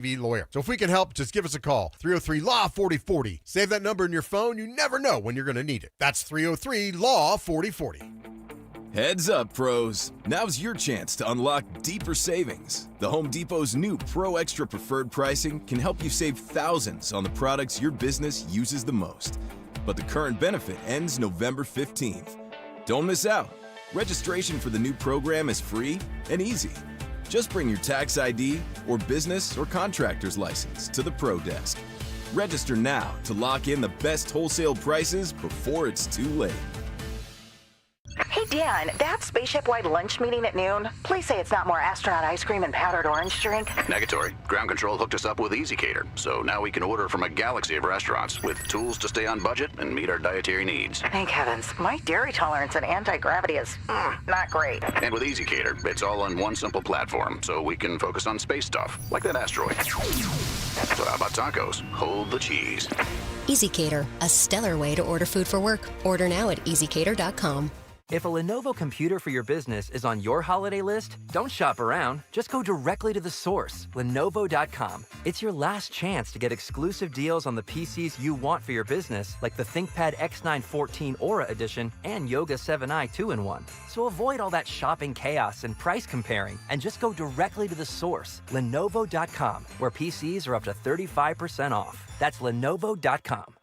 lawyer. So if we can help, just give us a call. 303-LAW-4040. Save that number in your phone. You never know when you're going to need it. That's 303-LAW-4040. Heads up, pros. Now's your chance to unlock deeper savings. The Home Depot's new Pro Extra Preferred pricing can help you save thousands on the products your business uses the most. But the current benefit ends November 15th. Don't miss out. Registration for the new program is free and easy. Just bring your tax ID or business or contractor's license to the Pro Desk. Register now to lock in the best wholesale prices before it's too late. Hey, Dan, that spaceship-wide lunch meeting at noon, please say it's not more astronaut ice cream and powdered orange drink. Negatory. Ground control hooked us up with Easycater, so now we can order from a galaxy of restaurants with tools to stay on budget and meet our dietary needs. Thank heavens. My dairy tolerance and anti-gravity is not great. And with Easycater, it's all on one simple platform, so we can focus on space stuff, like that asteroid. So how about tacos? Hold the cheese. Easycater, a stellar way to order food for work. Order now at easycater.com. If a Lenovo computer for your business is on your holiday list, don't shop around. Just go directly to the source, Lenovo.com. It's your last chance to get exclusive deals on the PCs you want for your business, like the ThinkPad X9 14 Aura Edition and Yoga 7i 2-in-1. So avoid all that shopping chaos and price comparing, and just go directly to the source, Lenovo.com, where PCs are up to 35% off. That's Lenovo.com.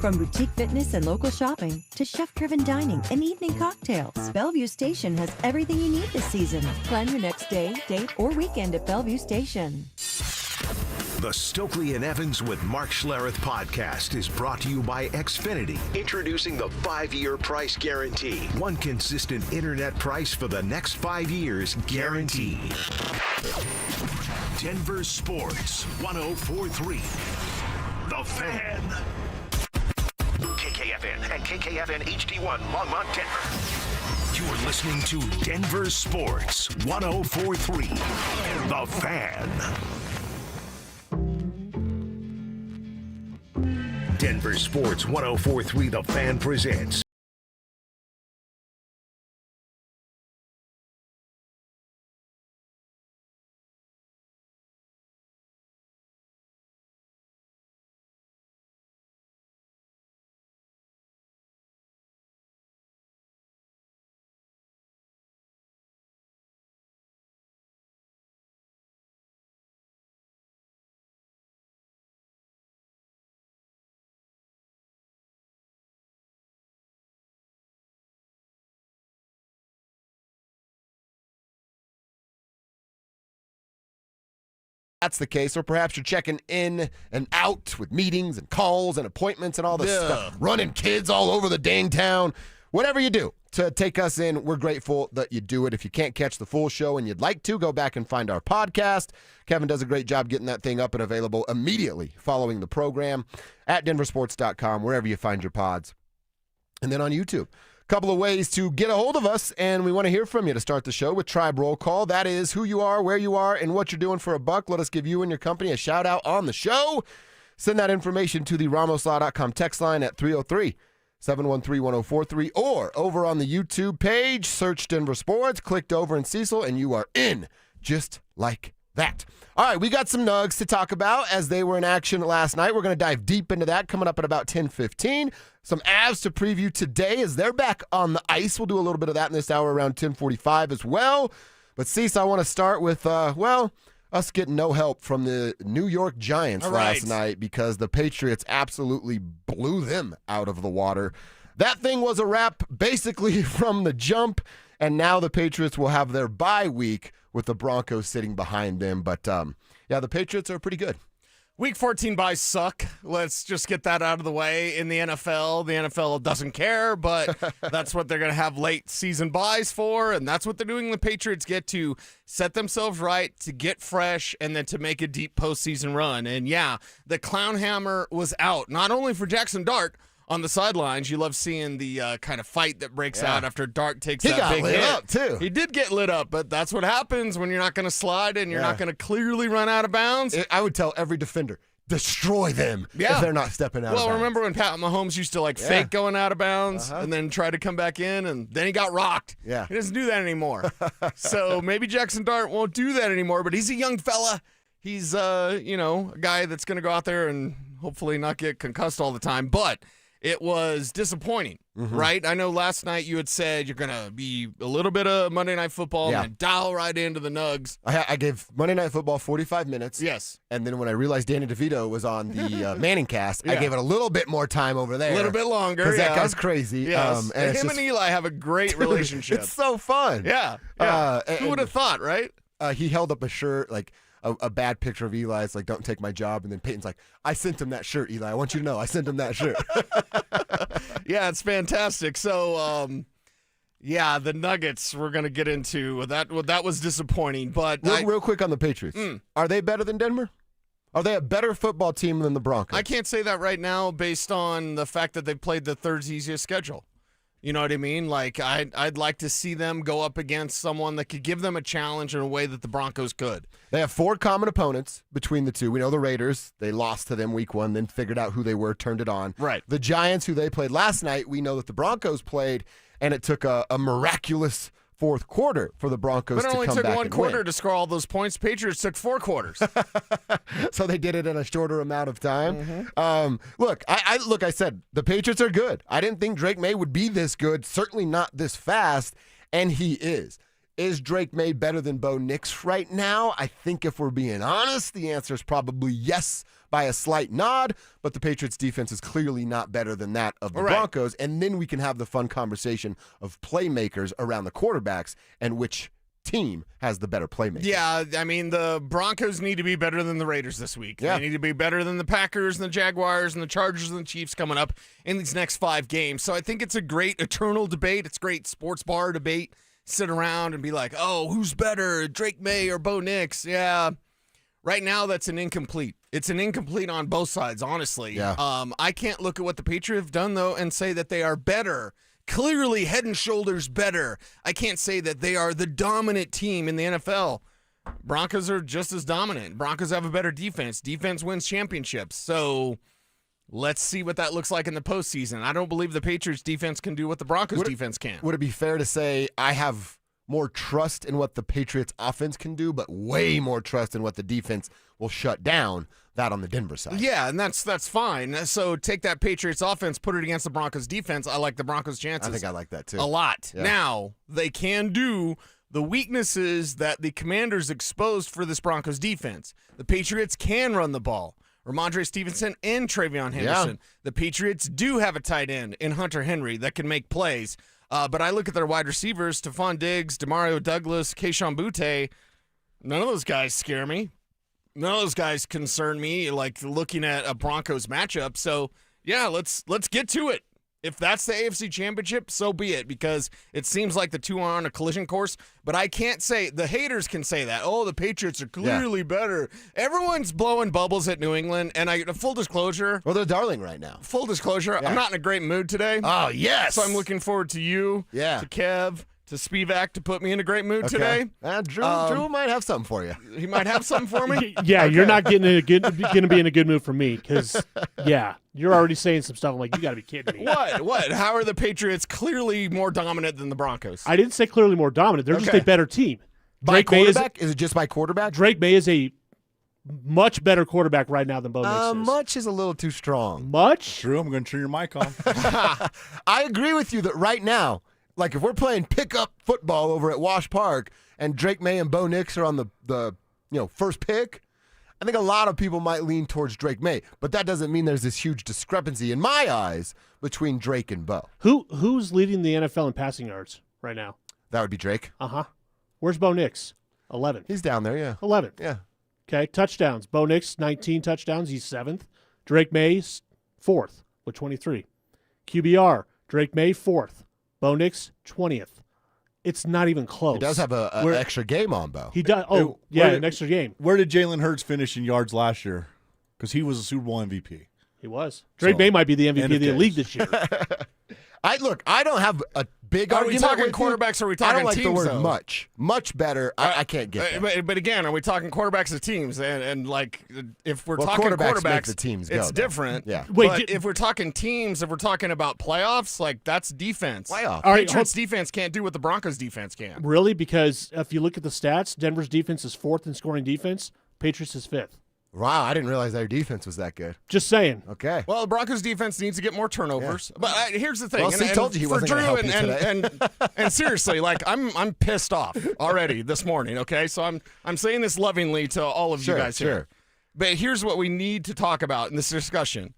From boutique fitness and local shopping to chef-driven dining and evening cocktails, Belleview Station has everything you need this season. Plan your next day, date, or weekend at Belleview Station. The Stokely and Evans with Mark Schlereth podcast is brought to you by Xfinity. Introducing the 5-year price guarantee. One consistent internet price for the next 5 years, guaranteed. Denver Sports 104.3. The Fan. KKFN and KKFN HD1 Longmont, Denver. You're listening to Denver Sports 104.3. The Fan. Denver Sports 104.3 The Fan presents That's the case, or perhaps you're checking in and out with meetings and calls and appointments and all this stuff, running kids all over the dang town. Whatever you do to take us in, we're grateful that you do it. If you can't catch the full show and you'd like to, go back and find our podcast. Kevin does a great job getting that thing up and available immediately following the program at DenverSports.com, wherever you find your pods. And then on YouTube. Couple of ways to get a hold of us, and we want to hear from you to start the show with Tribe Roll Call. That is who you are, where you are, and what you're doing for a buck. Let us give you and your company a shout-out on the show. Send that information to the RamosLaw.com text line at 303-713-1043, or over on the YouTube page, search Denver Sports, clicked over in Cecil, and you are in, just like that. All right, we got some nugs to talk about as they were in action last night. We're going to dive deep into that coming up at about 10:15. Some Avs to preview today as they're back on the ice. We'll do a little bit of that in this hour around 10:45 as well. But, Cease, I want to start with, us getting no help from the New York Giants last night because the Patriots absolutely blew them out of the water. That thing was a wrap basically from the jump, and now the Patriots will have their bye week with the Broncos sitting behind them. But, the Patriots are pretty good. Week 14 buys suck. Let's just get that out of the way. In the NFL, the NFL doesn't care, but that's what they're going to have late season buys for, and that's what they're doing. The Patriots get to set themselves right, to get fresh, and then to make a deep postseason run. And, the clown hammer was out, not only for Jackson Dart on the sidelines. You love seeing the kind of fight that breaks out after Dart takes that big hit. He got lit up, too. He did get lit up, but that's what happens when you're not going to slide and you're not going to clearly run out of bounds. I would tell every defender, destroy them if they're not stepping out of bounds. Remember when Pat Mahomes used to fake going out of bounds and then try to come back in, and then he got rocked. Yeah. He doesn't do that anymore. So maybe Jackson Dart won't do that anymore, but he's a young fella. He's, a guy that's going to go out there and hopefully not get concussed all the time. But it was disappointing, right? I know last night you had said you're going to be a little bit of Monday Night Football and dial right into the Nugs. I gave Monday Night Football 45 minutes. Yes. And then when I realized Danny DeVito was on the Manning cast, I gave it a little bit more time over there. A little bit longer. Because that guy's crazy. Yes. And him and Eli have a great relationship. It's so fun. Yeah. Who would have thought, right? He held up a shirt, a bad picture of Eli's, don't take my job. And then Peyton's like, I sent him that shirt, Eli. I want you to know I sent him that shirt. Yeah, it's fantastic. So, the Nuggets we're going to get into. That was disappointing. But real quick on the Patriots. Are they better than Denver? Are they a better football team than the Broncos? I can't say that right now based on the fact that they've played the third easiest schedule. You know what I mean? I'd like to see them go up against someone that could give them a challenge in a way that the Broncos could. They have 4 common opponents between the two. We know the Raiders. They lost to them week 1, then figured out who they were, turned it on. Right. The Giants, who they played last night, we know that the Broncos played, and it took a miraculous fourth quarter for the Broncos to come back and win. But it only took 1 quarter to score all those points. Patriots took 4 quarters. So they did it in a shorter amount of time. Look, I said the Patriots are good. I didn't think Drake May would be this good, certainly not this fast, and he is. Is Drake May better than Bo Nix right now? I think if we're being honest, the answer is probably yes by a slight nod, but the Patriots defense is clearly not better than that of the Broncos, and then we can have the fun conversation of playmakers around the quarterbacks and which team has the better playmakers. Yeah, I mean, the Broncos need to be better than the Raiders this week. Yeah. They need to be better than the Packers and the Jaguars and the Chargers and the Chiefs coming up in these next 5 games. So I think it's a great eternal debate. It's great sports bar debate. Sit around and be like, oh, who's better, Drake May or Bo Nix? Yeah. Right now, that's an incomplete. It's an incomplete on both sides, honestly. Yeah. I can't look at what the Patriots have done, though, and say that they are better. Clearly head and shoulders better. I can't say that they are the dominant team in the NFL. Broncos are just as dominant. Broncos have a better defense. Defense wins championships. So let's see what that looks like in the postseason. I don't believe the Patriots defense can do what the Broncos defense can. Would it be fair to say I have more trust in what the Patriots offense can do, but way more trust in what the defense will shut down? That on the Denver side. Yeah, and that's fine. So take that Patriots offense, put it against the Broncos defense. I like the Broncos' chances. I think I like that too. A lot. Yeah. Now, they can do the weaknesses that the Commanders exposed for this Broncos defense. The Patriots can run the ball. Ramondre Stevenson and Travion Henderson. Yeah. The Patriots do have a tight end in Hunter Henry that can make plays. But I look at their wide receivers, Stephon Diggs, Demario Douglas, Kayshon Boutte. None of those guys scare me. None of those guys concern me, looking at a Broncos matchup. So, yeah, let's get to it. If that's the AFC Championship, so be it, because it seems like the two are on a collision course. But I can't say, the haters can say that. Oh, the Patriots are clearly better. Everyone's blowing bubbles at New England, and full disclosure. Well, they're darling right now. Full disclosure, I'm not in a great mood today. Oh, yes. So I'm looking forward to you, to Kev, to Spivak to put me in a great mood today. Drew might have something for you. He might have something for me? Yeah, okay. You're not going to be in a good mood for me because, you're already saying some stuff. I'm like, you got to be kidding me. What? How are the Patriots clearly more dominant than the Broncos? I didn't say clearly more dominant. They're just a better team. By quarterback? Is it just by quarterback? Drake May is a much better quarterback right now than Bo Nix is. Much is a little too strong. Much? Drew, I'm going to turn your mic on. I agree with you that right now, if we're playing pickup football over at Wash Park and Drake May and Bo Nix are on the first pick, I think a lot of people might lean towards Drake May. But that doesn't mean there's this huge discrepancy in my eyes between Drake and Bo. Who's leading the NFL in passing yards right now? That would be Drake. Uh-huh. Where's Bo Nix? 11. He's down there, yeah. 11. Yeah. Okay, touchdowns. Bo Nix, 19 touchdowns. He's 7th. Drake May, 4th with 23. QBR, Drake May, 4th. Bo Nix, 20th. It's not even close. He does have an extra game on Bo. He does. Oh, an extra game. Where did Jalen Hurts finish in yards last year? Because he was a Super Bowl MVP. He was. Drake May might be the MVP of the league this year. I don't have a big Are we argument. talking with you. quarterbacks or are we talking I don't like teams, the word though? much. Much better. I can't get that. But again, are we talking quarterbacks of teams? And like, if we're Well, talking quarterbacks make quarterbacks, the teams go, it's though. different. Yeah. Wait, but if we're talking teams, if we're talking about playoffs, like that's defense. Playoff. All right, Patriots defense can't do what the Broncos defense can. Really? Because if you look at the stats, Denver's defense is 4th in scoring defense. Patriots is 5th. Wow, I didn't realize their defense was that good. Just saying. Okay. Well, the Broncos defense needs to get more turnovers. Yeah. But here's the thing. Well, he told you he for wasn't Drew going to help you today. and seriously, like I'm pissed off already this morning. Okay, so I'm saying this lovingly to all of you guys here. But here's what we need to talk about in this discussion.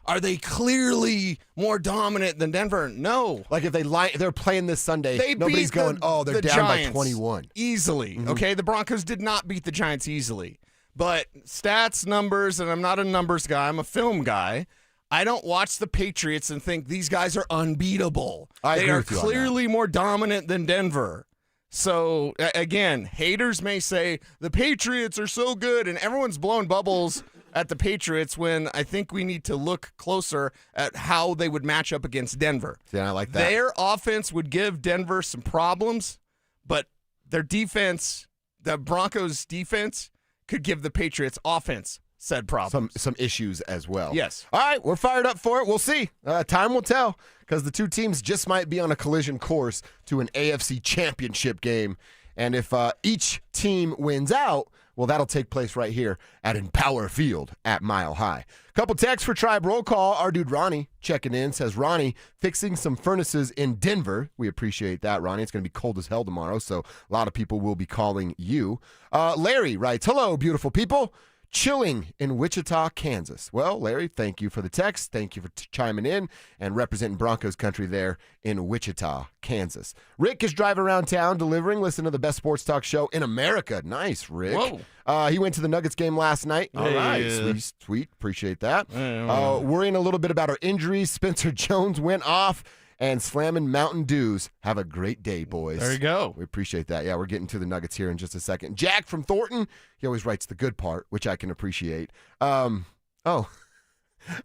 Are they clearly more dominant than Denver? No. Like if they're playing this Sunday, nobody's going, they're the down Giants by 21. easily. Mm-hmm. Okay, the Broncos did not beat the Giants easily. But stats, numbers, and I'm not a numbers guy, I'm a film guy. I don't watch the Patriots and think these guys are unbeatable. They are clearly more dominant than Denver. So, again, haters may say the Patriots are so good, and everyone's blowing bubbles at the Patriots when I think we need to look closer at how they would match up against Denver. Yeah, I like that. Their offense would give Denver some problems, but their defense, the Broncos' defense, could give the Patriots offense said problems. Some issues as well. Yes. All right, we're fired up for it. We'll see. Time will tell because the two teams just might be on a collision course to an AFC championship game. And if each team wins out, well, that'll take place right here at Empower Field at Mile High. Couple texts for Tribe Roll Call. Our dude Ronnie checking in says, Ronnie, fixing some furnaces in Denver. We appreciate that, Ronnie. It's going to be cold as hell tomorrow, so a lot of people will be calling you. Larry writes, hello, beautiful people. Chilling in Wichita, Kansas. Well, Larry, thank you for the text. Thank you for chiming in and representing Broncos country there in Wichita, Kansas. Rick is driving around town delivering, listening to the best sports talk show in America. Nice, Rick. Whoa. He went to the Nuggets game last night. All right, sweet. Appreciate that. Worrying a little bit about our injuries. Spencer Jones went off and slamming Mountain Dews. Have a great day, boys. There you go. We appreciate that. Yeah, we're getting to the Nuggets here in just a second. Jack from Thornton, he always writes the good part, which I can appreciate. I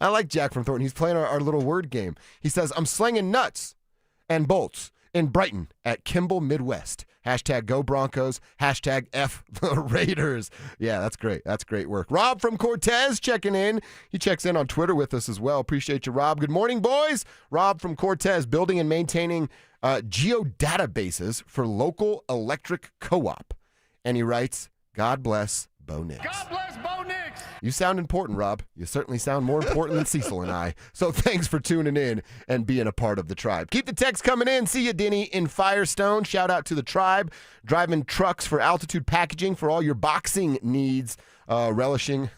like Jack from Thornton. He's playing our little word game. He says, I'm slinging nuts and bolts in Brighton at Kimball Midwest. Hashtag go Broncos. Hashtag F the Raiders. Yeah, that's great. That's great work. Rob from Cortez checking in. He checks in on Twitter with us as well. Appreciate you, Rob. Good morning, boys. Rob from Cortez, building and maintaining geodatabases for local electric co-op. And he writes, God bless Bo Nix. God bless Bo Nix. You sound important, Rob. You certainly sound more important than Cecil and I. So thanks for tuning in and being a part of the tribe. Keep the text coming in. See you, Denny, in Firestone. Shout out to the tribe. Driving trucks for Altitude Packaging for all your boxing needs. Relishing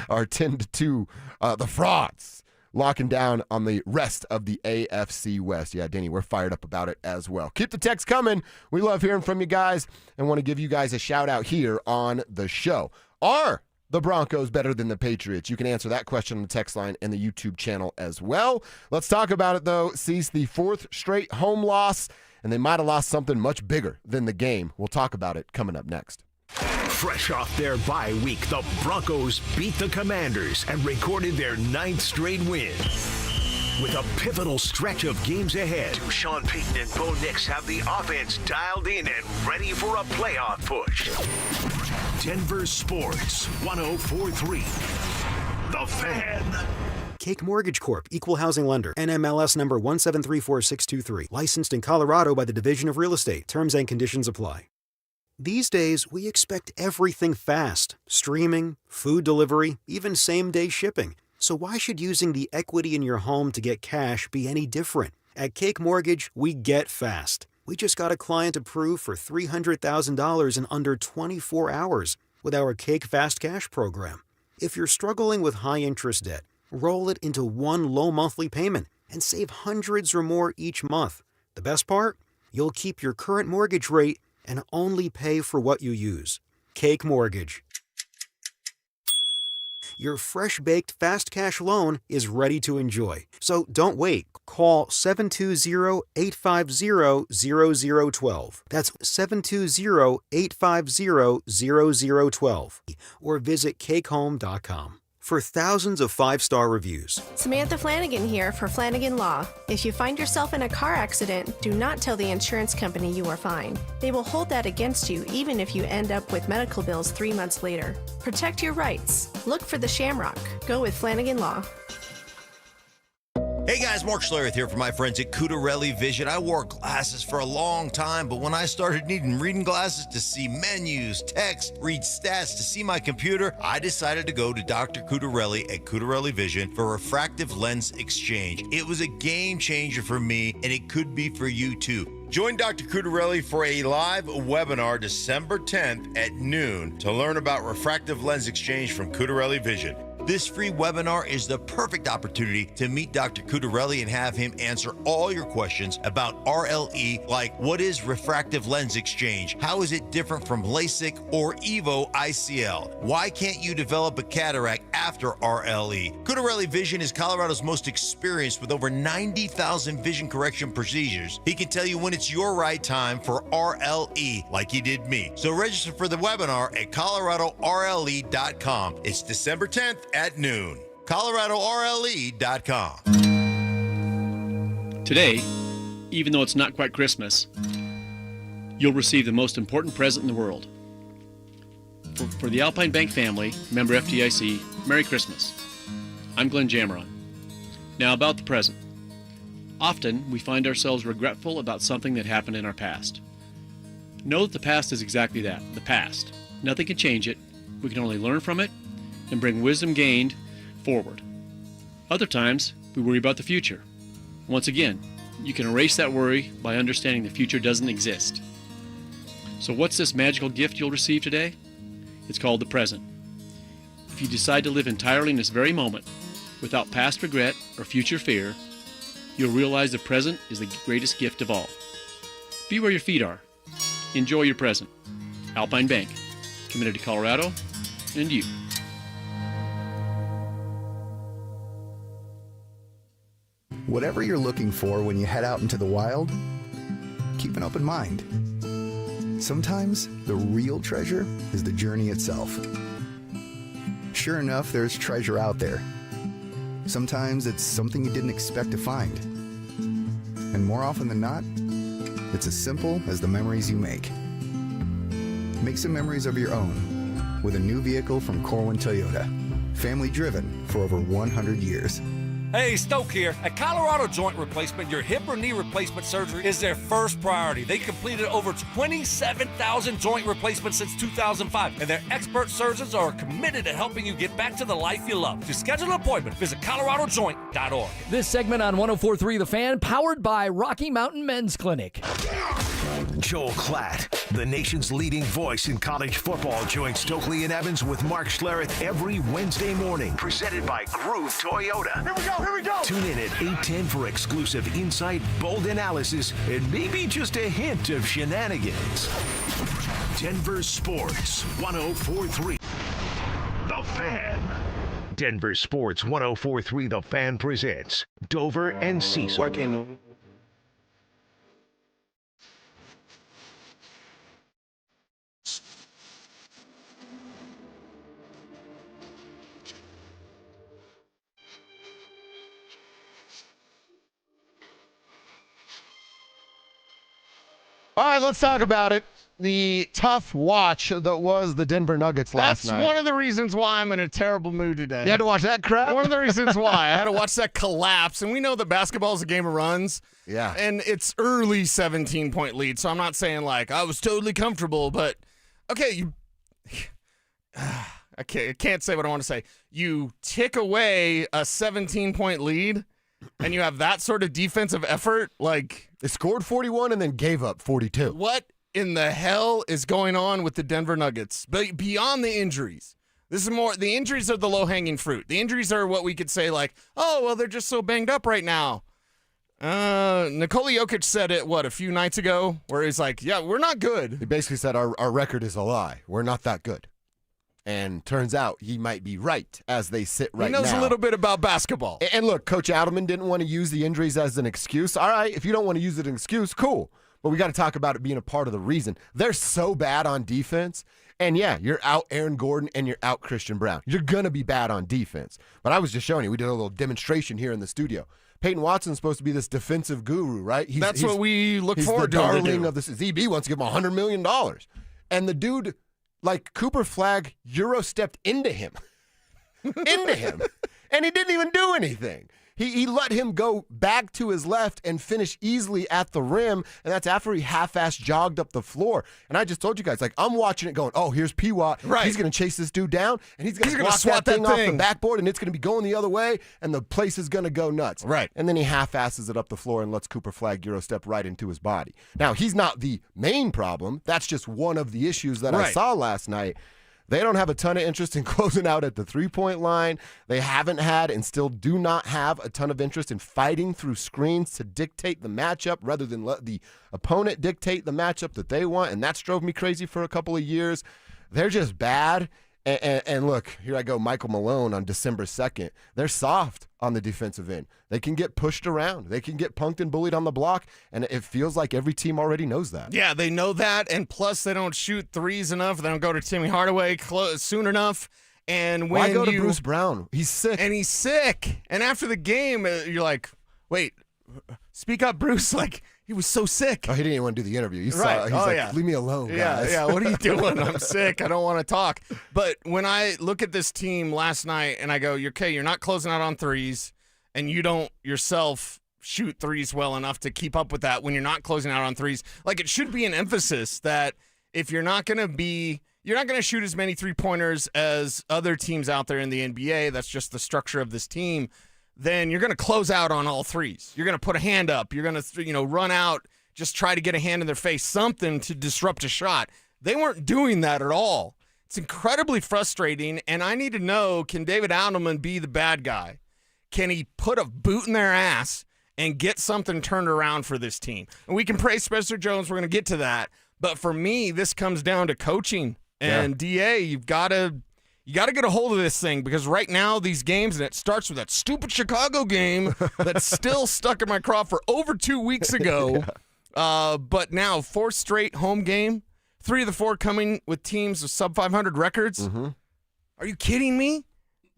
our 10-2. The frauds. Locking down on the rest of the AFC West. Yeah, Denny, we're fired up about it as well. Keep the text coming. We love hearing from you guys and want to give you guys a shout out here on the show. Are the Broncos better than the Patriots? You can answer that question on the text line and the YouTube channel as well. Let's talk about it, though. Cease the 4th straight home loss, and they might have lost something much bigger than the game. We'll talk about it coming up next. Fresh off their bye week, the Broncos beat the Commanders and recorded their 9th straight win. With a pivotal stretch of games ahead, Sean Payton and Bo Nix have the offense dialed in and ready for a playoff push. Denver Sports 104.3. The Fan. Cake Mortgage Corp. Equal Housing Lender. NMLS number 1734623. Licensed in Colorado by the Division of Real Estate. Terms and conditions apply. These days, we expect everything fast. Streaming, food delivery, even same-day shipping. So why should using the equity in your home to get cash be any different? At Cake Mortgage, we get fast. We just got a client approved for $300,000 in under 24 hours with our Cake Fast Cash program. If you're struggling with high-interest debt, roll it into one low monthly payment and save hundreds or more each month. The best part? You'll keep your current mortgage rate and only pay for what you use. Cake Mortgage. Your fresh-baked fast cash loan is ready to enjoy. So don't wait. Call 720-850-0012. That's 720-850-0012. Or visit cakehome.com. for thousands of 5-star reviews. Samantha Flanagan here for Flanagan Law. If you find yourself in a car accident, do not tell the insurance company you are fine. They will hold that against you even if you end up with medical bills 3 months later. Protect your rights. Look for the Shamrock. Go with Flanagan Law. Hey guys, Mark Schlereth here for my friends at Cudarelli Vision. I wore glasses for a long time, but when I started needing reading glasses to see menus, text, read stats, to see my computer, I decided to go to Dr. Cudarelli at Cudarelli Vision for refractive lens exchange. It was a game changer for me, and it could be for you too. Join Dr. Cudarelli for a live webinar December 10th at noon to learn about refractive lens exchange from Cudarelli Vision. This free webinar is the perfect opportunity to meet Dr. Cudarelli and have him answer all your questions about RLE, like what is refractive lens exchange? How is it different from LASIK or EVO ICL? Why can't you develop a cataract after RLE? Cudarelli Vision is Colorado's most experienced with over 90,000 vision correction procedures. He can tell you when it's your right time for RLE, like he did me. So register for the webinar at coloradorle.com. It's December 10th at noon. coloradorle.com. Today, even though it's not quite Christmas, you'll receive the most important present in the world. For the Alpine Bank family, member FDIC, Merry Christmas. I'm Glenn Jameron. Now about the present. Often, we find ourselves regretful about something that happened in our past. Know that the past is exactly that, the past. Nothing can change it. We can only learn from it and bring wisdom gained forward. Other times, we worry about the future. Once again, you can erase that worry by understanding the future doesn't exist. So what's this magical gift you'll receive today? It's called the present. If you decide to live entirely in this very moment, without past regret or future fear, you'll realize the present is the greatest gift of all. Be where your feet are. Enjoy your present. Alpine Bank, committed to Colorado and you. Whatever you're looking for when you head out into the wild, keep an open mind. Sometimes the real treasure is the journey itself. Sure enough, there's treasure out there. Sometimes it's something you didn't expect to find. And more often than not, it's as simple as the memories you make. Make some memories of your own with a new vehicle from Corwin Toyota. Family driven for over 100 years. Hey, Stoke here. At Colorado Joint Replacement, your hip or knee replacement surgery is their first priority. They completed over 27,000 joint replacements since 2005, and their expert surgeons are committed to helping you get back to the life you love. To schedule an appointment, visit coloradojoint.org. This segment on 104.3 The Fan, powered by Rocky Mountain Men's Clinic. Joel Klatt, the nation's leading voice in college football, joins Stokely and Evans with Mark Schlereth every Wednesday morning. Presented by Groove Toyota. Here we go. Tune in at 8:10 for exclusive insight, bold analysis, and maybe just a hint of shenanigans. Denver Sports 104.3 The Fan. Denver Sports 104.3 The Fan presents Dover and Cecil. Working. All right, let's talk about it. The tough watch that was the Denver Nuggets last night. That's one of the reasons why I'm in a terrible mood today. You had to watch that crap? One of the reasons why. I had to watch that collapse. And we know that basketball is a game of runs. Yeah. And it's early 17-point lead. So I'm not saying, like, I was totally comfortable. But, okay, I can't say what I want to say. You tick away a 17-point lead, and you have that sort of defensive effort, like... They scored 41 and then gave up 42. What in the hell is going on with the Denver Nuggets? But beyond the injuries, this is more, the injuries are the low-hanging fruit. The injuries are what we could say, like, oh, well, they're just so banged up right now. Nikola Jokic said it, a few nights ago, where he's like, yeah, we're not good. He basically said our record is a lie. We're not that good. And turns out he might be right as they sit right now. He knows a little bit about basketball. And look, Coach Adelman didn't want to use the injuries as an excuse. All right, if you don't want to use it as an excuse, cool. But we got to talk about it being a part of the reason. They're so bad on defense. And yeah, you're out Aaron Gordon and you're out Christian Brown. You're going to be bad on defense. But I was just showing you, we did a little demonstration here in the studio. Peyton Watson's supposed to be this defensive guru, right? That's what we look forward to. He's the darling of this. ZB wants to give him $100 million. And the dude, like Cooper Flagg, Euro-stepped into him. And he didn't even do anything. He let him go back to his left and finish easily at the rim, and that's after he half-assed jogged up the floor. And I just told you guys, like, I'm watching it going, oh, here's P-Watt. Right. He's going to chase this dude down, and he's going to swat that thing off the backboard, and it's going to be going the other way, and the place is going to go nuts. Right. And then he half-asses it up the floor and lets Cooper Flagg Euro-step right into his body. Now, he's not the main problem. That's just one of the issues that I saw last night. They don't have a ton of interest in closing out at the three-point line. They haven't had and still do not have a ton of interest in fighting through screens to dictate the matchup rather than let the opponent dictate the matchup that they want, and that's drove me crazy for a couple of years. They're just bad. And look, here I go, Michael Malone on December 2nd. They're soft on the defensive end. They can get pushed around. They can get punked and bullied on the block, and it feels like every team already knows that. Yeah, they know that, and plus they don't shoot threes enough. They don't go to Timmy Hardaway soon enough. And when Why go to Bruce Brown? He's sick. And he's sick. And after the game, you're like, wait, speak up, Bruce. Like, he was so sick. Oh, he didn't even want to do the interview. He's Right. like, leave me alone, guys. Yeah, what are you doing? I'm sick. I don't want to talk. But when I look at this team last night and I go, you're not closing out on threes, and you don't yourself shoot threes well enough to keep up with that when you're not closing out on threes. Like, it should be an emphasis that if you're not going to shoot as many three-pointers as other teams out there in the NBA, that's just the structure of this team, then you're going to close out on all threes. You're going to put a hand up. You're going to, run out, just try to get a hand in their face, something to disrupt a shot. They weren't doing that at all. It's incredibly frustrating, and I need to know, can David Adelman be the bad guy? Can he put a boot in their ass and get something turned around for this team? And we can praise Spencer Jones. We're going to get to that. But for me, this comes down to coaching. And DA, you got to get a hold of this thing, because right now these games, and it starts with that stupid Chicago game that's still stuck in my craw for over 2 weeks ago. But now 4th straight home game, 3 of the 4 coming with teams with sub-500 records. Mm-hmm. Are you kidding me?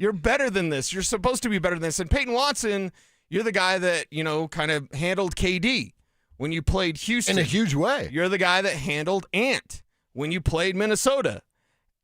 You're better than this. You're supposed to be better than this. And Peyton Watson, you're the guy that, kind of handled KD when you played Houston. In a huge way. You're the guy that handled Ant when you played Minnesota.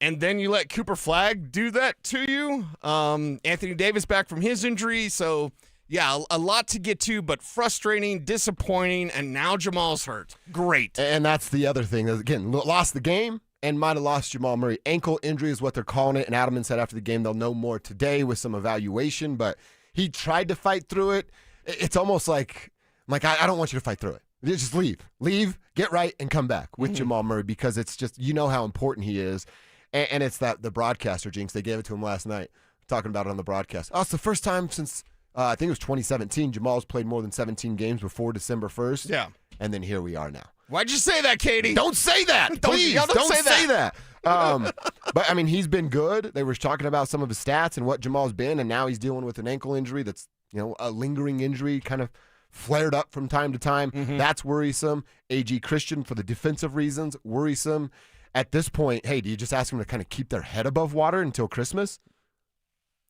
And then you let Cooper Flagg do that to you. Anthony Davis back from his injury. So, yeah, a lot to get to, but frustrating, disappointing, and now Jamal's hurt. Great. And that's the other thing. Again, lost the game and might have lost Jamal Murray. Ankle injury is what they're calling it. And Adelman said after the game they'll know more today with some evaluation. But he tried to fight through it. It's almost like I don't want you to fight through it. Just leave. Leave, get right, and come back with Jamal Murray, because it's just, how important he is. And it's the broadcaster jinx. They gave it to him last night, talking about it on the broadcast. Oh, it's the first time since, I think it was 2017, Jamal's played more than 17 games before December 1st. Yeah. And then here we are now. Why'd you say that, Katie? Don't say that. Please, don't say that. But, he's been good. They were talking about some of his stats and what Jamal's been, and now he's dealing with an ankle injury that's, a lingering injury, kind of flared up from time to time. Mm-hmm. That's worrisome. A.G. Christian, for the defensive reasons, worrisome. At this point, hey, do you just ask them to kind of keep their head above water until Christmas?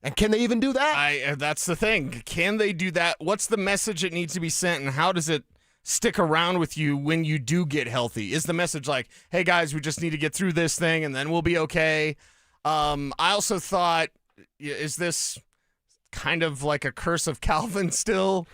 And can they even do that? That's the thing. Can they do that? What's the message that needs to be sent, and how does it stick around with you when you do get healthy? Is the message like, hey, guys, we just need to get through this thing, and then we'll be okay? I also thought, is this kind of like a curse of Calvin still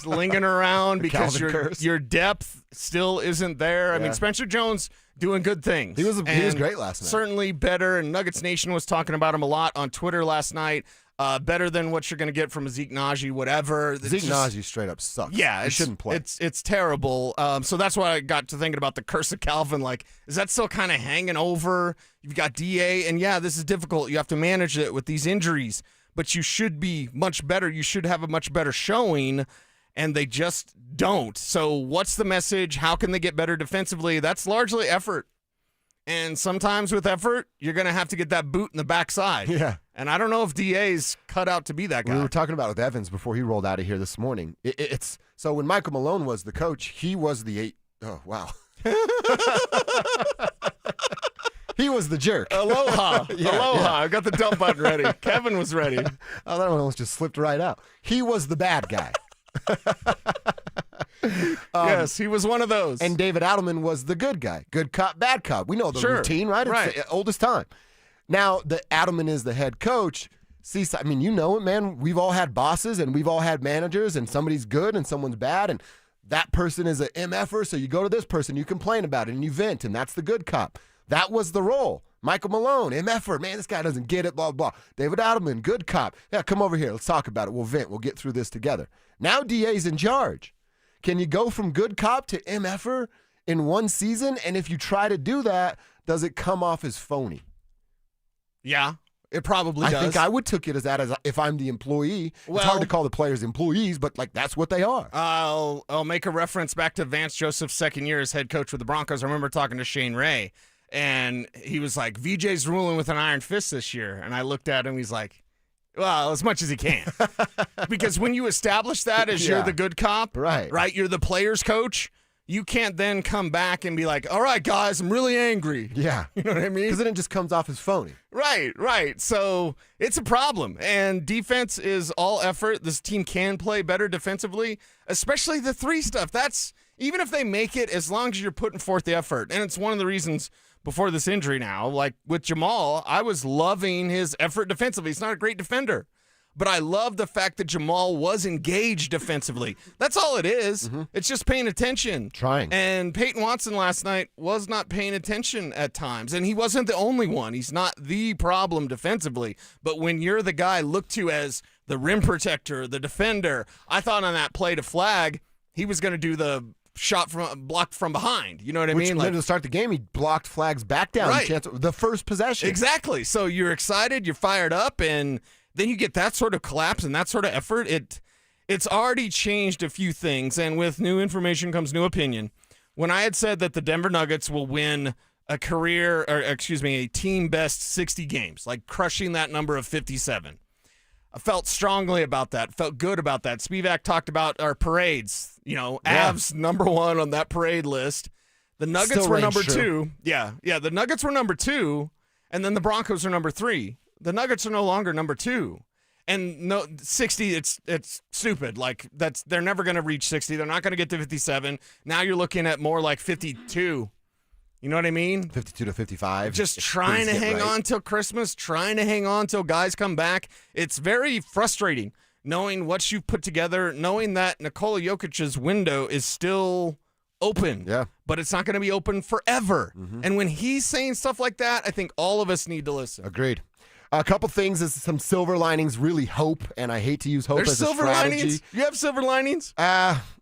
lingering around because your depth still isn't there? I mean, Spencer Jones doing good things. He was great last night. Certainly better, and Nuggets Nation was talking about him a lot on Twitter last night. Better than what you're going to get from Zeke Naji, whatever. Zeke Naji straight up sucks. Yeah, he shouldn't play. It's terrible. So that's why I got to thinking about the curse of Calvin. Like, is that still kind of hanging over? You've got DA, and this is difficult. You have to manage it with these injuries, but you should be much better. You should have a much better showing, and they just don't. So what's the message? How can they get better defensively? That's largely effort. And sometimes with effort, you're going to have to get that boot in the backside. Yeah. And I don't know if DA's cut out to be that guy. We were talking about with Evans before he rolled out of here this morning. It's so when Michael Malone was the coach, he was the 8. Oh, wow. He was the jerk. Aloha. Yeah. I got the dump button ready. Kevin was ready. Oh, that one almost just slipped right out. He was the bad guy. Yes, he was one of those. And David Adelman was the good guy. Good cop, bad cop. We know the routine, right? It's the oldest time. Now that Adelman is the head coach, Cecil, I mean, you know it, man. We've all had bosses and we've all had managers, and somebody's good and someone's bad, and that person is an MFer, so you go to this person, you complain about it, and you vent, and that's the good cop. That was the role. Michael Malone, MFer, man, this guy doesn't get it, blah, blah. David Adelman, good cop. Yeah, come over here. Let's talk about it. We'll vent. We'll get through this together. Now DA's in charge. Can you go from good cop to MFer in one season? And if you try to do that, does it come off as phony? Yeah, it probably does. I think I would took it as that as if I'm the employee. It's hard to call the players employees, but like that's what they are. I'll make a reference back to Vance Joseph's second year as head coach with the Broncos. I remember talking to Shane Ray, and he was like, VJ's ruling with an iron fist this year. And I looked at him, he's like, well, as much as he can. Because when you establish that as you're the good cop, right, you're the player's coach, you can't then come back and be like, all right, guys, I'm really angry. Yeah. You know what I mean? Because then it just comes off as phony. Right. So it's a problem. And defense is all effort. This team can play better defensively, especially the three stuff. That's, even if they make it, as long as you're putting forth the effort. And it's one of the reasons before this injury now, like with Jamal, I was loving his effort defensively. He's not a great defender, but I love the fact that Jamal was engaged defensively. That's all it is. It's just paying attention. Trying. And Payton Watson last night was not paying attention at times, and he wasn't the only one. He's not the problem defensively, but when you're the guy looked to as the rim protector, the defender, I thought on that play to flag, he was going to do the shot from blocked from behind. You know what I mean? Like to start the game, he blocked Flags back down. Right. The first possession. Exactly. So you're excited, you're fired up, and then you get that sort of collapse and that sort of effort. It's already changed a few things, and with new information comes new opinion. When I had said that the Denver Nuggets will win a team best 60 games, like crushing that number of 57, I felt strongly about that, felt good about that. Spivak talked about our parades. Avs number one on that parade list. The Nuggets were number two. Yeah, the Nuggets were number two, and then the Broncos are number three. The Nuggets are no longer number two. And 60, it's stupid. Like they're never going to reach 60. They're not going to get to 57. Now you're looking at more like 52. You know what I mean? 52 to 55. Just trying to hang on till Christmas, trying to hang on till guys come back. It's very frustrating knowing what you've put together, knowing that Nikola Jokic's window is still open. Yeah. But it's not going to be open forever. And when he's saying stuff like that, I think all of us need to listen. Agreed. A couple things is some silver linings, really hope, and I hate to use hope as a strategy. Linings? You have silver linings?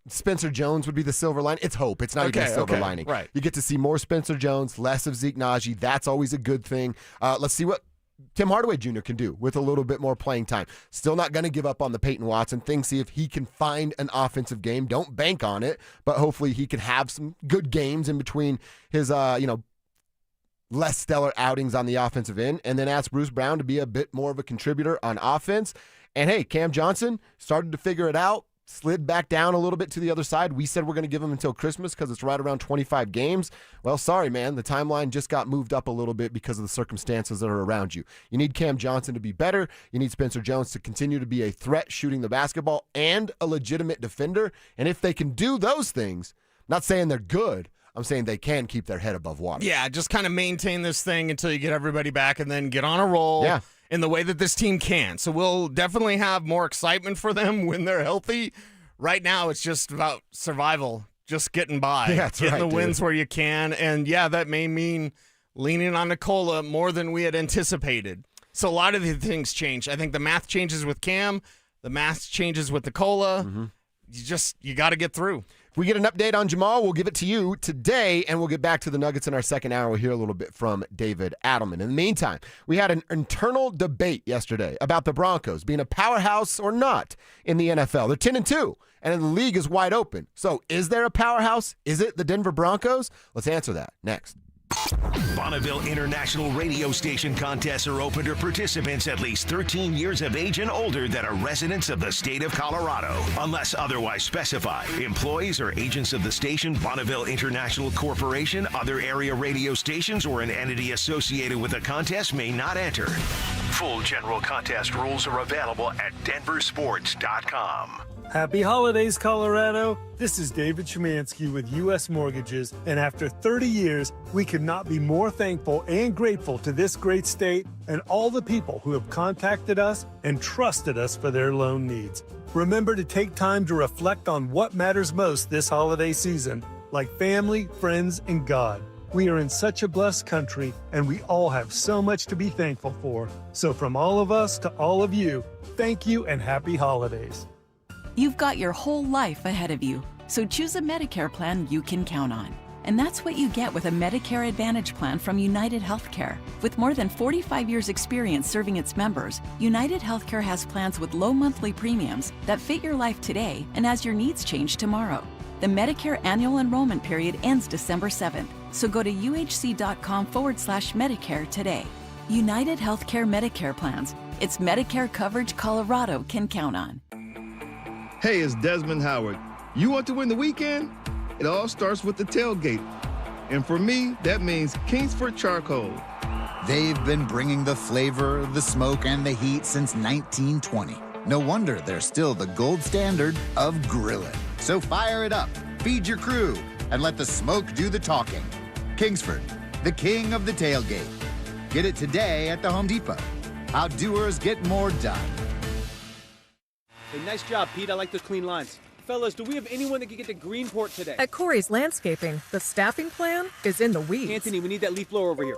Spencer Jones would be the silver lining. It's hope. It's not even a silver lining. Right. You get to see more Spencer Jones, less of Zeke Naji. That's always a good thing. Let's see what Tim Hardaway Jr. can do with a little bit more playing time. Still not going to give up on the Payton Watson thing. See if he can find an offensive game. Don't bank on it, but hopefully he can have some good games in between his, less stellar outings on the offensive end, and then ask Bruce Brown to be a bit more of a contributor on offense. And hey, Cam Johnson started to figure it out, slid back down a little bit to the other side. We said we're going to give him until Christmas because it's right around 25 games. Well, sorry, man. The timeline just got moved up a little bit because of the circumstances that are around you. You need Cam Johnson to be better. You need Spencer Jones to continue to be a threat shooting the basketball and a legitimate defender. And if they can do those things, not saying they're good, I'm saying they can keep their head above water. Yeah, just kind of maintain this thing until you get everybody back and then get on a roll in the way that this team can. So we'll definitely have more excitement for them when they're healthy. Right now, it's just about survival, just getting by, getting the wins where you can. And, that may mean leaning on Nikola more than we had anticipated. So a lot of the things change. I think the math changes with Cam. The math changes with Nikola. You got to get through. If we get an update on Jamal, we'll give it to you today, and we'll get back to the Nuggets in our second hour. We'll hear a little bit from David Adelman. In the meantime, we had an internal debate yesterday about the Broncos being a powerhouse or not in the NFL. They're 10-2, and the league is wide open. So is there a powerhouse? Is it the Denver Broncos? Let's answer that next. Bonneville International Radio Station contests are open to participants at least 13 years of age and older that are residents of the state of Colorado. Unless otherwise specified, employees or agents of the station, Bonneville International Corporation, other area radio stations, or an entity associated with the contest may not enter. Full general contest rules are available at DenverSports.com. Happy holidays, Colorado. This is David Szymanski with U.S. Mortgages, and after 30 years, we could not be more thankful and grateful to this great state and all the people who have contacted us and trusted us for their loan needs. Remember to take time to reflect on what matters most this holiday season, like family, friends, and God. We are in such a blessed country, and we all have so much to be thankful for. So from all of us to all of you, thank you and happy holidays. You've got your whole life ahead of you, so choose a Medicare plan you can count on. And that's what you get with a Medicare Advantage plan from United Healthcare. With more than 45 years' experience serving its members, United Healthcare has plans with low monthly premiums that fit your life today and as your needs change tomorrow. The Medicare annual enrollment period ends December 7th, so go to uhc.com/Medicare today. United Healthcare Medicare plans. It's Medicare coverage Colorado can count on. Hey, it's Desmond Howard. You want to win the weekend? It all starts with the tailgate. And for me, that means Kingsford Charcoal. They've been bringing the flavor, the smoke, and the heat since 1920. No wonder they're still the gold standard of grilling. So fire it up, feed your crew, and let the smoke do the talking. Kingsford, the king of the tailgate. Get it today at the Home Depot. How doers get more done. Hey, nice job, Pete. I like those clean lines. Fellas, do we have anyone that can get to Greenport today? At Corey's Landscaping, the staffing plan is in the weeds. Anthony, we need that leaf blower over here.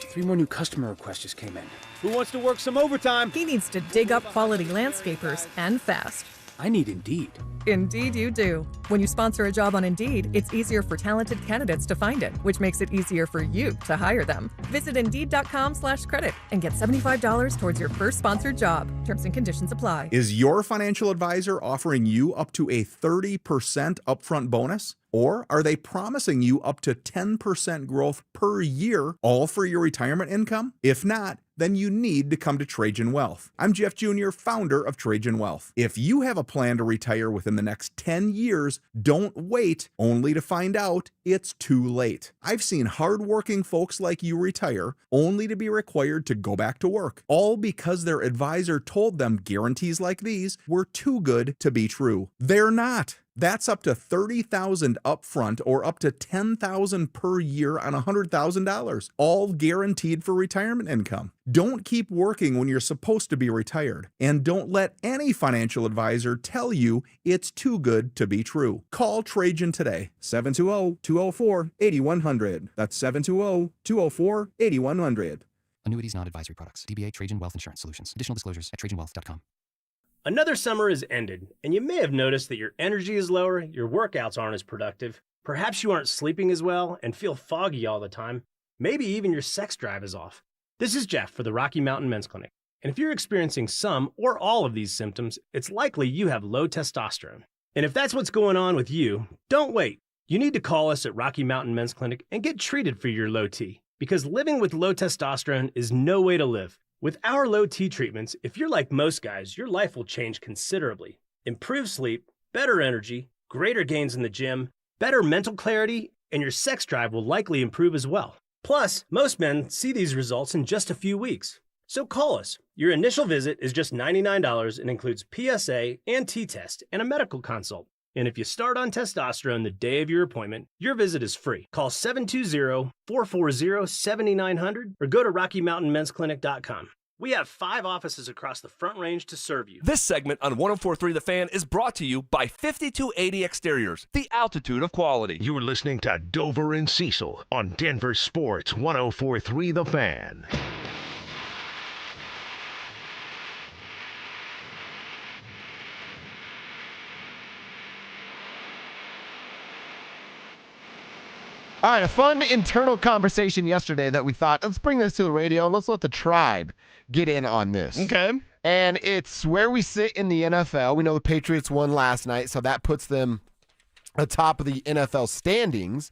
3 more new customer requests just came in. Who wants to work some overtime? He needs to dig up quality landscapers and fast. I need Indeed. Indeed you do. When you sponsor a job on Indeed, it's easier for talented candidates to find it, which makes it easier for you to hire them. Visit Indeed.com/credit and get $75 towards your first sponsored job. Terms and conditions apply. Is your financial advisor offering you up to a 30% upfront bonus? Or are they promising you up to 10% growth per year, all for your retirement income? If not, then you need to come to Trajan Wealth. I'm Jeff Jr., founder of Trajan Wealth. If you have a plan to retire within the next 10 years, don't wait only to find out it's too late. I've seen hardworking folks like you retire only to be required to go back to work, all because their advisor told them guarantees like these were too good to be true. They're not. That's up to $30,000 upfront or up to $10,000 per year on $100,000, all guaranteed for retirement income. Don't keep working when you're supposed to be retired, and don't let any financial advisor tell you it's too good to be true. Call Trajan today, 720-204-8100. That's 720-204-8100. Annuities, not advisory products. DBA Trajan Wealth Insurance Solutions. Additional disclosures at trajanwealth.com. Another summer is ended, and you may have noticed that your energy is lower, your workouts aren't as productive, perhaps you aren't sleeping as well and feel foggy all the time, maybe even your sex drive is off. This is Jeff for the Rocky Mountain Men's Clinic, and if you're experiencing some or all of these symptoms, it's likely you have low testosterone. And if that's what's going on with you, don't wait. You need to call us at Rocky Mountain Men's Clinic and get treated for your low T, because living with low testosterone is no way to live. With our low T treatments, if you're like most guys, your life will change considerably. Improved sleep, better energy, greater gains in the gym, better mental clarity, and your sex drive will likely improve as well. Plus, most men see these results in just a few weeks. So call us. Your initial visit is just $99 and includes PSA and T-test and a medical consult. And if you start on testosterone the day of your appointment, your visit is free. Call 720-440-7900 or go to RockyMountainMen'sClinic.com. We have 5 offices across the Front Range to serve you. This segment on 104.3 The Fan is brought to you by 5280 Exteriors, the altitude of quality. You're listening to Dover and Cecil on Denver Sports 104.3 The Fan. All right, a fun internal conversation yesterday that we thought, let's bring this to the radio and let's let the tribe get in on this. Okay. And it's where we sit in the NFL. We know the Patriots won last night, so that puts them atop of the NFL standings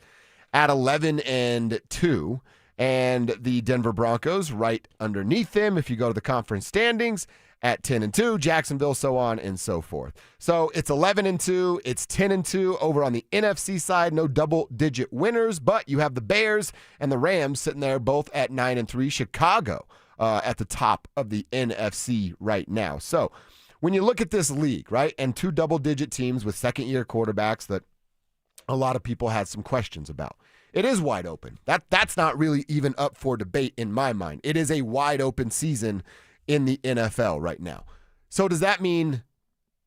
at 11-2. And the Denver Broncos right underneath them, if you go to the conference standings, at 10-2, Jacksonville, so on and so forth. So it's 11-2, it's 10-2 over on the NFC side. No double-digit winners, but you have the Bears and the Rams sitting there both at 9-3. Chicago at the top of the NFC right now. So when you look at this league, right, and two double-digit teams with second-year quarterbacks that a lot of people had some questions about, it is wide open. That's not really even up for debate in my mind. It is a wide-open season in the NFL right now. So does that mean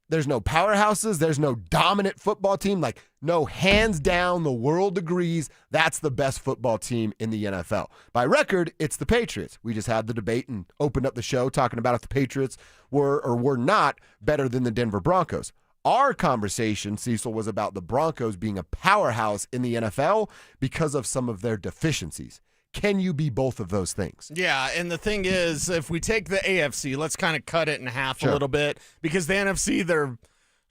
there's no powerhouses? There's no dominant football team? Like, no, hands down, the world agrees that's the best football team in the NFL. By record, it's the Patriots. We just had the debate and opened up the show talking about if the Patriots were or were not better than the Denver Broncos. Our conversation, Cecil, was about the Broncos being a powerhouse in the NFL because of some of their deficiencies. Can you be both of those things? Yeah, and the thing is, if we take the AFC, let's kind of cut it in half a little bit, because the NFC, they're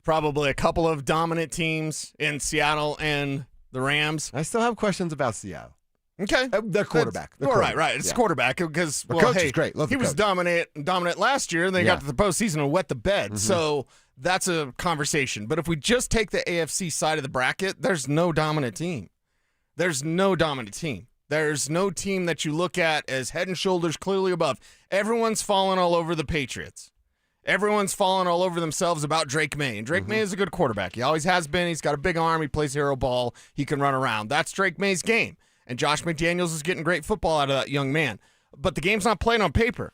probably a couple of dominant teams in Seattle and the Rams. I still have questions about Seattle. Okay. Their quarterback. Right. It's quarterback because, the coach is great. Love he the was coach. dominant last year, and they got to the postseason and wet the bed. Mm-hmm. So that's a conversation. But if we just take the AFC side of the bracket, there's no dominant team. There's no dominant team. There's no team that you look at as head and shoulders clearly above. Everyone's fallen all over the Patriots. Everyone's fallen all over themselves about Drake May. And Drake May is a good quarterback. He always has been. He's got a big arm. He plays hero ball. He can run around. That's Drake May's game. And Josh McDaniels is getting great football out of that young man. But the game's not played on paper.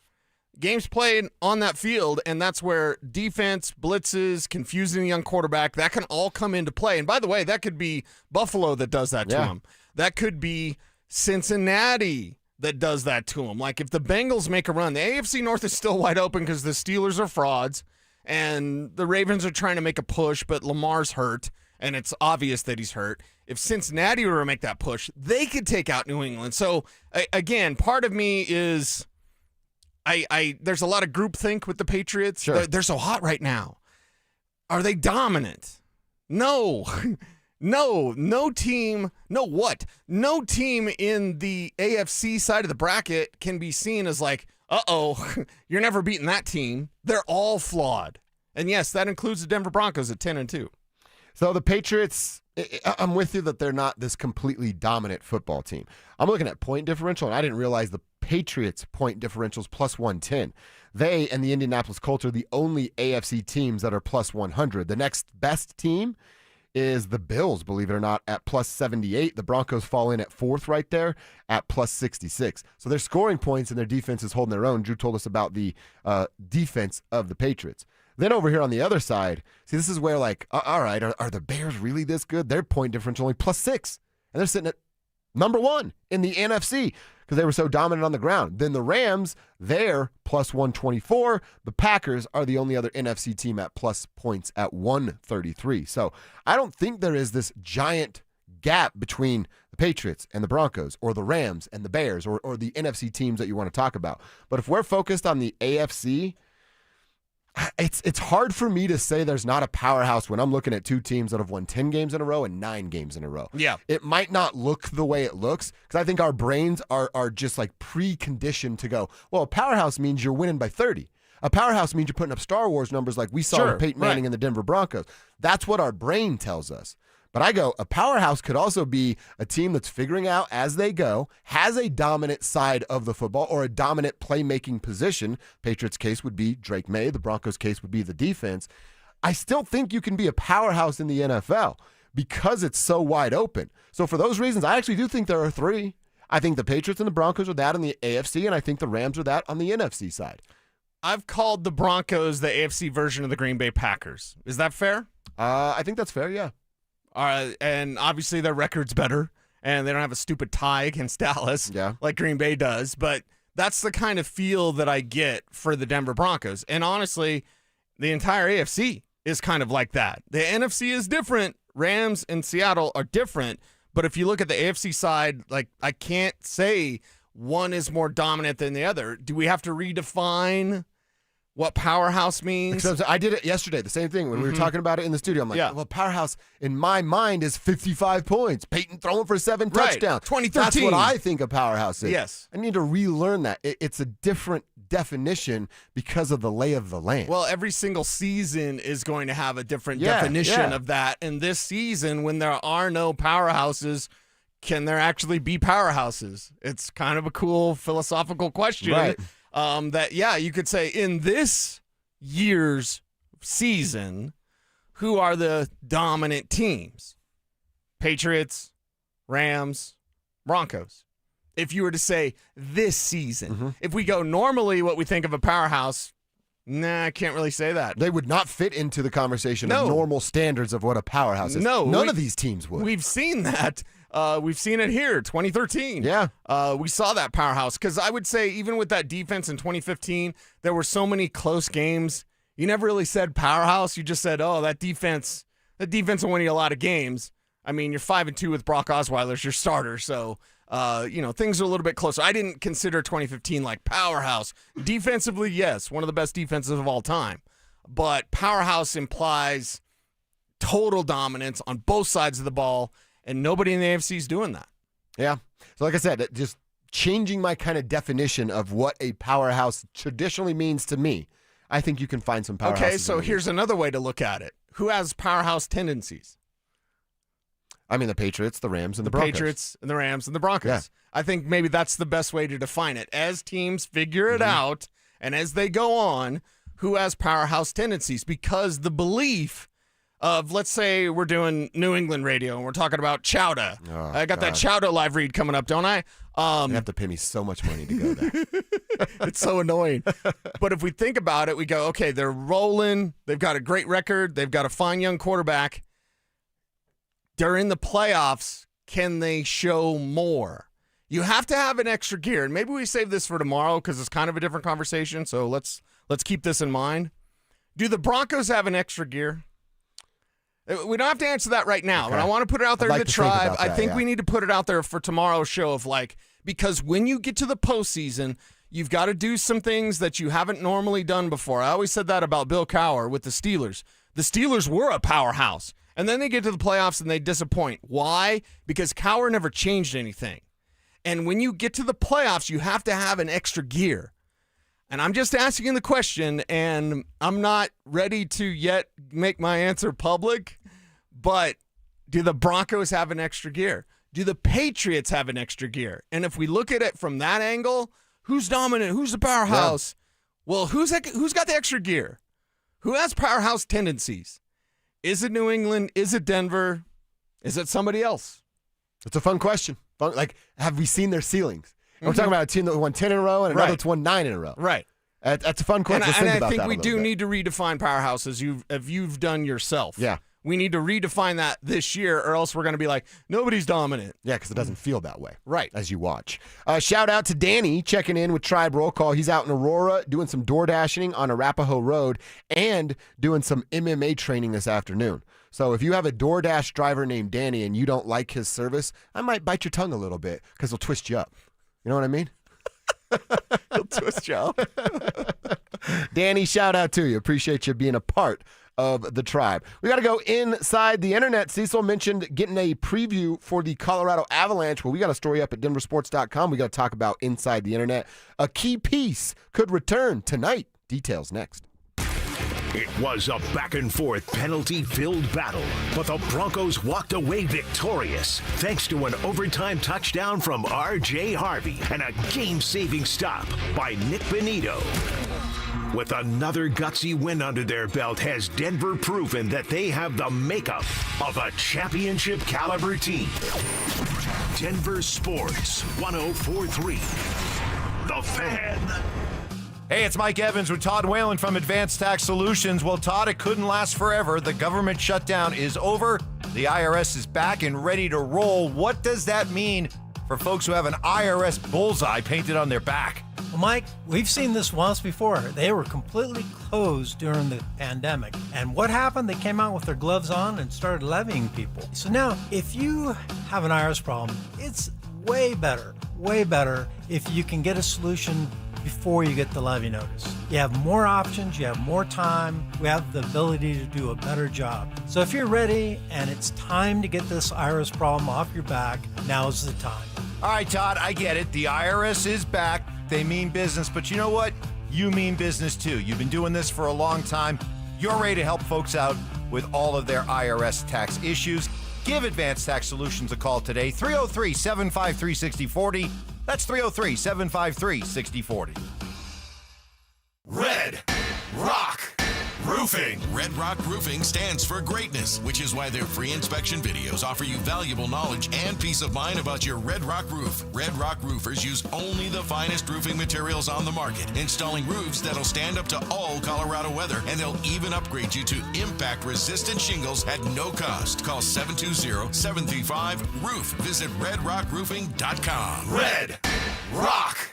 Game's played on that field, and that's where defense, blitzes, confusing the young quarterback, that can all come into play. And by the way, that could be Buffalo that does that to him. That could be Cincinnati that does that to him. Like, if the Bengals make a run, the AFC North is still wide open because the Steelers are frauds and the Ravens are trying to make a push, but Lamar's hurt, and it's obvious that he's hurt. If Cincinnati were to make that push, they could take out New England. So, again, part of me is there's a lot of groupthink with the Patriots. Sure. They're so hot right now. Are they dominant? No. No team in the AFC side of the bracket can be seen as like, you're never beating that team. They're all flawed. And yes, that includes the Denver Broncos at 10-2. So the Patriots, I'm with you that they're not this completely dominant football team. I'm looking at point differential, and I didn't realize the Patriots' point differentials plus 110. They and the Indianapolis Colts are the only AFC teams that are plus 100. The next best team is the Bills, believe it or not, at plus 78. The Broncos fall in at fourth right there at plus 66. So they're scoring points and their defense is holding their own. Drew told us about the defense of the Patriots. Then over here on the other side, see, this is where, like, all right, are the Bears really this good? Their point differential only plus 6. And they're sitting at number 1 in the NFC because they were so dominant on the ground. Then the Rams, they're plus 124. The Packers are the only other NFC team at plus points at 133. So I don't think there is this giant gap between the Patriots and the Broncos or the Rams and the Bears or the NFC teams that you want to talk about. But if we're focused on the AFC, it's hard for me to say there's not a powerhouse when I'm looking at two teams that have won 10 games in a row and 9 games in a row. Yeah. It might not look the way it looks because I think our brains are just like preconditioned to go, well, a powerhouse means you're winning by 30. A powerhouse means you're putting up Star Wars numbers like we saw with Peyton Manning and the Denver Broncos. That's what our brain tells us. But I go, a powerhouse could also be a team that's figuring out as they go, has a dominant side of the football or a dominant playmaking position. Patriots' case would be Drake May. The Broncos' case would be the defense. I still think you can be a powerhouse in the NFL because it's so wide open. So for those reasons, I actually do think there are 3. I think the Patriots and the Broncos are that on the AFC, and I think the Rams are that on the NFC side. I've called the Broncos the AFC version of the Green Bay Packers. Is that fair? I think that's fair, yeah. And obviously their record's better, and they don't have a stupid tie against Dallas like Green Bay does. But that's the kind of feel that I get for the Denver Broncos. And honestly, the entire AFC is kind of like that. The NFC is different. Rams and Seattle are different. But if you look at the AFC side, like, I can't say one is more dominant than the other. Do we have to redefine what powerhouse means. Except I did it yesterday, the same thing. When we were talking about it in the studio, I'm like, well, powerhouse in my mind is 55 points. Payton throwing for 7 touchdowns. 2013. That's what I think a powerhouse is. Yes. I need to relearn that. It's a different definition because of the lay of the land. Well, every single season is going to have a different definition of that. And this season, when there are no powerhouses, can there actually be powerhouses? It's kind of a cool philosophical question. Right. You could say in this year's season, who are the dominant teams? Patriots, Rams, Broncos. If you were to say this season, if we go normally what we think of a powerhouse, I can't really say that. They would not fit into the conversation of normal standards of what a powerhouse is. No. None of these teams would. We've seen that. We've seen it here, 2013. Yeah. We saw that powerhouse because I would say even with that defense in 2015, there were so many close games. You never really said powerhouse. You just said, oh, that defense will win you a lot of games. I mean, you're 5-2 with Brock Osweiler's your starter, so things are a little bit closer. I didn't consider 2015 like powerhouse. Defensively, yes, one of the best defenses of all time. But powerhouse implies total dominance on both sides of the ball, and nobody in the AFC is doing that. Yeah. So like I said, just changing my kind of definition of what a powerhouse traditionally means to me, I think you can find some powerhouses. Okay, so here's another way to look at it. Who has powerhouse tendencies? I mean, the Patriots, the Rams, and the Broncos. Patriots and the Rams and the Broncos. Yeah. I think maybe that's the best way to define it. As teams figure it out, and as they go on, who has powerhouse tendencies? Because the belief of, let's say we're doing New England radio and we're talking about Chowda. Oh, I got that Chowda live read coming up, don't I? You have to pay me so much money to go there. It's so annoying. But if we think about it, we go, okay, they're rolling. They've got a great record. They've got a fine young quarterback. During the playoffs, can they show more? You have to have an extra gear. And maybe we save this for tomorrow because it's kind of a different conversation. So let's keep this in mind. Do the Broncos have an extra gear? We don't have to answer that right now, but I want to put it out there to the tribe. I think we need to put it out there for tomorrow's show because when you get to the postseason, you've got to do some things that you haven't normally done before. I always said that about Bill Cowher with the Steelers. The Steelers were a powerhouse, and then they get to the playoffs and they disappoint. Why? Because Cowher never changed anything. And when you get to the playoffs, you have to have an extra gear. And I'm just asking the question, and I'm not ready to yet make my answer public, but do the Broncos have an extra gear? Do the Patriots have an extra gear? And if we look at it from that angle, who's dominant? Who's the powerhouse? Yeah. Well, who's got the extra gear? Who has powerhouse tendencies? Is it New England? Is it Denver? Is it somebody else? It's a fun question. Like, have we seen their ceilings? And we're talking about a team that won 10 in a row and another that's won 9 in a row. Right. That's a fun question. And I think we do need to redefine powerhouse as you've done yourself. Yeah. We need to redefine that this year, or else we're going to be like, nobody's dominant. Yeah, because it doesn't feel that way. Right. As you watch. Shout out to Danny checking in with Tribe Roll Call. He's out in Aurora doing some door dashing on Arapahoe Road and doing some MMA training this afternoon. So if you have a DoorDash driver named Danny and you don't like his service, I might bite your tongue a little bit because he'll twist you up. You know what I mean? He'll twist you up. Danny, shout out to you. Appreciate you being a part of the tribe. We got to go inside the internet. Cecil mentioned getting a preview for the Colorado Avalanche. Well, we got a story up at DenverSports.com. We got to talk about inside the internet. A key piece could return tonight. Details next. It was a back-and-forth, penalty-filled battle, but the Broncos walked away victorious thanks to an overtime touchdown from R.J. Harvey and a game-saving stop by Nick Benito. With another gutsy win under their belt, has Denver proven that they have the makeup of a championship-caliber team. Denver Sports 104.3. The Fan. Hey, it's Mike Evans with Todd Whalen from Advanced Tax Solutions. Well, Todd, it couldn't last forever. The government shutdown is over. The IRS is back and ready to roll. What does that mean for folks who have an IRS bullseye painted on their back? Well, Mike, we've seen this once before. They were completely closed during the pandemic. And what happened? They came out with their gloves on and started levying people. So now, if you have an IRS problem, it's way better if you can get a solution before you get the levy notice. You have more options, you have more time, we have the ability to do a better job. So if you're ready and it's time to get this IRS problem off your back, now's the time. All right, Todd, I get it. The IRS is back. They mean business, but you know what? You mean business too. You've been doing this for a long time. You're ready to help folks out with all of their IRS tax issues. Give Advanced Tax Solutions a call today, 303-753-6040. That's 303-753-6040. Red Rock Roofing. Red Rock Roofing stands for greatness, which is why their free inspection videos offer you valuable knowledge and peace of mind about your Red Rock roof. Red Rock roofers use only the finest roofing materials on the market, installing roofs that'll stand up to all Colorado weather, and they'll even upgrade you to impact-resistant shingles at no cost. Call 720-735-ROOF. Visit redrockroofing.com. Red Rock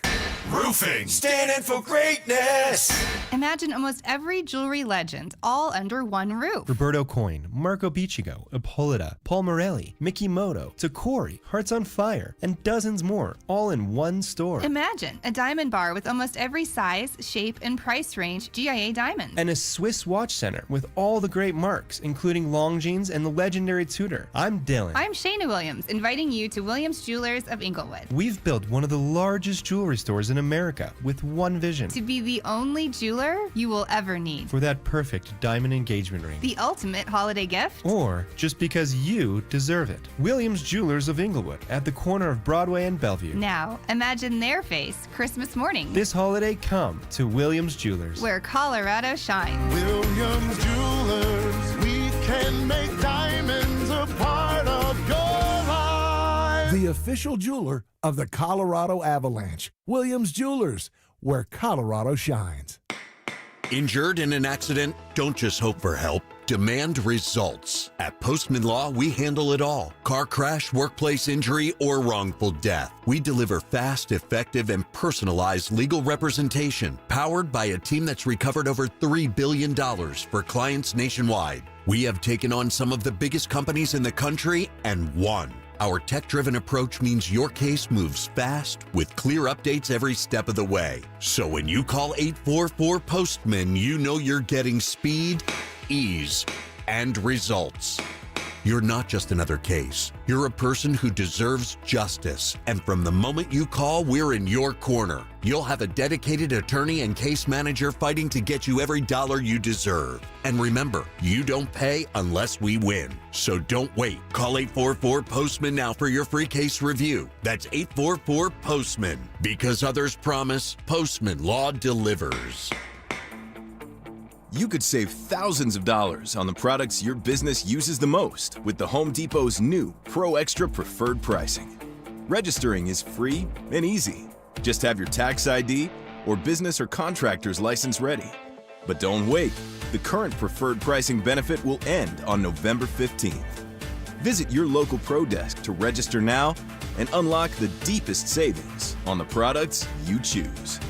Roofing. Standing for greatness. Imagine almost every jewelry legend all under one roof. Roberto Coin, Marco Biccigo, Ippolita, Paul Morelli, Mickey Moto, Tacori, Hearts on Fire, and dozens more, all in one store. Imagine a diamond bar with almost every size, shape, and price range GIA diamonds. And a Swiss watch center with all the great marks, including Longines and the legendary Tudor. I'm Dylan. I'm Shayna Williams, inviting you to Williams Jewelers of Inglewood. We've built one of the largest jewelry stores in America with one vision. To be the only jeweler you will ever need. For that perfect diamond engagement ring. The ultimate holiday gift. Or just because you deserve it. Williams Jewelers of Inglewood at the corner of Broadway and Bellevue. Now, imagine their face Christmas morning. This holiday, come to Williams Jewelers. Where Colorado shines. Williams Jewelers, we can make diamonds a part of your life. The official jeweler of the Colorado Avalanche. Williams Jewelers, where Colorado shines. Injured in an accident? Don't just hope for help. Demand results. At Postman Law, we handle it all. Car crash, workplace injury, or wrongful death. We deliver fast, effective, and personalized legal representation, powered by a team that's recovered over $3 billion for clients nationwide. We have taken on some of the biggest companies in the country and won. Our tech-driven approach means your case moves fast with clear updates every step of the way. So when you call 844-POSTMAN, you know you're getting speed, ease, and results. You're not just another case. You're a person who deserves justice. And from the moment you call, we're in your corner. You'll have a dedicated attorney and case manager fighting to get you every dollar you deserve. And remember, you don't pay unless we win. So don't wait. Call 844-POSTMAN now for your free case review. That's 844-POSTMAN. Because others promise, Postman Law delivers. You could save thousands of dollars on the products your business uses the most with the Home Depot's new Pro Extra Preferred Pricing. Registering is free and easy. Just have your tax ID or business or contractor's license ready. But don't wait. The current preferred pricing benefit will end on November 15th. Visit your local Pro Desk to register now and unlock the deepest savings on the products you choose.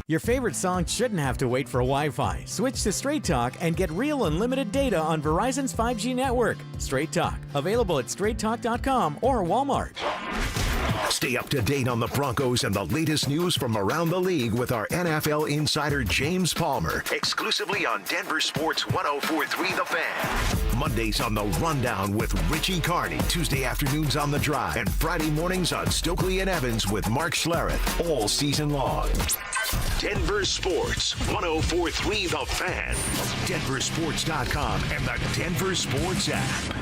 Your favorite song shouldn't have to wait for Wi-Fi. Switch to Straight Talk and get real unlimited data on Verizon's 5G network. Straight Talk, available at straighttalk.com or Walmart. Stay up to date on the Broncos and the latest news from around the league with our NFL insider James Palmer, exclusively on Denver Sports 104.3 The Fan. Mondays on The Rundown with Richie Carney, Tuesday afternoons on The Drive, and Friday mornings on Stokely and Evans with Mark Schlereth, all season long. Denver Sports 104.3 The Fan, DenverSports.com, and the Denver Sports app.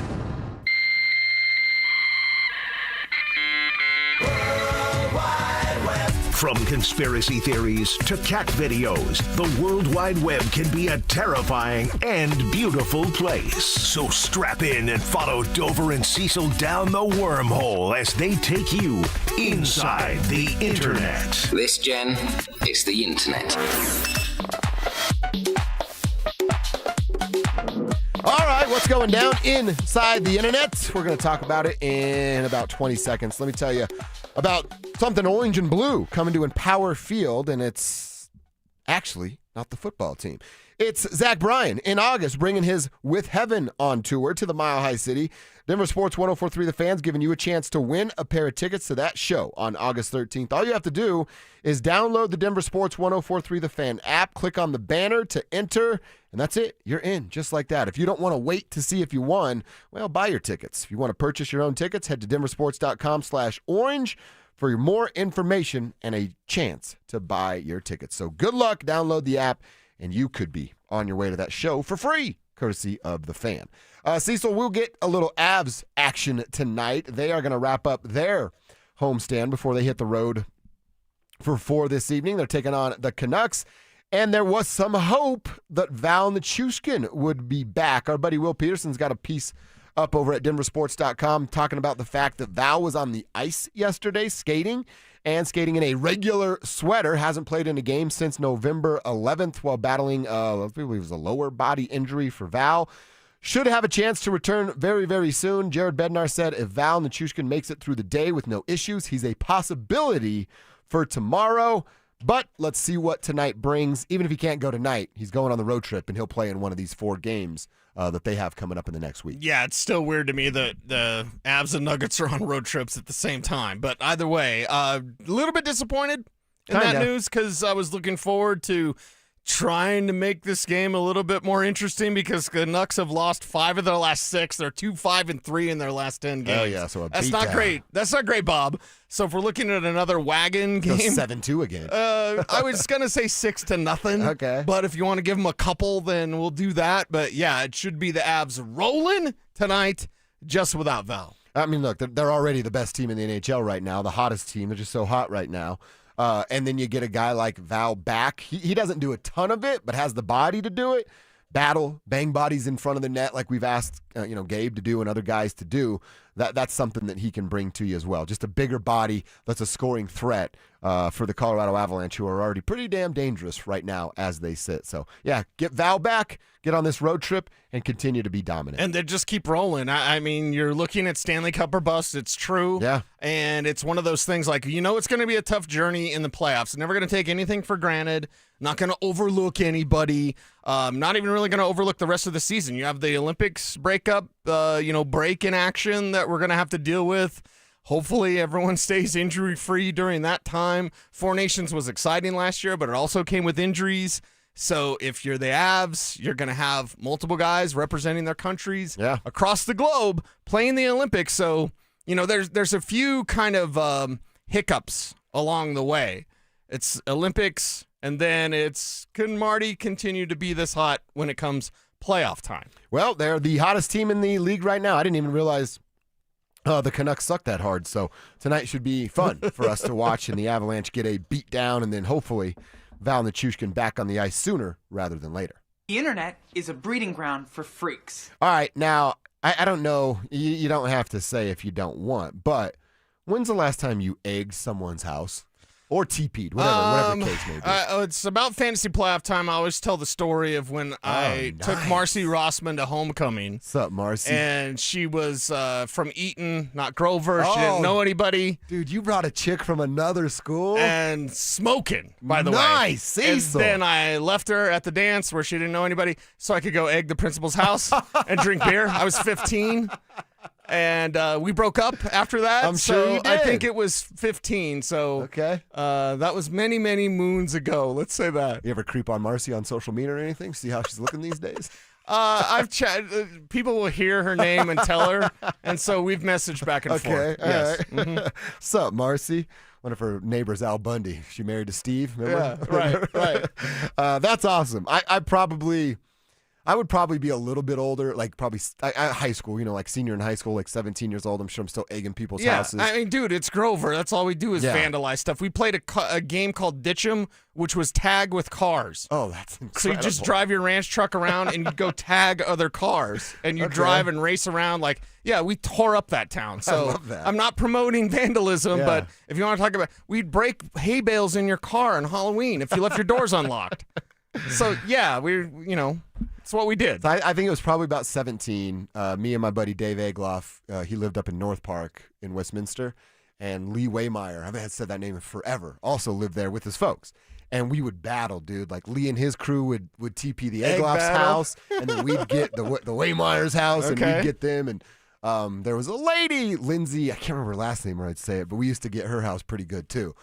From conspiracy theories to cat videos, the World Wide Web can be a terrifying and beautiful place. So strap in and follow Dover and Cecil down the wormhole as they take you inside the internet. This, Jen, is the internet. All right, what's going down inside the internet? We're going to talk about it in about 20 seconds. Let me tell you about something orange and blue coming to Empower Field, and it's actually not the football team. It's Zach Bryan in August bringing his With Heaven on tour to the Mile High City. Denver Sports 104.3 The Fan's giving you a chance to win a pair of tickets to that show on August 13th. All you have to do is download the Denver Sports 104.3 The Fan app, click on the banner to enter, and that's it. You're in, just like that. If you don't want to wait to see if you won, well, buy your tickets. If you want to purchase your own tickets, head to denversports.com/orange for more information and a chance to buy your tickets. So good luck, download the app, and you could be on your way to that show for free, courtesy of the Fan. Cecil, we'll get a little Avs action tonight. They are going to wrap up their homestand before they hit the road for 4 this evening. They're taking on the Canucks, and there was some hope that Val Nichushkin would be back. Our buddy Will Peterson's got a piece up over at denversports.com talking about the fact that Val was on the ice yesterday skating in a regular sweater. Hasn't played in a game since November 11th while battling, I believe it was a lower body injury for Val. Should have a chance to return very, very soon. Jared Bednar said if Val Nichushkin makes it through the day with no issues, he's a possibility for tomorrow. But let's see what tonight brings. Even if he can't go tonight, he's going on the road trip, and he'll play in one of these 4 games that they have coming up in the next week. Yeah, it's still weird to me that the Avs and Nuggets are on road trips at the same time. But either way, a little bit disappointed in that news because I was looking forward to trying to make this game a little bit more interesting because the Canucks have lost 5 of their last 6. They're 2-5-3 in their last 10 games. Oh, yeah, so that's not great. That's not great, Bob. So if we're looking at another wagon game, 7-2 again. I was gonna say 6-0. Okay, but if you want to give them a couple, then we'll do that. But yeah, it should be the Avs rolling tonight, just without Val. I mean, look, they're already the best team in the NHL right now, the hottest team. They're just so hot right now. And then you get a guy like Val back. He doesn't do a ton of it, but has the body to do it. Battle, bang bodies in front of the net like we've asked Gabe to do and other guys to do. That's something that he can bring to you as well. Just a bigger body that's a scoring threat for the Colorado Avalanche, who are already pretty damn dangerous right now as they sit. So, yeah, get Val back, get on this road trip, and continue to be dominant. And they just keep rolling. I mean, you're looking at Stanley Cup or bust. It's true. Yeah. And it's one of those things like, it's going to be a tough journey in the playoffs. Never going to take anything for granted. Not going to overlook anybody. Not even really going to overlook the rest of the season. You have the Olympics break in action that we're going to have to deal with. Hopefully everyone stays injury-free during that time. 4 Nations was exciting last year, but it also came with injuries. So if you're the Avs, you're going to have multiple guys representing their countries across the globe playing the Olympics. So, there's a few kind of hiccups along the way. It's Olympics, and then can Marty continue to be this hot when it comes playoff time? Well, they're the hottest team in the league right now. I didn't even realize the Canucks suck that hard. So tonight should be fun for us to watch, and the Avalanche get a beat down, and then hopefully Val Nichushkin back on the ice sooner rather than later. The internet is a breeding ground for freaks. All right, now, I don't know. You don't have to say if you don't want, but when's the last time you egged someone's house? Or TP'd, whatever the case may be. It's about fantasy playoff time. I always tell the story of when I took Marcy Rossman to homecoming. What's up, Marcy? And she was from Eaton, not Grover. She didn't know anybody. Dude, you brought a chick from another school? And smoking, by the way. Nice, Cecil. And then I left her at the dance where she didn't know anybody, so I could go egg the principal's house and drink beer. I was 15. And we broke up after that. I'm sure you did. I think it was 15. So that was many, many moons ago. Let's say that. You ever creep on Marcy on social media or anything? See how she's looking these days? I've chatted. People will hear her name and tell her, and so we've messaged back and forth. Yes. All right. What's up, Marcy? One of her neighbors, Al Bundy. She married to Steve. Remember? Yeah, right. That's awesome. I would probably be a little bit older, like probably high school, like senior in high school, like 17 years old. I'm sure I'm still egging people's houses. I mean, dude, it's Grover. That's all we do is vandalize stuff. We played a game called Ditch 'em, which was tag with cars. Oh, that's incredible. So you just drive your ranch truck around and you go tag other cars and you drive and race around. We tore up that town. So I love that. I'm not promoting vandalism, but if you want to talk about, we'd break hay bales in your car on Halloween if you left your doors unlocked. So it's what we did. I think it was probably about 17. Me and my buddy Dave Egloff, he lived up in North Park in Westminster, and Lee Waymeyer, I haven't said that name in forever, also lived there with his folks. And we would battle, dude. Like Lee and his crew would TP the Egg Egloff's battle. house, and then we'd get the Waymeyer's house, and Okay. we'd get them. And there was a lady, Lindsay, I can't remember her last name or I'd say it, but we used to get her house pretty good too.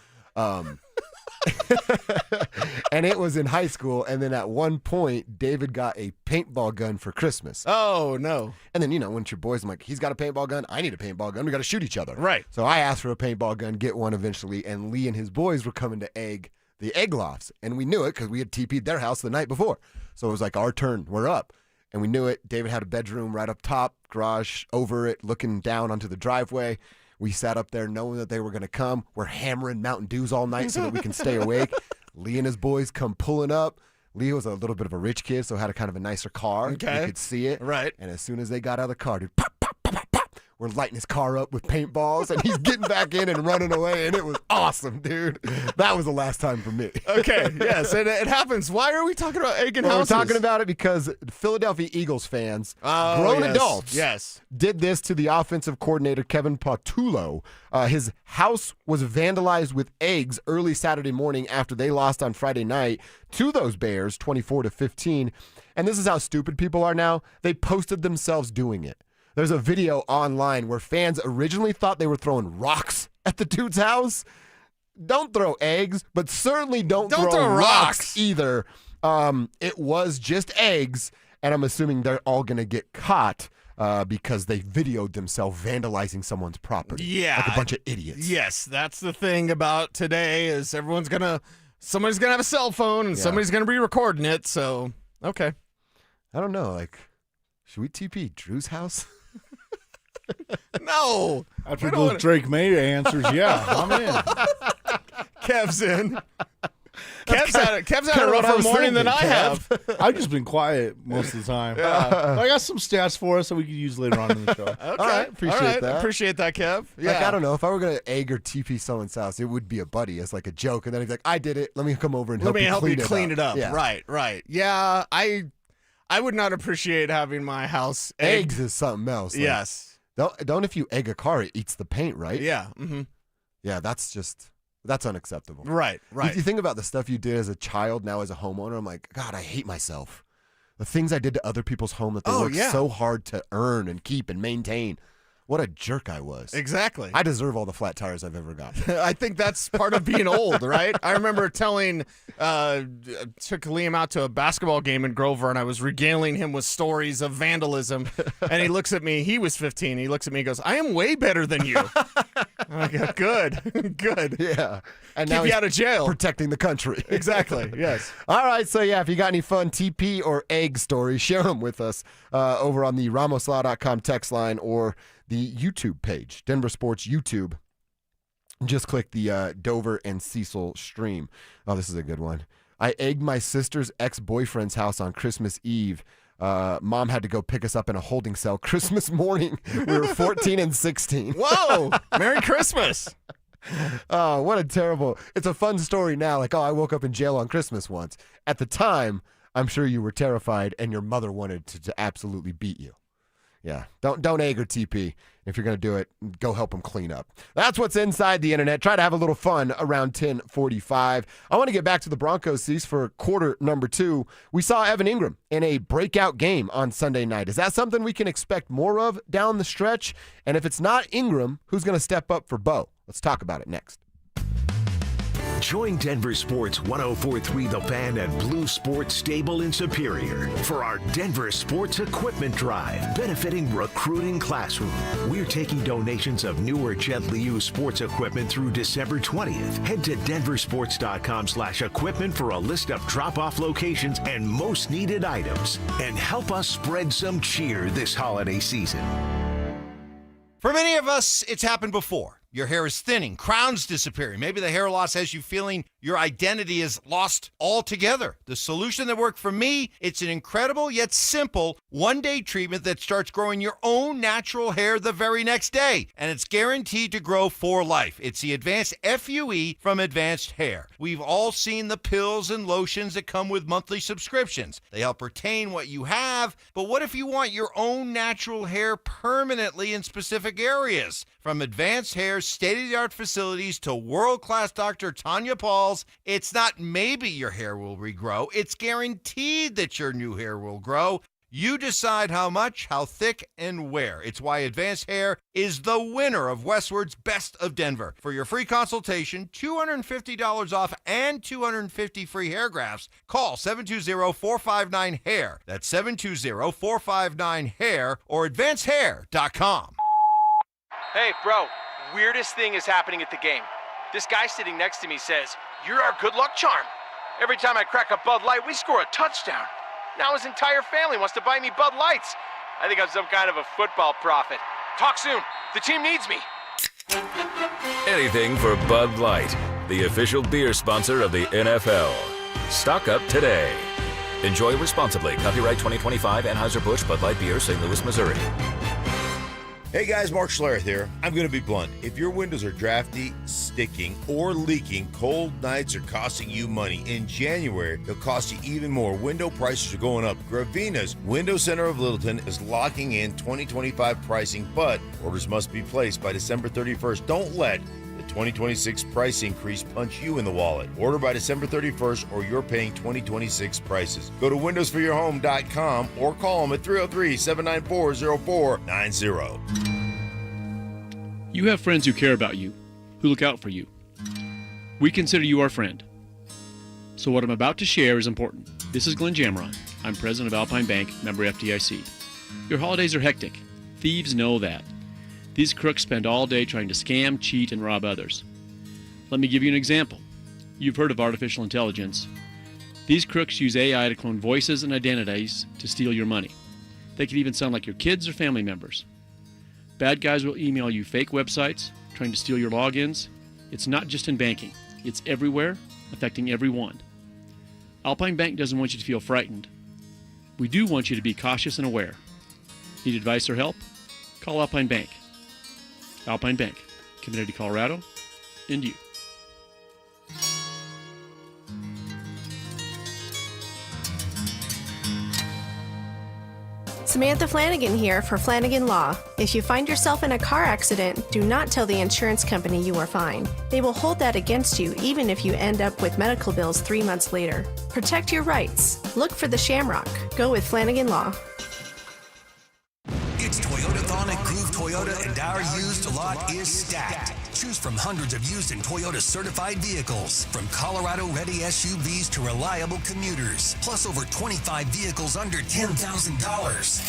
And it was in high school. And then at one point, David got a paintball gun for Christmas. Oh, no. And then, once your boys, I'm like, he's got a paintball gun. I need a paintball gun. We got to shoot each other. Right. So I asked for a paintball gun, get one eventually. And Lee and his boys were coming to egg the Egloffs. And we knew it because we had TP'd their house the night before. So it was like our turn. We're up. And we knew it. David had a bedroom right up top, garage over it, looking down onto the driveway. We sat up there knowing that they were going to come. We're hammering Mountain Dews all night so that we can stay awake. Lee and his boys come pulling up. Lee was a little bit of a rich kid, so had a kind of a nicer car. Okay. You could see it. Right. And as soon as they got out of the car, dude, pop, pop, pop, pop, pop. We're lighting his car up with paintballs, and he's getting back in and running away, and it was awesome, dude. That was the last time for me. Okay, yes, it happens. Why are we talking about egging houses? We're talking about it because Philadelphia Eagles fans, grown adults, did this to the offensive coordinator, Kevin Patullo. His house was vandalized with eggs early Saturday morning after they lost on Friday night to those Bears, 24-15. And this is how stupid people are now. They posted themselves doing it. There's a video online where fans originally thought they were throwing rocks at the dude's house. Don't throw eggs, but certainly don't throw rocks either. It was just eggs, and I'm assuming they're all going to get caught because they videoed themselves vandalizing someone's property. Yeah. Like a bunch of idiots. Yes, that's the thing about today is somebody's going to have a cell phone, and somebody's going to be recording it, so, okay. I don't know, should we TP Drew's house? No. After those Drake May answers, yeah, I'm in. Kev's in. Kev's had a rougher morning than I have. I've just been quiet most of the time. I got some stats for us that we could use later on in the show. Okay. All right, appreciate that. Appreciate that, Kev. Yeah. I don't know. If I were going to egg or TP someone's house, it would be a buddy as like a joke. And then he's like, I did it. Let me come over and help you clean it up. Yeah. Right. Yeah, I would not appreciate having my house egged. Eggs is something else. Like, yes. Don't if you egg a car, it eats the paint, right? Yeah. Mm-hmm. Yeah, that's unacceptable. Right. You think about the stuff you did as a child, now as a homeowner, I'm like, God, I hate myself. The things I did to other people's home that they worked so hard to earn and keep and maintain. What a jerk I was. Exactly. I deserve all the flat tires I've ever got. I think that's part of being old, right? I remember took Liam out to a basketball game in Grover, and I was regaling him with stories of vandalism. And he looks at me. He was 15. He looks at me and goes, I am way better than you. I go, good. Yeah. And keep now you out of jail. Protecting the country. Exactly, yes. All right, so if you got any fun TP or egg stories, share them with us over on the RamosLaw.com text line or the YouTube page, Denver Sports YouTube. Just click the Dover and Cecil stream. Oh, this is a good one. I egged my sister's ex-boyfriend's house on Christmas Eve. Mom had to go pick us up in a holding cell Christmas morning. We were 14 and 16. Whoa! Merry Christmas. Oh, what a terrible. It's a fun story now. Like, I woke up in jail on Christmas once. At the time, I'm sure you were terrified and your mother wanted to absolutely beat you. Yeah, don't egg or TP. If you're going to do it, go help them clean up. That's what's inside the internet. Try to have a little fun around 10:45. I want to get back to the Broncos, Cease, for quarter number 2. We saw Evan Ingram in a breakout game on Sunday night. Is that something we can expect more of down the stretch? And if it's not Ingram, who's going to step up for Bo? Let's talk about it next. Join Denver Sports 104.3 The Fan and Blue Sports Stable in Superior for our Denver Sports Equipment Drive, benefiting Recruiting Classroom. We're taking donations of new or gently used sports equipment through December 20th. Head to denversports.com/equipment for a list of drop-off locations and most needed items. And help us spread some cheer this holiday season. For many of us, it's happened before. Your hair is thinning, crowns disappearing. Maybe the hair loss has you feeling your identity is lost altogether. The solution that worked for me, it's an incredible yet simple one-day treatment that starts growing your own natural hair the very next day. And it's guaranteed to grow for life. It's the Advanced FUE from Advanced Hair. We've all seen the pills and lotions that come with monthly subscriptions. They help retain what you have, but what if you want your own natural hair permanently in specific areas? From advanced hair, state-of-the-art facilities to world-class Dr. Tanya Paul's, it's not maybe your hair will regrow. It's guaranteed that your new hair will grow. You decide how much, how thick, and where. It's why Advanced Hair is the winner of Westward's Best of Denver. For your free consultation, $250 off and 250 free hair grafts, call 720-459-HAIR. That's 720-459-HAIR or advancedhair.com. Hey, bro, weirdest thing is happening at the game. This guy sitting next to me says, "You're our good luck charm. Every time I crack a Bud Light, we score a touchdown." Now his entire family wants to buy me Bud Lights. I think I'm some kind of a football prophet. Talk soon. The team needs me. Anything for Bud Light, the official beer sponsor of the NFL. Stock up today. Enjoy responsibly. Copyright 2025 Anheuser-Busch Bud Light Beer, St. Louis, Missouri. Hey guys, Mark Schlereth here. I'm going to be blunt. If your windows are drafty, sticking, or leaking, cold nights are costing you money. In January, they'll cost you even more. Window prices are going up. Gravina's Window Center of Littleton is locking in 2025 pricing, but orders must be placed by December 31st. Don't let the 2026 price increase punch you in the wallet. Order by December 31st or you're paying 2026 prices. Go to windowsforyourhome.com or call them at 303-794-0490. You have friends who care about you, who look out for you. We consider you our friend. So what I'm about to share is important. This is Glenn Jamron. I'm president of Alpine Bank, member FDIC. Your holidays are hectic. Thieves know that. These crooks spend all day trying to scam, cheat, and rob others. Let me give you an example. You've heard of artificial intelligence. These crooks use AI to clone voices and identities to steal your money. They can even sound like your kids or family members. Bad guys will email you fake websites, trying to steal your logins. It's not just in banking. It's everywhere, affecting everyone. Alpine Bank doesn't want you to feel frightened. We do want you to be cautious and aware. Need advice or help? Call Alpine Bank. Alpine Bank, committed to Colorado and you. Samantha Flanagan here for Flanagan Law. If you find yourself in a car accident, do not tell the insurance company you are fine. They will hold that against you even if you end up with medical bills 3 months later. Protect your rights. Look for the Shamrock. Go with Flanagan Law. It's Toyotathon at Groove Toyota, and our used lot is stacked. Choose from hundreds of used and Toyota certified vehicles, from Colorado-ready SUVs to reliable commuters, plus over 25 vehicles under $10,000.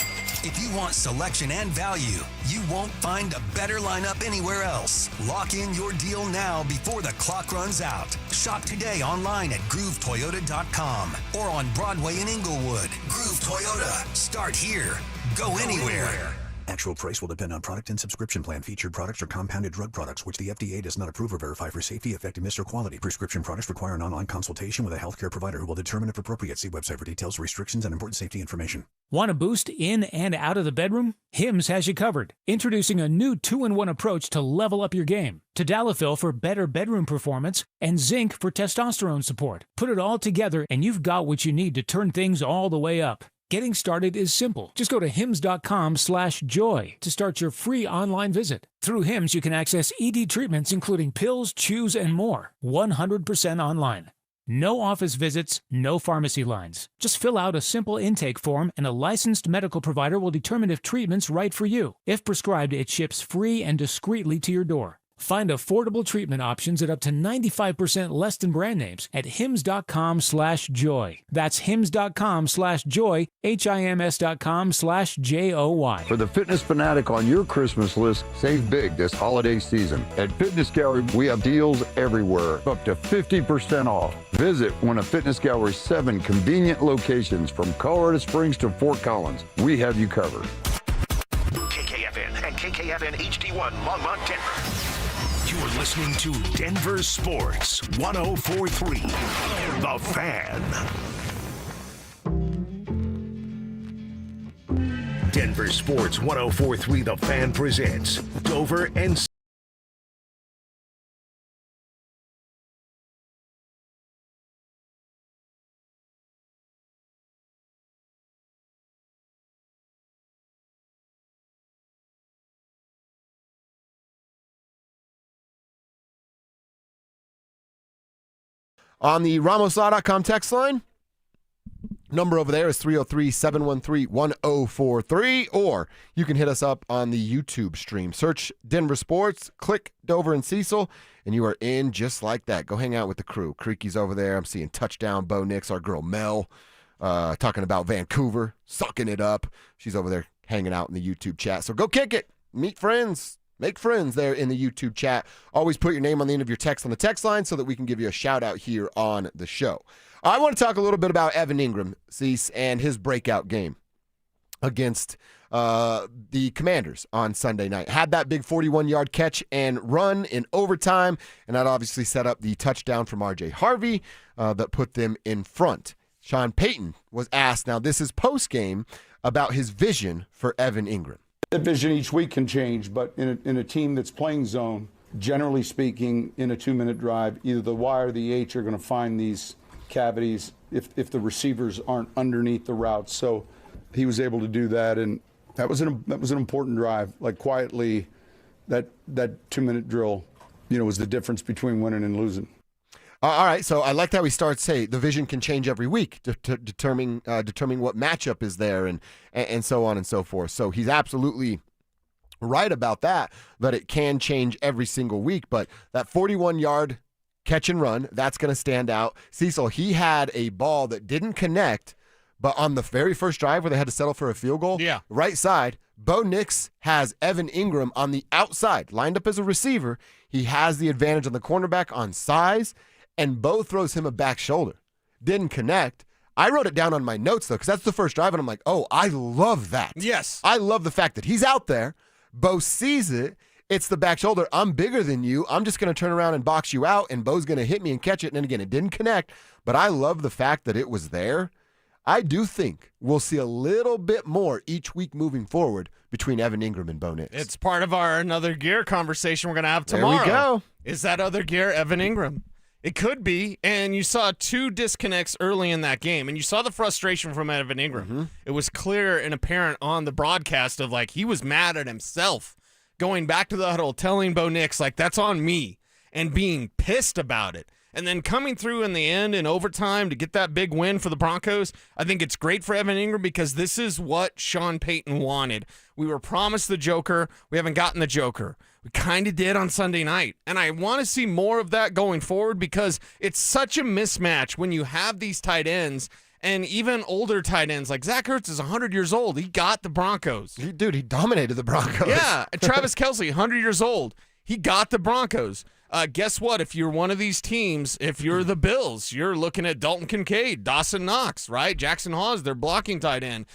If you want selection and value, you won't find a better lineup anywhere else. Lock in your deal now before the clock runs out. Shop today online at GrooveToyota.com or on Broadway in Inglewood. Groove Toyota. Start here. Go anywhere. Actual price will depend on product and subscription plan. Featured products are compounded drug products, which the FDA does not approve or verify for safety, effectiveness, or quality. Prescription products require an online consultation with a healthcare provider who will determine if appropriate. See website for details, restrictions, and important safety information. Want a boost in and out of the bedroom? Hims has you covered. Introducing a new 2-in-1 approach to level up your game. Tadalafil for better bedroom performance and zinc for testosterone support. Put it all together and you've got what you need to turn things all the way up. Getting started is simple. Just go to hims.com/joy to start your free online visit. Through Hims, you can access ED treatments including pills, chews, and more. 100% online. No office visits, no pharmacy lines. Just fill out a simple intake form and a licensed medical provider will determine if treatment's right for you. If prescribed, it ships free and discreetly to your door. Find affordable treatment options at up to 95% less than brand names at hims.com/joy. That's hims.com/joy, HIMS.com/JOY. For the fitness fanatic on your Christmas list, save big this holiday season. At Fitness Gallery, we have deals everywhere, up to 50% off. Visit one of Fitness Gallery's 7 convenient locations from Colorado Springs to Fort Collins. We have you covered. KKFN and KKFN HD1 Longmont, Denver. You're listening to Denver Sports 104.3 The Fan. Denver Sports 104.3 The Fan presents Dover and On the RamosLaw.com text line, number over there is 303-713-1043, or you can hit us up on the YouTube stream. Search Denver Sports, click Dover and Cecil, and you are in just like that. Go hang out with the crew. Creaky's over there. I'm seeing Touchdown Bo Nix, our girl Mel, talking about Vancouver, sucking it up. She's over there hanging out in the YouTube chat. So go kick it. Meet friends. Make friends there in the YouTube chat. Always put your name on the end of your text on the text line so that we can give you a shout out here on the show. I want to talk a little bit about Evan Ingram, Cease, and his breakout game against the Commanders on Sunday night. Had that big 41-yard catch and run in overtime, and that obviously set up the touchdown from R.J. Harvey that put them in front. Sean Payton was asked, now this is post-game, about his vision for Evan Ingram. The vision each week can change, but in a team that's playing zone, generally speaking, in a 2-minute drive, either the Y or the H are going to find these cavities if the receivers aren't underneath the routes. So he was able to do that, and that was an important drive. Like, quietly, that 2-minute drill, was the difference between winning and losing. All right, so I like how he starts, hey, the vision can change every week, determining what matchup is there and so on and so forth. So he's absolutely right about that it can change every single week. But that 41-yard catch and run, that's going to stand out. Cecil, he had a ball that didn't connect, but on the very first drive where they had to settle for a field goal, right side, Bo Nix has Evan Ingram on the outside, lined up as a receiver. He has the advantage on the cornerback on size, and Bo throws him a back shoulder. Didn't connect. I wrote it down on my notes, though, because that's the first drive, and I'm like, oh, I love that. Yes. I love the fact that he's out there. Bo sees it. It's the back shoulder. I'm bigger than you. I'm just going to turn around and box you out, and Bo's going to hit me and catch it. And then again, it didn't connect, but I love the fact that it was there. I do think we'll see a little bit more each week moving forward between Evan Ingram and Bo Nix. It's part of our another gear conversation we're going to have tomorrow. There we go. Is that other gear Evan Ingram? It could be, and you saw 2 disconnects early in that game, and you saw the frustration from Evan Ingram. Mm-hmm. It was clear and apparent on the broadcast of, he was mad at himself, going back to the huddle, telling Bo Nix, that's on me, and being pissed about it. And then coming through in the end in overtime to get that big win for the Broncos, I think it's great for Evan Ingram because this is what Sean Payton wanted. We were promised the Joker. We haven't gotten the Joker. We kind of did on Sunday night. And I want to see more of that going forward because it's such a mismatch when you have these tight ends and even older tight ends. Like Zach Ertz is 100 years old. He got the Broncos. Dude, he dominated the Broncos. Yeah. Travis Kelce, 100 years old. He got the Broncos. Guess what? If you're one of these teams, if you're the Bills, you're looking at Dalton Kincaid, Dawson Knox, right? Jackson Hawes, they're blocking tight end.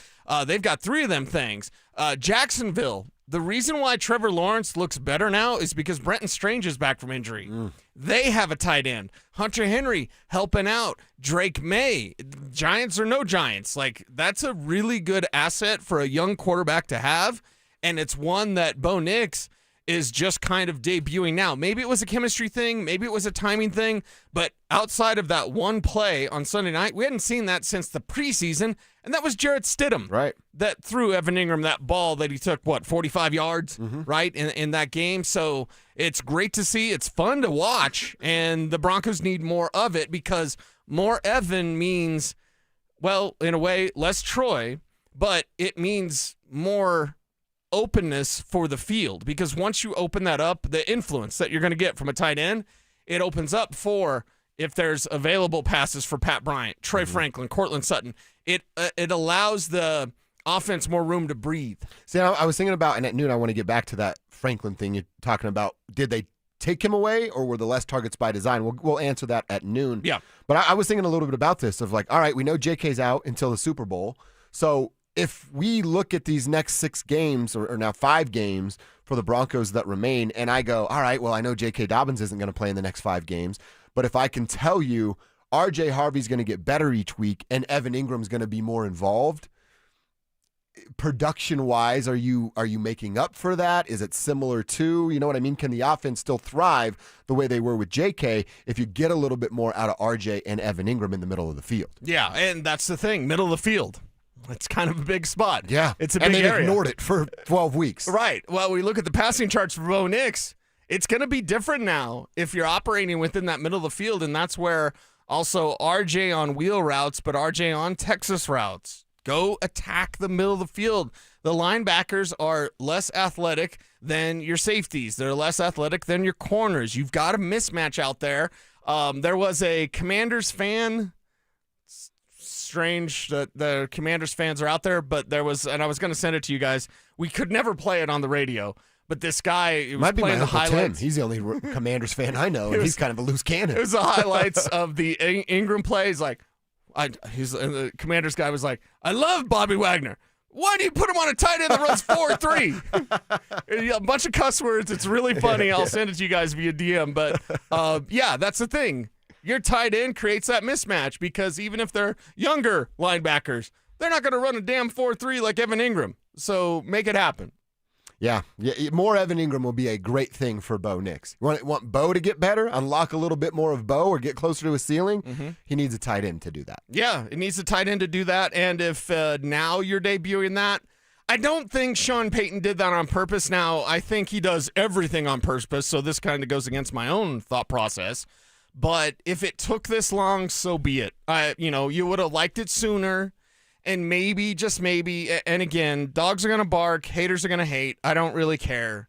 They've got 3 of them things. Jacksonville, the reason why Trevor Lawrence looks better now is because Brenton Strange is back from injury. They have a tight end. Hunter Henry helping out. Drake May, Giants or no Giants. That's a really good asset for a young quarterback to have, and it's one that Bo Nix is just kind of debuting now. Maybe it was a chemistry thing, maybe it was a timing thing, but outside of that one play on Sunday night, we hadn't seen that since the preseason, and that was Jarrett Stidham. Right. That threw Evan Ingram that ball that he took, 45 yards, right, in that game. So it's great to see. It's fun to watch, and the Broncos need more of it because more Evan means, well, in a way, less Troy, but it means more openness for the field because once you open that up, the influence that you're going to get from a tight end, it opens up for if there's available passes for Pat Bryant, Troy Franklin, Cortland Sutton. It allows the offense more room to breathe. See, I was thinking about, and at noon I want to get back to that Franklin thing you're talking about. Did they take him away or were the less targets by design? We'll answer that at noon. Yeah. But I was thinking a little bit about this of all right, we know JK's out until the Super Bowl. So if we look at these next 6 games or now 5 games for the Broncos that remain, and I go, all right, well, I know J.K. Dobbins isn't going to play in the next 5 games, but if I can tell you R.J. Harvey's going to get better each week and Evan Ingram's going to be more involved, production-wise, are you making up for that? Is it similar to, you know what I mean? Can the offense still thrive the way they were with J.K. if you get a little bit more out of R.J. and Evan Ingram in the middle of the field? Yeah, and that's the thing, middle of the field. It's kind of a big spot. Yeah. It's a big area. And they ignored it for 12 weeks. Right. Well, we look at the passing charts for Bo Nix. It's going to be different now if you're operating within that middle of the field, and that's where Also, RJ on wheel routes, but RJ on Texas routes. Go attack the middle of the field. The linebackers are less athletic than your safeties. They're less athletic than your corners. You've got a mismatch out there. There was a Commanders fan. Strange that the Commanders fans are out there, but there was, and I was going to send it to you guys. We could never play it on the radio, but this guy was might be playing my the Uncle Tim. highlights. He's the only Commanders fan I know, and he's kind of a loose cannon. It was the highlights of the Ingram plays. Like, and the Commanders guy was like, "I love Bobby Wagner. Why do you put him on a tight end that runs 4.3?" A bunch of cuss words. It's really funny. I'll send it to you guys via DM. But yeah, that's the thing. Your tight end creates that mismatch because even if they're younger linebackers, they're not going to run a damn 4.3 like Evan Ingram. So make it happen. Yeah, more Evan Ingram will be a great thing for Bo Nix. You want Bo to get better, unlock a little bit more of Bo, or get closer to his ceiling? He needs a tight end to do that. Yeah, it needs a tight end to do that. And if now you're debuting that, I don't think Sean Payton did that on purpose. Now, I think he does everything on purpose, so this kind of goes against my own thought process. But if it took this long, so be it. You would have liked it sooner. And maybe, just maybe, and again, dogs are going to bark, haters are going to hate. I don't really care.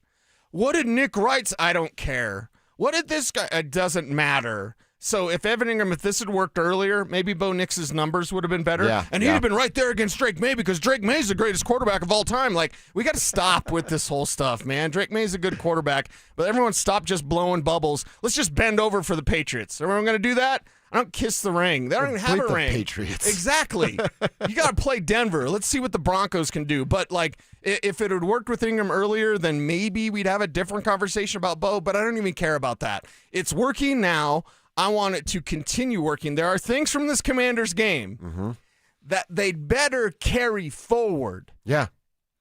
What did Nick Wright's? I don't care. What did this guy? It doesn't matter. So if Evan Ingram, if this had worked earlier, maybe Bo Nix's numbers would have been better. Yeah, and he'd have been right there against Drake May because Drake May's the greatest quarterback of all time. Like, we got to stop with this whole stuff, man. Drake May's a good quarterback, but everyone stop just blowing bubbles. Let's just bend over for the Patriots. Everyone going to do that? I don't kiss the ring. They don't even have a ring. Patriots. Exactly. You got to play Denver. Let's see what the Broncos can do. But, like, if it had worked with Ingram earlier, then maybe we'd have a different conversation about Bo, but I don't even care about that. It's working now. I want it to continue working. There are things from this Commanders game that they'd better carry forward. Yeah.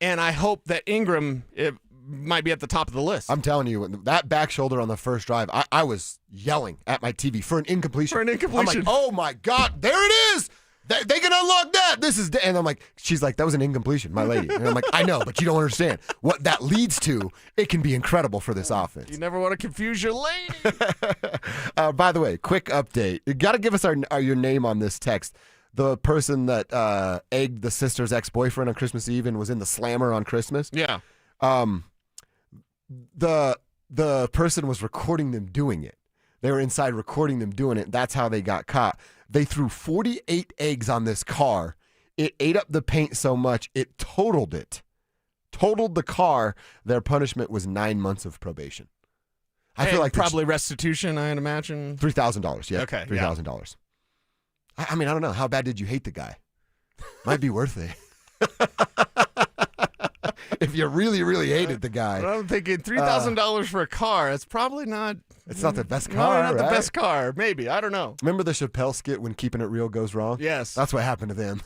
And I hope that Ingram might be at the top of the list. I'm telling you, that back shoulder on the first drive, I was yelling at my TV for an incompletion. For an incompletion. I'm like, oh my God, there it is. They can unlock that. This is, and I'm like, she's like, that was an incompletion, my lady. And I'm like, I know, but you don't understand what that leads to. It can be incredible for this offense. You never want to confuse your lady. By the way, quick update. You got to give us your name on this text. The person that egged the sister's ex-boyfriend on Christmas Eve and was in the slammer on Christmas. Yeah. The person was recording them doing it. They were inside recording them doing it. That's how they got caught. They threw 48 eggs on this car. It ate up the paint so much, it totaled it. Totaled the car. Their punishment was 9 months of probation. I feel like probably restitution, I'd imagine. $3,000. Yeah. Okay. $3,000. I mean, I don't know. How bad did you hate the guy? Might be worth it. If you really, really hated the guy. I'm thinking $3,000 for a car. It's probably not. It's not the best car. Not right? the best car. Maybe. I don't know. Remember the Chappelle skit when Keeping It Real goes wrong? Yes. That's what happened to them.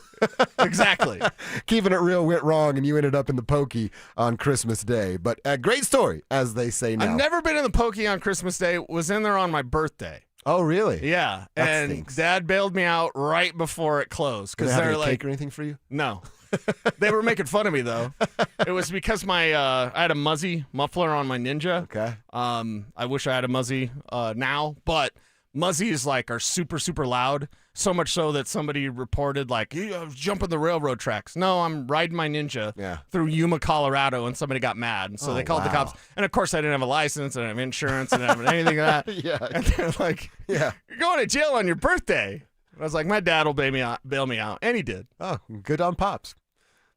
Exactly. Keeping It Real went wrong, and you ended up in the pokey on Christmas Day. But a great story, as they say now. I've never been in the pokey on Christmas Day. Was in there on my birthday. Oh, really? Yeah. That and stinks. Dad bailed me out right before it closed. Did they have they're any like, cake or anything for you? No. They were making fun of me, though. It was because I had a Muzzy muffler on my Ninja. Okay. I wish I had a Muzzy now, but Muzzies are super, super loud. So much so that somebody reported I was jumping the railroad tracks. No, I'm riding my Ninja through Yuma, Colorado, and somebody got mad. And so they called the cops. And of course, I didn't have a license, I didn't have insurance, I didn't have anything like that. Yeah. And they're like, you're going to jail on your birthday. I was like, my dad will bail me out. And he did. Oh, good on Pops.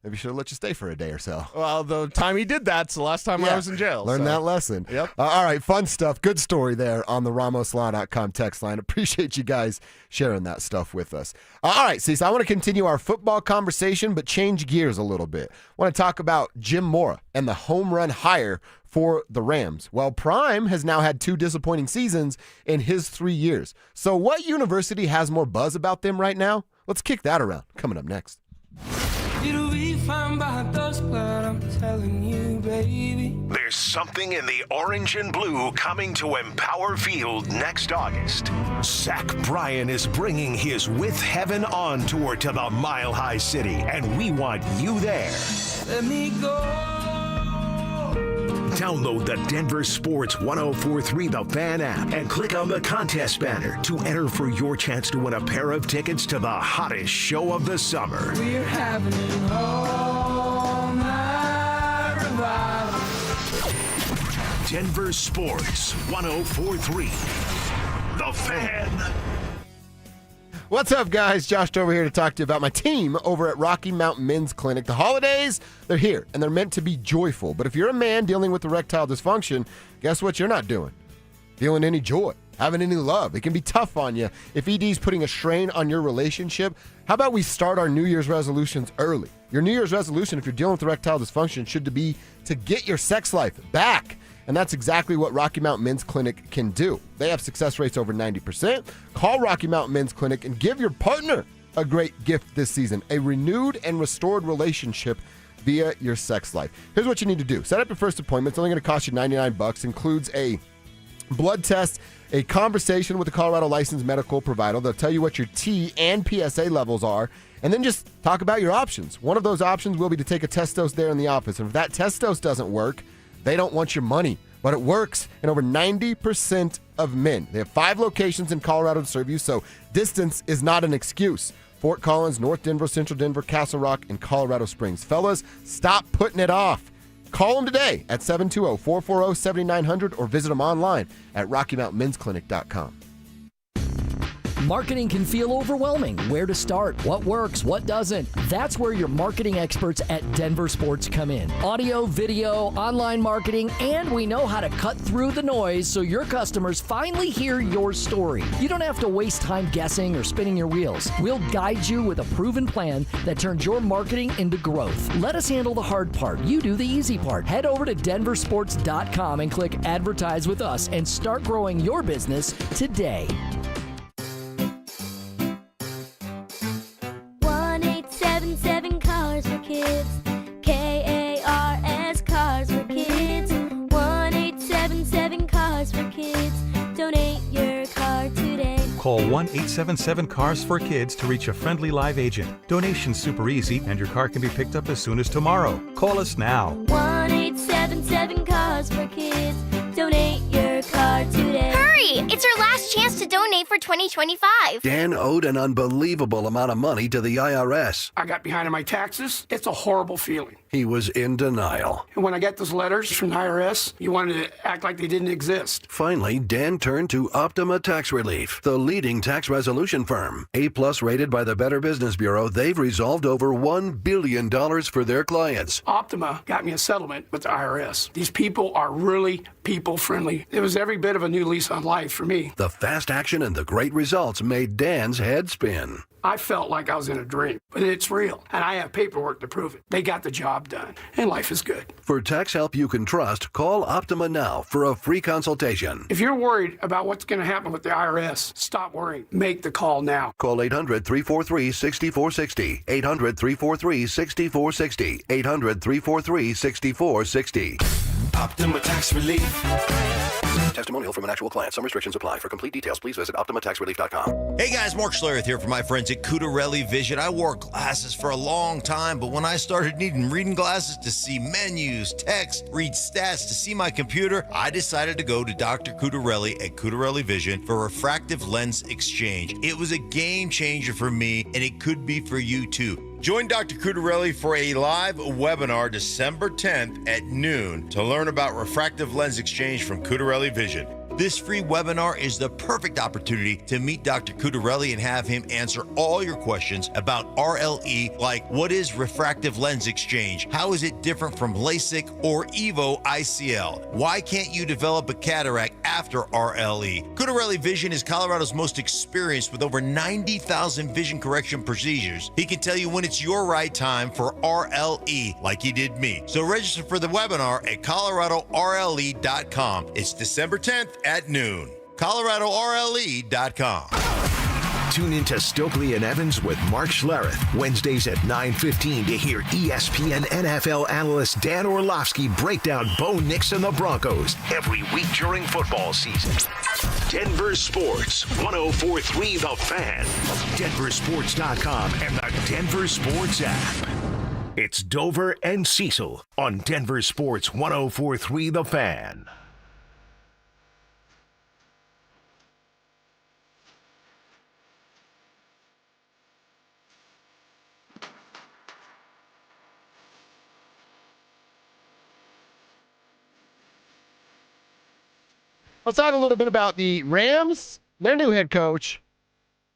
Maybe should have let you stay for a day or so. Well, the time he did that's the last time I was in jail. Learn that lesson. Yep. All right, fun stuff. Good story there on the RamosLaw.com text line. Appreciate you guys sharing that stuff with us. All right, Cecil, I want to continue our football conversation, but change gears a little bit. I want to talk about Jim Mora and the home run hire for the Rams. Well, Prime has now had 2 disappointing seasons in his 3 years. So what university has more buzz about them right now? Let's kick that around. Coming up next. It'll be fine by dusk, but I'm telling you, baby. There's something in the orange and blue coming to Empower Field next August. Zach Bryan is bringing his With Heaven On tour to the Mile High City, and we want you there. Let me go. Download the Denver Sports 104.3 The Fan app and click on the contest banner to enter for your chance to win a pair of tickets to the hottest show of the summer. We're having an all-night revival. Denver Sports 104.3 The Fan. What's up, guys? Josh over here to talk to you about my team over at Rocky Mountain Men's Clinic. The holidays, they're here, and they're meant to be joyful. But if you're a man dealing with erectile dysfunction, guess what you're not doing? Feeling any joy, having any love. It can be tough on you if ED's putting a strain on your relationship. How about we start our New Year's resolutions early? Your New Year's resolution, if you're dealing with erectile dysfunction, should be to get your sex life back. And that's exactly what Rocky Mountain Men's Clinic can do. They have success rates over 90%. Call Rocky Mountain Men's Clinic and give your partner a great gift this season, a renewed and restored relationship via your sex life. Here's what you need to do. Set up your first appointment. It's only going to cost you $99. Includes a blood test, a conversation with a Colorado licensed medical provider. They'll tell you what your T and PSA levels are, and then just talk about your options. One of those options will be to take a test dose there in the office. And if that test dose doesn't work, they don't want your money, but it works in over 90% of men. They have 5 locations in Colorado to serve you, so distance is not an excuse. Fort Collins, North Denver, Central Denver, Castle Rock, and Colorado Springs. Fellas, stop putting it off. Call them today at 720-440-7900 or visit them online at RockyMountainMen'sClinic.com. Marketing can feel overwhelming. Where to start? What works? What doesn't? That's where your marketing experts at DenverSports come in. Audio, video, online marketing, and we know how to cut through the noise so your customers finally hear your story. You don't have to waste time guessing or spinning your wheels. We'll guide you with a proven plan that turns your marketing into growth. Let us handle the hard part. You do the easy part. Head over to DenverSports.com and click Advertise with Us and start growing your business today. 1-877 Cars for Kids. KARS Cars for Kids. 1-877 Cars for Kids. Donate your car today. Call 1-877-CARS for Kids to reach a friendly live agent. Donation's super easy, and your car can be picked up as soon as tomorrow. Call us now. 1-877 Cars for Kids. Donate your car today. Hurry! It's our last chance to donate for 2025. Dan owed an unbelievable amount of money to the IRS. I got behind on my taxes. It's a horrible feeling. He was in denial. And when I got those letters from the IRS, you wanted to act like they didn't exist. Finally, Dan turned to Optima Tax Relief, the leading tax resolution firm. A-plus rated by the Better Business Bureau, they've resolved over $1 billion for their clients. Optima got me a settlement with the IRS. These people are really people-friendly. It was every bit of a new lease on life for me. The fast action and the great results made Dan's head spin. I felt like I was in a dream, but it's real, and I have paperwork to prove it. They got the job done, and life is good. For tax help you can trust, call Optima now for a free consultation. If you're worried about what's going to happen with the IRS, stop worrying. Make the call now. Call 800-343-6460. 800-343-6460. 800-343-6460. Optima Tax Relief. Testimonial from an actual client. Some restrictions apply. For complete details, please visit OptimaTaxRelief.com. Hey guys, Mark Schlereth here for my friends at Cudarelli Vision. I wore glasses for a long time, but when I started needing reading glasses to see menus, text, read stats, to see my computer, I decided to go to Dr. Cudarelli at Cudarelli Vision for refractive lens exchange. It was a game changer for me, and it could be for you too. Join Dr. Cudarelli for a live webinar December 10th at noon to learn about refractive lens exchange from Cudarelli Vision. This free webinar is the perfect opportunity to meet Dr. Cudarelli and have him answer all your questions about RLE, like what is refractive lens exchange? How is it different from LASIK or EVO ICL? Why can't you develop a cataract after RLE? Cudarelli Vision is Colorado's most experienced with over 90,000 vision correction procedures. He can tell you when it's your right time for RLE, like he did me. So register for the webinar at ColoradoRLE.com. It's December 10th at noon. ColoradoRLE.com. Tune into Stokely and Evans with Mark Schlereth, Wednesdays at 9:15 to hear ESPN NFL analyst Dan Orlovsky break down Bo Nix and the Broncos every week during football season. Denver Sports 104.3 The Fan, DenverSports.com, and the Denver Sports app. It's Dover and Cecil on Denver Sports 104.3 The Fan. Let's talk a little bit about the Rams, their new head coach,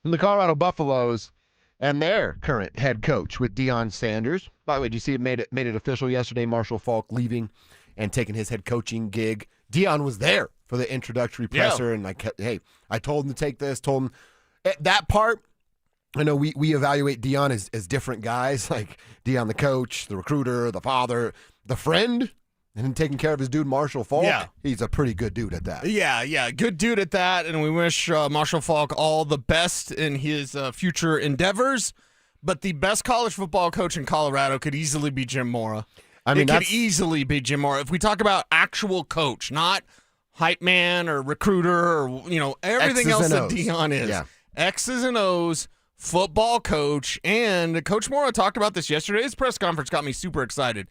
and the Colorado Buffaloes, and their current head coach with Deion Sanders. By the way, did you see it made it official yesterday? Marshall Faulk leaving and taking his head coaching gig. Deion was there for the introductory presser, and hey, I told him to take this. Told him that part. I know we evaluate Deion as different guys, like Deion the coach, the recruiter, the father, the friend. And taking care of his dude, Marshall Faulk, he's a pretty good dude at that. Yeah, good dude at that, and we wish Marshall Faulk all the best in his future endeavors. But the best college football coach in Colorado could easily be Jim Mora. It could easily be Jim Mora. If we talk about actual coach, not hype man or recruiter or everything else that Deion is. Yeah. X's and O's, football coach, and Coach Mora talked about this yesterday. His press conference got me super excited.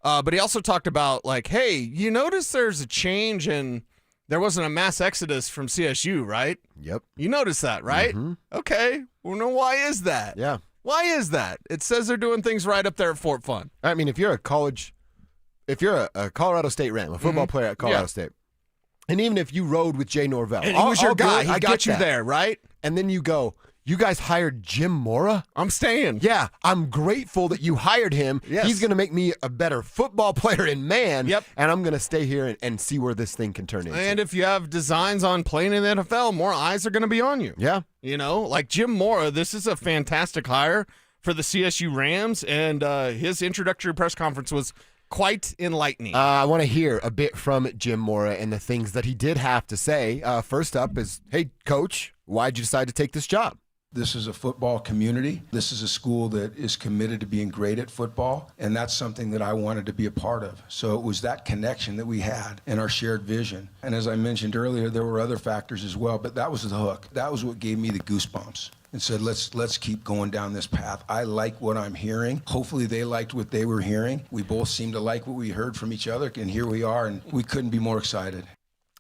But he also talked about, hey, you notice there's a change and there wasn't a mass exodus from CSU, right? Yep. You noticed that, right? Mm-hmm. Okay. Well, why is that? Yeah. Why is that? It says they're doing things right up there at Fort Fun. I mean, if you're a Colorado State Ram, a football player at Colorado State, and even if you rode with Jay Norvell. And he was your guy. He got you there, right? And then you go, you guys hired Jim Mora? I'm staying. Yeah, I'm grateful that you hired him. Yes. He's going to make me a better football player and man. Yep. And I'm going to stay here and see where this thing can turn into. And if you have designs on playing in the NFL, more eyes are going to be on you. Yeah. Like Jim Mora, this is a fantastic hire for the CSU Rams, and his introductory press conference was quite enlightening. I want to hear a bit from Jim Mora and the things that he did have to say. First up is, hey, Coach, why'd you decide to take this job? This is a football community. This is a school that is committed to being great at football, and that's something that I wanted to be a part of. So it was that connection that we had and our shared vision. And as I mentioned earlier, there were other factors as well, but that was the hook. That was what gave me the goosebumps and said, let's keep going down this path. I like what I'm hearing. Hopefully they liked what they were hearing. We both seemed to like what we heard from each other, and here we are, and we couldn't be more excited.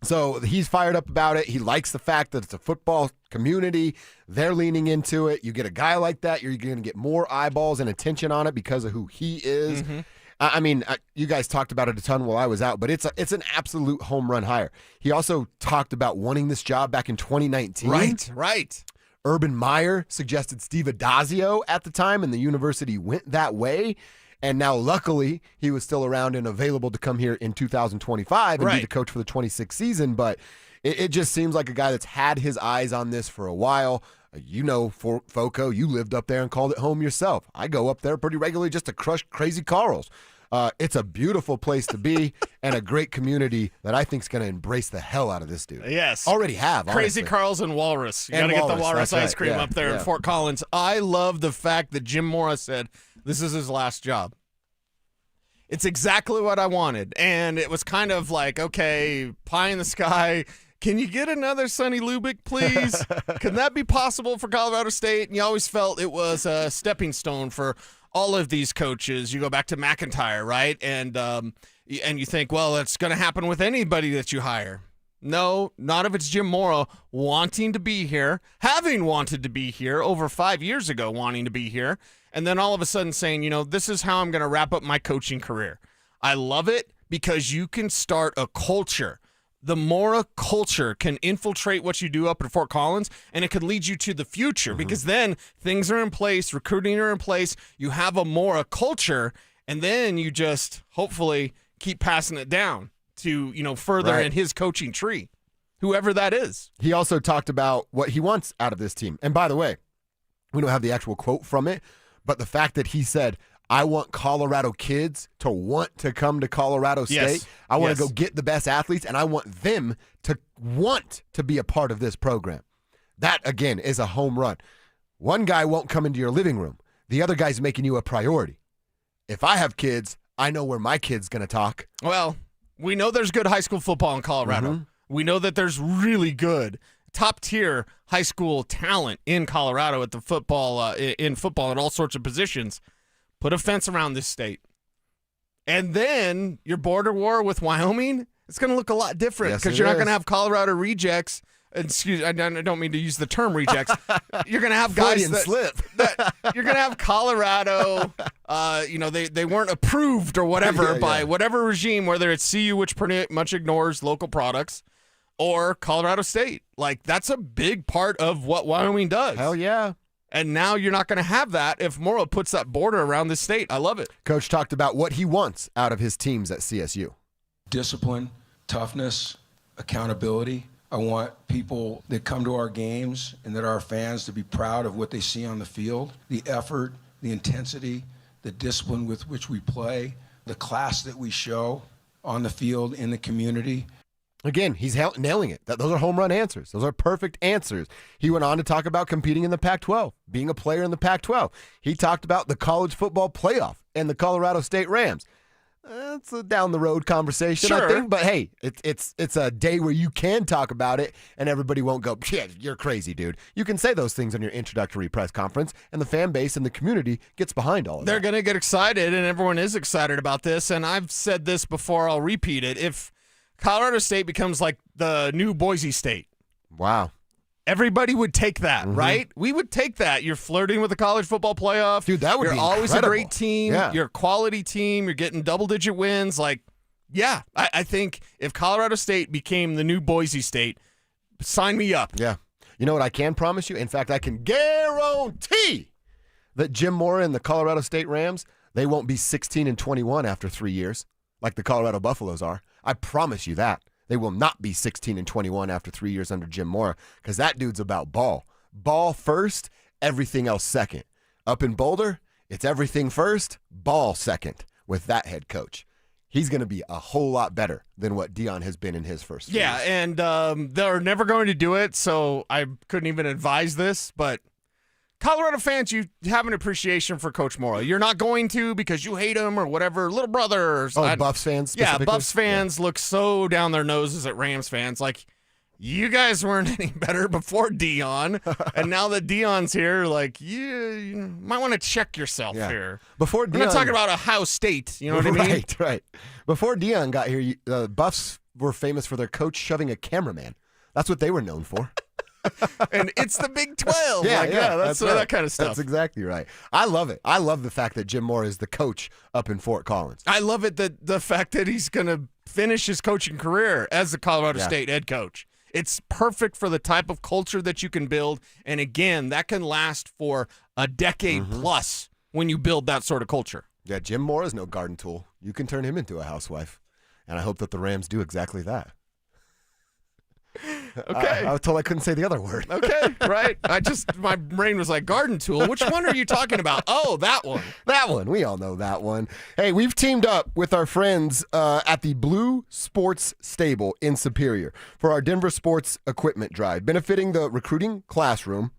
So he's fired up about it. He likes the fact that it's a football community. They're leaning into it. You get a guy like that, you're going to get more eyeballs and attention on it because of who he is. Mm-hmm. I mean, you guys talked about it a ton while I was out, but it's an absolute home run hire. He also talked about wanting this job back in 2019. Right. Urban Meyer suggested Steve Adazio at the time, and the university went that way. And now, luckily, he was still around and available to come here in 2025 and be the coach for the 26th season. But it just seems like a guy that's had his eyes on this for a while. Foco, you lived up there and called it home yourself. I go up there pretty regularly just to crush crazy Carls. It's a beautiful place to be and a great community that I think is going to embrace the hell out of this dude. Yes. Already have, Crazy honestly. Carl's and Walrus. You got to get the Walrus ice cream up there in Fort Collins. I love the fact that Jim Mora said this is his last job. It's exactly what I wanted. And it was kind of like, okay, pie in the sky. Can you get another Sonny Lubick, please? Can that be possible for Colorado State? And you always felt it was a stepping stone for all of these coaches. You go back to McIntyre, right? And you think, well, that's going to happen with anybody that you hire. No, not if it's Jim Mora wanting to be here, having wanted to be here over 5 years ago, wanting to be here, and then all of a sudden saying, this is how I'm going to wrap up my coaching career. I love it because you can start a culture. The Mora culture can infiltrate what you do up at Fort Collins, and it can lead you to the future because then things are in place, recruiting are in place, you have a Mora culture, and then you just hopefully keep passing it down to, further in his coaching tree, whoever that is. He also talked about what he wants out of this team. And by the way, we don't have the actual quote from it, but the fact that he said, I want Colorado kids to want to come to Colorado State. Yes. I want to go get the best athletes, and I want them to want to be a part of this program. That, again, is a home run. One guy won't come into your living room. The other guy's making you a priority. If I have kids, I know where my kid's going to talk. Well, we know there's good high school football in Colorado. Mm-hmm. We know that there's really good top-tier high school talent in Colorado at the football, in football at all sorts of positions. Put a fence around this state. And then your border war with Wyoming, it's going to look a lot different because you're not going to have Colorado rejects. Excuse me, I don't mean to use the term rejects. You're going to have guys you're going to have Colorado, they weren't approved or whatever by whatever regime, whether it's CU, which pretty much ignores local products, or Colorado State. Like, that's a big part of what Wyoming does. Hell yeah. And now you're not going to have that if Mora puts that border around the state. I love it. Coach talked about what he wants out of his teams at CSU. Discipline, toughness, accountability. I want people that come to our games and that are our fans to be proud of what they see on the field, the effort, the intensity, the discipline with which we play, the class that we show on the field, in the community. Again, he's nailing it. Those are home run answers. Those are perfect answers. He went on to talk about competing in the Pac-12, being a player in the Pac-12. He talked about the college football playoff and the Colorado State Rams. It's a down-the-road conversation, I think. But, hey, it's a day where you can talk about it, and everybody won't go, yeah, you're crazy, dude. You can say those things on your introductory press conference, and the fan base and the community gets behind all of that. They're going to get excited, and everyone is excited about this. And I've said this before. I'll repeat it. If Colorado State becomes like the new Boise State. Wow. Everybody would take that, right? We would take that. You're flirting with the college football playoff. Dude, that would be always incredible. A great team. Yeah. You're a quality team. You're getting double-digit wins. Like, yeah, I think if Colorado State became the new Boise State, sign me up. Yeah. You know what I can promise you? In fact, I can guarantee that Jim Mora and the Colorado State Rams, they won't be 16-21 after 3 years like the Colorado Buffaloes are. I promise you that. They will not be 16-21 after 3 years under Jim Mora because that dude's about ball. Ball first, everything else second. Up in Boulder, it's everything first, ball second with that head coach. He's going to be a whole lot better than what Dion has been in his first 3 years. And they're never going to do it, so I couldn't even advise this, but Colorado fans, you have an appreciation for Coach Mora. You're not going to because you hate him or whatever. Little brother. Buffs fans Yeah, Buffs fans look so down their noses at Rams fans. Like, you guys weren't any better before Dion, and now that Dion's here, like, you might want to check yourself here. Before Dion, I'm not talking about Ohio State. You know what I mean? Right. Before Dion got here, Buffs were famous for their coach shoving a cameraman. That's what they were known for. And it's the Big 12. That's right. That kind of stuff. That's exactly right. I love it. I love the fact that Jim Mora is the coach up in Fort Collins. I love it that the fact that he's going to finish his coaching career as the Colorado State head coach. It's perfect for the type of culture that you can build. And again, that can last for a decade plus when you build that sort of culture. Yeah, Jim Mora is no garden tool. You can turn him into a housewife. And I hope that the Rams do exactly that. Okay. I was told I couldn't say the other word. Okay, right. My brain was like, garden tool. Which one are you talking about? Oh, that one. That one. We all know that one. Hey, we've teamed up with our friends at the Blue Sports Stable in Superior for our Denver Sports Equipment Drive, benefiting the recruiting classroom.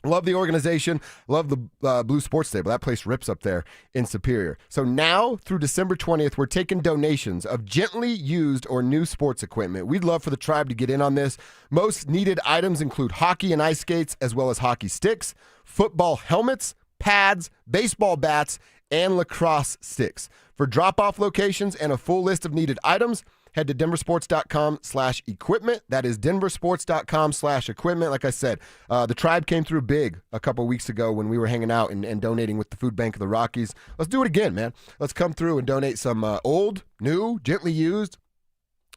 Love the organization. Love the Blue Sports Stable. That place rips up there in Superior. So now through December 20th, we're taking donations of gently used or new sports equipment. We'd love for the tribe to get in on this. Most needed items include hockey and ice skates, as well as hockey sticks, football helmets, pads, baseball bats, and lacrosse sticks. For drop-off locations and a full list of needed items, head to DenverSports.com/equipment. That is DenverSports.com/equipment. Like I said, the tribe came through big a couple weeks ago when we were hanging out and donating with the food bank of the Rockies. Let's do it again, man. Let's come through and donate some old, new, gently used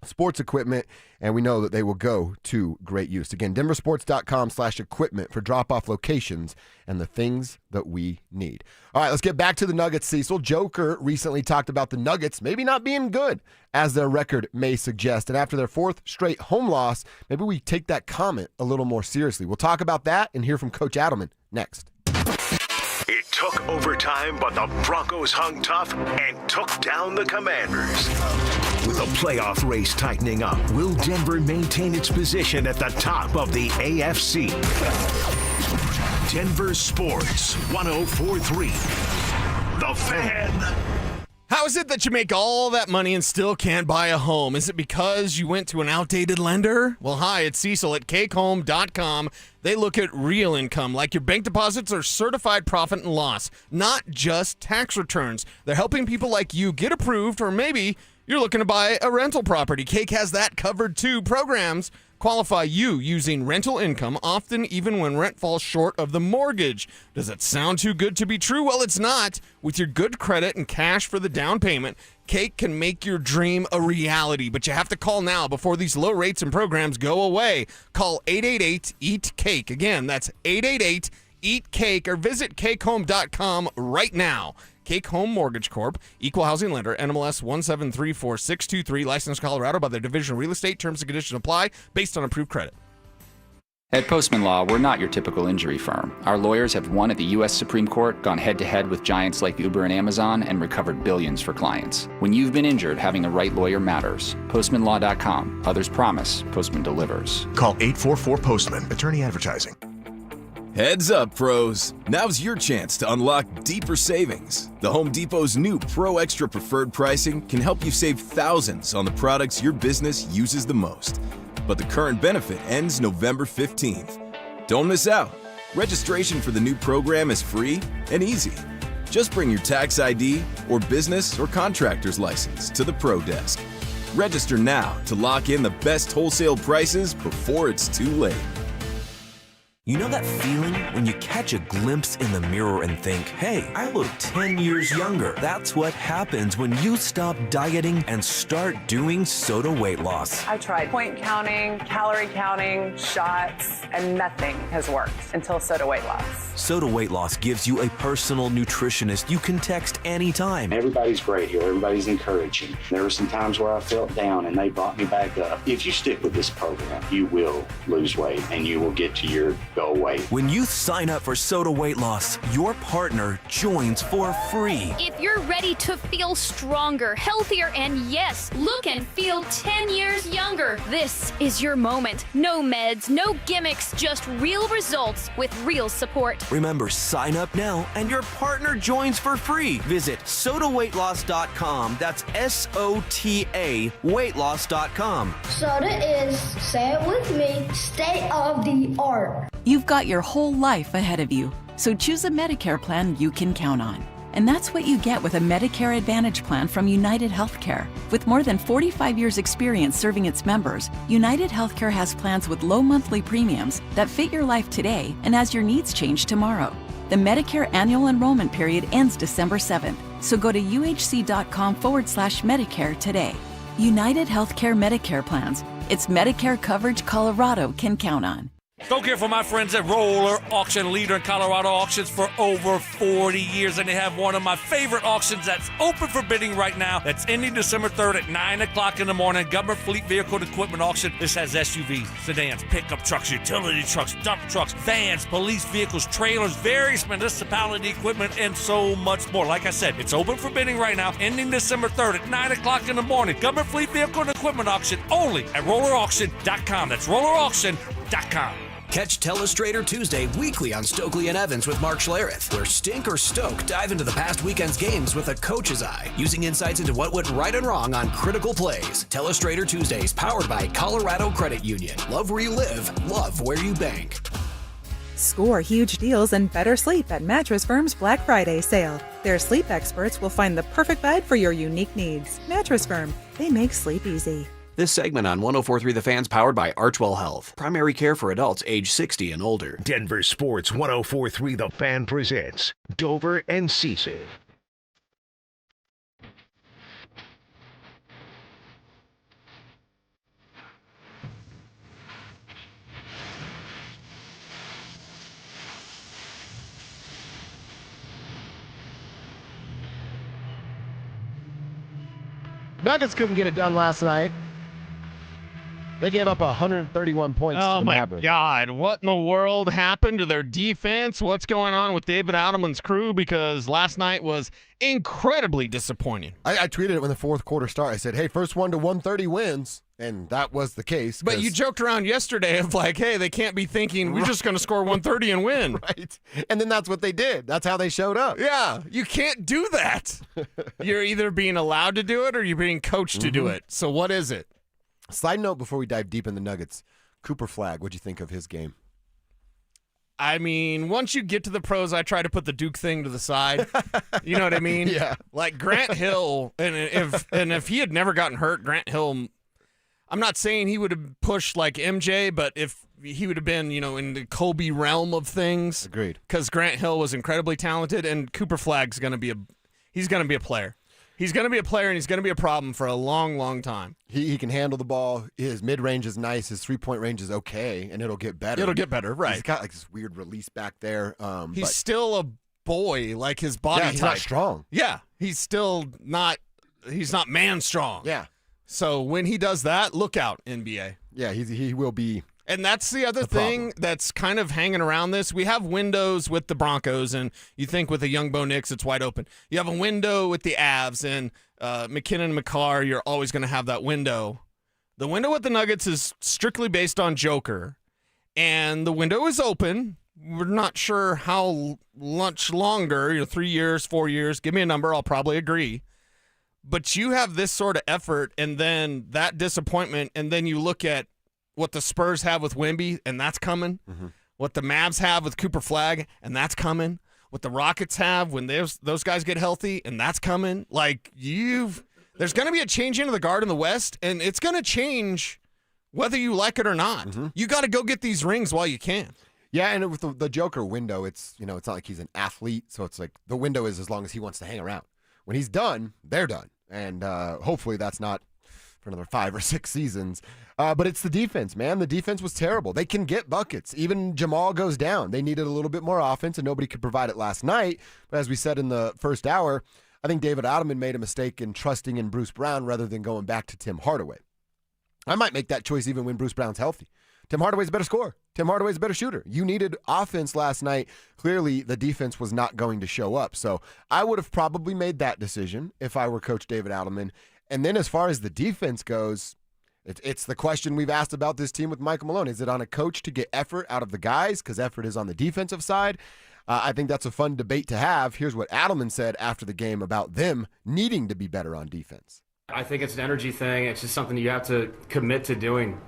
sports equipment, and we know that they will go to great use. Again, DenverSports.com/equipment for drop-off locations and the things that we need. All right, let's get back to the Nuggets, Cecil. Joker recently talked about the Nuggets maybe not being good, as their record may suggest. And after their fourth straight home loss, maybe we take that comment a little more seriously. We'll talk about that and hear from Coach Adelman next. It took overtime, but the Broncos hung tough and took down the Commanders. With the playoff race tightening up, will Denver maintain its position at the top of the AFC? Denver Sports 104.3. The Fan. How is it that you make all that money and still can't buy a home? Is it because you went to an outdated lender? Well, hi, it's Cecil at cakehome.com. They look at real income, like your bank deposits or certified profit and loss, not just tax returns. They're helping people like you get approved, or maybe you're looking to buy a rental property. Cake has that covered too. Programs qualify you using rental income, often even when rent falls short of the mortgage. Does it sound too good to be true? Well, it's not. With your good credit and cash for the down payment, Cake can make your dream a reality, but you have to call now before these low rates and programs go away. Call 888-EAT-CAKE. Again, that's 888-EAT-CAKE, or visit cakehome.com right now. Cake Home Mortgage Corp., Equal Housing Lender, NMLS 1734623, licensed Colorado by the Division of Real Estate. Terms and conditions apply based on approved credit. At Postman Law, we're not your typical injury firm. Our lawyers have won at the U.S. Supreme Court, gone head-to-head with giants like Uber and Amazon, and recovered billions for clients. When you've been injured, having the right lawyer matters. PostmanLaw.com. Others promise. Postman delivers. Call 844-POSTMAN. Attorney advertising. Heads up, pros. Now's your chance to unlock deeper savings. The Home Depot's new Pro Extra Preferred pricing can help you save thousands on the products your business uses the most. But the current benefit ends November 15th. Don't miss out. Registration for the new program is free and easy. Just bring your tax ID or business or contractor's license to the Pro Desk. Register now to lock in the best wholesale prices before it's too late. You know that feeling when you catch a glimpse in the mirror and think, hey, I look 10 years younger. That's what happens when you stop dieting and start doing Soda weight loss. I tried point counting, calorie counting, shots, and nothing has worked until Soda weight loss. Soda weight loss gives you a personal nutritionist you can text anytime. Everybody's great here. Everybody's encouraging. There were some times where I felt down and they brought me back up. If you stick with this program, you will lose weight and you will get to your goal weight. When you sign up for Soda weight loss, your partner joins for free. If you're ready to feel stronger, healthier, and yes, look and feel 10 years younger, this is your moment. No meds, no gimmicks, just real results with real support. Remember, sign up now and your partner joins for free. Visit sodaweightloss.com. That's SOTA weightloss.com. Soda is, say it with me, state of the art. You've got your whole life ahead of you, so choose a Medicare plan you can count on. And that's what you get with a Medicare Advantage plan from United Healthcare. With more than 45 years' experience serving its members, United Healthcare has plans with low monthly premiums that fit your life today and as your needs change tomorrow. The Medicare annual enrollment period ends December 7th, so go to uhc.com/Medicare today. United Healthcare Medicare plans. It's Medicare coverage Colorado can count on. Go care for my friends at Roller Auction, leader in Colorado auctions for over 40 years. And they have one of my favorite auctions that's open for bidding right now. That's ending December 3rd at 9 o'clock in the morning. Government Fleet Vehicle and Equipment Auction. This has SUVs, sedans, pickup trucks, utility trucks, dump trucks, vans, police vehicles, trailers, various municipality equipment, and so much more. Like I said, it's open for bidding right now, ending December 3rd at 9 o'clock in the morning. Government Fleet Vehicle and Equipment Auction only at rollerauction.com. That's rollerauction.com. Catch Telestrator Tuesday weekly on Stokely and Evans with Mark Schlereth, where Stink or Stoke dive into the past weekend's games with a coach's eye, using insights into what went right and wrong on critical plays. Telestrator Tuesdays, powered by Colorado Credit Union. Love where you live, love where you bank. Score huge deals and better sleep at Mattress Firm's Black Friday sale. Their sleep experts will find the perfect bed for your unique needs. Mattress Firm, they make sleep easy. This segment on 104.3 The Fan's powered by Archwell Health. Primary care for adults age 60 and older. Denver Sports 104.3 The Fan presents Dover and Cecil. Nuggets couldn't get it done last night. They gave up 131 points to Oh the my Mavericks. God. What in the world happened to their defense? What's going on with David Adelman's crew? Because last night was incredibly disappointing. I tweeted it when the fourth quarter started. I said, hey, first one to 130 wins. And that was the case. But you joked around yesterday of like, hey, they can't be thinking we're just going to score 130 and win. Right. And then that's what they did. That's how they showed up. Yeah, you can't do that. You're either being allowed to do it or you're being coached to do it. So what is it? Side note before we dive deep in the Nuggets, Cooper Flagg, what'd you think of his game? I mean, once you get to the pros, I try to put the Duke thing to the side. You know what I mean? Yeah. Like Grant Hill, and if he had never gotten hurt, Grant Hill, I'm not saying he would have pushed like MJ, but if he would have been, in the Kobe realm of things. Agreed. Because Grant Hill was incredibly talented, and Cooper Flagg's going to be he's going to be a player. He's going to be a player, and he's going to be a problem for a long, long time. He can handle the ball. His mid-range is nice. His three-point range is okay, and it'll get better. It'll get better, right. He's got like this weird release back there. He's still a boy, like his body type. He's not strong. Yeah, he's still not man strong. Yeah. So when he does that, look out, NBA. Yeah, he will be. And that's the other thing that's kind of hanging around this. We have windows with the Broncos, and you think with a young Bo Nix, it's wide open. You have a window with the Avs, and McKinnon and McCarr, you're always going to have that window. The window with the Nuggets is strictly based on Joker, and the window is open. We're not sure how much longer, 3 years, 4 years. Give me a number, I'll probably agree. But you have this sort of effort, and then that disappointment, and then you look at what the Spurs have with Wemby, and that's coming. Mm-hmm. What the Mavs have with Cooper Flagg, and that's coming. What the Rockets have when those guys get healthy, and that's coming. Like, there's going to be a change into the guard in the West, and it's going to change whether you like it or not. Mm-hmm. You got to go get these rings while you can. Yeah, and with the Joker window, it's not like he's an athlete, so it's like the window is as long as he wants to hang around. When he's done, they're done. And hopefully that's not for another 5 or 6 seasons. But it's the defense, man. The defense was terrible. They can get buckets. Even Jamal goes down. They needed a little bit more offense, and nobody could provide it last night. But as we said in the first hour, I think David Adelman made a mistake in trusting in Bruce Brown rather than going back to Tim Hardaway. I might make that choice even when Bruce Brown's healthy. Tim Hardaway's a better scorer. Tim Hardaway's a better shooter. You needed offense last night. Clearly, the defense was not going to show up. So I would have probably made that decision if I were Coach David Adelman. And then as far as the defense goes, it's the question we've asked about this team with Michael Malone. Is it on a coach to get effort out of the guys? Because effort is on the defensive side. I think that's a fun debate to have. Here's what Adelman said after the game about them needing to be better on defense. I think it's an energy thing. It's just something you have to commit to doing,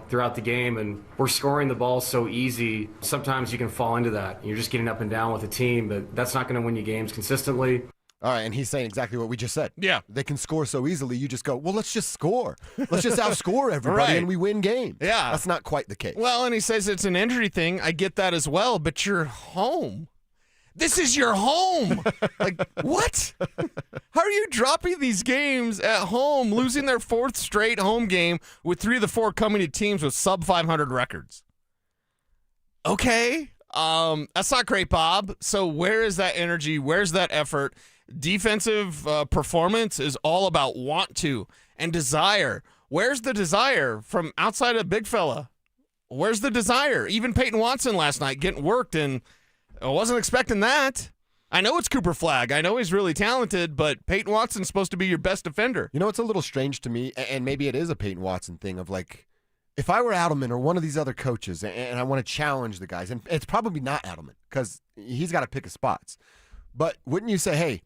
throughout the game. And we're scoring the ball so easy. Sometimes you can fall into that. You're just getting up and down with the team, but that's not going to win you games consistently. All right, and he's saying exactly what we just said. Yeah. They can score so easily, you just go, well, let's just score. Let's just outscore everybody, Right. and we win games. Yeah. That's not quite the case. Well, and he says it's an injury thing. I get that as well, but you're home. This is your home. Like, what? How are you dropping these games at home, losing their 4th straight home game with 3 of the 4 coming to teams with sub-500 records? Okay. That's not great, Bob. So where is that energy? Where's that effort? Defensive performance is all about want to and desire. Where's the desire from outside of big fella? Where's the desire? Even Peyton Watson last night getting worked, and I wasn't expecting that. I know it's Cooper Flagg. I know he's really talented, but Peyton Watson's supposed to be your best defender. You know, it's a little strange to me, and maybe it is a Peyton Watson thing of like, if I were Adelman or one of these other coaches and I want to challenge the guys, and it's probably not Adelman because he's got to pick his spots, but wouldn't you say, hey,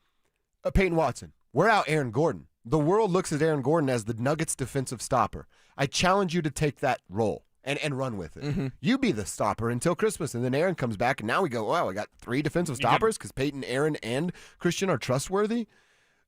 Peyton Watson, we're out Aaron Gordon. The world looks at Aaron Gordon as the Nuggets defensive stopper. I challenge you to take that role and run with it. Mm-hmm. You be the stopper until Christmas, and then Aaron comes back, and now we go, wow, I got 3 defensive stoppers because Peyton, Aaron, and Christian are trustworthy.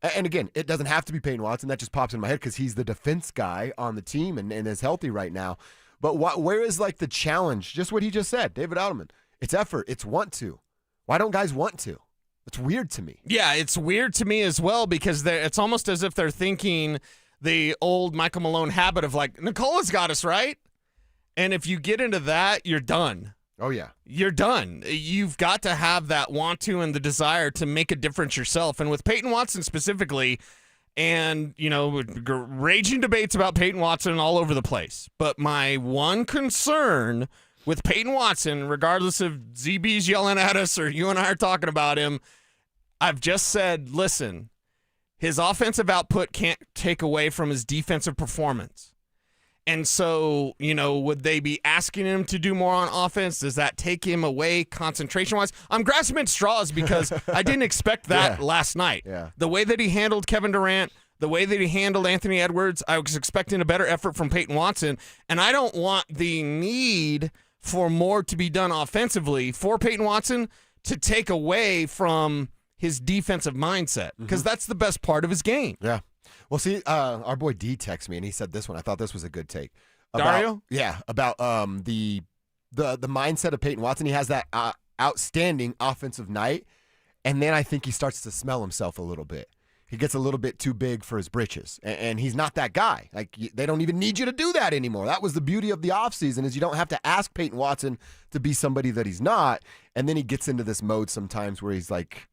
And again, it doesn't have to be Peyton Watson. That just pops in my head because he's the defense guy on the team and is healthy right now. But where is like the challenge? Just what he just said, David Adelman. It's effort. It's want to. Why don't guys want to? It's weird to me. Yeah, it's weird to me as well because it's almost as if they're thinking the old Michael Malone habit of like, Nicola's got us, right? And if you get into that, you're done. Oh, yeah. You're done. You've got to have that want to and the desire to make a difference yourself. And with Peyton Watson specifically, And, raging debates about Peyton Watson all over the place. But my one concern with Peyton Watson, regardless of ZB's yelling at us or you and I are talking about him, I've just said, listen, his offensive output can't take away from his defensive performance. And so, would they be asking him to do more on offense? Does that take him away concentration-wise? I'm grasping at straws because I didn't expect that last night. Yeah. The way that he handled Kevin Durant, the way that he handled Anthony Edwards, I was expecting a better effort from Peyton Watson. And I don't want the need for more to be done offensively for Peyton Watson to take away from his defensive mindset because that's the best part of his game. Yeah. Well, see, our boy D texted me, and he said this one. I thought this was a good take. Dario? Yeah, about the mindset of Peyton Watson. He has that outstanding offensive night, and then I think he starts to smell himself a little bit. He gets a little bit too big for his britches, and he's not that guy. Like, they don't even need you to do that anymore. That was the beauty of the offseason is you don't have to ask Peyton Watson to be somebody that he's not, and then he gets into this mode sometimes where he's like,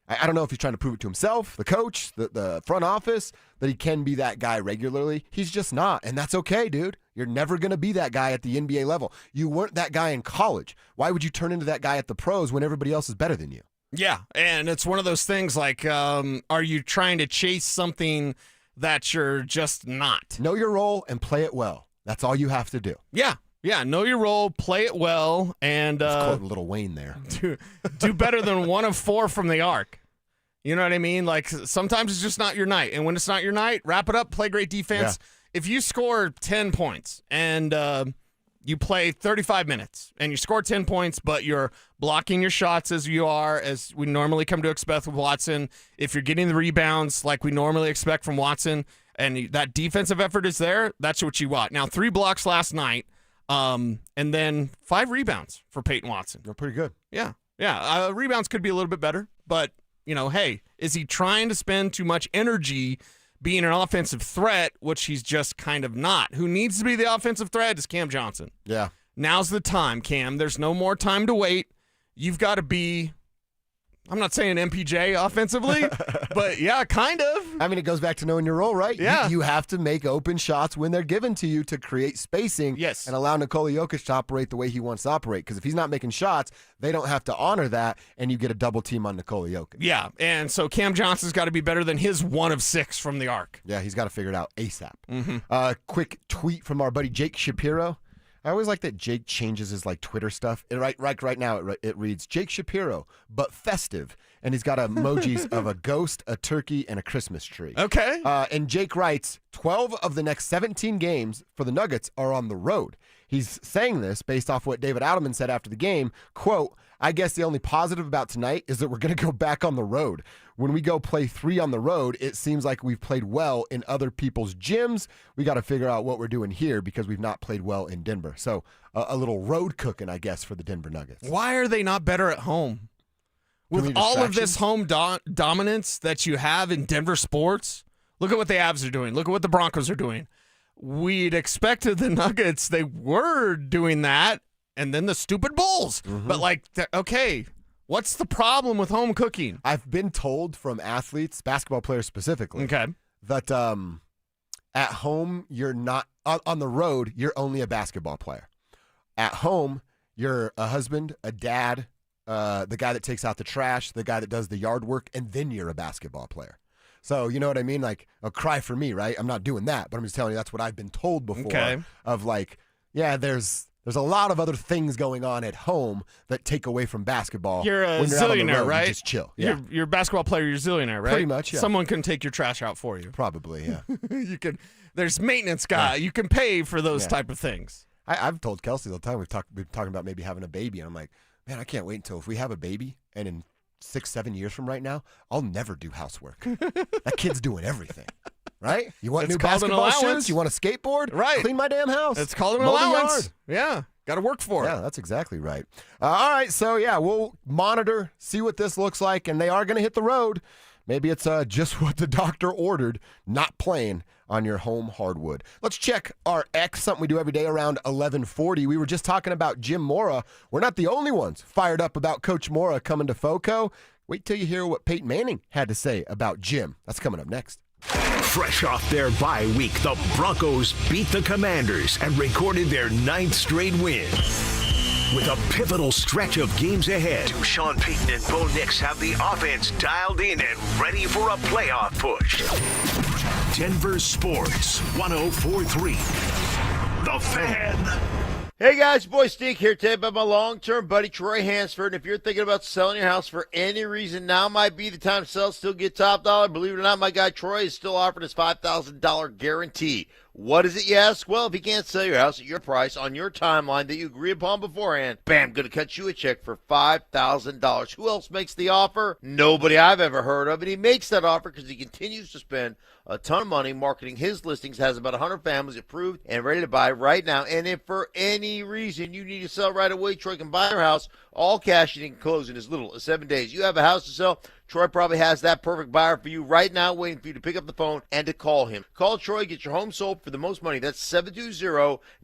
I don't know if he's trying to prove it to himself, the coach, the front office, that he can be that guy regularly. He's just not, and that's okay, dude. You're never going to be that guy at the NBA level. You weren't that guy in college. Why would you turn into that guy at the pros when everybody else is better than you? Yeah, and it's one of those things like, are you trying to chase something that you're just not? Know your role and play it well. That's all you have to do. Yeah, know your role, play it well, and quoting Lil Wayne there. Do better than 1 of 4 from the arc. You know what I mean? Like, sometimes it's just not your night. And when it's not your night, wrap it up, play great defense. Yeah. If you score 10 points and you play 35 minutes and you score 10 points, but you're blocking your shots as we normally come to expect with Watson, if you're getting the rebounds like we normally expect from Watson, and that defensive effort is there, that's what you want. Now, 3 blocks last night, and then 5 rebounds for Peyton Watson. They're pretty good. Yeah. Rebounds could be a little bit better, but hey, is he trying to spend too much energy being an offensive threat, which he's just kind of not? Who needs to be the offensive threat is Cam Johnson. Yeah. Now's the time, Cam. There's no more time to wait. You've got to be, I'm not saying MPJ offensively, but yeah, kind of. I mean, it goes back to knowing your role, right? Yeah. You have to make open shots when they're given to you to create spacing and allow Nikola Jokic to operate the way he wants to operate. Because if he's not making shots, they don't have to honor that, and you get a double team on Nikola Jokic. Yeah, and so Cam Johnson's got to be better than his 1 of 6 from the arc. Yeah, he's got to figure it out ASAP. Quick tweet from our buddy Jake Shapiro. I always like that Jake changes his Twitter stuff. Right now it reads Jake Shapiro, but festive, and he's got emojis of a ghost, a turkey, and a Christmas tree. Okay. And Jake writes, 12 of the next 17 games for the Nuggets are on the road. He's saying this based off what David Adelman said after the game. Quote, I guess the only positive about tonight is that we're going to go back on the road. When we go play 3 on the road, it seems like we've played well in other people's gyms. We got to figure out what we're doing here because we've not played well in Denver. So a little road cooking, I guess, for the Denver Nuggets. Why are they not better at home? With all of this home dominance that you have in Denver sports, look at what the Avs are doing. Look at what the Broncos are doing. We'd expected the Nuggets, they were doing that, and then the stupid Bulls. But, okay, what's the problem with home cooking? I've been told from athletes, basketball players specifically, that at home, you're not, on the road, you're only a basketball player. At home, you're a husband, a dad, the guy that takes out the trash, the guy that does the yard work, and then you're a basketball player. So, you know what I mean? Like, a cry for me, right? I'm not doing that, but I'm just telling you that's what I've been told before of there's a lot of other things going on at home that take away from basketball. You're a when you're out on the zillionaire, road, right? you just chill. Yeah. You're a basketball player, you're a zillionaire, right? Pretty much, yeah. Someone can take your trash out for you. Probably, yeah. There's maintenance guy. You can pay for those type of things. I've told Kelsey all the time, we've been talking about maybe having a baby, and I'm like, man, I can't wait until if we have a baby, and in 6-7 years from right now, I'll never do housework. That kid's doing everything, right? You want new basketball shoes? You want a skateboard? Right. Clean my damn house. It's called an allowance. Yeah. Got to work for it. Yeah, that's exactly right. All right, so we'll monitor, see what this looks like, and they are going to hit the road. Maybe it's just what the doctor ordered, not playing on your home hardwood. Let's check our X, something we do every day around 11:40. We were just talking about Jim Mora. We're not the only ones fired up about Coach Mora coming to FOCO. Wait till you hear what Peyton Manning had to say about Jim. That's coming up next. Fresh off their bye week, the Broncos beat the Commanders and recorded their 9th straight win. With a pivotal stretch of games ahead, Sean Payton and Bo Nix have the offense dialed in and ready for a playoff push. Denver Sports 104.3. The Fan. Hey guys, boy Steve here today about my long-term buddy Troy Hansford. And if you're thinking about selling your house for any reason, now might be the time to sell, still get top dollar. Believe it or not, my guy Troy is still offering his $5,000 guarantee. What is it, you ask? Well, if you can't sell your house at your price on your timeline that you agree upon beforehand, bam, going to cut you a check for $5,000. Who else makes the offer? Nobody I've ever heard of. And he makes that offer because he continues to spend a ton of money marketing his listings, has about 100 families approved and ready to buy right now. And if for any reason you need to sell right away, Troy can buy your house, all cash, and he can close in as little as 7 days. You have a house to sell, Troy probably has that perfect buyer for you right now, waiting for you to pick up the phone and to call him. Call Troy, get your home sold for the most money. That's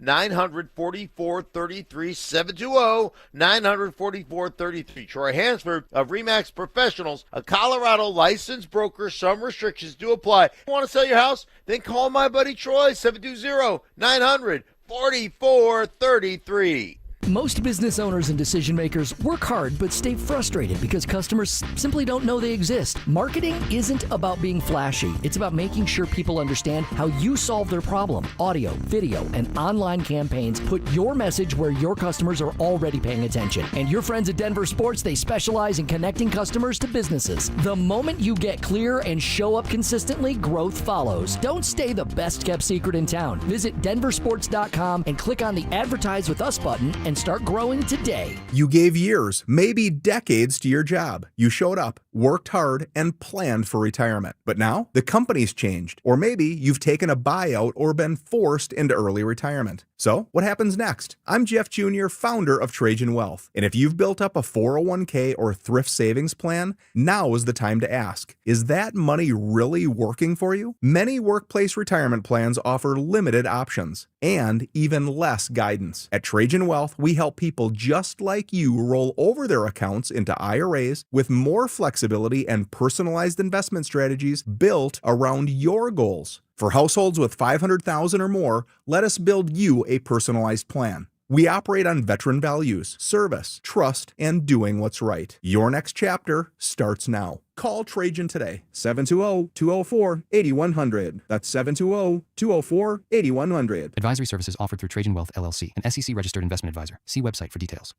720-944-33, 720-944-33. Troy Hansford of RE/MAX Professionals, a Colorado licensed broker. Some restrictions do apply. Want to sell your house? Then call my buddy Troy, 720-900-4433. Most business owners and decision makers work hard but stay frustrated because customers simply don't know they exist. Marketing isn't about being flashy. It's about making sure people understand how you solve their problem. Audio, video, and online campaigns put your message where your customers are already paying attention. And your friends at DenverSports, they specialize in connecting customers to businesses. The moment you get clear and show up consistently, growth follows. Don't stay the best kept secret in town. Visit DenverSports.com and click on the Advertise with Us button and start growing today. You gave years, maybe decades to your job. You showed up, worked hard, and planned for retirement. But now, the company's changed. Or maybe you've taken a buyout or been forced into early retirement. So, what happens next? I'm Jeff Jr., founder of Trajan Wealth. And if you've built up a 401k or thrift savings plan, now is the time to ask, is that money really working for you? Many workplace retirement plans offer limited options and even less guidance. At Trajan Wealth, we help people just like you roll over their accounts into IRAs with more flexibility and personalized investment strategies built around your goals. For households with $500,000 or more, let us build you a personalized plan. We operate on veteran values, service, trust, and doing what's right. Your next chapter starts now. Call Trajan today, 720-204-8100. That's 720-204-8100. Advisory services offered through Trajan Wealth, LLC, an SEC-registered investment advisor. See website for details.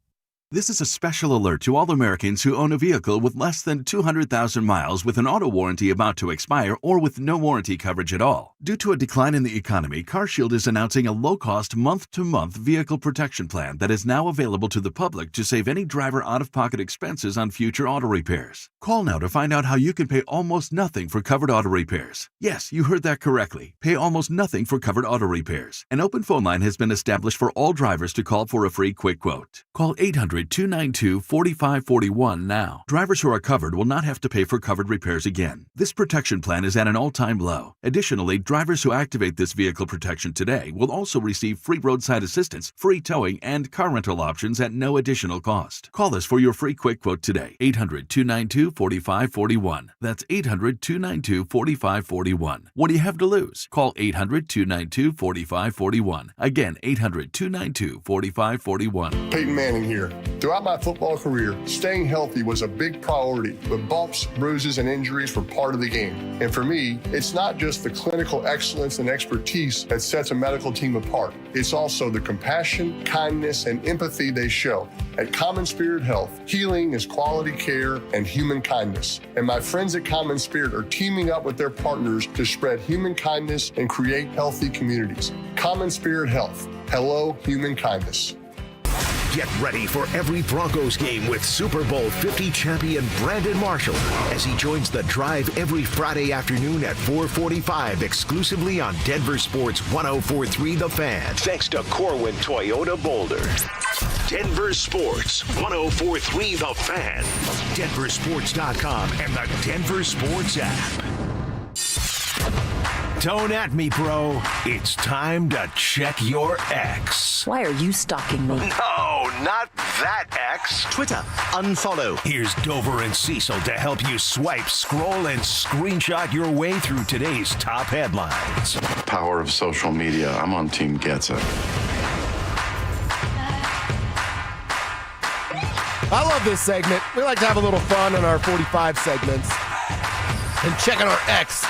This is a special alert to all Americans who own a vehicle with less than 200,000 miles with an auto warranty about to expire or with no warranty coverage at all. Due to a decline in the economy, CarShield is announcing a low-cost month-to-month vehicle protection plan that is now available to the public to save any driver out-of-pocket expenses on future auto repairs. Call now to find out how you can pay almost nothing for covered auto repairs. Yes, you heard that correctly. Pay almost nothing for covered auto repairs. An open phone line has been established for all drivers to call for a free quick quote. Call 800-292-4541 now. Drivers who are covered will not have to pay for covered repairs again. This protection plan is at an all-time low. Additionally, drivers who activate this vehicle protection today will also receive free roadside assistance, free towing, and car rental options at no additional cost. Call us for your free quick quote today. 800-292-4541. That's 800-292-4541. What do you have to lose? Call 800-292-4541. Again, 800-292-4541. Payton Manning here. Throughout my football career, staying healthy was a big priority, but bumps, bruises, and injuries were part of the game. And for me, it's not just the clinical excellence and expertise that sets a medical team apart. It's also the compassion, kindness, and empathy they show. At Common Spirit Health, healing is quality care and human kindness. And my friends at Common Spirit are teaming up with their partners to spread human kindness and create healthy communities. Common Spirit Health. Hello, human kindness. Get ready for every Broncos game with Super Bowl 50 champion Brandon Marshall as he joins the drive every Friday afternoon at 4:45 exclusively on Denver Sports 104.3 The Fan. Thanks to Corwin Toyota Boulder. Denver Sports 104.3 The Fan. DenverSports.com and the Denver Sports app. Don't at me, bro. It's time to check your ex. Why are you stalking me? No, not that ex. Twitter, unfollow. Here's Dover and Cecil to help you swipe, scroll, and screenshot your way through today's top headlines. Power of social media. I'm on Team Gets It. I love this segment. We like to have a little fun on our 45 segments. And checking our ex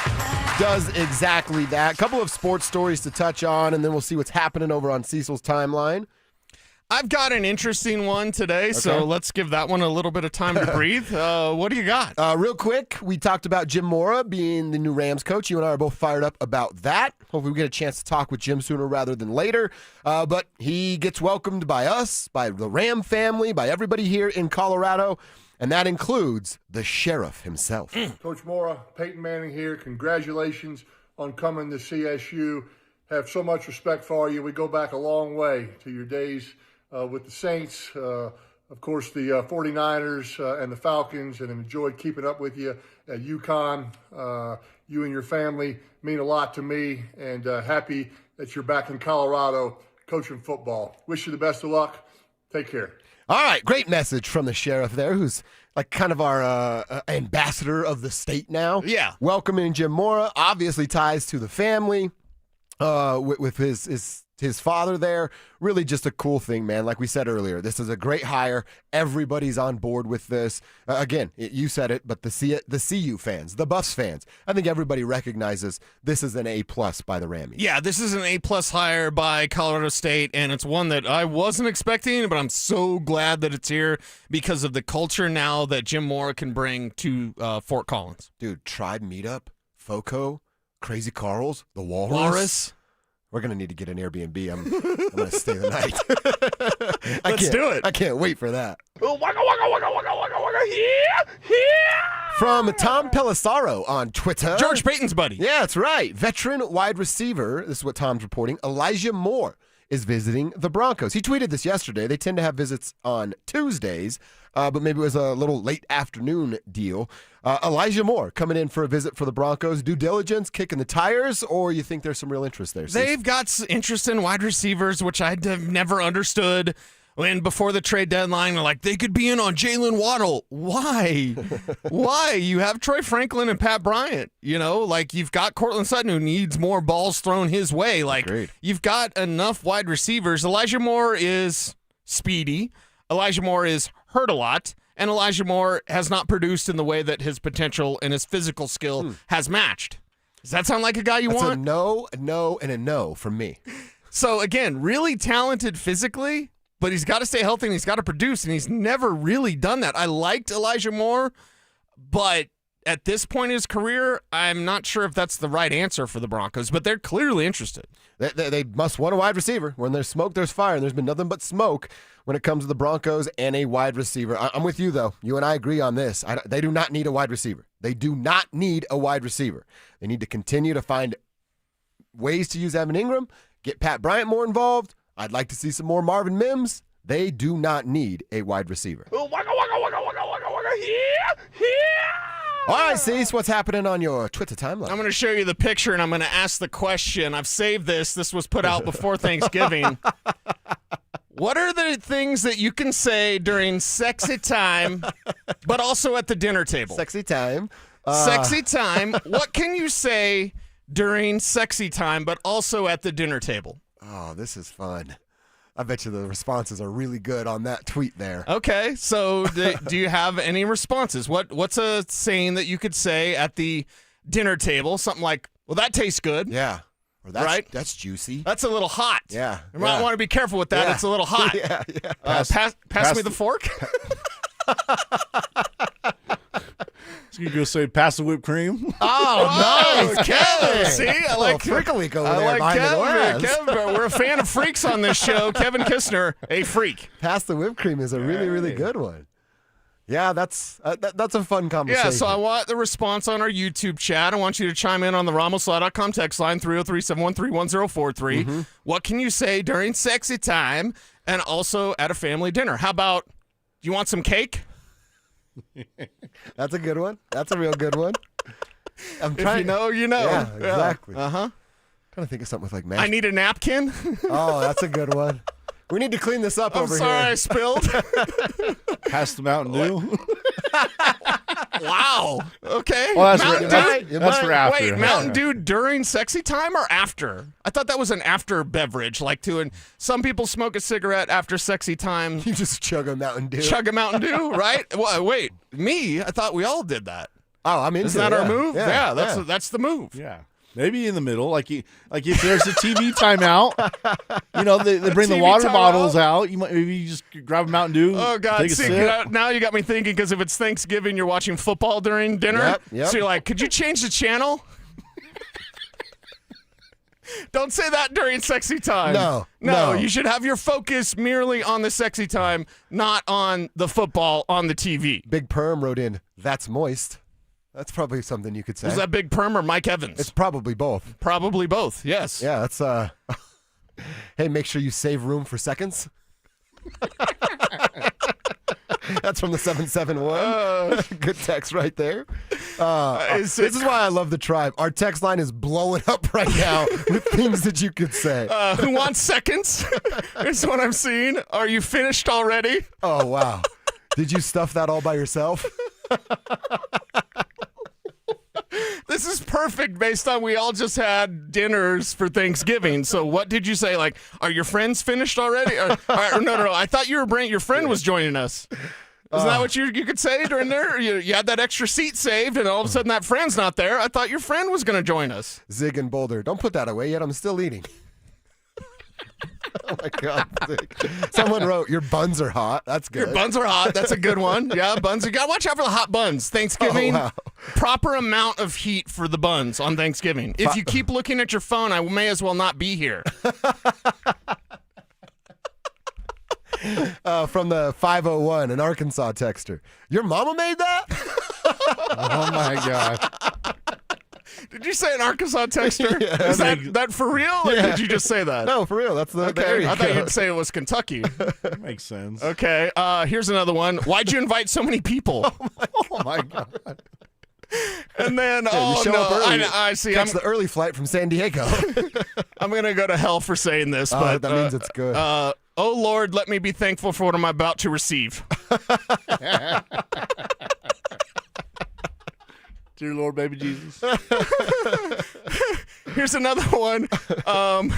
does exactly that. A couple of sports stories to touch on, and then we'll see what's happening over on Cecil's timeline. I've got an interesting one today, so let's give that one a little bit of time to breathe. What do you got? Real quick, we talked about Jim Mora being the new Rams coach. You and I are both fired up about that. Hopefully we get a chance to talk with Jim sooner rather than later. But he gets welcomed by us, by the Ram family, by everybody here in Colorado, and that includes the sheriff himself. Coach Mora, Payton Manning here. Congratulations on coming to CSU. Have so much respect for you. We go back a long way to your days with the Saints, of course, the 49ers and the Falcons, and enjoyed keeping up with you at UConn. You and your family mean a lot to me, and happy that you're back in Colorado coaching football. Wish you the best of luck. Take care. All right, great message from the sheriff there, who's like kind of our ambassador of the state now. Yeah. Welcoming Jim Mora, obviously ties to the family with his father there. Really just a cool thing, man. Like we said earlier, this is a great hire. Everybody's on board with this. Again, you said it, but the CU fans, the Buffs fans, I think everybody recognizes this is an A+ by the Rammies. Yeah, this is an A+ hire by Colorado State, and it's one that I wasn't expecting, but I'm so glad that it's here because of the culture now that Jim Mora can bring to Fort Collins. Dude, Tribe Meetup, FOCO, Crazy Carl's, the Walrus. We're going to need to get an Airbnb. I'm going to stay the night. Let's do it. I can't wait for that. Waka, waka, waka, waka, waka, waka, yeah. From Tom Pelissaro on Twitter. George Payton's buddy. Yeah, that's right. Veteran wide receiver, this is what Tom's reporting, Elijah Moore is visiting the Broncos. He tweeted this yesterday. They tend to have visits on Tuesdays, but maybe it was a little late afternoon deal. Elijah Moore coming in for a visit for the Broncos. Due diligence, kicking the tires, or you think there's some real interest there? They've got interest in wide receivers, which I'd have never understood. When before the trade deadline, they're like, they could be in on Jalen Waddle. Why? Why? You have Troy Franklin and Pat Bryant. You know, like you've got Cortland Sutton who needs more balls thrown his way. Like you've got enough wide receivers. Elijah Moore is speedy. Elijah Moore is hurt a lot. And Elijah Moore has not produced in the way that his potential and his physical skill has matched. Does that sound like a guy you want? That's a no, and a no from me. So, again, really talented physically, but he's got to stay healthy and he's got to produce, and he's never really done that. I liked Elijah Moore, but at this point in his career, I'm not sure if that's the right answer for the Broncos, but they're clearly interested. They must want a wide receiver. When there's smoke, there's fire, and there's been nothing but smoke when it comes to the Broncos and a wide receiver. I'm with you, though. You and I agree on this. They do not need a wide receiver. They do not need a wide receiver. They need to continue to find ways to use Evan Ingram, get Pat Bryant more involved. I'd like to see some more Marvin Mims. They do not need a wide receiver. Waka, waka, waka, waka, waka, waka, yeah. All right, Cease, what's happening on your Twitter timeline? I'm going to show you the picture, and I'm going to ask the question. I've saved this. This was put out before Thanksgiving. What are the things that you can say during sexy time, but also at the dinner table? Sexy time. Sexy time. What can you say during sexy time, but also at the dinner table? Oh, this is fun. I bet you the responses are really good on that tweet there. Okay, so do you have any responses? What's a saying that you could say at the dinner table? Something like, well, that tastes good. Yeah. Or that's juicy. That's a little hot. Yeah. You might want to be careful with that. Yeah. It's a little hot. Yeah. Pass me the fork. You go say pass the whipped cream. Oh, nice, Kevin. See, I like Freak-a-leak over I there like behind the glass. Kevin, we're a fan of freaks on this show. Kevin Kistner, a freak. Pass the whipped cream is a really, really good one. Yeah, that's a fun conversation. Yeah, so I want the response on our YouTube chat. I want you to chime in on the RamosLaw.com text line 303-713-1043. Mm-hmm. What can you say during sexy time and also at a family dinner? How about, do you want some cake? That's a good one. That's a real good one. I'm If you know, you know. Yeah, exactly. Uh-huh. Trying to think of something with like mashed. I need a napkin. Oh, that's a good one. We need to clean this up over sorry here. I spilled. Pass the Mountain Dew. Wow. Okay. Well, Mountain Dew. that's for after. Wait, Mountain Dew during sexy time or after? I thought that was an after beverage, like some people smoke a cigarette after sexy time. You just chug a Mountain Dew. Chug a Mountain Dew, right? Well, wait, me? I thought we all did that. Oh, I'm into Isn't that it, our yeah. move? Yeah, That's the move. Yeah. Maybe in the middle, like if there's a TV timeout, they bring the TV water timeout? bottles out. Maybe you just grab a Mountain Dew. Oh God! take a See, sip. now you got me thinking because if it's Thanksgiving, you're watching football during dinner. Yep. So you're like, could you change the channel? Don't say that during sexy time. No. You should have your focus merely on the sexy time, not on the football on the TV. Big Perm wrote in, "That's moist." That's probably something you could say. Was that Big Perm or Mike Evans? It's probably both. Probably both. Yes. Yeah, that's hey, make sure you save room for seconds. That's from the 771. Good text right there. This is why I love the tribe. Our text line is blowing up right now with things that you could say. Who wants seconds? Is what I'm seeing. Are you finished already? Oh, wow. Did you stuff that all by yourself? This is perfect based on we all just had dinners for Thanksgiving. So what did you say? Like, are your friends finished already? No. I thought your friend was joining us. Isn't that what you could say during there? You had that extra seat saved, and all of a sudden that friend's not there. I thought your friend was going to join us. Zig and Boulder. Don't put that away yet. I'm still eating. Oh, my God. Zig. Someone wrote, your buns are hot. That's good. Your buns are hot. That's a good one. Yeah, buns. You got to watch out for the hot buns. Thanksgiving, proper amount of heat for the buns on Thanksgiving. If you keep looking at your phone, I may as well not be here. From the 501, an Arkansas texter. Your mama made that? Oh, my God. Did you say an Arkansas texter? Yeah, Is that for real, or Yeah. did you just say that? No, for real. That's the Okay, I thought you'd say it was Kentucky. Makes sense. Okay, here's another one. Why'd you invite so many people? Oh, my God. And then, you show up early. I see. Catch the early flight from San Diego. I'm going to go to hell for saying this, but that means it's good. Oh, Lord, let me be thankful for what I'm about to receive. Dear Lord, baby Jesus. Here's another one. I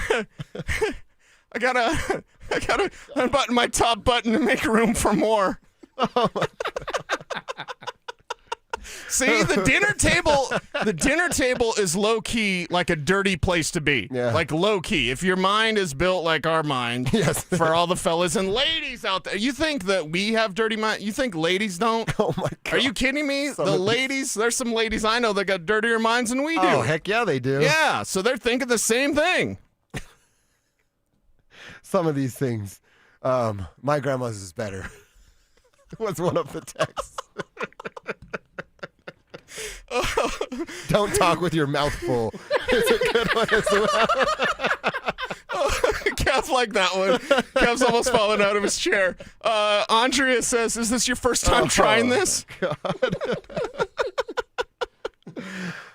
gotta unbutton my top button to make room for more. See, the dinner table is low key like a dirty place to be. Yeah. Like low key. If your mind is built like our mind, Yes. for all the fellas and ladies out there. You think that we have dirty mind? You think ladies don't? Oh, my God. Are you kidding me? Some The of ladies, there's some ladies I know that got dirtier minds than we do. Oh, heck yeah, they do. Yeah, so they're thinking the same thing. Some of these things. My grandma's is better. Was one of the texts. Don't talk with your mouth full. It's a good one as well. Kev liked that one. Kev's almost fallen out of his chair. Andrea says, is this your first time trying this?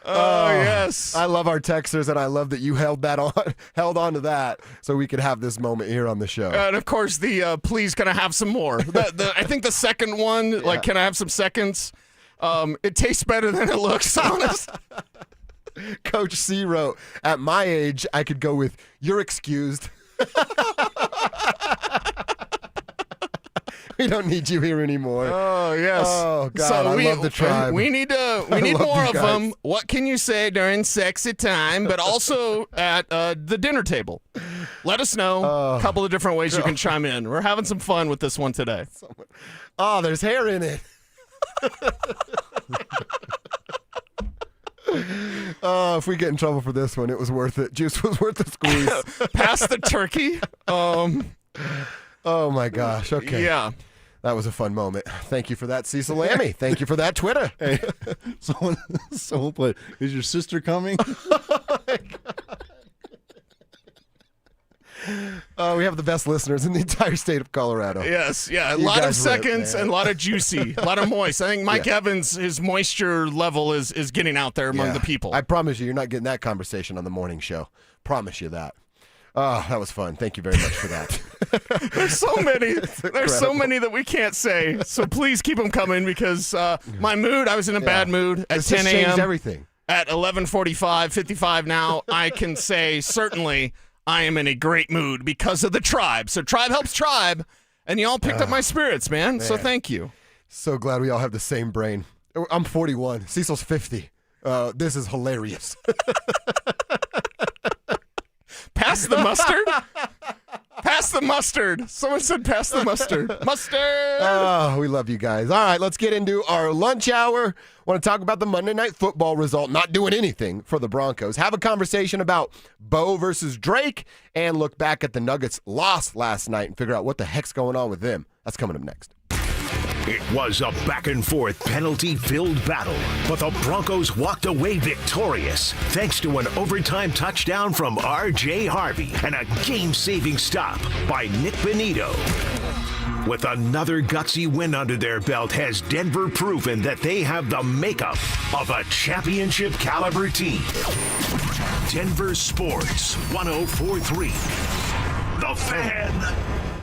Oh, yes. I love our texters, and I love that you held on to that so we could have this moment here on the show. And, of course, the please, can I have some more? I think the second one, like, can I have some seconds? It tastes better than it looks, honest. Coach C wrote, at my age, I could go with, you're excused. We don't need you here anymore. Oh, yes. Oh, God, I love the tribe. We need love more you of guys. them. What can you say during sexy time, but also at the dinner table? Let us know. A couple of different ways you can chime in. We're having some fun with this one today. Oh, there's hair in it. Oh, if we get in trouble for this one, it was worth it. Juice was worth the squeeze. Past the turkey. Oh, my gosh. Okay. Yeah. That was a fun moment. Thank you for that, Cecil Lammy. Thank you for that, Twitter. Hey, someone put, is your sister coming? We have the best listeners in the entire state of Colorado. Yes, yeah. A You lot of guys rip, seconds man. and a lot of juicy, a lot of moist. I think Mike Yeah. Evans, his moisture level is getting out there among Yeah. the people. I promise you, you're not getting that conversation on the morning show. Promise you that. Oh, that was fun. Thank you very much for that. There's so many. There's so incredible. many that we can't say. So please keep them coming because my mood, I was in a bad mood at This 10 just changed a.m. everything. At 11:45, 55 now, I can say certainly I am in a great mood because of the tribe. So tribe helps tribe, and y'all picked up my spirits, man. So thank you. So glad we all have the same brain. I'm 41. Cecil's 50. This is hilarious. Pass the mustard? Pass the mustard. Someone said pass the mustard. Mustard! Oh, we love you guys. All right, let's get into our lunch hour. Want to talk about the Monday Night Football result, not doing anything for the Broncos. Have a conversation about Bo versus Drake, and look back at the Nuggets' loss last night and figure out what the heck's going on with them. That's coming up next. It was a back-and-forth, penalty-filled battle, but the Broncos walked away victorious thanks to an overtime touchdown from R.J. Harvey and a game-saving stop by Nick Benito. With another gutsy win under their belt, has Denver proven that they have the makeup of a championship-caliber team. Denver Sports 104.3. The Fan.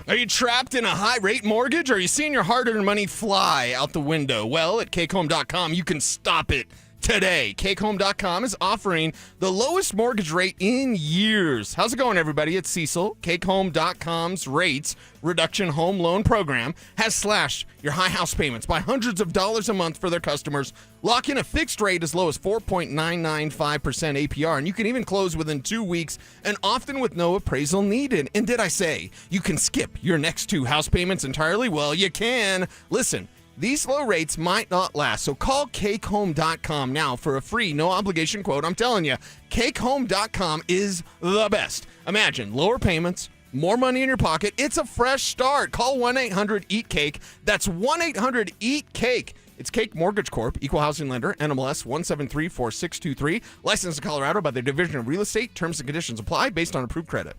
Are you trapped in a high-rate mortgage, or are you seeing your hard-earned money fly out the window? Well, at CakeHome.com, you can stop it today. CakeHome.com is offering the lowest mortgage rate in years. How's it going, everybody? It's Cecil. CakeHome.com's rates reduction home loan program has slashed your high house payments by hundreds of dollars a month for their customers. Lock in a fixed rate as low as 4.995% APR, and you can even close within 2 weeks and often with no appraisal needed. And did I say you can skip your next 2 house payments entirely? Well, you can. Listen, these low rates might not last, so call CakeHome.com now for a free, no-obligation quote. I'm telling you, CakeHome.com is the best. Imagine lower payments, more money in your pocket. It's a fresh start. Call 1-800-EAT-CAKE. That's 1-800-EAT-CAKE. It's Cake Mortgage Corp., Equal Housing Lender, NMLS 1734623. Licensed in Colorado by the Division of Real Estate. Terms and conditions apply based on approved credit.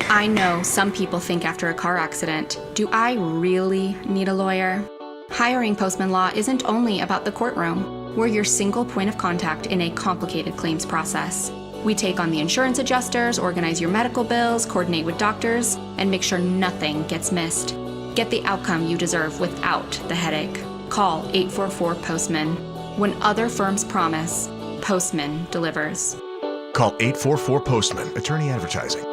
I know some people think after a car accident, do I really need a lawyer? Hiring Postman Law isn't only about the courtroom. We're your single point of contact in a complicated claims process. We take on the insurance adjusters, organize your medical bills, coordinate with doctors, and make sure nothing gets missed. Get the outcome you deserve without the headache. Call 844-POSTMAN. When other firms promise, Postman delivers. Call 844-POSTMAN. Attorney Advertising.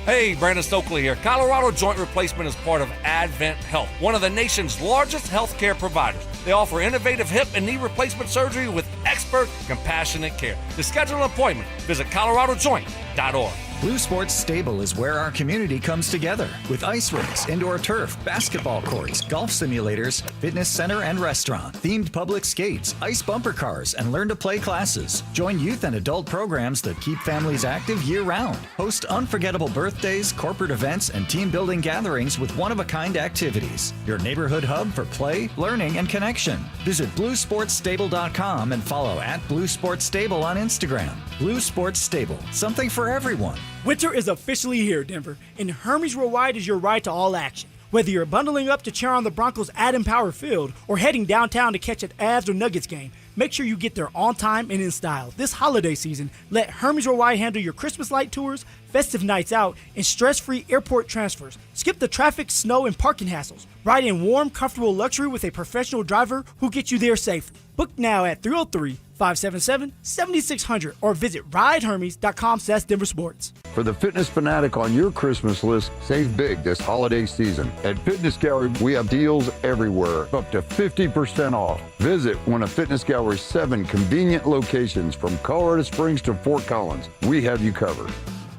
Hey, Brandon Stokely here. Colorado Joint Replacement is part of Advent Health, one of the nation's largest healthcare providers. They offer innovative hip and knee replacement surgery with expert, compassionate care. To schedule an appointment, visit coloradojoint.org. Blue Sports Stable is where our community comes together with ice rinks, indoor turf, basketball courts, golf simulators, fitness center and restaurant, themed public skates, ice bumper cars, and learn to play classes. Join youth and adult programs that keep families active year-round. Host unforgettable birthdays, corporate events, and team building gatherings with one-of-a-kind activities. Your neighborhood hub for play, learning, and connection. Visit BlueSportsStable.com and follow @BlueSportsStable on Instagram. Blue Sports Stable, something for everyone. Winter is officially here, Denver, and Hermes Worldwide is your ride to all action. Whether you're bundling up to cheer on the Broncos at Empower Field or heading downtown to catch an Avs or Nuggets game, make sure you get there on time and in style. This holiday season, let Hermes Worldwide handle your Christmas light tours, festive nights out, and stress-free airport transfers. Skip the traffic, snow, and parking hassles. Ride in warm, comfortable luxury with a professional driver who gets you there safely. Book now at 303-577-7600 or visit ridehermes.com/DenverSports. For the fitness fanatic on your Christmas list, save big this holiday season. At Fitness Gallery, we have deals everywhere, up to 50% off. Visit one of Fitness Gallery's 7 convenient locations from Colorado Springs to Fort Collins. We have you covered.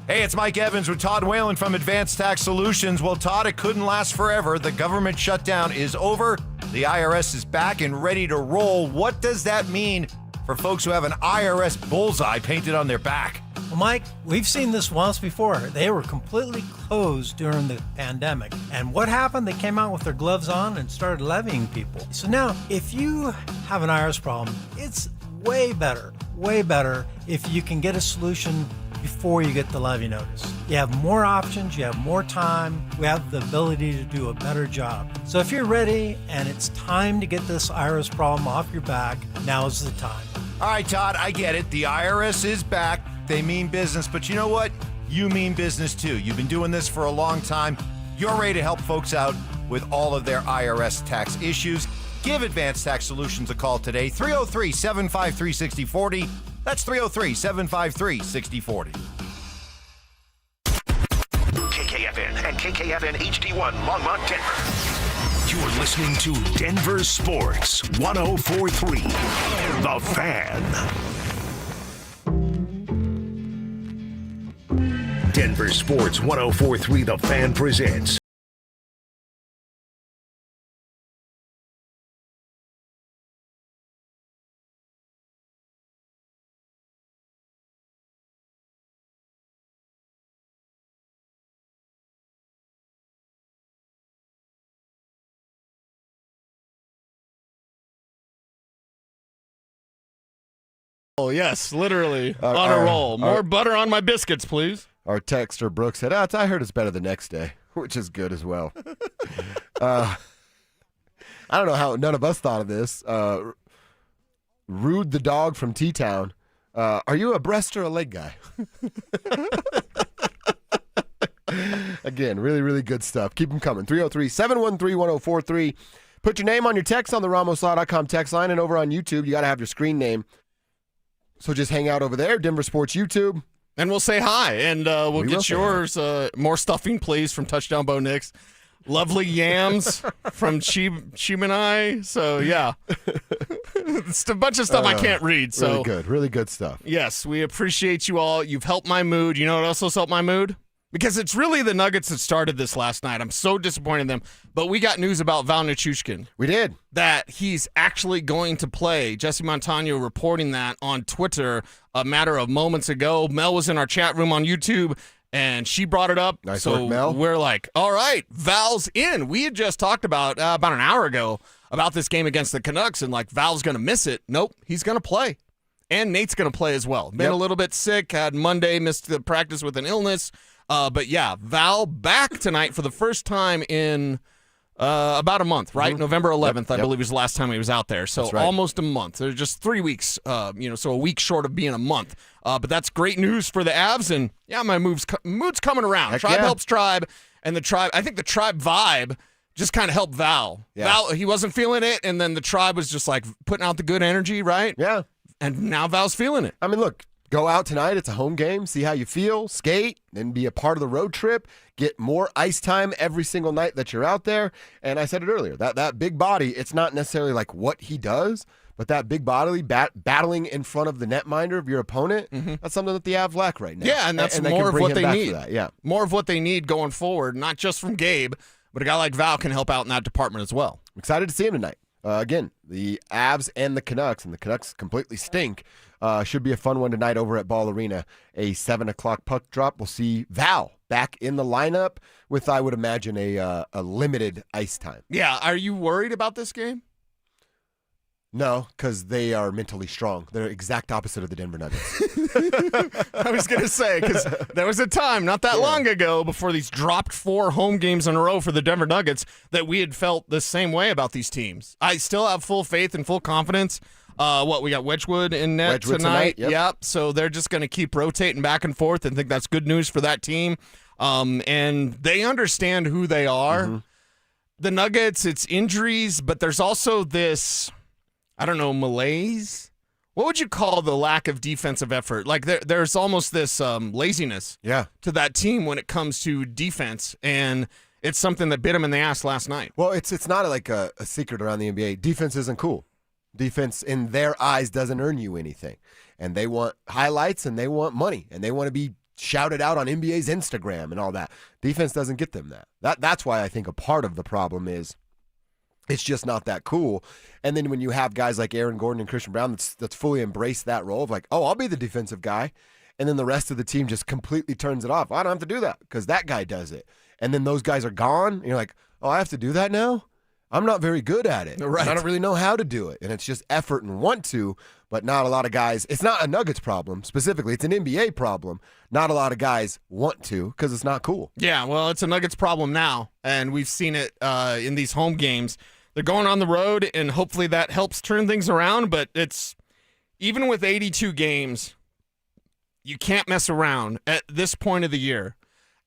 Hey, it's Mike Evans with Todd Whalen from Advanced Tax Solutions. Well, Todd, it couldn't last forever. The government shutdown is over. The IRS is back and ready to roll. What does that mean for folks who have an IRS bullseye painted on their back? Well, Mike, we've seen this once before. They were completely closed during the pandemic. And what happened? They came out with their gloves on and started levying people. So now, if you have an IRS problem, it's way better if you can get a solution before you get the levy notice. You have more options, you have more time, we have the ability to do a better job. So if you're ready and it's time to get this IRS problem off your back, now's the time. All right, Todd, I get it. The IRS is back. They mean business, but you know what? You mean business too. You've been doing this for a long time. You're ready to help folks out with all of their IRS tax issues. Give Advanced Tax Solutions a call today, 303-753-6040. That's 303-753-6040. KKFN and KKFN HD1 Longmont, Denver. You're listening to Denver Sports 104.3 The Fan. Denver Sports 104.3 The Fan presents Oh, yes, literally on a roll. More butter on my biscuits, please. Our texter Brooks said, I heard it's better the next day, which is good as well. I don't know how none of us thought of this. Rude the dog from T-Town. Are you a breast or a leg guy? Again, really, really good stuff. Keep them coming. 303-713-1043. Put your name on your text on the RamosLaw.com text line, and over on YouTube, you got to have your screen name. So just hang out over there, Denver Sports YouTube. And we'll say hi, and we'll get yours. More stuffing, please, from Touchdown Bo Nix. Lovely yams from Chimanai. So, yeah. It's a bunch of stuff I can't read. So Really good stuff. Yes, we appreciate you all. You've helped my mood. You know what else has helped my mood? Because it's really the Nuggets that started this last night. I'm so disappointed in them. But we got news about Val Nichushkin. We did. That he's actually going to play. Jesse Montano reporting that on Twitter a matter of moments ago. Mel was in our chat room on YouTube, and she brought it up. Nice work, Mel. We're like, all right, Val's in. We had just talked about an hour ago about this game against the Canucks, and like Val's going to miss it. Nope, he's going to play. And Nate's going to play as well. Been a little bit sick. Had Monday, missed the practice with an illness. But yeah, Val back tonight for the first time in about a month, right? Mm-hmm. November 11th, I believe, was the last time he was out there. So almost a month. There's just 3 weeks, so a week short of being a month. But that's great news for the Avs. And yeah, my mood's coming around. Heck Tribe helps Tribe. And the Tribe, I think the Tribe vibe just kind of helped Val. Yeah. Val, he wasn't feeling it. And then the Tribe was just like putting out the good energy, right? Yeah. And now Val's feeling it. I mean, look. Go out tonight. It's a home game. See how you feel. Skate. Then be a part of the road trip. Get more ice time every single night that you're out there. And I said it earlier. That big body, it's not necessarily like what he does, but that big bodily battling in front of the netminder of your opponent, that's something that the Avs lack right now. Yeah, and that's more of what they need. Yeah. More of what they need going forward, not just from Gabe, but a guy like Val can help out in that department as well. I'm excited to see him tonight. Again, the Avs and the Canucks completely stink. Should be a fun one tonight over at Ball Arena. A 7 o'clock puck drop. We'll see Val back in the lineup with, I would imagine, a limited ice time. Yeah. Are you worried about this game? No, because they are mentally strong. They're exact opposite of the Denver Nuggets. I was going to say, because there was a time not that long ago before these dropped 4 home games in a row for the Denver Nuggets that we had felt the same way about these teams. I still have full faith and full confidence. We got Wedgwood in net tonight. Yep. So they're just going to keep rotating back and forth and think that's good news for that team. And they understand who they are. Mm-hmm. The Nuggets, it's injuries, but there's also this, I don't know, malaise? What would you call the lack of defensive effort? Like there's almost this laziness to that team when it comes to defense, and it's something that bit them in the ass last night. Well, it's not like a secret around the NBA. Defense isn't cool. Defense, in their eyes, doesn't earn you anything. And they want highlights, and they want money, and they want to be shouted out on NBA's Instagram and all that. Defense doesn't get them that. That's why I think a part of the problem is it's just not that cool. And then when you have guys like Aaron Gordon and Christian Brown that's fully embraced that role of like, oh, I'll be the defensive guy, and then the rest of the team just completely turns it off. I don't have to do that because that guy does it. And then those guys are gone, and you're like, oh, I have to do that now? I'm not very good at it. Right. And I don't really know how to do it. And it's just effort and want to, but not a lot of guys. It's not a Nuggets problem specifically. It's an NBA problem. Not a lot of guys want to because it's not cool. Yeah, well, it's a Nuggets problem now, and we've seen it in these home games. They're going on the road, and hopefully that helps turn things around, but it's even with 82 games, you can't mess around at this point of the year.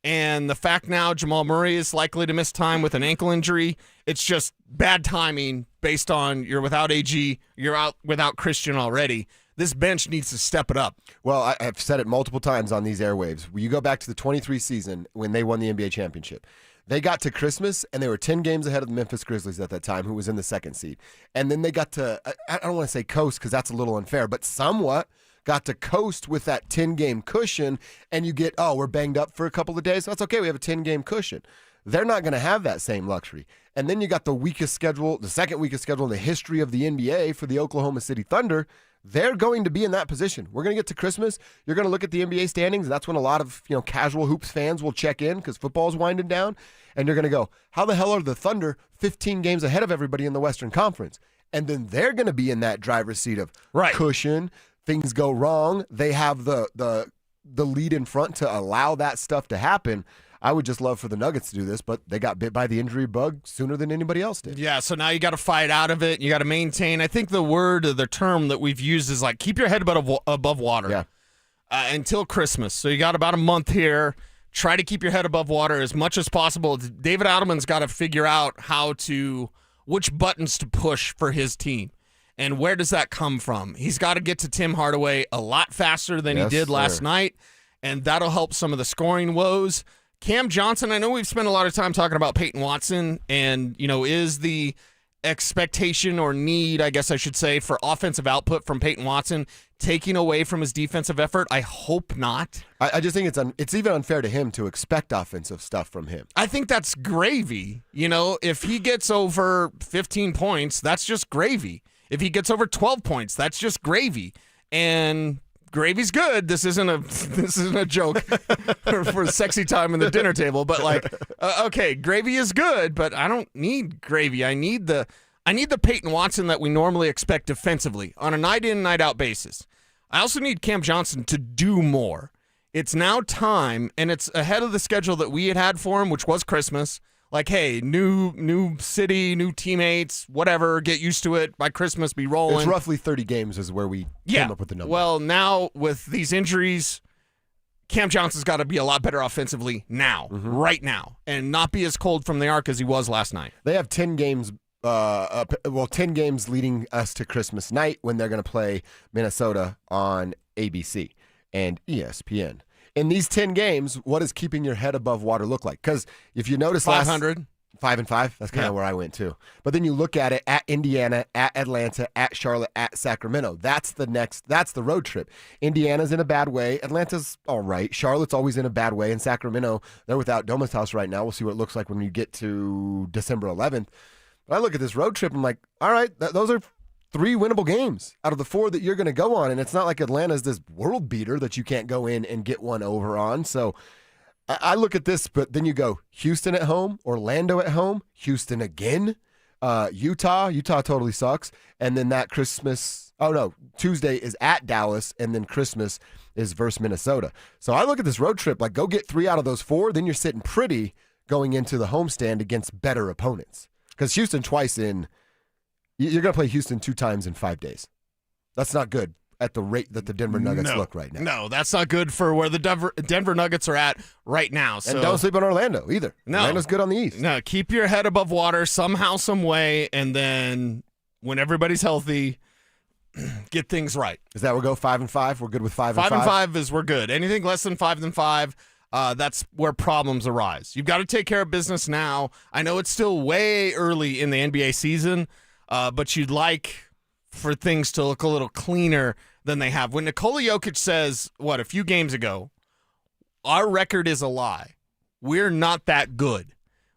And the fact now Jamal Murray is likely to miss time with an ankle injury, it's just bad timing based on you're without AG, you're out without Christian already. This bench needs to step it up. Well, I've said it multiple times on these airwaves. You go back to the 23 season when they won the NBA championship. They got to Christmas, and they were 10 games ahead of the Memphis Grizzlies at that time, who was in the second seed. And then they got to, I don't want to say coast because that's a little unfair, but somewhat got to coast with that 10-game cushion, and you get, we're banged up for a couple of days. So that's okay. We have a 10-game cushion. They're not going to have that same luxury. And then you got the weakest schedule, the second weakest schedule in the history of the NBA for the Oklahoma City Thunder. They're going to be in that position. We're going to get to Christmas. You're going to look at the NBA standings. And that's when a lot of casual hoops fans will check in because football's winding down. And you're going to go, how the hell are the Thunder 15 games ahead of everybody in the Western Conference? And then they're going to be in that driver's seat of cushion. Things go wrong. They have the lead in front to allow that stuff to happen. I would just love for the Nuggets to do this, but they got bit by the injury bug sooner than anybody else did. Yeah, so now you got to fight out of it. You got to maintain. I think the word or the term that we've used is like keep your head above water until Christmas. So you got about a month here. Try to keep your head above water as much as possible. David Adelman's got to figure out which buttons to push for his team. And where does that come from? He's got to get to Tim Hardaway a lot faster than he did last night, and that'll help some of the scoring woes. Cam Johnson, I know we've spent a lot of time talking about Payton Watson and, is the expectation or need, I guess I should say, for offensive output from Payton Watson taking away from his defensive effort? I hope not. I just think it's even unfair to him to expect offensive stuff from him. I think that's gravy. If he gets over 15 points, that's just gravy. If he gets over 12 points, that's just gravy. And gravy's good. This isn't a joke for sexy time in the dinner table, but okay, gravy is good, but I don't need gravy. I need the Payton Watson that we normally expect defensively on a night in, night out basis. I also need Cam Johnson to do more. It's now time, and it's ahead of the schedule that we had for him, which was Christmas. Like, hey, new city, new teammates, whatever, get used to it. By Christmas, be rolling. It's roughly 30 games is where we came up with the number. Well, now with these injuries, Cam Johnson's got to be a lot better offensively now, right now, and not be as cold from the arc as he was last night. They have 10 games 10 games leading us to Christmas night when they're going to play Minnesota on ABC and ESPN. In these 10 games, what does keeping your head above water look like? Because if you notice 500. 5-5, that's kind of where I went too. But then you look at it at Indiana, at Atlanta, at Charlotte, at Sacramento. That's the road trip. Indiana's in a bad way. Atlanta's all right. Charlotte's always in a bad way. And Sacramento, they're without Domas right now. We'll see what it looks like when you get to December 11th. But I look at this road trip, I'm like, all right, those are 3 winnable games out of the 4 that you're going to go on. And it's not like Atlanta's this world beater that you can't go in and get one over on. So I look at this, but then you go Houston at home, Orlando at home, Houston again, Utah totally sucks. And then that Tuesday is at Dallas, and then Christmas is versus Minnesota. So I look at this road trip, like go get 3 out of those 4, then you're sitting pretty going into the homestand against better opponents. Because Houston you're going to play Houston 2 times in 5 days. That's not good at the rate that the Denver Nuggets look right now. No, that's not good for where the Denver Nuggets are at right now. So. And don't sleep on Orlando either. No. Orlando's good on the East. No, keep your head above water somehow, some way, and then when everybody's healthy, get things right. Is that we'll go 5-5? We're good with 5-5? 5-5 is we're good. Anything less than 5-5, that's where problems arise. You've got to take care of business now. I know it's still way early in the NBA season, but you'd like for things to look a little cleaner than they have. When Nikola Jokic says, a few games ago, our record is a lie. We're not that good.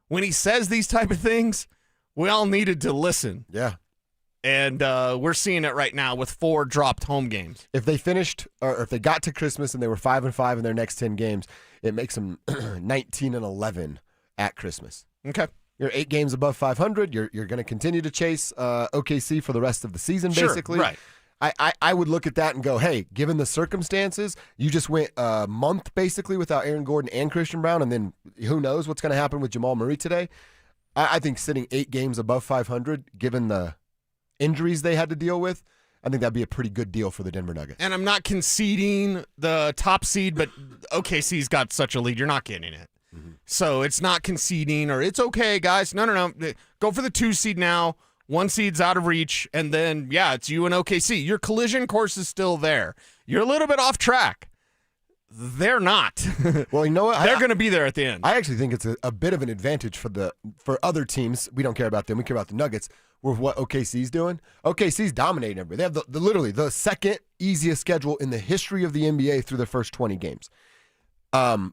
When he says these type of things, we all needed to listen. Yeah. And we're seeing it right now with 4 dropped home games. If they finished, or if they got to Christmas and they were 5-5 in their next 10 games, it makes them 19-11 at Christmas. Okay. You're 8 games above 500. You're going to continue to chase OKC for the rest of the season, basically. Sure, right. I would look at that and go, hey, given the circumstances, you just went a month basically without Aaron Gordon and Christian Brown, and then who knows what's going to happen with Jamal Murray today. I think sitting 8 games above 500, given the injuries they had to deal with, I think that'd be a pretty good deal for the Denver Nuggets. And I'm not conceding the top seed, but OKC's got such a lead. You're not getting it. Mm-hmm. So it's not conceding or it's okay, guys. No. Go for the 2 seed now. 1 seed's out of reach, and then, it's you and OKC. Your collision course is still there. You're a little bit off track. They're not. Well, you know what? They're going to be there at the end. I actually think it's a bit of an advantage for other teams. We don't care about them. We care about the Nuggets with what OKC's doing. OKC's dominating everybody. They have literally the second easiest schedule in the history of the NBA through their first 20 games.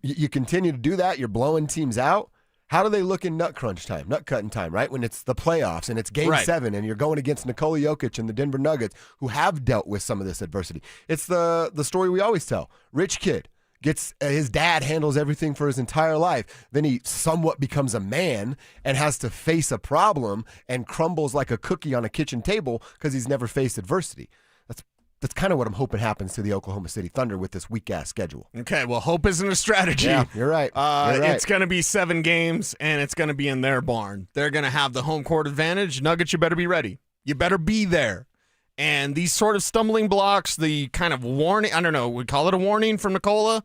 You continue to do that. You're blowing teams out. How do they look in nut cutting time, right? When it's the playoffs and it's Game 7 and you're going against Nikola Jokic and the Denver Nuggets who have dealt with some of this adversity. It's the story we always tell. Rich kid gets his dad handles everything for his entire life. Then he somewhat becomes a man and has to face a problem and crumbles like a cookie on a kitchen table because he's never faced adversity. That's kind of what I'm hoping happens to the Oklahoma City Thunder with this weak-ass schedule. Okay, well, hope isn't a strategy. Yeah, you're right. It's going to be 7 games, and it's going to be in their barn. They're going to have the home court advantage. Nuggets, you better be ready. You better be there. And these sort of stumbling blocks, the kind of warning, I don't know, we call it a warning from Nikola.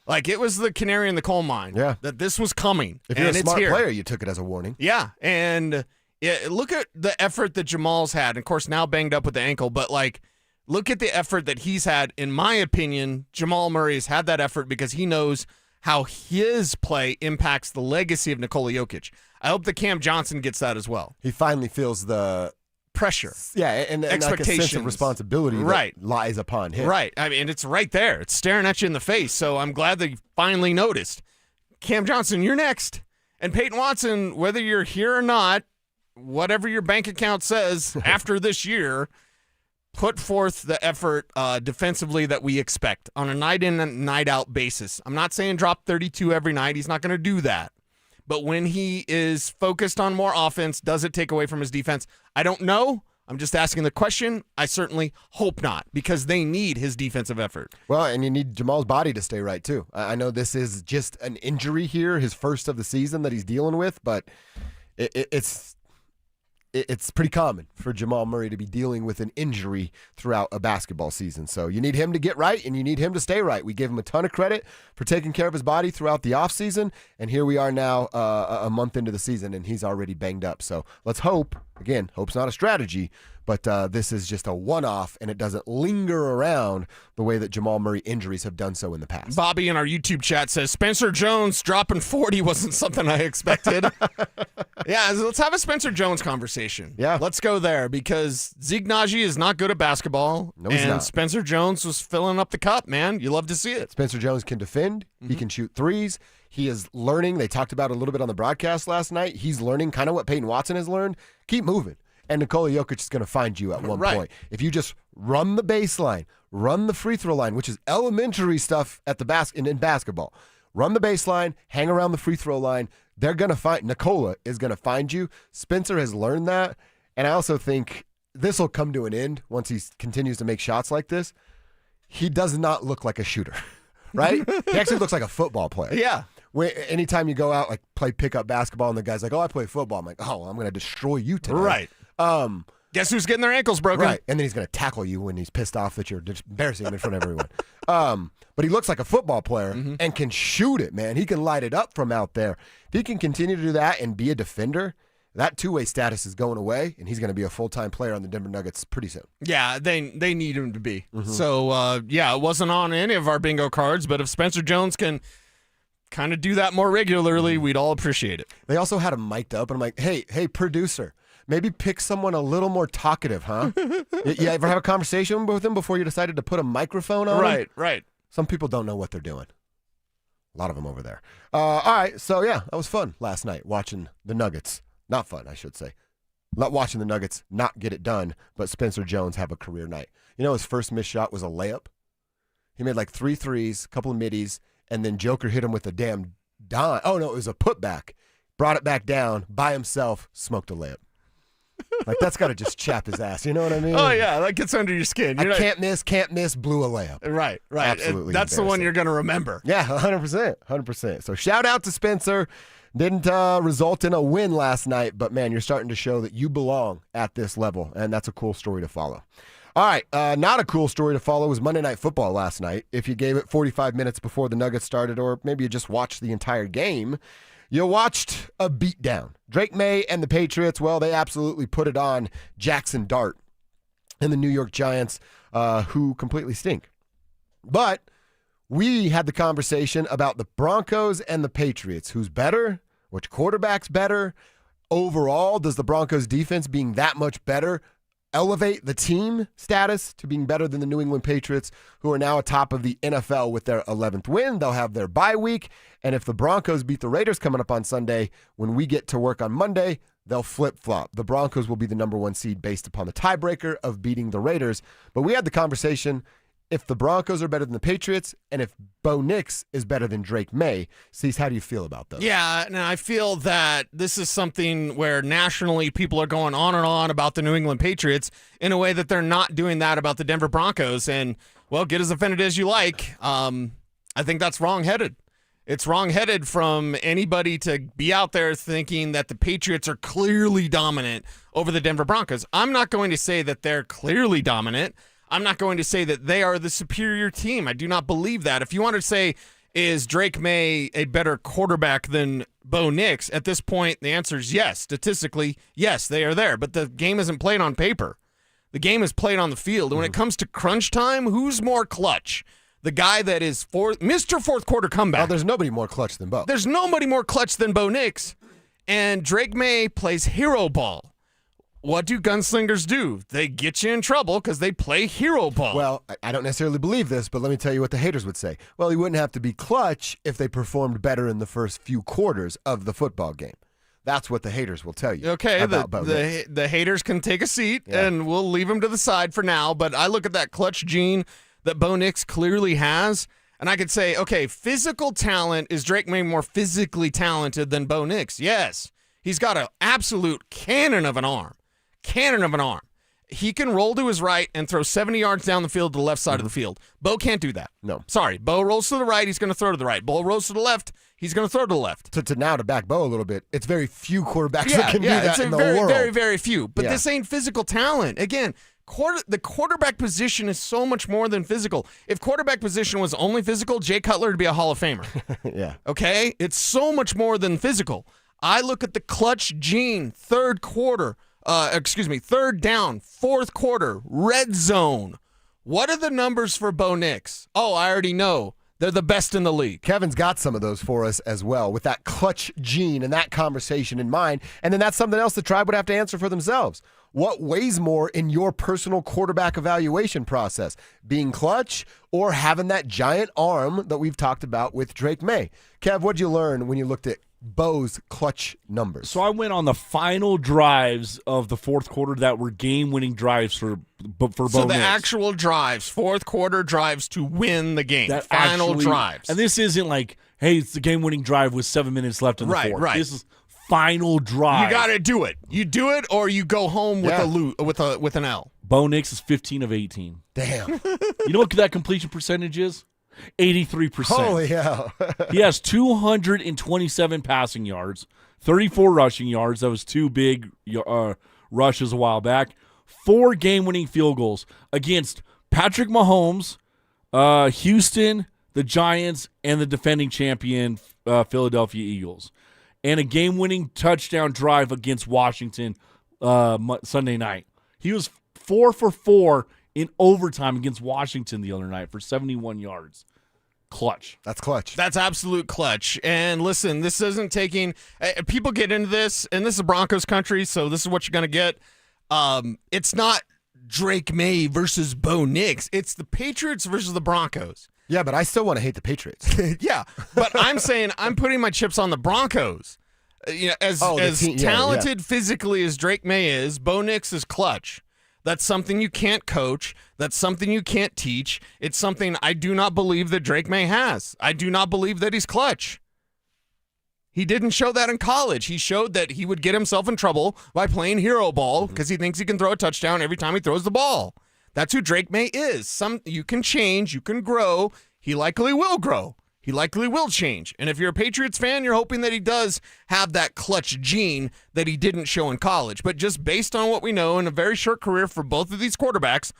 Like, it was the canary in the coal mine. Yeah. That this was coming. If you're a smart player, you took it as a warning. Yeah, and look at the effort that Jamal's had. Of course, now banged up with the ankle, but, look at the effort that he's had. In my opinion, Jamal Murray has had that effort because he knows how his play impacts the legacy of Nikola Jokic. I hope that Cam Johnson gets that as well. He finally feels the pressure. Yeah, and like a sense of responsibility that lies upon him. Right. I mean, it's right there. It's staring at you in the face. So I'm glad that you finally noticed. Cam Johnson, you're next. And Peyton Watson, whether you're here or not, whatever your bank account says after this year, put forth the effort defensively that we expect on a night-in and night-out basis. I'm not saying drop 32 every night. He's not going to do that. But when he is focused on more offense, does it take away from his defense? I don't know. I'm just asking the question. I certainly hope not, because they need his defensive effort. Well, and you need Jamal's body to stay right, too. I know this is just an injury here, his first of the season that he's dealing with, but it's pretty common for Jamal Murray to be dealing with an injury throughout a basketball season. So you need him to get right, and you need him to stay right. We gave him a ton of credit for taking care of his body throughout the offseason, and here we are now a month into the season, and he's already banged up. So let's hope, again, hope's not a strategy, but this is just a one-off, and it doesn't linger around the way that Jamal Murray injuries have done so in the past. Bobby in our YouTube chat says, Spencer Jones dropping 40 wasn't something I expected. Yeah, let's have a Spencer Jones conversation. Yeah. Let's go there, because Zeke Naji is not good at basketball. No, he's and not. Spencer Jones was filling up the cup, man. You love to see it. Spencer Jones can defend. He can shoot threes. He is learning. They talked about it a little bit on the broadcast last night. He's learning kind of what Peyton Watson has learned. Keep moving. And Nikola Jokic is going to find you at one point. If you just run the baseline, run the free throw line, which is elementary stuff at the in basketball. Run the baseline, hang around the free throw line. They're going to find, Nikola is going to find you. Spencer has learned that. And I also think this will come to an end once he continues to make shots like this. He does not look like a shooter, right? He actually looks like a football player. Yeah. Anytime you go out, like play pickup basketball, and the guy's like, oh, I play football. I'm like, oh, I'm going to destroy you today. Right. Guess who's getting their ankles broken? Right. And then he's going to tackle you when he's pissed off that you're just embarrassing him in front of everyone. But he looks like a football player and can shoot it, man. He can light it up from out there. If he can continue to do that and be a defender, that two-way status is going away, and he's going to be a full-time player on the Denver Nuggets pretty soon. Yeah, they need him to be. So, it wasn't on any of our bingo cards, but if Spencer Jones can kind of do that more regularly, we'd all appreciate it. They also had him mic'd up, and I'm like, hey, producer, maybe pick someone a little more talkative, huh? You ever have a conversation with him before you decided to put a microphone on him? Right. Some people don't know what they're doing. A lot of them over there. All right, so yeah, that was fun last night watching the Nuggets. Not fun, I should say. Not watching the Nuggets not get it done, but Spencer Jones have a career night. You know, his first missed shot was a layup. He made like 3 threes, a couple of middies, and then Joker hit him with a damn dime. Oh, no, it was a putback. brought it back down by himself, smoked a layup. Like, that's got to just chap his ass. You know what I mean? Oh, yeah. That gets under your skin. You're can't miss, blew a layup. Right. Absolutely. That's the one you're going to remember. Yeah, 100%. So shout out to Spencer. Didn't result in a win last night, but, man, you're starting to show that you belong at this level, and that's a cool story to follow. All right, not a cool story to follow was Monday Night Football last night. If you gave it 45 minutes before the Nuggets started, or maybe you just watched the entire game, you watched a beatdown. Drake May and the Patriots, well, they absolutely put it on Jackson Dart and the New York Giants, who completely stink. But we had the conversation about the Broncos and the Patriots. Who's better? Which quarterback's better? Overall, does the Broncos defense being that much better elevate the team status to being better than the New England Patriots, who are now atop of the NFL with their 11th win? They'll have their bye week. And if the Broncos beat the Raiders coming up on Sunday, when we get to work on Monday, they'll flip-flop. The Broncos will be the number 1 seed based upon the tiebreaker of beating the Raiders. But we had the conversation, if the Broncos are better than the Patriots, and if Bo Nix is better than Drake May. Cease, how do you feel about those? Yeah, and I feel that this is something where nationally people are going on and on about the New England Patriots in a way that they're not doing that about the Denver Broncos. And, well, get as offended as you like. I think that's wrong-headed. It's wrong-headed from anybody to be out there thinking that the Patriots are clearly dominant over the Denver Broncos. I'm not going to say that they're clearly dominant. I'm not going to say that they are the superior team. I do not believe that. If you want to say, is Drake May a better quarterback than Bo Nix, at this point, the answer is yes. Statistically, yes, they are there. But the game isn't played on paper. The game is played on the field. And when it comes to crunch time, who's more clutch? The guy that is Mr. Fourth Quarter comeback. Well, there's nobody more clutch than Bo. There's nobody more clutch than Bo Nix. And Drake May plays hero ball. What do gunslingers do? They get you in trouble because they play hero ball. Well, I don't necessarily believe this, but let me tell you what the haters would say. Well, he wouldn't have to be clutch if they performed better in the first few quarters of the football game. That's what the haters will tell you. Okay, about Bo Nix. the haters can take a seat, and we'll leave them to the side for now. But I look at that clutch gene that Bo Nix clearly has, and I could say, okay, physical talent, is Drake May more physically talented than Bo Nix? Yes. He's got an absolute cannon of an arm. He can roll to his right and throw 70 yards down the field to the left side of the field. Bo can't do that. No. Sorry. Bo rolls to the right, he's going to throw to the right. Bo rolls to the left, he's going to throw to the left. To back Bo a little bit, it's very few quarterbacks that can do that in the world. world. Very, very few. But this ain't physical talent. Again, the quarterback position is so much more than physical. If quarterback position was only physical, Jay Cutler would be a Hall of Famer. Yeah. Okay? It's so much more than physical. I look at the clutch gene, third down, fourth quarter, red zone. What are the numbers for Bo Nix? Oh, I already know. They're the best in the league. Kevin's got some of those for us as well, with that clutch gene and that conversation in mind. And then that's something else the Tribe would have to answer for themselves. What weighs more in your personal quarterback evaluation process? Being clutch or having that giant arm that we've talked about with Drake May? Kev, what'd you learn when you looked at Bo's clutch numbers? So I went on the final drives of the fourth quarter that were game-winning drives for Bo So the Nix. actual drives, fourth quarter drives to win the game. That Final actually, drives. And this isn't like, hey, it's the game-winning drive with 7 minutes left in the fourth. Right. This is final drive. You got to do it. You do it, or you go home with an L. Bo Nix is 15 of 18. Damn. You know what that completion percentage is? 83%. Holy hell. He has 227 passing yards, 34 rushing yards. That was 2 big rushes a while back. 4 game-winning field goals against Patrick Mahomes, Houston, the Giants, and the defending champion Philadelphia Eagles. And a game-winning touchdown drive against Washington Sunday night. He was 4 for 4 in overtime against Washington the other night for 71 yards. Clutch. That's clutch. That's absolute clutch. And listen, this isn't taking – people get into this, and this is Broncos country, so this is what you're going to get. It's not Drake May versus Bo Nix. It's the Patriots versus the Broncos. Yeah, but I still want to hate the Patriots. Yeah, but I'm saying I'm putting my chips on the Broncos. As talented physically as Drake May is, Bo Nix is clutch. That's something you can't coach. That's something you can't teach. It's something I do not believe that Drake May has. I do not believe that he's clutch. He didn't show that in college. He showed that he would get himself in trouble by playing hero ball because he thinks he can throw a touchdown every time he throws the ball. That's who Drake May is. You can change, you can grow. He likely will grow. He likely will change. And if you're a Patriots fan, you're hoping that he does have that clutch gene that he didn't show in college. But just based on what we know in a very short career for both of these quarterbacks,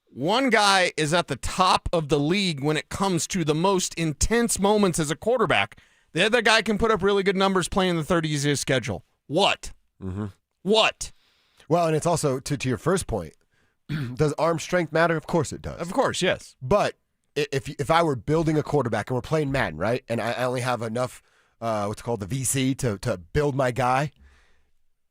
one guy is at the top of the league when it comes to the most intense moments as a quarterback. The other guy can put up really good numbers playing the third easiest schedule. What? What? Well, and it's also, to your first point, does arm strength matter? Of course it does. Of course, yes. But if I were building a quarterback and we're playing Madden, right, and I only have enough, what's called the VC to build my guy,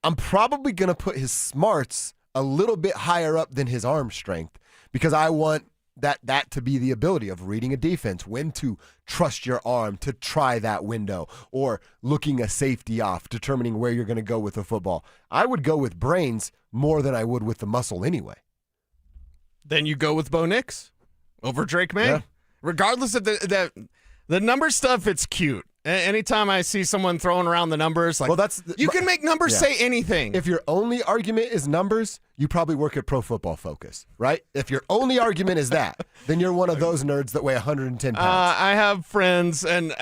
I'm probably going to put his smarts a little bit higher up than his arm strength because I want that to be the ability of reading a defense, when to trust your arm to try that window, or looking a safety off, determining where you're going to go with the football. I would go with brains more than I would with the muscle anyway. Then you go with Bo Nix over Drake May. Yeah. Regardless of the number stuff, it's cute. Anytime I see someone throwing around the numbers, like, well, you can make numbers say anything. If your only argument is numbers, you probably work at Pro Football Focus, right? If your only argument is that, then you're one of those nerds that weigh 110 pounds. I have friends and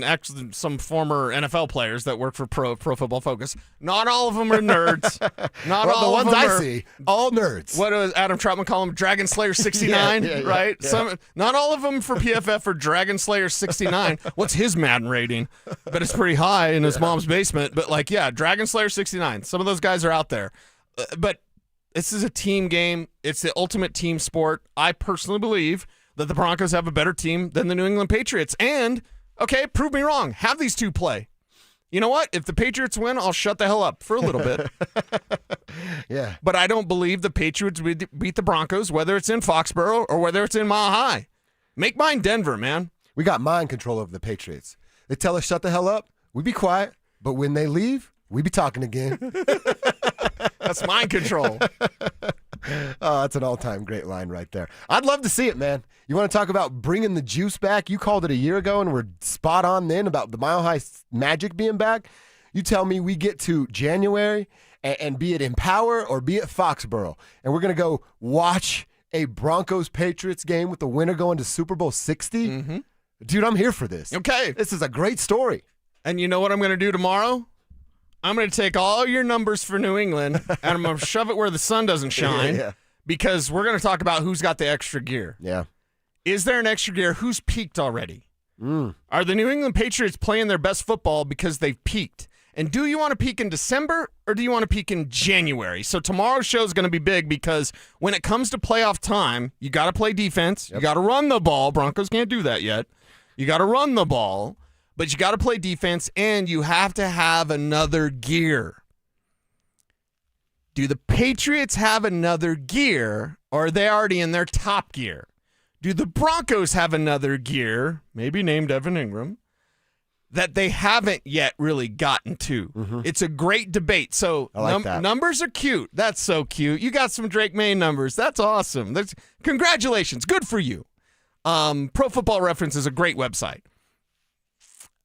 actually some former NFL players that work for Pro Football Focus. Not all of them are nerds. Not well, all the of ones them I see, all nerds. What does Adam Troutman call them? Dragon Slayer 69, right? Yeah. Not all of them for PFF are Dragon Slayer 69. What's his Madden rating? But it's pretty high in his mom's basement. But Dragon Slayer 69. Some of those guys are out there. But this is a team game. It's the ultimate team sport. I personally believe that the Broncos have a better team than the New England Patriots. And, okay, prove me wrong. Have these two play. You know what? If the Patriots win, I'll shut the hell up for a little bit. Yeah. But I don't believe the Patriots would beat the Broncos, whether it's in Foxborough or whether it's in Mile High. Make mine Denver, man. We got mind control over the Patriots. They tell us shut the hell up, we be quiet. But when they leave, we be talking again. That's mind control. Oh, that's an all-time great line right there. I'd love to see it, man. You want to talk about bringing the juice back? You called it a year ago, and we're spot on then about the Mile High Magic being back. You tell me we get to January, and be it in Power or be it Foxborough, and we're going to go watch a Broncos-Patriots game with the winner going to Super Bowl 60? Mm-hmm. Dude, I'm here for this. Okay. This is a great story. And you know what I'm going to do tomorrow? I'm going to take all your numbers for New England, and I'm going to shove it where the sun doesn't shine, because we're going to talk about who's got the extra gear. Yeah. Is there an extra gear? Who's peaked already? Are the New England Patriots playing their best football because they've peaked? And do you want to peak in December, or do you want to peak in January? So tomorrow's show is going to be big, because when it comes to playoff time, you got to play defense. You got to run the ball. Broncos can't do that yet. You got to run the ball, but you got to play defense, and you have to have another gear. Do the Patriots have another gear, or are they already in their top gear? Do the Broncos have another gear, maybe named Evan Ingram, that they haven't yet really gotten to? It's a great debate. So I like that. Numbers are cute. That's so cute. You got some Drake May numbers. That's awesome. Congratulations. Good for you. Pro Football Reference is a great website.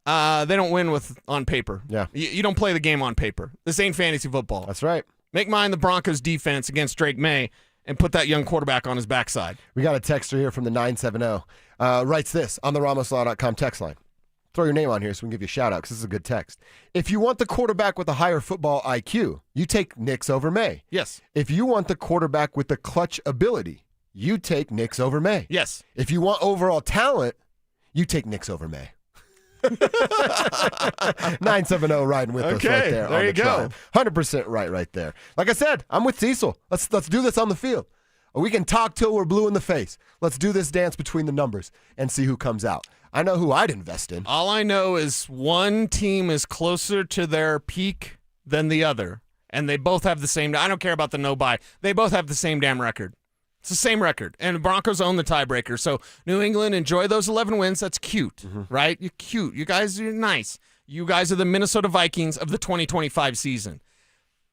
They don't win on paper. Yeah. You don't play the game on paper. This ain't fantasy football. That's right. Make mine the Broncos defense against Drake May and put that young quarterback on his backside. We got a texter here from the 970. Writes this on the RamosLaw.com text line. Throw your name on here so we can give you a shout out, because this is a good text. If you want the quarterback with a higher football IQ, you take Nix over May. Yes. If you want the quarterback with the clutch ability, you take Nix over May. Yes. If you want overall talent, you take Nix over May. 970 riding with us right there. There you go. 100% right there. Like I said, I'm with Cecil. Let's do this on the field. We can talk till we're blue in the face. Let's do this dance between the numbers and see who comes out. I know who I'd invest in. All I know is one team is closer to their peak than the other, and they both have the same. I don't care about the no-buy. They both have the same damn record. It's the same record, and the Broncos own the tiebreaker. So New England, enjoy those 11 wins. That's cute, right? You're cute. You guys are nice. You guys are the Minnesota Vikings of the 2025 season.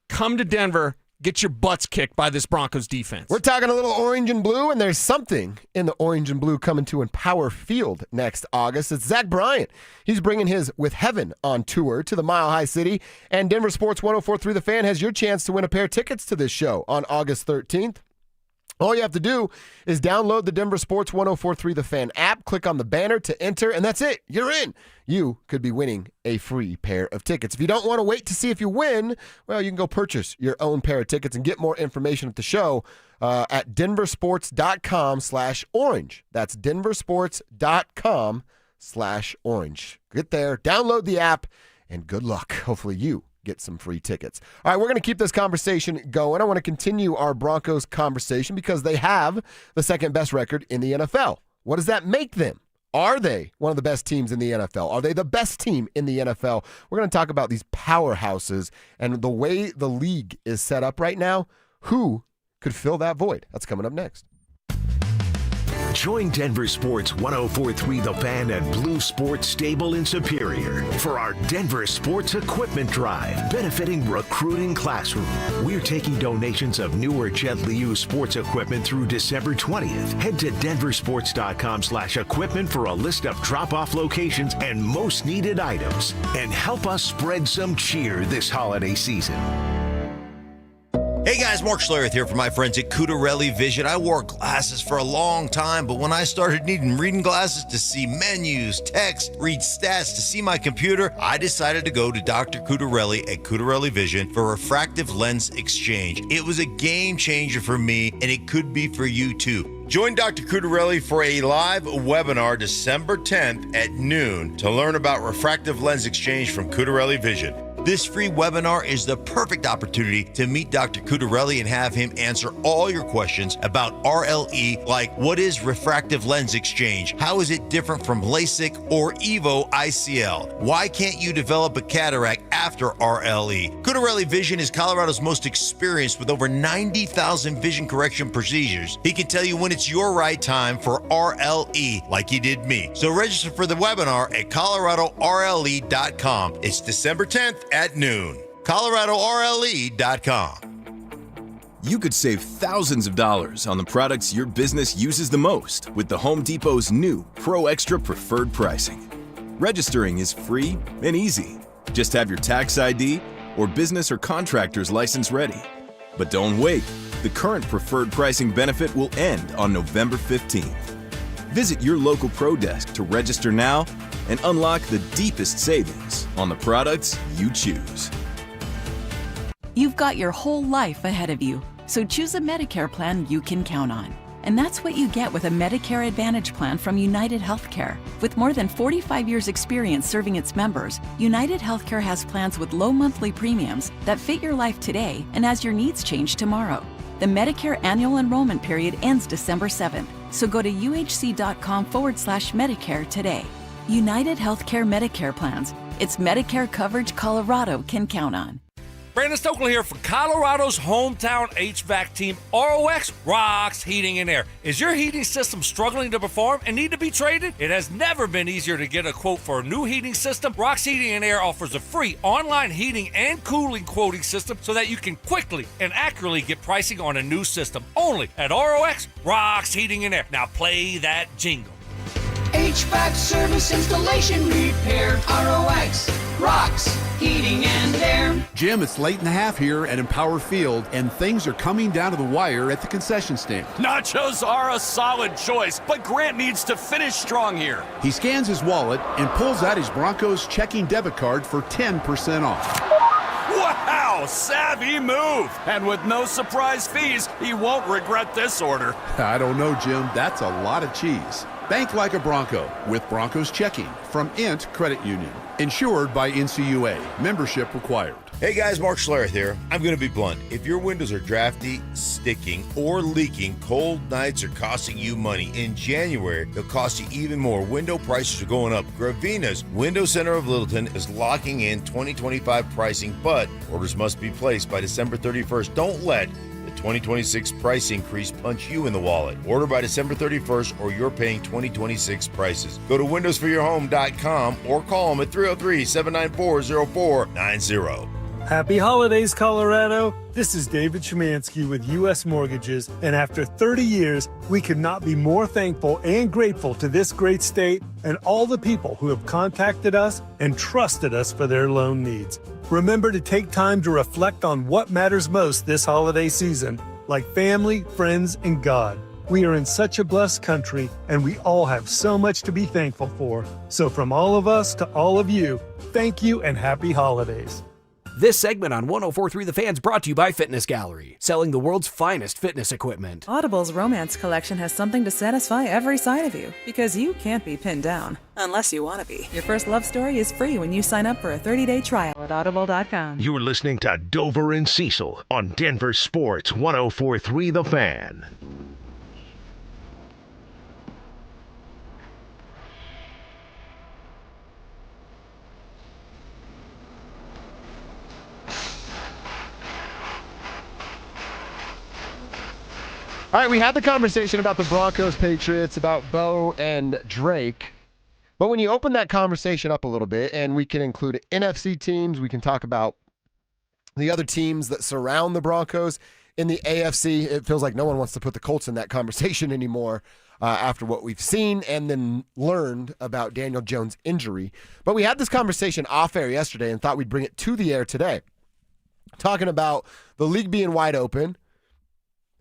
Come to Denver, get your butts kicked by this Broncos defense. We're talking a little orange and blue, and there's something in the orange and blue coming to Empower Field next August. It's Zach Bryant. He's bringing his With Heaven on tour to the Mile High City, and Denver Sports 104.3 The Fan has your chance to win a pair of tickets to this show on August 13th. All you have to do is download the Denver Sports 104.3 The Fan app, click on the banner to enter, and that's it. You're in. You could be winning a free pair of tickets. If you don't want to wait to see if you win, well, you can go purchase your own pair of tickets and get more information at the show at denversports.com/orange. That's denversports.com/orange. Get there, download the app, and good luck. Hopefully you get some free tickets. All right, we're going to keep this conversation going. I want to continue our Broncos conversation because they have the second best record in the NFL. What does that make them? Are they one of the best teams in the NFL? Are they the best team in the NFL? We're going to talk about these powerhouses and the way the league is set up right now. Who could fill that void? That's coming up next. Join Denver Sports 104.3 The Fan at Blue Sports Stable in Superior for our Denver Sports Equipment Drive, benefiting Recruiting Classroom. We're taking donations of new or gently used sports equipment through December 20th. Head to denversports.com/equipment for a list of drop-off locations and most needed items. And help us spread some cheer this holiday season. Hey guys, Mark Schlereth here from my friends at Cudarelli Vision. I wore glasses for a long time, but when I started needing reading glasses to see menus, text, read stats, to see my computer, I decided to go to Dr. Cudarelli at Cudarelli Vision for refractive lens exchange. It was a game changer for me, and it could be for you too. Join Dr. Cudarelli for a live webinar December 10th at noon to learn about refractive lens exchange from Cudarelli Vision. This free webinar is the perfect opportunity to meet Dr. Cudarelli and have him answer all your questions about RLE, like what is refractive lens exchange? How is it different from LASIK or EVO ICL? Why can't you develop a cataract after RLE? Cudarelli Vision is Colorado's most experienced with over 90,000 vision correction procedures. He can tell you when it's your right time for RLE, like he did me. So register for the webinar at coloradorle.com. It's December 10th at noon. coloradorle.com. You could save thousands of dollars on the products your business uses the most with the Home Depot's new Pro Extra Preferred Pricing. Registering is free and easy. Just have your tax ID or business or contractor's license ready. But don't wait. The current preferred pricing benefit will end on November 15th. Visit your local Pro Desk to register now and unlock the deepest savings on the products you choose. You've got your whole life ahead of you, so choose a Medicare plan you can count on. And that's what you get with a Medicare Advantage plan from United Healthcare. With more than 45 years' experience serving its members, United Healthcare has plans with low monthly premiums that fit your life today and as your needs change tomorrow. The Medicare annual enrollment period ends December 7th, so go to uhc.com/Medicare today. United Healthcare Medicare plans. It's Medicare coverage Colorado can count on. Brandon Stokely here for Colorado's hometown HVAC team, ROX Rocks Heating and Air. Is your heating system struggling to perform and need to be traded? It has never been easier to get a quote for a new heating system. Rocks Heating and Air offers a free online heating and cooling quoting system so that you can quickly and accurately get pricing on a new system. Only at ROX Rocks Heating and Air. Now play that jingle. HVAC service, installation, repair, ROX, Rocks, Heating and Air. Jim, it's late in the half here at Empower Field, and things are coming down to the wire at the concession stand. Nachos are a solid choice, but Grant needs to finish strong here. He scans his wallet and pulls out his Broncos checking debit card for 10% off. Wow, savvy move. And with no surprise fees, he won't regret this order. I don't know, Jim. That's a lot of cheese. Bank like a Bronco with Broncos checking from INT Credit Union. Insured by NCUA. Membership required. Hey guys, Mark Schlereth here. I'm going to be blunt. If your windows are drafty, sticking, or leaking, cold nights are costing you money. In January, they'll cost you even more. Window prices are going up. Gravina's Window Center of Littleton is locking in 2025 pricing, but orders must be placed by December 31st. Don't let the 2026 price increase punch you in the wallet. Order by December 31st or you're paying 2026 prices. Go to windowsforyourhome.com or call them at 303-794-0490. Happy holidays, Colorado. This is David Szymanski with U.S. Mortgages, and after 30 years, we could not be more thankful and grateful to this great state and all the people who have contacted us and trusted us for their loan needs. Remember to take time to reflect on what matters most this holiday season, like family, friends, and God. We are in such a blessed country, and we all have so much to be thankful for. So from all of us to all of you, thank you and happy holidays. This segment on 104.3 The Fan's brought to you by Fitness Gallery, selling the world's finest fitness equipment. Audible's romance collection has something to satisfy every side of you, because you can't be pinned down, unless you want to be. Your first love story is free when you sign up for a 30-day trial at audible.com. You're listening to Dover and Cecil on Denver Sports 104.3 The Fan. All right, we had the conversation about the Broncos, Patriots, about Bo and Drake. But when you open that conversation up a little bit, and we can include NFC teams, we can talk about the other teams that surround the Broncos in the AFC. It feels like no one wants to put the Colts in that conversation anymore after what we've seen and then learned about Daniel Jones' injury. But we had this conversation off air yesterday and thought we'd bring it to the air today, talking about the league being wide open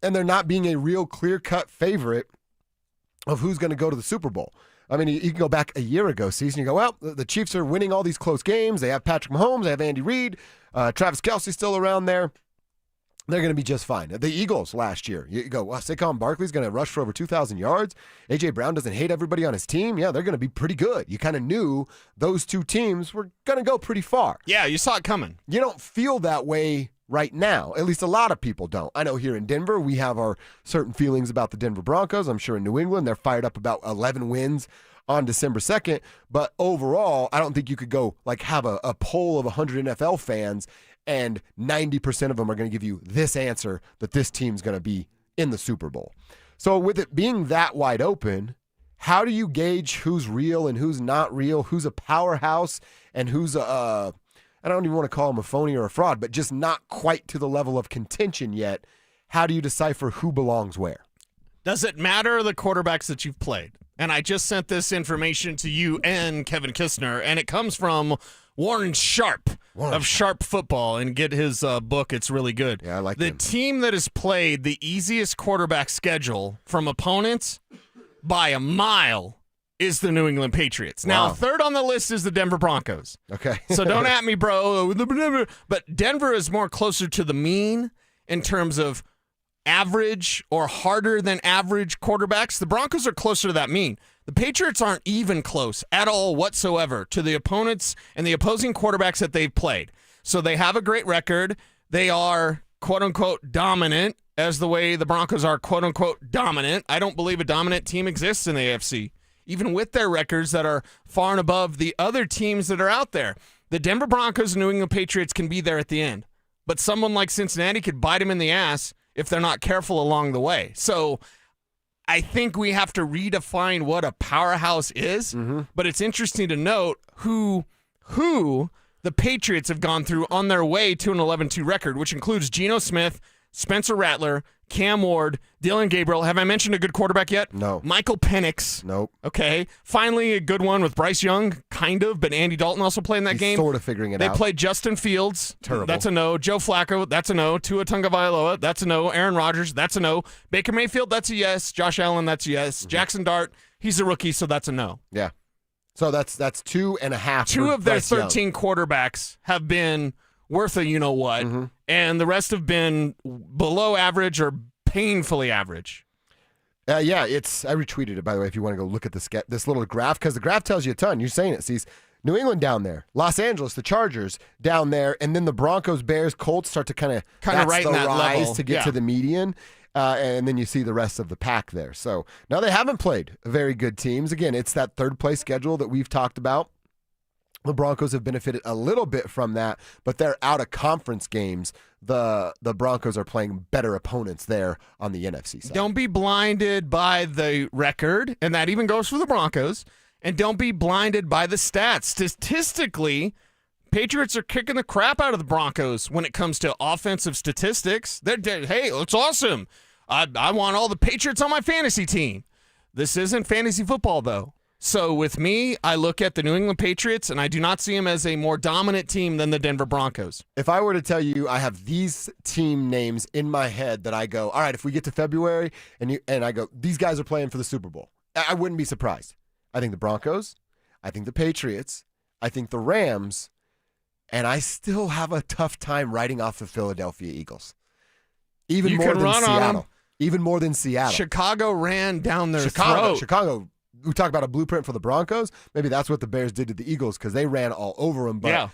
and there not being a real clear-cut favorite of who's going to go to the Super Bowl. I mean, you can go back a year ago, season. You go, well, the Chiefs are winning all these close games. They have Patrick Mahomes. They have Andy Reid. Travis Kelce's still around there. They're going to be just fine. The Eagles last year, you go, well, Saquon Barkley's going to rush for over 2,000 yards. A.J. Brown doesn't hate everybody on his team. Yeah, they're going to be pretty good. You kind of knew those two teams were going to go pretty far. Yeah, you saw it coming. You don't feel that way right now. At least a lot of people don't. I know here in Denver, we have our certain feelings about the Denver Broncos. I'm sure in New England, they're fired up about 11 wins on December 2nd. But overall, I don't think you could go like have a poll of 100 NFL fans and 90% of them are going to give you this answer that this team's going to be in the Super Bowl. So with it being that wide open, how do you gauge who's real and who's not real, who's a powerhouse and who's a I don't even want to call him a phony or a fraud, but just not quite to the level of contention yet? How do you decipher who belongs where? Does it matter the quarterbacks that you've played? And I just sent this information to you and Kevin Kistner, and it comes from Warren Sharp of Sharp Football, and get his book. It's really good. Yeah, I like the team that has played the easiest quarterback schedule from opponents by a mile is the New England Patriots. Now, third on the list is the Denver Broncos. Okay. So don't at me, bro. But Denver is more closer to the mean in terms of average or harder than average quarterbacks. The Broncos are closer to that mean. The Patriots aren't even close at all whatsoever to the opponents and the opposing quarterbacks that they've played. So they have a great record. They are, quote-unquote, dominant, as the way the Broncos are, quote-unquote, dominant. I don't believe a dominant team exists in the AFC, even with their records that are far and above the other teams that are out there. The Denver Broncos and New England Patriots can be there at the end, but someone like Cincinnati could bite them in the ass if they're not careful along the way. So I think we have to redefine what a powerhouse is, but it's interesting to note who the Patriots have gone through on their way to an 11-2 record, which includes Geno Smith, Spencer Rattler, Cam Ward, Dylan Gabriel. Have I mentioned a good quarterback yet? No. Michael Penix. Nope. Okay. Finally, a good one with Bryce Young, kind of, but Andy Dalton also played in that game. Sort of figuring it out. They played Justin Fields. Terrible. That's a no. Joe Flacco. That's a no. Tua Tagovailoa. That's a no. Aaron Rodgers. That's a no. Baker Mayfield. That's a yes. Josh Allen. That's a yes. Jackson Dart. He's a rookie, so that's a no. Yeah. So that's 2.5. Two of their 13 quarterbacks have been worth a you-know-what, and the rest have been below average or painfully average. Yeah, I retweeted it, by the way, if you want to go look at this little graph, because the graph tells you a ton. You're saying it. Sees New England down there, Los Angeles, the Chargers down there, and then the Broncos, Bears, Colts start to kind of right in that rise level. to get to the median, and then you see the rest of the pack there. So now they haven't played very good teams. Again, it's that third-place schedule that we've talked about. The Broncos have benefited a little bit from that, but they're out of conference games. The Broncos are playing better opponents there on the NFC side. Don't be blinded by the record, and that even goes for the Broncos, and don't be blinded by the stats. Statistically, Patriots are kicking the crap out of the Broncos when it comes to offensive statistics. Hey, it's awesome. I want all the Patriots on my fantasy team. This isn't fantasy football, though. So with me, I look at the New England Patriots, and I do not see them as a more dominant team than the Denver Broncos. If I were to tell you I have these team names in my head that I go, all right, if we get to February and I go, these guys are playing for the Super Bowl, I wouldn't be surprised. I think the Broncos, I think the Patriots, I think the Rams, and I still have a tough time writing off the Philadelphia Eagles. Even more than Seattle. Even more than Seattle. Chicago ran down their throat. Chicago. We talk about a blueprint for the Broncos. Maybe that's what the Bears did to the Eagles because they ran all over them. But yeah.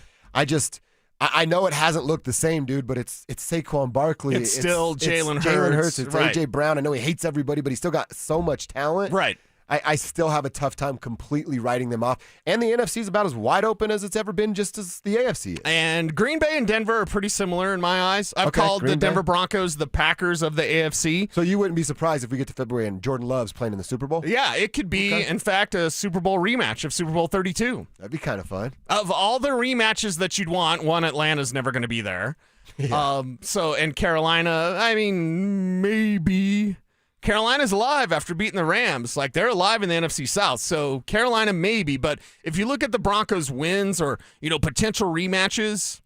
I know it hasn't looked the same, dude, but it's Saquon Barkley. It's still Jalen Hurts. It's right. A.J. Brown. I know he hates everybody, but he's still got so much talent. Right. I still have a tough time completely writing them off. And the NFC is about as wide open as it's ever been, just as the AFC is. And Green Bay and Denver are pretty similar in my eyes. I've called the Denver Broncos the Packers of the AFC. So you wouldn't be surprised if we get to February and Jordan Love's playing in the Super Bowl? Yeah, it could be, in fact, a Super Bowl rematch of Super Bowl 32. That'd be kind of fun. Of all the rematches that you'd want, one, Atlanta's never going to be there. Yeah. And Carolina, I mean, maybe. Carolina's alive after beating the Rams. Like, they're alive in the NFC South. So Carolina maybe, but if you look at the Broncos wins or, potential rematches,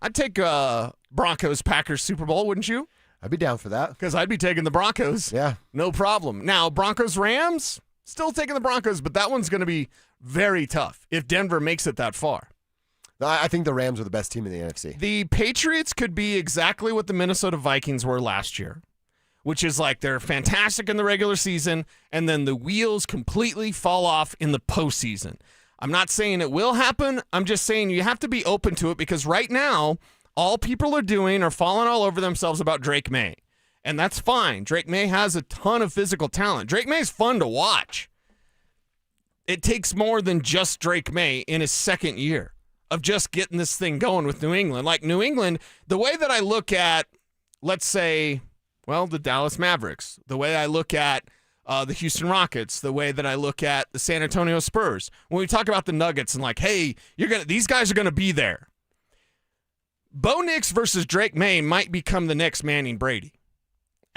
I'd take Broncos-Packers Super Bowl, wouldn't you? I'd be down for that. Because I'd be taking the Broncos. Yeah. No problem. Now, Broncos-Rams, still taking the Broncos, but that one's going to be very tough if Denver makes it that far. I think the Rams are the best team in the NFC. The Patriots could be exactly what the Minnesota Vikings were last year, which is like they're fantastic in the regular season, and then the wheels completely fall off in the postseason. I'm not saying it will happen. I'm just saying you have to be open to it because right now, all people are doing are falling all over themselves about Drake May. And that's fine. Drake May has a ton of physical talent. Drake May is fun to watch. It takes more than just Drake May in his second year of just getting this thing going with New England. Like New England, the way that I look at, let's say, the Dallas Mavericks, the way I look at the Houston Rockets, the way that I look at the San Antonio Spurs. When we talk about the Nuggets and like, hey, these guys are going to be there. Bo Nix versus Drake May might become the next Manning Brady.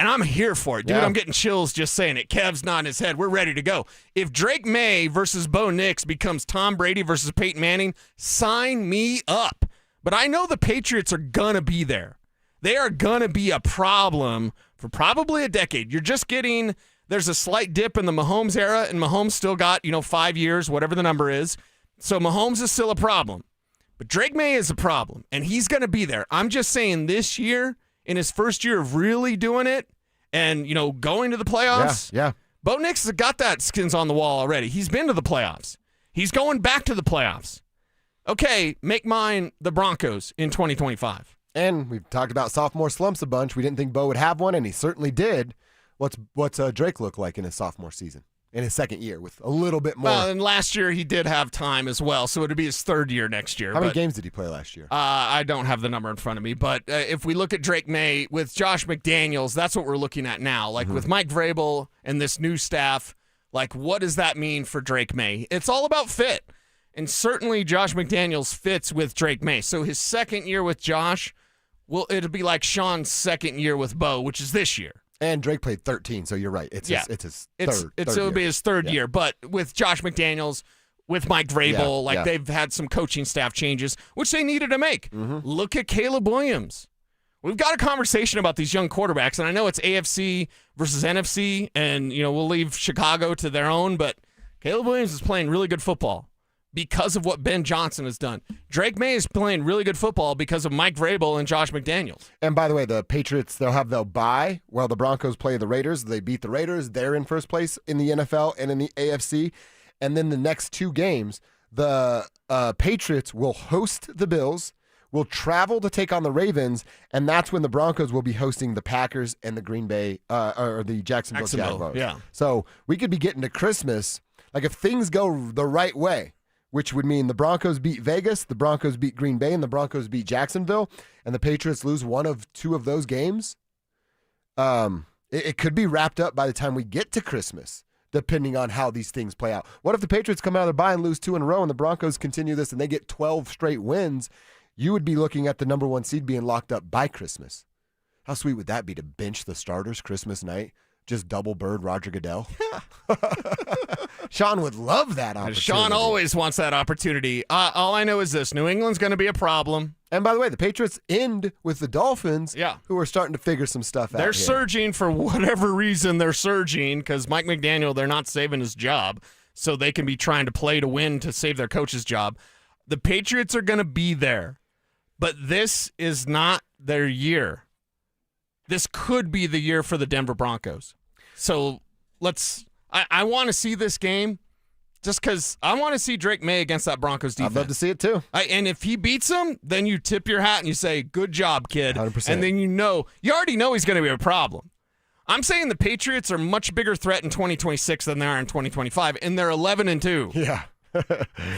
And I'm here for it. Dude, I'm getting chills just saying it. Kev's nodding his head. We're ready to go. If Drake May versus Bo Nix becomes Tom Brady versus Peyton Manning, sign me up. But I know the Patriots are going to be there. They are going to be a problem for probably a decade. You're just getting, there's a slight dip in the Mahomes era, and Mahomes still got, 5 years, whatever the number is. So Mahomes is still a problem. But Drake May is a problem, and he's going to be there. I'm just saying this year, in his first year of really doing it and, going to the playoffs, Bo Nix has got that skins on the wall already. He's been to the playoffs. He's going back to the playoffs. Okay, make mine the Broncos in 2025. And we've talked about sophomore slumps a bunch. We didn't think Bo would have one, and he certainly did. What's Drake look like in his sophomore season, in his second year, with a little bit more? Well, and last year he did have time as well, so it would be his third year next year. How many games did he play last year? I don't have the number in front of me, but if we look at Drake May with Josh McDaniels, that's what we're looking at now. Like with Mike Vrabel and this new staff, like what does that mean for Drake May? It's all about fit. And certainly Josh McDaniels fits with Drake May. So his second year with Josh, well, it'll be like Sean's second year with Bo, which is this year. And Drake played 13, so you're right. It's his third It'll be his third year. But with Josh McDaniels, with Mike Vrabel, they've had some coaching staff changes, which they needed to make. Look at Caleb Williams. We've got a conversation about these young quarterbacks, and I know it's AFC versus NFC, and we'll leave Chicago to their own, but Caleb Williams is playing really good football because of what Ben Johnson has done. Drake May is playing really good football because of Mike Vrabel and Josh McDaniels. And by the way, the Patriots, they'll bye while the Broncos play the Raiders. They beat the Raiders. They're in first place in the NFL and in the AFC. And then the next two games, the Patriots will host the Bills, will travel to take on the Ravens, and that's when the Broncos will be hosting the Packers and the Green Bay or the Jacksonville Jaguars. Yeah. So we could be getting to Christmas, like if things go the right way, which would mean the Broncos beat Vegas, the Broncos beat Green Bay, and the Broncos beat Jacksonville, and the Patriots lose one of two of those games. It could be wrapped up by the time we get to Christmas. depending on how these things play out. What if the Patriots come out of their bye and lose 2 in a row and the Broncos continue this and they get 12 straight wins? You would be looking at the number 1 seed being locked up by Christmas. How sweet would that be to bench the starters Christmas night? Just double bird Roger Goodell. Sean would love that opportunity. Sean always wants that opportunity. All I know is this. New England's going to be a problem. And by the way, the Patriots end with the Dolphins, who are starting to figure some stuff out. They're surging for whatever reason they're surging, because Mike McDaniel, they're not saving his job, so they can be trying to play to win to save their coach's job. The Patriots are going to be there, but this is not their year. This could be the year for the Denver Broncos. So I want to see this game just because I want to see Drake May against that Broncos defense. I'd love to see it too. And if he beats them, then you tip your hat and you say, good job, kid. 100%. And then you already know he's going to be a problem. I'm saying the Patriots are a much bigger threat in 2026 than they are in 2025, and they're 11-2. Yeah.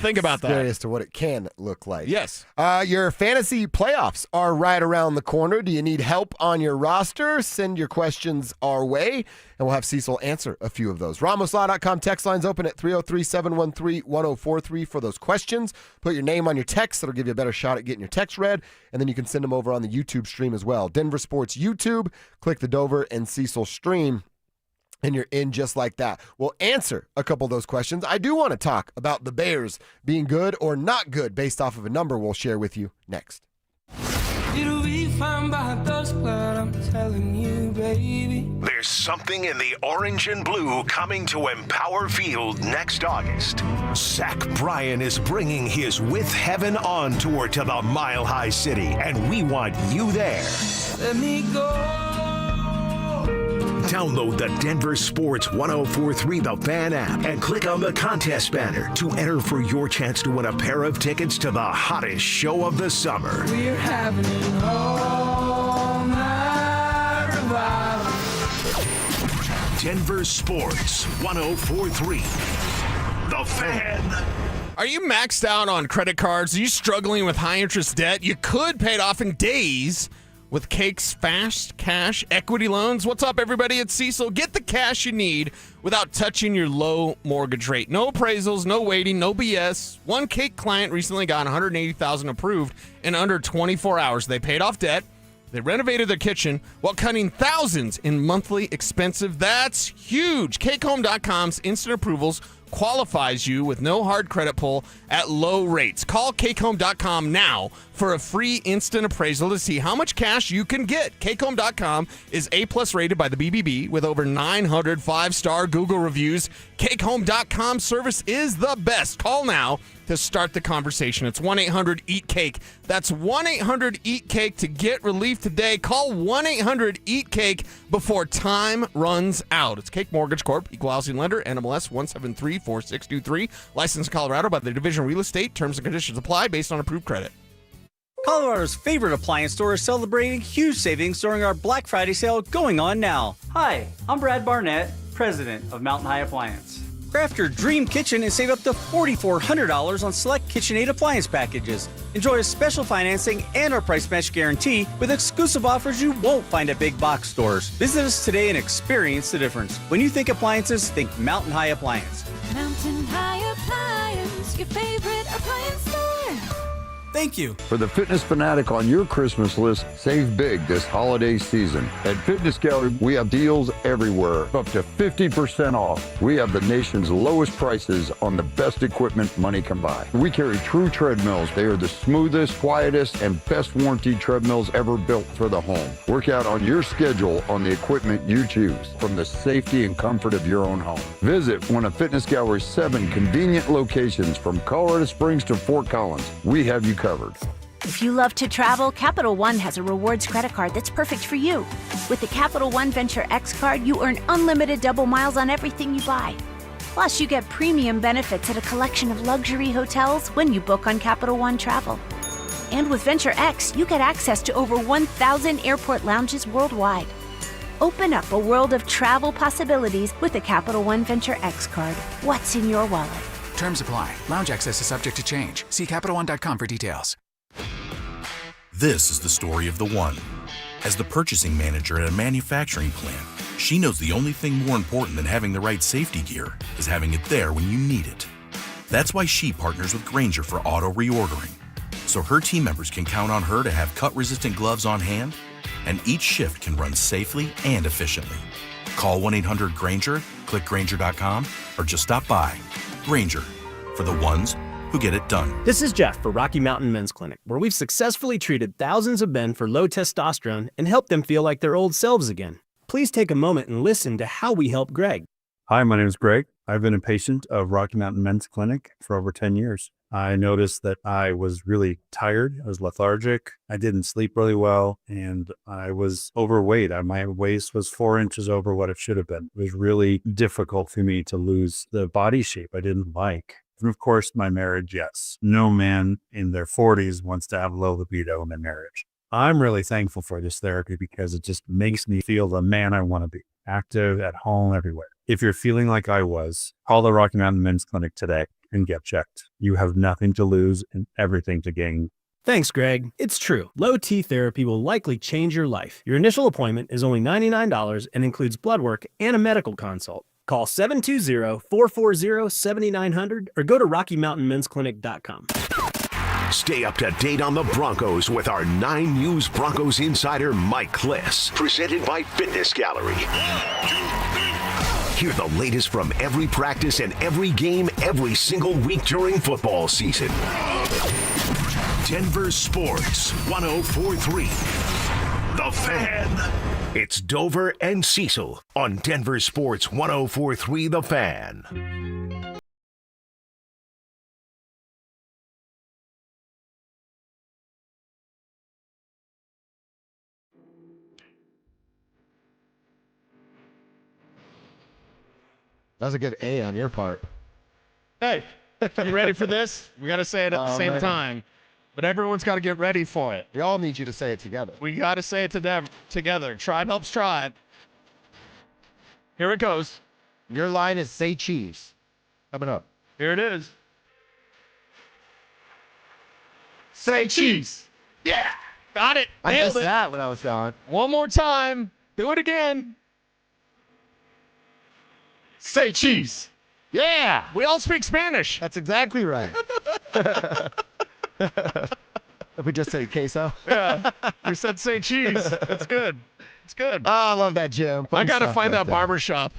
Think about that. Scary as to what it can look like. Yes. Your fantasy playoffs are right around the corner. Do you need help on your roster? Send your questions our way, and we'll have Cecil answer a few of those. RamosLaw.com text line's open at 303-713-1043 for those questions. Put your name on your text. That'll give you a better shot at getting your text read, and then you can send them over on the YouTube stream as well. Denver Sports YouTube. Click the Dover and Cecil stream, and you're in just like that. We'll answer a couple of those questions. I do want to talk about the Bears being good or not good based off of a number we'll share with you next. It'll be fine by dusk, but I'm telling you, baby. There's something in the orange and blue coming to Empower Field next August. Zach Bryan is bringing his With Heaven On tour to the Mile High City, and we want you there. Let me go. Download the Denver Sports 1043 The Fan app and click on the contest banner to enter for your chance to win a pair of tickets to the hottest show of the summer. We're having an all-night revival. Denver Sports 1043 The Fan. Are you maxed out on credit cards? Are you struggling with high interest debt? You could pay it off in days with Cake's Fast Cash Equity Loans. What's up, everybody? It's Cecil. Get the cash you need without touching your low mortgage rate. No appraisals, no waiting, no BS. One Cake client recently got $180,000 approved in under 24 hours. They paid off debt. They renovated their kitchen while cutting thousands in monthly expensive. That's huge. CakeHome.com's instant approvals qualifies you with no hard credit pull at low rates. Call CakeHome.com now for a free instant appraisal to see how much cash you can get. CakeHome.com is A+ rated by the BBB with over 900 5-star Google reviews. CakeHome.com service is the best. Call now to start the conversation. It's 1-800-EAT-CAKE. That's 1-800-EAT-CAKE to get relief today. Call 1-800-EAT-CAKE before time runs out. It's Cake Mortgage Corp, Equal Housing Lender, NMLS 1734623. Licensed in Colorado by the Division of Real Estate. Terms and conditions apply based on approved credit. Colorado's favorite appliance store is celebrating huge savings during our Black Friday sale going on now. Hi, I'm Brad Barnett, president of Mountain High Appliance. Craft your dream kitchen and save up to $4,400 on select KitchenAid appliance packages. Enjoy a special financing and our price match guarantee with exclusive offers you won't find at big box stores. Visit us today and experience the difference. When you think appliances, think Mountain High Appliance. Mountain High Appliance, your favorite appliance store. Thank you. For the fitness fanatic on your Christmas list, save big this holiday season. At Fitness Gallery, we have deals everywhere, up to 50% off. We have the nation's lowest prices on the best equipment money can buy. We carry true treadmills. They are the smoothest, quietest, and best warranty treadmills ever built for the home. Work out on your schedule on the equipment you choose from the safety and comfort of your own home. Visit one of Fitness Gallery's 7 convenient locations from Colorado Springs to Fort Collins. We have you covered. If you love to travel, Capital One has a rewards credit card that's perfect for you. With the Capital One Venture X card, you earn unlimited double miles on everything you buy. Plus, you get premium benefits at a collection of luxury hotels when you book on Capital One Travel. And with Venture X, you get access to over 1,000 airport lounges worldwide. Open up a world of travel possibilities with the Capital One Venture X card. What's in your wallet? Terms apply. Lounge access is subject to change. See CapitalOne.com for details. This is the story of the one. As the purchasing manager at a manufacturing plant, she knows the only thing more important than having the right safety gear is having it there when you need it. That's why she partners with Grainger for auto reordering, so her team members can count on her to have cut-resistant gloves on hand, and each shift can run safely and efficiently. Call 1-800-GRAINGER, click Grainger.com, or just stop by. Grainger, for the ones who get it done. This is Jeff for Rocky Mountain Men's Clinic, where we've successfully treated thousands of men for low testosterone and helped them feel like their old selves again. Please take a moment and listen to how we help Greg. Hi, my name is Greg. I've been a patient of Rocky Mountain Men's Clinic for over 10 years. I noticed that I was really tired. I was lethargic. I didn't sleep really well, and I was overweight. My waist was 4 inches over what it should have been. It was really difficult for me to lose the body shape I didn't like. And of course, my marriage, yes. No man in their 40s wants to have low libido in their marriage. I'm really thankful for this therapy because it just makes me feel the man I want to be, active, at home, everywhere. If you're feeling like I was, call the Rocky Mountain Men's Clinic today and get checked. You have nothing to lose and everything to gain. Thanks, Greg. It's true. Low T therapy will likely change your life. Your initial appointment is only $99 and includes blood work and a medical consult. Call 720-440-7900 or go to RockyMountainMen'sClinic.com. Stay up to date on the Broncos with our 9 News Broncos insider Mike Kliss, presented by Fitness Gallery. Hear the latest from every practice and every game every single week during football season. Denver Sports 104.3. The Fan. It's Dover and Cecil on Denver Sports 104.3 The Fan. That was a good A on your part. Hey, you ready for this? We got to say it at the same time. But everyone's got to get ready for it. We all need you to say it together. We got to say it together. Tribe helps tribe. Here it goes. Your line is say cheese. Coming up. Here it is. Say cheese. Yeah. Got it. I Nailed missed it. that when I was gone. One more time. Do it again. Say cheese. Yeah. We all speak Spanish. That's exactly right. If we just say queso. Yeah. We said say cheese. That's good. It's good. Oh, I love that, Jim. I got to find that barbershop.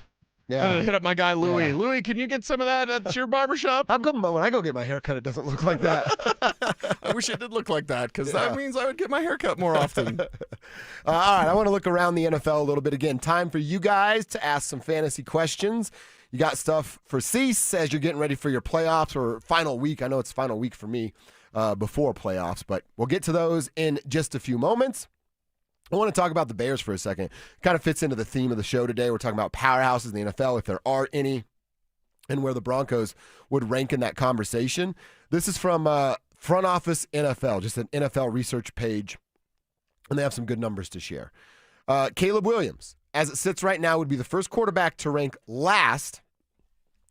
Yeah. Hit up my guy, Louie. Yeah. Louie, can you get some of that at your barbershop? How come when I go get my hair cut, it doesn't look like that? I wish it did look like that because that means I would get my hair cut more often. All right, I want to look around the NFL a little bit again. Time for you guys to ask some fantasy questions. You got stuff for Cecil as you're getting ready for your playoffs or final week. I know it's final week for me before playoffs, but we'll get to those in just a few moments. I want to talk about the Bears for a second. Kind of fits into the theme of the show today. We're talking about powerhouses in the NFL, if there are any, and where the Broncos would rank in that conversation. This is from Front Office NFL, just an NFL research page, and they have some good numbers to share. Caleb Williams, as it sits right now, would be the first quarterback to rank last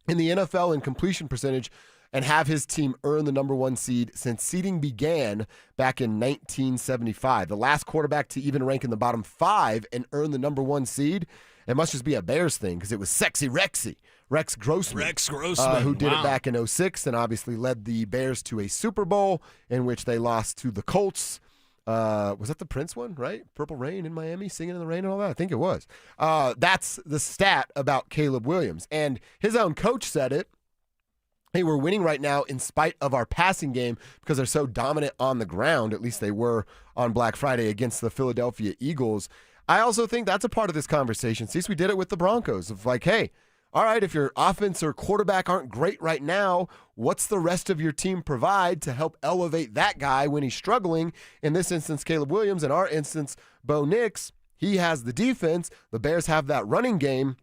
in the NFL in completion percentage and have his team earn the number 1 seed since seeding began back in 1975. The last quarterback to even rank in the bottom 5 and earn the number 1 seed, it must just be a Bears thing because it was Sexy Rexy, Rex Grossman. Who did it back in 2006 and obviously led the Bears to a Super Bowl in which they lost to the Colts. Was that the Prince one, right? Purple Rain in Miami, singing in the rain and all that? I think it was. That's the stat about Caleb Williams. And his own coach said it. Hey, we're winning right now in spite of our passing game because they're so dominant on the ground. At least they were on Black Friday against the Philadelphia Eagles. I also think that's a part of this conversation. Since we did it with the Broncos of like, hey, all right, if your offense or quarterback aren't great right now, what's the rest of your team provide to help elevate that guy when he's struggling? In this instance, Caleb Williams. In our instance, Bo Nix. He has the defense. The Bears have that running game.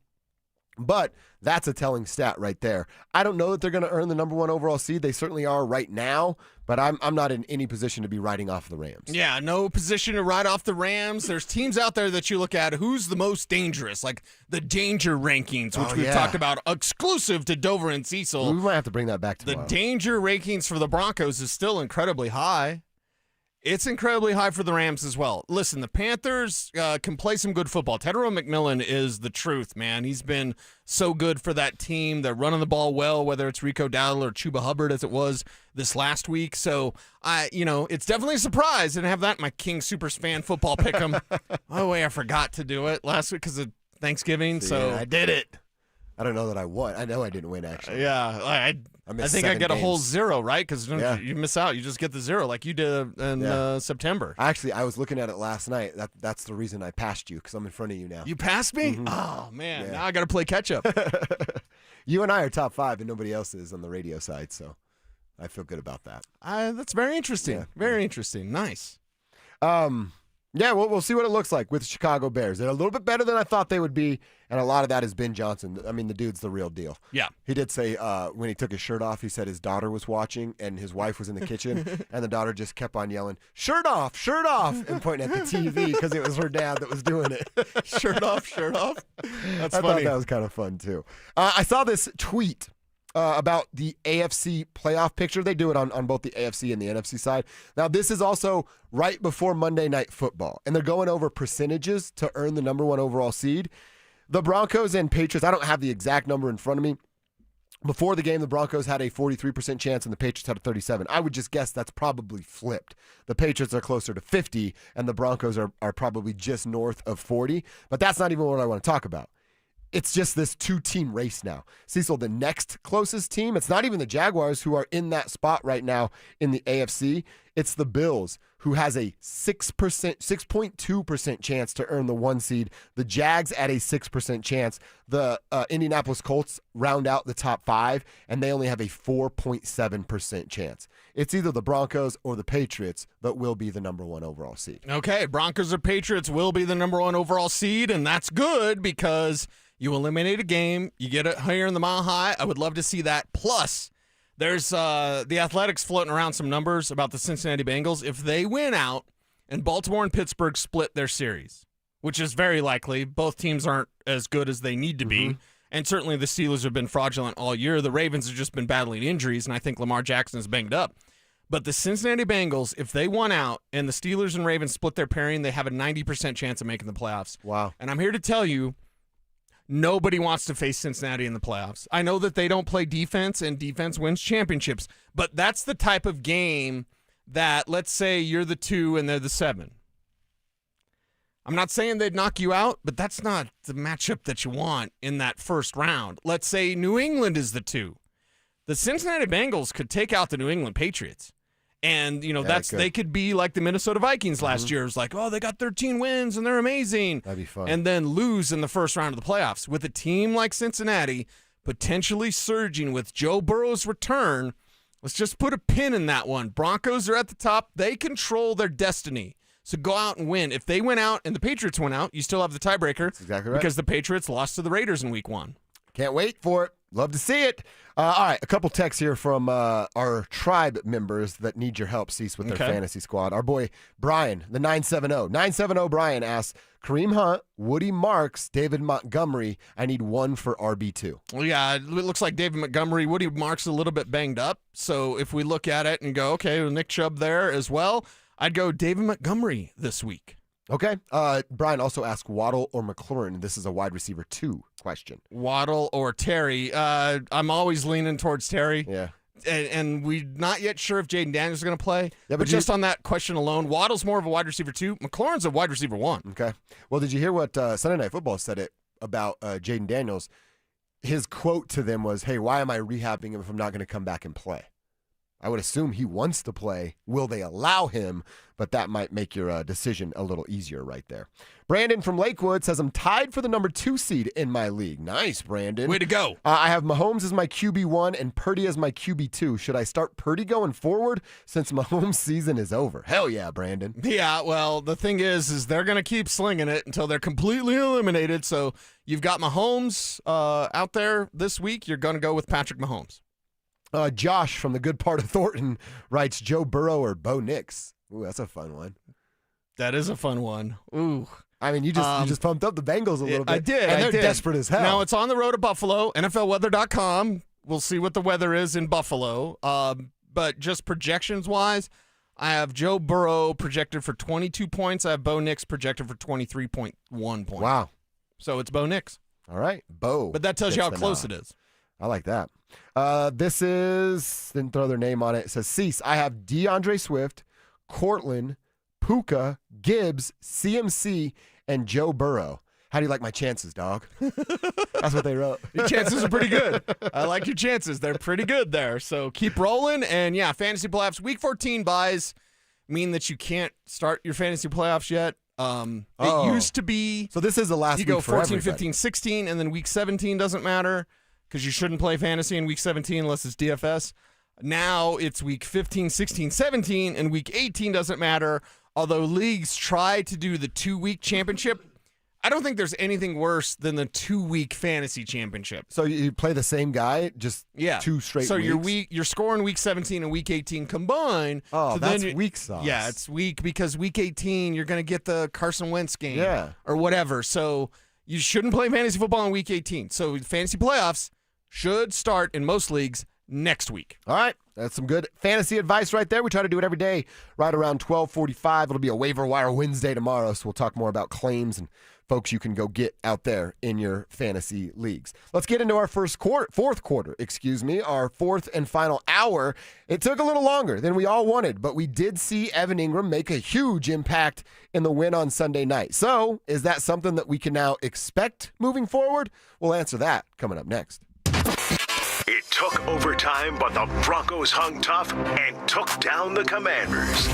But that's a telling stat right there. I don't know that they're going to earn the number 1 overall seed. They certainly are right now, but I'm not in any position to be writing off the Rams. Yeah, no position to write off the Rams. There's teams out there that you look at. Who's the most dangerous? Like the danger rankings, which we've talked about, exclusive to Dover and Cecil. We might have to bring that back tomorrow. The danger rankings for the Broncos is still incredibly high. It's incredibly high for the Rams as well. Listen, the Panthers can play some good football. Tedero McMillan is the truth, man. He's been so good for that team. They're running the ball well, whether it's Rico Dowdle or Chuba Hubbard as it was this last week. So, it's definitely a surprise. I didn't have that in my King Super Fan football pick'em. Oh, wait, I forgot to do it last week because of Thanksgiving. So I did it. I don't know that I won. I know I didn't win, actually. Yeah, I think I get a whole 0, right? Because you miss out. You just get the 0 like you did in September. Actually, I was looking at it last night. That's the reason I passed you, because I'm in front of you now. You passed me? Mm-hmm. Oh, man. Now I got to play catch-up. You and I are top 5, and nobody else is on the radio side, so I feel good about that. That's very interesting. Yeah. Very interesting. Nice. Yeah, we'll see what it looks like with the Chicago Bears. They're a little bit better than I thought they would be, and a lot of that is Ben Johnson. I mean, the dude's the real deal. Yeah. He did say when he took his shirt off, he said his daughter was watching, and his wife was in the kitchen, and the daughter just kept on yelling, shirt off, and pointing at the TV because it was her dad that was doing it. Shirt off. That's I funny. thought that was kind of fun, too. I saw this tweet about the AFC playoff picture. They do it on both the AFC and the NFC side. Now, this is also right before Monday Night Football, and they're going over percentages to earn the number 1 overall seed. The Broncos and Patriots, I don't have the exact number in front of me. Before the game, the Broncos had a 43% chance, and the Patriots had a 37%. I would just guess that's probably flipped. The Patriots are closer to 50%, and the Broncos are probably just north of 40%. But that's not even what I want to talk about. It's just this 2-team race now. Cecil, the next closest team, it's not even the Jaguars who are in that spot right now in the AFC. It's the Bills, who has a 6.2% chance to earn the 1 seed. The Jags at a 6% chance. The Indianapolis Colts round out the top 5, and they only have a 4.7% chance. It's either the Broncos or the Patriots that will be the number 1 overall seed. Okay, Broncos or Patriots will be the number 1 overall seed, and that's good because you eliminate a game. You get it higher in the mile high. I would love to see that. Plus, there's the Athletics floating around some numbers about the Cincinnati Bengals. If they win out and Baltimore and Pittsburgh split their series, which is very likely, both teams aren't as good as they need to be. And certainly the Steelers have been fraudulent all year. The Ravens have just been battling injuries, and I think Lamar Jackson is banged up. But the Cincinnati Bengals, if they won out and the Steelers and Ravens split their pairing, they have a 90% chance of making the playoffs. Wow. And I'm here to tell you, nobody wants to face Cincinnati in the playoffs. I know that they don't play defense, and defense wins championships, but that's the type of game that, let's say you're the 2 and they're the 7. I'm not saying they'd knock you out, but that's not the matchup that you want in that first round. Let's say New England is the 2. The Cincinnati Bengals could take out the New England Patriots. And, they could be like the Minnesota Vikings last year. It was like, oh, they got 13 wins and they're amazing. That'd be fun. And then lose in the first round of the playoffs. With a team like Cincinnati potentially surging with Joe Burrow's return, let's just put a pin in that one. Broncos are at the top. They control their destiny. So go out and win. If they win out and the Patriots win out, you still have the tiebreaker. That's exactly right. Because the Patriots lost to the Raiders in week 1. Can't wait for it. Love to see it. All right, a couple texts here from our tribe members that need your help, Cease, with their fantasy squad. Our boy Brian, the 970. 970 Brian asks, Kareem Hunt, Woody Marks, David Montgomery. I need 1 for RB2. Well, yeah, it looks like David Montgomery, Woody Marks a little bit banged up. So if we look at it and go, okay, well, Nick Chubb there as well, I'd go David Montgomery this week. Okay. Brian also asked Waddle or McLaurin. This is a wide receiver 2 question. Waddle or Terry. I'm always leaning towards Terry. Yeah. And we're not yet sure if Jaden Daniels is going to play. Yeah, but just on that question alone, Waddle's more of a wide receiver 2. McLaurin's a wide receiver 1. Okay. Well, did you hear what Sunday Night Football said about Jaden Daniels? His quote to them was, hey, why am I rehabbing him if I'm not going to come back and play? I would assume he wants to play. Will they allow him? But that might make your decision a little easier right there. Brandon from Lakewood says, I'm tied for the number 2 seed in my league. Nice, Brandon. Way to go. I have Mahomes as my QB1 and Purdy as my QB2. Should I start Purdy going forward since Mahomes' season is over? Hell yeah, Brandon. Yeah, well, the thing is they're going to keep slinging it until they're completely eliminated. So you've got Mahomes out there this week. You're going to go with Patrick Mahomes. Josh from the good part of Thornton writes Joe Burrow or Bo Nix. Ooh, that's a fun one. That is a fun one. Ooh. I mean, you just pumped up the Bengals a little bit. I did. And they're desperate as hell. Now, it's on the road to Buffalo, NFLweather.com. We'll see what the weather is in Buffalo. But just projections-wise, I have Joe Burrow projected for 22 points. I have Bo Nix projected for 23.1 points. Wow. So it's Bo Nix. All right, Bo. But that tells you how close it is. I like that. This is, didn't throw their name on it. It says, Cease, I have DeAndre Swift, Cortland, Puka, Gibbs, CMC, and Joe Burrow. How do you like my chances, dog? That's what they wrote. Your chances are pretty good. I like your chances. They're pretty good there. So keep rolling. And, yeah, fantasy playoffs. Week 14 buys mean that you can't start your fantasy playoffs yet. It used to be. So this is the last week You go for 14, everybody. 15, 16, and then week 17 doesn't matter because you shouldn't play fantasy in week 17 unless it's DFS. Now it's week 15, 16, 17, and week 18 doesn't matter. Although leagues try to do the 2-week championship, I don't think there's anything worse than the 2-week fantasy championship. So you play the same guy, just 2 straight so weeks? you're scoring week 17 and week 18 combined. Oh, so that's then weak sauce. Yeah, it's weak because week 18 you're going to get the Carson Wentz game or whatever. So you shouldn't play fantasy football in week 18. So fantasy playoffs should start in most leagues next week. All right. That's some good fantasy advice right there. We try to do it every day right around 12:45. It'll be a waiver wire Wednesday tomorrow, so we'll talk more about claims and folks you can go get out there in your fantasy leagues. Let's get into our fourth quarter, our fourth and final hour. It took a little longer than we all wanted, but we did see Evan Ingram make a huge impact in the win on Sunday night. So is that something that we can now expect moving forward? We'll answer that coming up next. It took overtime, but the Broncos hung tough and took down the Commanders.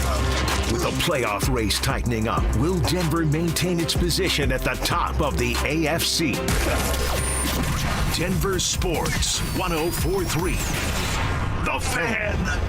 With the playoff race tightening up, will Denver maintain its position at the top of the AFC? Denver Sports 104.3. The Fan.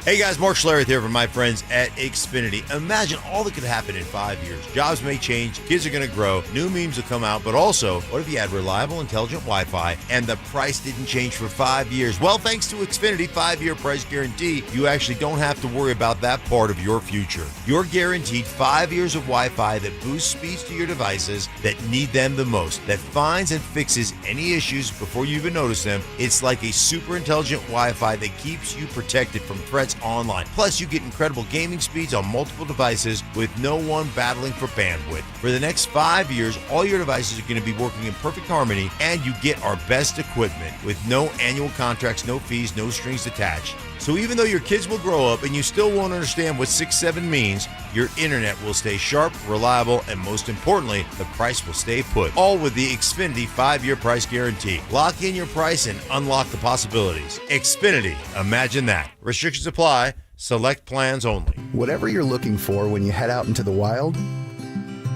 Hey guys, Mark Schlereth here from my friends at Xfinity. Imagine all that could happen in 5 years. Jobs may change, kids are going to grow, new memes will come out, but also, what if you had reliable, intelligent Wi-Fi and the price didn't change for 5 years? Well, thanks to Xfinity 5-year price guarantee, you actually don't have to worry about that part of your future. You're guaranteed 5 years of Wi-Fi that boosts speeds to your devices that need them the most, that finds and fixes any issues before you even notice them. It's like a super intelligent Wi-Fi that keeps you protected from threats online. Plus, you get incredible gaming speeds on multiple devices with no one battling for bandwidth. For the next 5 years, all your devices are going to be working in perfect harmony, and you get our best equipment with no annual contracts, no fees, no strings attached. So even though your kids will grow up and you still won't understand what 6-7 means, your internet will stay sharp, reliable, and most importantly, the price will stay put. All with the Xfinity 5-year price guarantee. Lock in your price and unlock the possibilities. Xfinity, imagine that. Restrictions apply. Select plans only. Whatever you're looking for when you head out into the wild,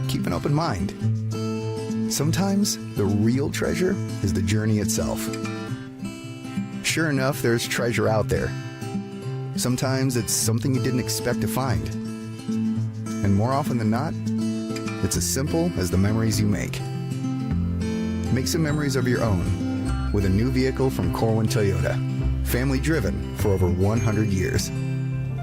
keep an open mind. Sometimes the real treasure is the journey itself. Sure enough, there's treasure out there. Sometimes it's something you didn't expect to find. And more often than not, it's as simple as the memories you make. Make some memories of your own with a new vehicle from Corwin Toyota. Family driven for over 100 years.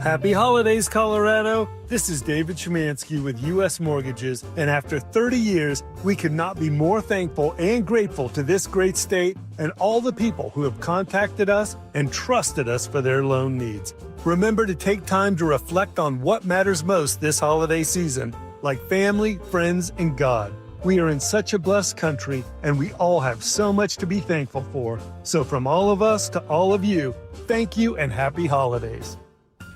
Happy holidays, Colorado. This is David Chemansky with U.S. Mortgages, and after 30 years, we could not be more thankful and grateful to this great state and all the people who have contacted us and trusted us for their loan needs. Remember to take time to reflect on what matters most this holiday season, like family, friends, and God. We are in such a blessed country, and we all have so much to be thankful for. So from all of us to all of you, thank you and happy holidays.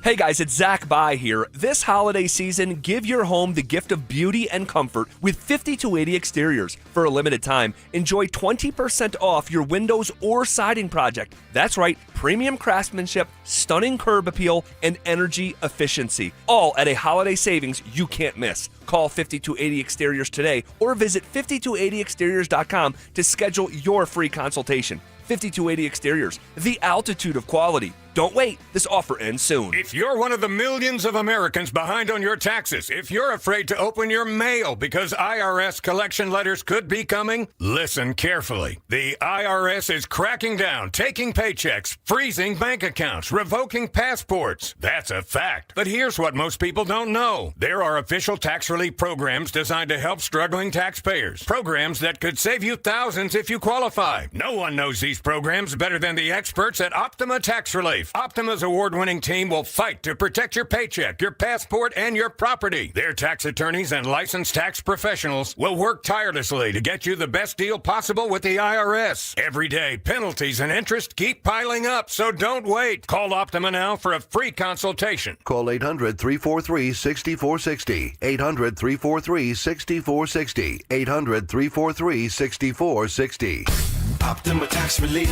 Hey guys, it's Zach Bai here. This holiday season, give your home the gift of beauty and comfort with 5280 Exteriors. For a limited time, enjoy 20% off your windows or siding project. That's right, premium craftsmanship, stunning curb appeal, and energy efficiency. All at a holiday savings you can't miss. Call 5280 Exteriors today or visit 5280exteriors.com to schedule your free consultation. 5280 Exteriors, the altitude of quality. Don't wait. This offer ends soon. If you're one of the millions of Americans behind on your taxes, if you're afraid to open your mail because IRS collection letters could be coming, listen carefully. The IRS is cracking down, taking paychecks, freezing bank accounts, revoking passports. That's a fact. But here's what most people don't know. There are official tax relief programs designed to help struggling taxpayers. Programs that could save you thousands if you qualify. No one knows these programs better than the experts at Optima Tax Relief. relief. Optima's award-winning team will fight to protect your paycheck, your passport, and your property. Their tax attorneys and licensed tax professionals will work tirelessly to get you the best deal possible with the IRS. Every day, penalties and interest keep piling up, so don't wait. Call Optima now for a free consultation. Call 800-343-6460. 800-343-6460. 800-343-6460. Optima Tax Relief.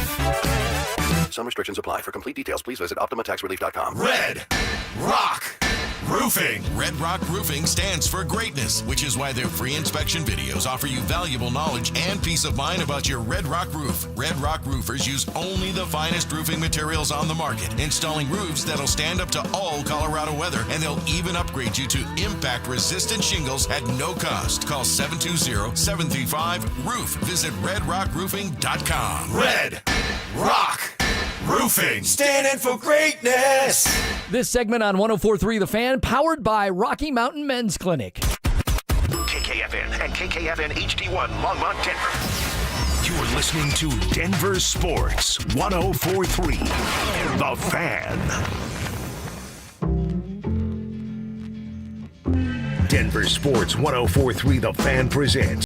Some restrictions apply. For complete details, please visit OptimaTaxRelief.com. Red Rock Roofing. Red Rock Roofing stands for greatness, which is why their free inspection videos offer you valuable knowledge and peace of mind about your Red Rock roof. Red Rock roofers use only the finest roofing materials on the market, installing roofs that'll stand up to all Colorado weather, and they'll even upgrade you to impact-resistant shingles at no cost. Call 720-735-ROOF. Visit redrockroofing.com. Red Rock Roofing. Standing for greatness. This segment on 104.3 The Fan, powered by Rocky Mountain Men's Clinic. KKFN and KKFN HD1 Longmont, Denver. You're listening to Denver Sports 104.3 The Fan. Denver Sports 104.3 The Fan presents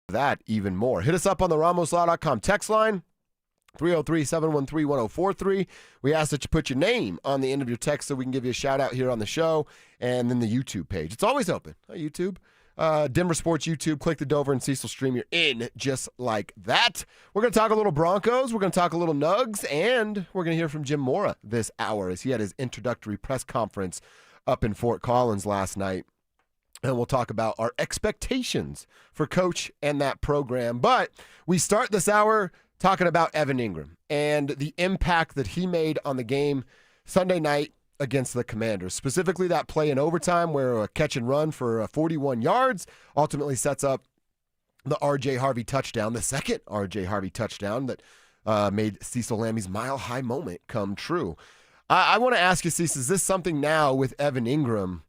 that even more. Hit us up on the RamosLaw.com text line, 303-713-1043. We ask that you put your name on the end of your text so we can give you a shout out here on the show, and then the YouTube page. It's always open. YouTube. Denver Sports YouTube. Click the Dover and Cecil stream. You're in just like that. We're going to talk a little Broncos. We're going to talk a little Nugs, and we're going to hear from Jim Mora this hour as he had his introductory press conference up in Fort Collins last night. And we'll talk about our expectations for Coach and that program. But we start this hour talking about Evan Ingram and the impact that he made on the game Sunday night against the Commanders. Specifically that play in overtime where a catch and run for 41 yards ultimately sets up the R.J. Harvey touchdown, the second R.J. Harvey touchdown that made Cecil Lammy's mile-high moment come true. I want to ask you, Cecil, is this something now with Evan Ingram?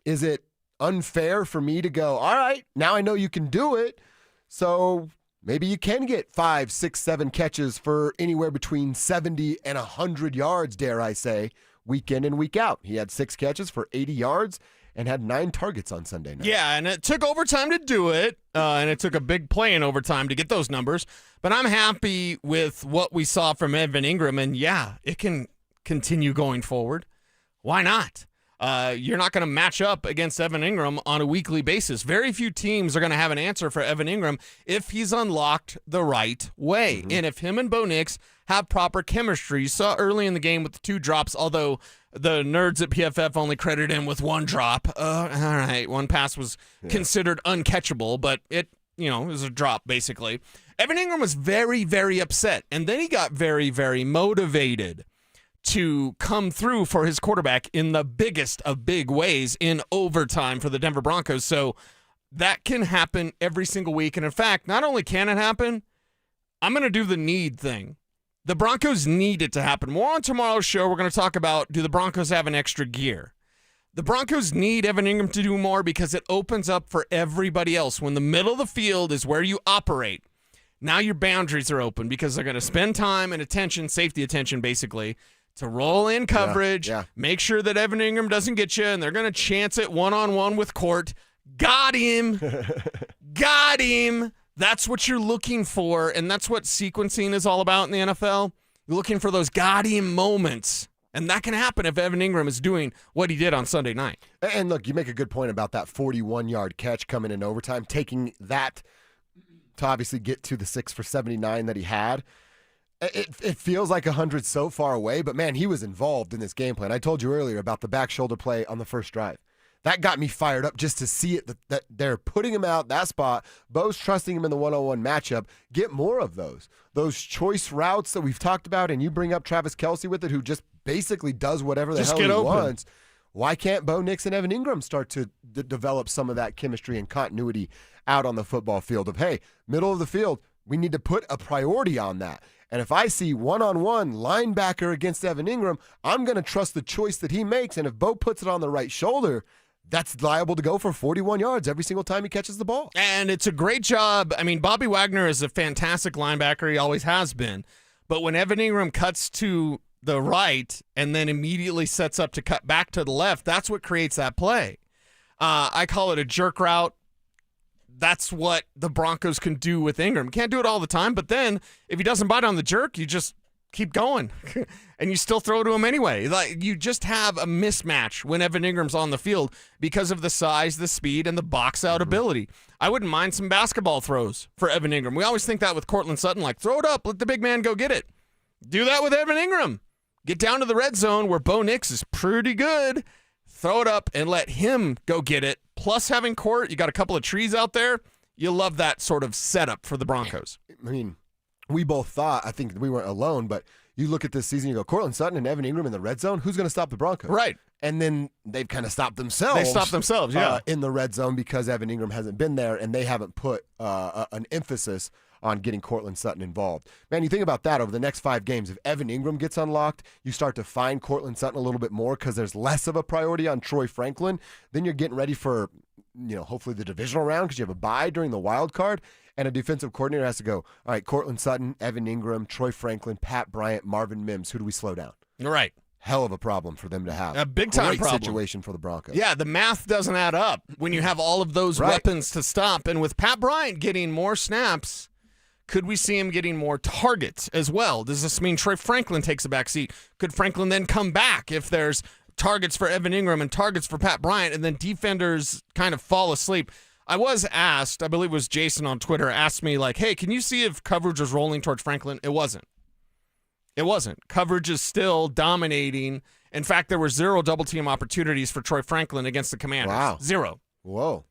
Is it unfair for me to go, all right, now I know you can do it, so maybe you can get 5, 6, 7 catches for anywhere between 70 and 100 yards, dare I say, week in and week out. He had 6 catches for 80 yards and had 9 targets on Sunday night. Yeah, and it took overtime to do it, and it took a big play in overtime to get those numbers, but I'm happy with what we saw from Evan Ingram, and yeah, it can continue going forward. Why not? You're not going to match up against Evan Ingram on a weekly basis. Very few teams are going to have an answer for Evan Ingram if he's unlocked the right way. Mm-hmm. And if him and Bo Nix have proper chemistry. You saw early in the game with the 2 drops, although the nerds at PFF only credited him with 1 drop. All right, 1 pass was considered uncatchable, but it was a drop, basically. Evan Ingram was very, very upset, and then he got very, very motivated to come through for his quarterback in the biggest of big ways in overtime for the Denver Broncos. So that can happen every single week. And in fact, not only can it happen, I'm going to do the need thing. The Broncos need it to happen. More on tomorrow's show, we're going to talk about, do the Broncos have an extra gear? The Broncos need Evan Ingram to do more because it opens up for everybody else. When the middle of the field is where you operate, now your boundaries are open because they're going to spend time and attention, safety attention basically, to roll in coverage, make sure that Evan Ingram doesn't get you, and they're going to chance it one-on-one with Court. Got him. Got him. That's what you're looking for, and that's what sequencing is all about in the NFL. You're looking for those got him moments, and that can happen if Evan Ingram is doing what he did on Sunday night. And look, you make a good point about that 41-yard catch coming in overtime, taking that to obviously get to the 6 for 79 that he had. It feels like 100 so far away, but man, he was involved in this game plan. I told you earlier about the back shoulder play on the first drive. That got me fired up just to see it, that they're putting him out that spot. Bo's trusting him in the one-on-one matchup. Get more of those. Those choice routes that we've talked about, and you bring up Travis Kelce with it, who just basically does whatever the hell he wants. why can't Bo Nix and Evan Ingram start to develop some of that chemistry and continuity out on the football field of, hey, middle of the field, we need to put a priority on that. And if I see one-on-one linebacker against Evan Ingram, I'm going to trust the choice that he makes. And if Bo puts it on the right shoulder, that's liable to go for 41 yards every single time he catches the ball. And it's a great job. I mean, Bobby Wagner is a fantastic linebacker. He always has been. But when Evan Ingram cuts to the right and then immediately sets up to cut back to the left, that's what creates that play. I call it a jerk route. That's what the Broncos can do with Ingram. Can't do it all the time, but then if he doesn't bite on the jerk, you just keep going and you still throw to him anyway. Like, you just have a mismatch when Evan Ingram's on the field because of the size, the speed, and the box out ability. I wouldn't mind some basketball throws for Evan Ingram. We always think that with Cortland Sutton, like, throw it up, let the big man go get it. Do that with Evan Ingram. Get down to the red zone where Bo Nix is pretty good. Throw it up and let him go get it. Plus having Court, you got a couple of trees out there. You love that sort of setup for the Broncos. I mean, we both thought, I think we weren't alone, but you look at this season, you go, Cortland Sutton and Evan Ingram in the red zone, who's going to stop the Broncos? Right. And then they've kind of stopped themselves. They stopped themselves, yeah. In the red zone because Evan Ingram hasn't been there, and they haven't put an emphasis on getting Cortland Sutton involved. Man, you think about that over the next 5 games. If Evan Ingram gets unlocked, you start to find Cortland Sutton a little bit more because there's less of a priority on Troy Franklin. Then you're getting ready for, hopefully the divisional round because you have a bye during the wild card, and a defensive coordinator has to go, all right, Cortland Sutton, Evan Ingram, Troy Franklin, Pat Bryant, Marvin Mims. Who do we slow down? Right. Hell of a problem for them to have. A big-time Great problem. situation for the Broncos. Yeah, the math doesn't add up when you have all of those weapons to stop. And with Pat Bryant getting more snaps, could we see him getting more targets as well? Does this mean Troy Franklin takes a back seat? Could Franklin then come back if there's targets for Evan Ingram and targets for Pat Bryant, and then defenders kind of fall asleep? I was asked, I believe it was Jason on Twitter, asked me, like, hey, can you see if coverage was rolling towards Franklin? It wasn't. It wasn't. Coverage is still dominating. In fact, there were 0 double-team opportunities for Troy Franklin against the Commanders. Wow. 0. Whoa.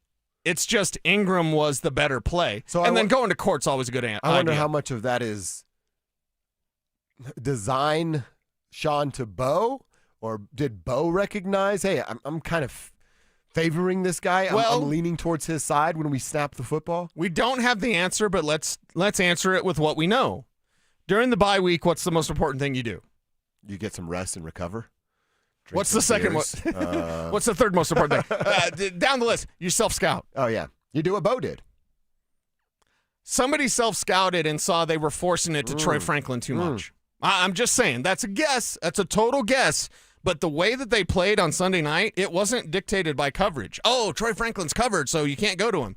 It's just Ingram was the better play. And then going to court's always a good idea. I wonder how much of that is design Sean to Bo, or did Bo recognize, hey, I'm kind of favoring this guy. I'm leaning towards his side when we snap the football. We don't have the answer, but let's answer it with what we know. During the bye week, what's the most important thing you do? You get some rest and recover. What's the second one? What's the third most important thing? Down the list, you self-scout. Oh, yeah. You do what Bo did. Somebody self-scouted and saw they were forcing it to Troy Franklin too much. I'm just saying, that's a guess. That's a total guess. But the way that they played on Sunday night, it wasn't dictated by coverage. Oh, Troy Franklin's covered, so you can't go to him.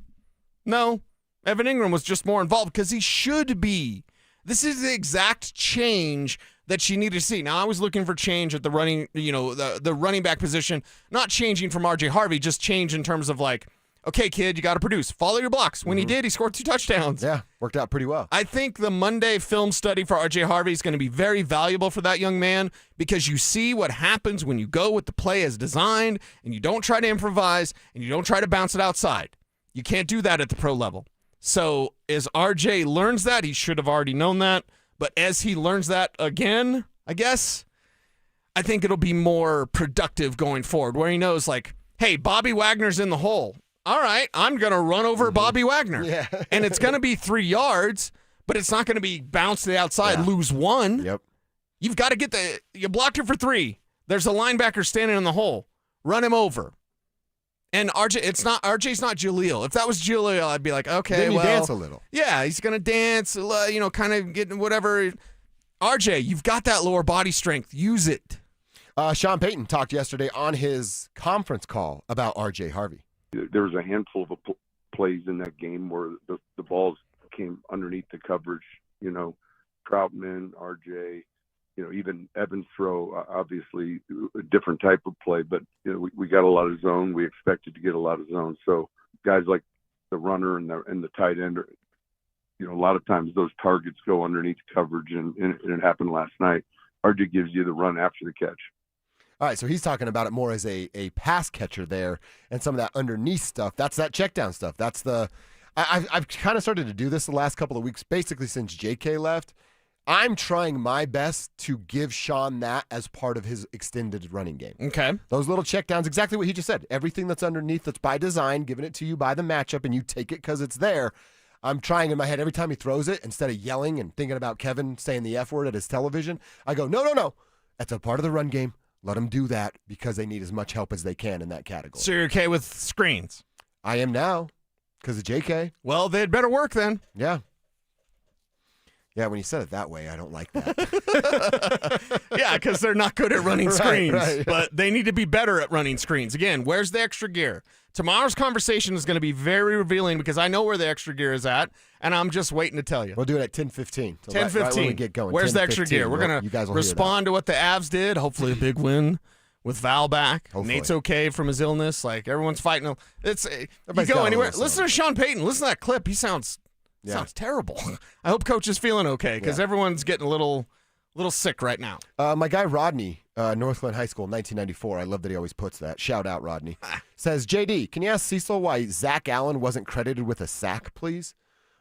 No, Evan Ingram was just more involved because he should be. This is the exact change that she needed to see. Now, I was looking for change at the running, the running back position, not changing from R.J. Harvey, just change in terms of like, okay, kid, you got to produce. Follow your blocks. When he did, he scored 2 touchdowns. Yeah, worked out pretty well. I think the Monday film study for R.J. Harvey is going to be very valuable for that young man because you see what happens when you go with the play as designed and you don't try to improvise and you don't try to bounce it outside. You can't do that at the pro level. So as R.J. learns that, he should have already known that. But as he learns that again, I guess, I think it'll be more productive going forward where he knows like, hey, Bobby Wagner's in the hole. All right, I'm going to run over Bobby Wagner. Yeah. And it's going to be 3 yards, but it's not going to be bounce to the outside, lose 1. Yep. You've got to you blocked it for 3. There's a linebacker standing in the hole. Run him over. And RJ's not Jaleel. If that was Jaleel, I'd be like, okay, then you dance a little. Yeah, he's going to dance, kind of get whatever. RJ, you've got that lower body strength. Use it. Sean Payton talked yesterday on his conference call about R.J. Harvey. There was a handful of plays in that game where the balls came underneath the coverage. Troutman, RJ, even Evans throw, obviously a different type of play, but we got a lot of zone. We expected to get a lot of zone. So guys like the runner and the tight end, a lot of times those targets go underneath coverage, and it happened last night. RJ gives you the run after the catch. All right, so he's talking about it more as a pass catcher there, and some of that underneath stuff. That's that check down stuff. That's I've kind of started to do this the last couple of weeks, basically since JK left. I'm trying my best to give Sean that as part of his extended running game. Okay. Those little checkdowns, exactly what he just said. Everything that's underneath that's by design, giving it to you by the matchup, and you take it because it's there. I'm trying in my head every time he throws it, instead of yelling and thinking about Kevin saying the F word at his television, I go, no. That's a part of the run game. Let them do that because they need as much help as they can in that category. So you're okay with screens? I am now because of JK. Well, they'd better work then. Yeah. Yeah, when you said it that way, I don't like that. Yeah, because they're not good at running screens, right. but they need to be better at running screens. Again, where's the extra gear? Tomorrow's conversation is going to be very revealing because I know where the extra gear is at, and I'm just waiting to tell you. We'll do it at 10:15. So 10:15. right when we get going. Where's the extra gear? We're going to respond to what the Avs did. Hopefully a big win with Val back. Hopefully. Nate's okay from his illness. Like, everyone's fighting. It's you Everybody's go got a anywhere. little Listen to Sean Payton. Listen to that clip. He sounds terrible. I hope Coach is feeling okay because everyone's getting a little sick right now. My guy Rodney, Northland High School, 1994. I love that he always puts that. Shout out, Rodney. Says, JD, can you ask Cecil why Zach Allen wasn't credited with a sack, please?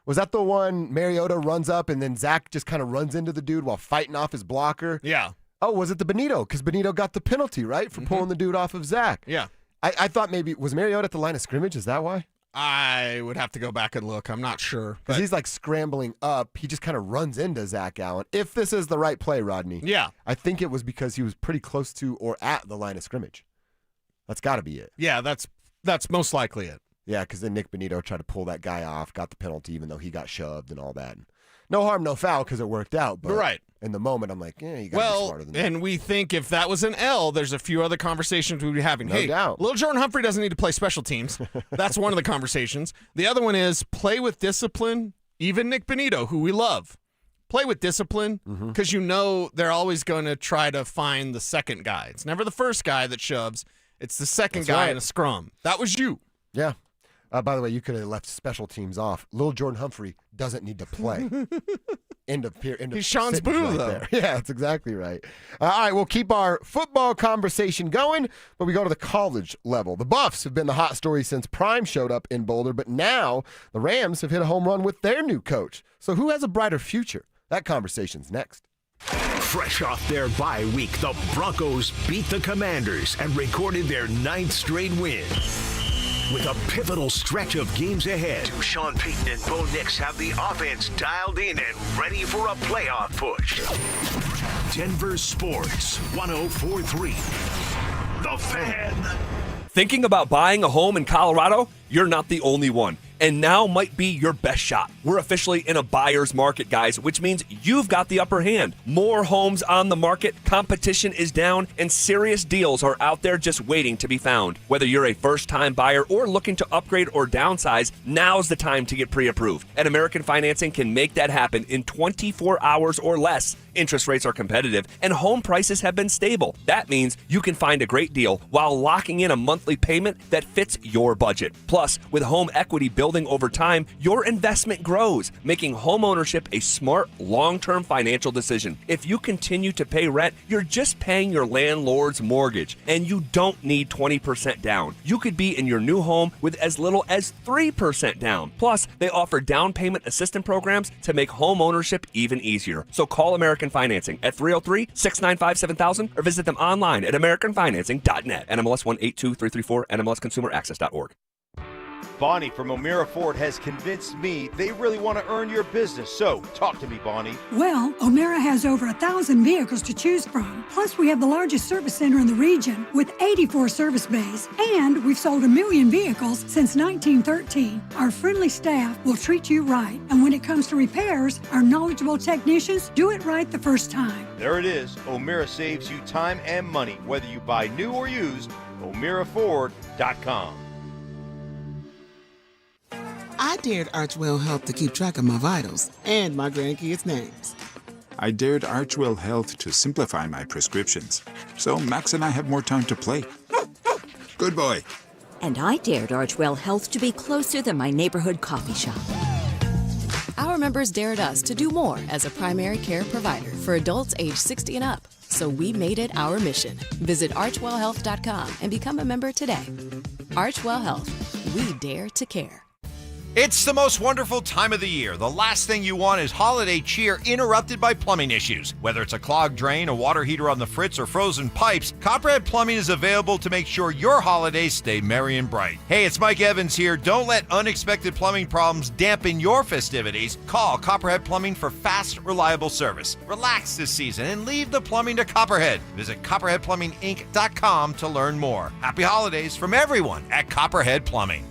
Was that the one Mariota runs up and then Zach just kind of runs into the dude while fighting off his blocker? Yeah. Oh, was it the Benito? Because Benito got the penalty, right, for pulling the dude off of Zach. Yeah. I thought maybe, was Mariota at the line of scrimmage? Is that why? I would have to go back and look. I'm not sure. Because he's like scrambling up. He just kind of runs into Zach Allen. If this is the right play, Rodney. Yeah. I think it was because he was pretty close to or at the line of scrimmage. That's got to be it. Yeah, that's most likely it. Yeah, because then Nick Benito tried to pull that guy off, got the penalty, even though he got shoved and all that. No harm, no foul, because it worked out. But right. In the moment, I'm like, you got to be smarter than that. And we think if that was an L, there's a few other conversations we'd be having. No doubt. Little Jordan Humphrey doesn't need to play special teams. That's one of the conversations. The other one is play with discipline. Even Nick Benito, who we love, play with discipline because you know they're always going to try to find the second guy. It's never the first guy that shoves. It's the second guy in a scrum. That was you. Yeah. By the way, you could have left special teams off. Little Jordan Humphrey doesn't need to play. End of He's Sean's boo, right though. there. Yeah, that's exactly right. All right, we'll keep our football conversation going, but we go to the college level. The Buffs have been the hot story since Prime showed up in Boulder, but now the Rams have hit a home run with their new coach. So who has a brighter future? That conversation's next. Fresh off their bye week, the Broncos beat the Commanders and recorded their 9th straight win. With a pivotal stretch of games ahead, Sean Payton and Bo Nix have the offense dialed in and ready for a playoff push. Denver Sports 104.3. The Fan. Thinking about buying a home in Colorado? You're not the only one. And now might be your best shot. We're officially in a buyer's market, guys, which means you've got the upper hand. More homes on the market, competition is down, and serious deals are out there just waiting to be found. Whether you're a first-time buyer or looking to upgrade or downsize, now's the time to get pre-approved. And American Financing can make that happen in 24 hours or less. Interest rates are competitive, and home prices have been stable. That means you can find a great deal while locking in a monthly payment that fits your budget. Plus, with home equity building over time, your investment grows, making homeownership a smart, long-term financial decision. If you continue to pay rent, you're just paying your landlord's mortgage, and you don't need 20% down. You could be in your new home with as little as 3% down. Plus, they offer down payment assistance programs to make homeownership even easier. So call American Financing at 303-695-7000 or visit them online at americanfinancing.net. NMLS 182334, NMLSconsumeraccess.org. Bonnie from O'Meara Ford has convinced me they really want to earn your business. So, talk to me, Bonnie. Well, O'Meara has over 1,000 vehicles to choose from. Plus, we have the largest service center in the region with 84 service bays. And we've sold 1 million vehicles since 1913. Our friendly staff will treat you right. And when it comes to repairs, our knowledgeable technicians do it right the first time. There it is. O'Meara saves you time and money, whether you buy new or used. O'MearaFord.com. I dared Archwell Health to keep track of my vitals and my grandkids' names. I dared Archwell Health to simplify my prescriptions, so Max and I have more time to play. Good boy. And I dared Archwell Health to be closer than my neighborhood coffee shop. Our members dared us to do more as a primary care provider for adults age 60 and up. So we made it our mission. Visit archwellhealth.com and become a member today. Archwell Health. We dare to care. It's the most wonderful time of the year. The last thing you want is holiday cheer interrupted by plumbing issues. Whether it's a clogged drain, a water heater on the fritz, or frozen pipes, Copperhead Plumbing is available to make sure your holidays stay merry and bright. Hey, it's Mike Evans here. Don't let unexpected plumbing problems dampen your festivities. Call Copperhead Plumbing for fast, reliable service. Relax this season and leave the plumbing to Copperhead. Visit CopperheadPlumbingInc.com to learn more. Happy holidays from everyone at Copperhead Plumbing.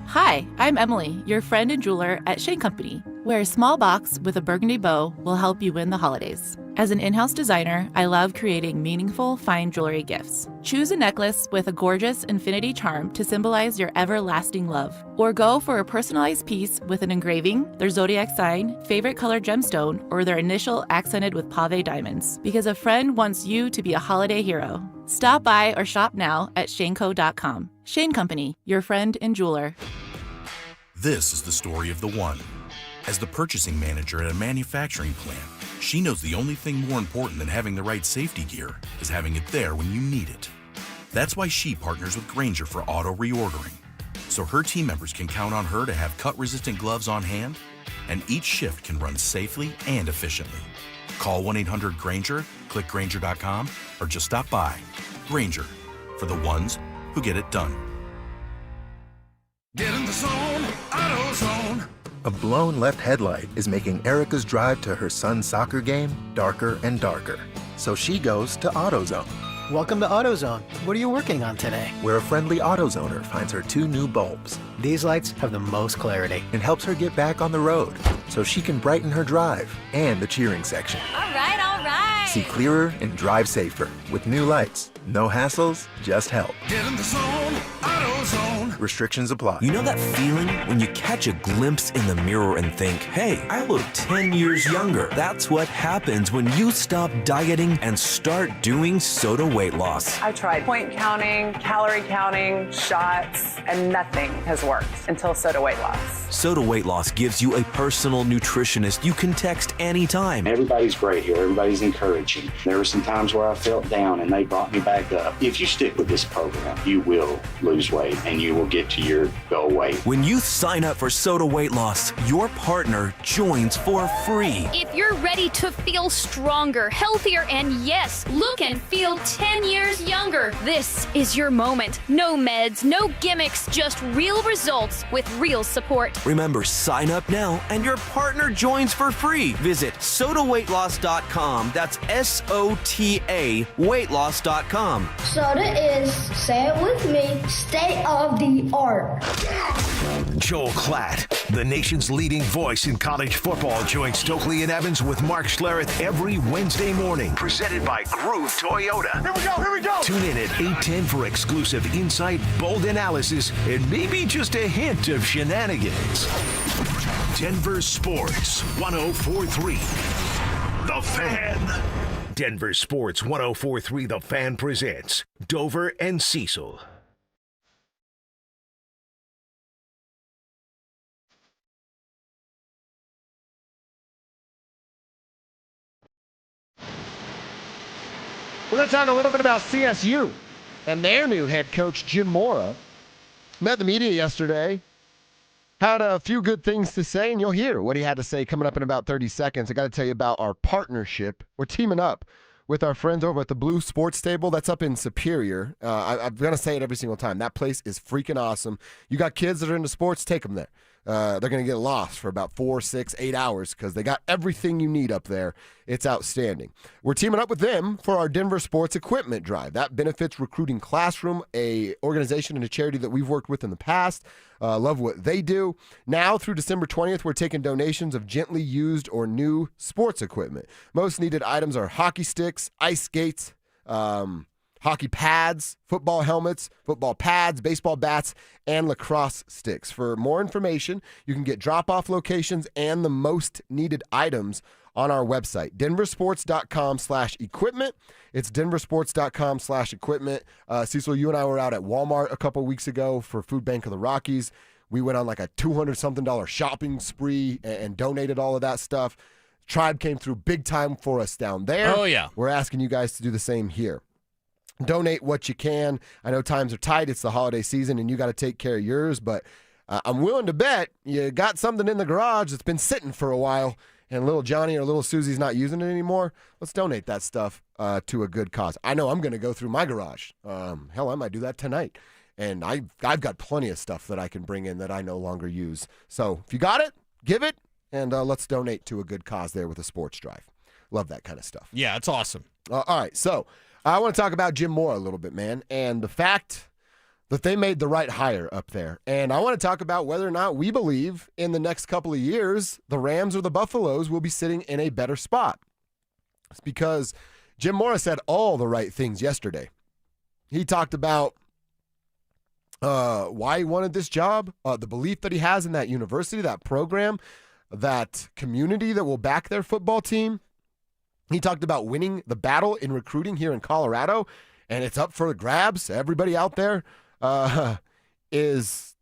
Hi, I'm Emily, your friend and jeweler at Shane Company, where a small box with a burgundy bow will help you win the holidays. As an in-house designer, I love creating meaningful, fine jewelry gifts. Choose a necklace with a gorgeous infinity charm to symbolize your everlasting love. Or go for a personalized piece with an engraving, their zodiac sign, favorite color gemstone, or their initial accented with pave diamonds, because a friend wants you to be a holiday hero. Stop by or shop now at shaneco.com. Shane Company, your friend and jeweler. This is the story of the one. As the purchasing manager at a manufacturing plant, she knows the only thing more important than having the right safety gear is having it there when you need it. That's why she partners with Grainger for auto reordering, so her team members can count on her to have cut-resistant gloves on hand, and each shift can run safely and efficiently. Call 1-800-GRAINGER, click Grainger.com, or just stop by. Grainger, for the ones who get it done. Get in the zone, AutoZone. A blown left headlight is making Erica's drive to her son's soccer game darker and darker. So she goes to AutoZone. Welcome to AutoZone. What are you working on today? Where a friendly AutoZoner finds her 2 new bulbs. These lights have the most clarity. And helps her get back on the road so she can brighten her drive and the cheering section. All right, all right. See clearer and drive safer with new lights. No hassles, just help. Get in the zone, AutoZone. Restrictions apply. You know that feeling when you catch a glimpse in the mirror and think, hey, I look 10 years younger. That's what happens when you stop dieting and start doing Soda weight loss. I tried point counting, calorie counting, shots, and nothing has worked until Soda weight loss. Soda weight loss gives you a personal nutritionist you can text anytime. Everybody's great here. Everybody's encouraging. There were some times where I felt down and they brought me back up. If you stick with this program, you will lose weight and you will get to your goal weight. When you sign up for Soda weight loss, your partner joins for free. If you're ready to feel stronger, healthier, and yes, look and feel 10 years younger, this is your moment. No meds, no gimmicks, just real results with real support. Remember, sign up now and your partner joins for free. Visit sodaweightloss.com. That's SOTA weightloss.com. Soda is, say it with me, state of the art. Joel Klatt, the nation's leading voice in college football, joins Stokely and Evans with Mark Schlereth every Wednesday morning. Presented by Groove Toyota. Here we go. Tune in at 8:10 for exclusive insight, bold analysis, and maybe just a hint of shenanigans. Denver Sports 104.3. The Fan. Denver Sports 104.3 The Fan presents Dover and Cecil. We're going to talk a little bit about CSU and their new head coach, Jim Mora. Met the media yesterday. Had a few good things to say, and you'll hear what he had to say coming up in about 30 seconds. I got to tell you about our partnership. We're teaming up with our friends over at the Blue Sports Table. That's up in Superior. I'm going to say it every single time. That place is freaking awesome. You got kids that are into sports, take them there. They're going to get lost for about 4, 6, 8 hours because they got everything you need up there. It's outstanding. We're teaming up with them for our Denver Sports Equipment Drive. That benefits Recruiting Classroom, a organization and a charity that we've worked with in the past. Love what they do. Now through December 20th, we're taking donations of gently used or new sports equipment. Most needed items are hockey sticks, ice skates, hockey pads, football helmets, football pads, baseball bats, and lacrosse sticks. For more information, you can get drop-off locations and the most needed items on our website, denversports.com/equipment. It's denversports.com/equipment. Cecil, you and I were out at Walmart a couple weeks ago for Food Bank of the Rockies. We went on like a $200-something shopping spree and donated all of that stuff. Tribe came through big time for us down there. Oh, yeah. We're asking you guys to do the same here. Donate what you can. I know times are tight. It's the holiday season, and you got to take care of yours, but I'm willing to bet you got something in the garage that's been sitting for a while, and little Johnny or little Susie's not using it anymore. Let's donate that stuff to a good cause. I know I'm going to go through my garage. Hell, I might do that tonight. And I've got plenty of stuff that I can bring in that I no longer use. So if you got it, give it, and let's donate to a good cause there with a sports drive. Love that kind of stuff. Yeah, it's awesome. All right, so I want to talk about Jim Mora a little bit, man, and the fact that they made the right hire up there. And I want to talk about whether or not we believe in the next couple of years the Rams or the Buffaloes will be sitting in a better spot. It's because Jim Mora said all the right things yesterday. He talked about why he wanted this job, the belief that he has in that university, that program, that community that will back their football team. He talked about winning the battle in recruiting here in Colorado, and it's up for the grabs. Everybody out there is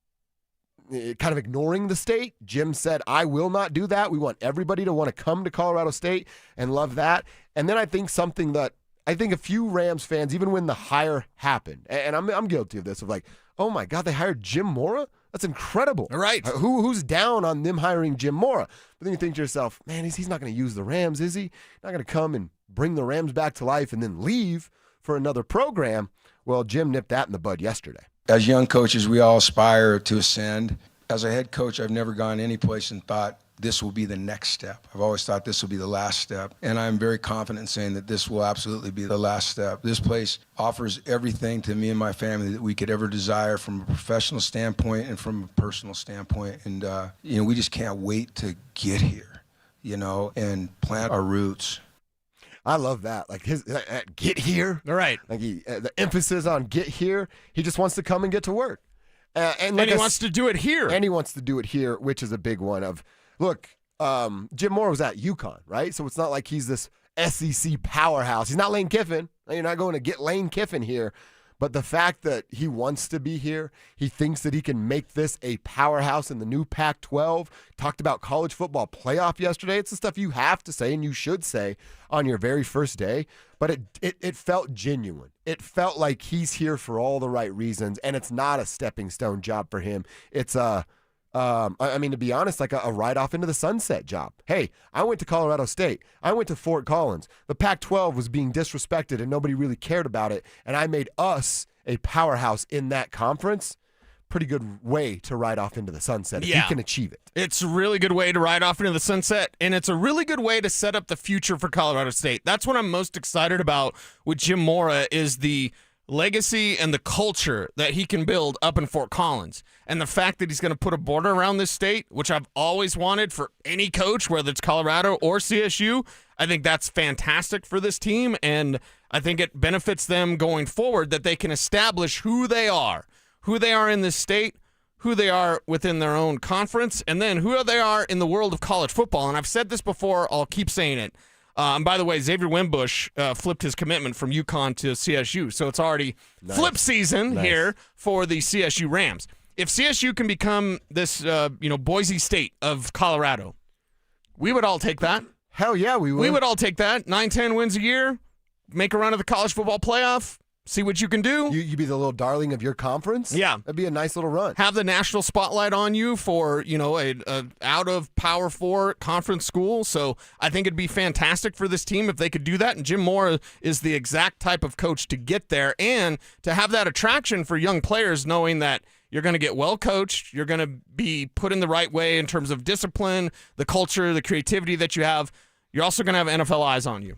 kind of ignoring the state. Jim said, I will not do that. We want everybody to want to come to Colorado State and love that. And then I think something that I think a few Rams fans, even when the hire happened, and I'm guilty of this, of like, oh my God, they hired Jim Mora? That's incredible. Right. Who's down on them hiring Jim Mora? But then you think to yourself, man, he's not going to use the Rams, is he? Not going to come and bring the Rams back to life and then leave for another program. Well, Jim nipped that in the bud yesterday. As young coaches, we all aspire to ascend. As a head coach, I've never gone any place and thought this will be the next step. I've always thought this will be the last step. And I'm very confident in saying that this will absolutely be the last step. This place offers everything to me and my family that we could ever desire from a professional standpoint and from a personal standpoint. And, we just can't wait to get here, and plant our roots. I love that. Like his get here. All right. Like the emphasis on get here. He just wants to come and get to work. And he wants to do it here. And he wants to do it here, which is a big one of, look, Jim Mora was at UConn, right? So it's not like he's this SEC powerhouse. He's not Lane Kiffin. You're not going to get Lane Kiffin here. But the fact that he wants to be here, he thinks that he can make this a powerhouse in the new Pac-12. Talked about college football playoff yesterday. It's the stuff you have to say and you should say on your very first day. But it felt genuine. It felt like he's here for all the right reasons, and it's not a stepping stone job for him. It's to be honest, like a ride off into the sunset job. Hey, I went to Colorado State. I went to Fort Collins. The Pac-12 was being disrespected and nobody really cared about it. And I made us a powerhouse in that conference. Pretty good way to ride off into the sunset if he can achieve it. It's a really good way to ride off into the sunset, and it's a really good way to set up the future for Colorado State. That's what I'm most excited about with Jim Mora is the legacy and the culture that he can build up in Fort Collins. And the fact that he's going to put a border around this state, which I've always wanted for any coach, whether it's Colorado or CSU, I think that's fantastic for this team. And I think it benefits them going forward that they can establish who they are in this state, who they are within their own conference, and then who they are in the world of college football. And I've said this before, I'll keep saying it. And by the way, Xavier Wimbush flipped his commitment from UConn to CSU. So it's already flip season here for the CSU Rams. If CSU can become this, Boise State of Colorado, we would all take that. Hell yeah, we would. We would all take that. 9-10 wins a year, make a run of the college football playoff, see what you can do. You be the little darling of your conference? Yeah. That'd be a nice little run. Have the national spotlight on you for, a out of Power 4 conference school. So I think it'd be fantastic for this team if they could do that. And Jim Mora is the exact type of coach to get there and to have that attraction for young players, knowing that you're going to get well coached. You're going to be put in the right way in terms of discipline, the culture, the creativity that you have. You're also going to have NFL eyes on you.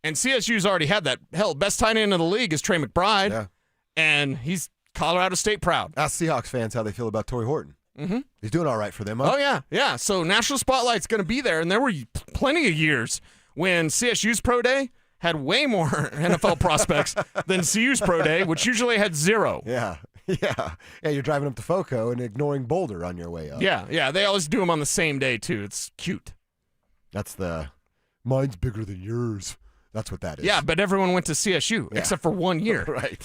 And CSU's already had that. Hell, best tight end in the league is Trey McBride, and he's Colorado State proud. Ask Seahawks fans how they feel about Torrey Horton. Mm-hmm. He's doing all right for them, huh? Oh, yeah. So national spotlight's going to be there, and there were plenty of years when CSU's Pro Day had way more NFL prospects than CU's Pro Day, which usually had 0. Yeah, you're driving up to FOCO and ignoring Boulder on your way up. Yeah, they always do them on the same day, too. It's cute. That's mine's bigger than yours. That's what that is. Yeah, but everyone went to CSU except for 1 year. Right.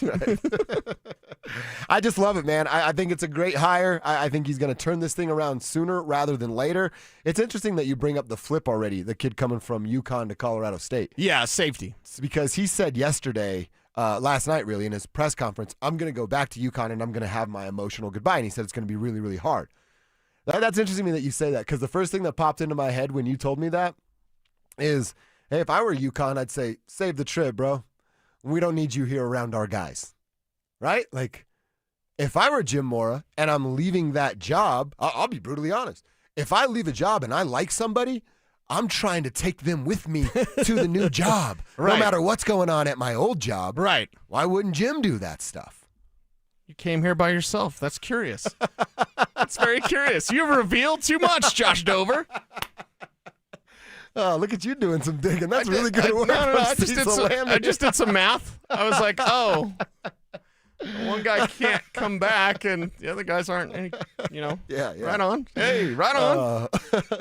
I just love it, man. I think it's a great hire. I think he's going to turn this thing around sooner rather than later. It's interesting that you bring up the flip already, the kid coming from UConn to Colorado State. Yeah, safety. It's because he said yesterday, last night really, in his press conference, I'm going to go back to UConn and I'm going to have my emotional goodbye. And he said it's going to be really, really hard. That's interesting to me that you say that, because the first thing that popped into my head when you told me that is, hey, if I were UConn, I'd say, save the trip, bro. We don't need you here around our guys, right? Like, if I were Jim Mora and I'm leaving that job, I'll be brutally honest. If I leave a job and I like somebody, I'm trying to take them with me to the new job, Right. no matter what's going on at my old job. Right. Why wouldn't Jim do that stuff? You came here by yourself. That's curious. That's very curious. You've revealed too much, Josh Dover. Oh, look at you doing some digging. That's really good work. I just did some math. I was like, oh, one guy can't come back, and the other guys aren't any, Yeah. Right on. Hey, right on.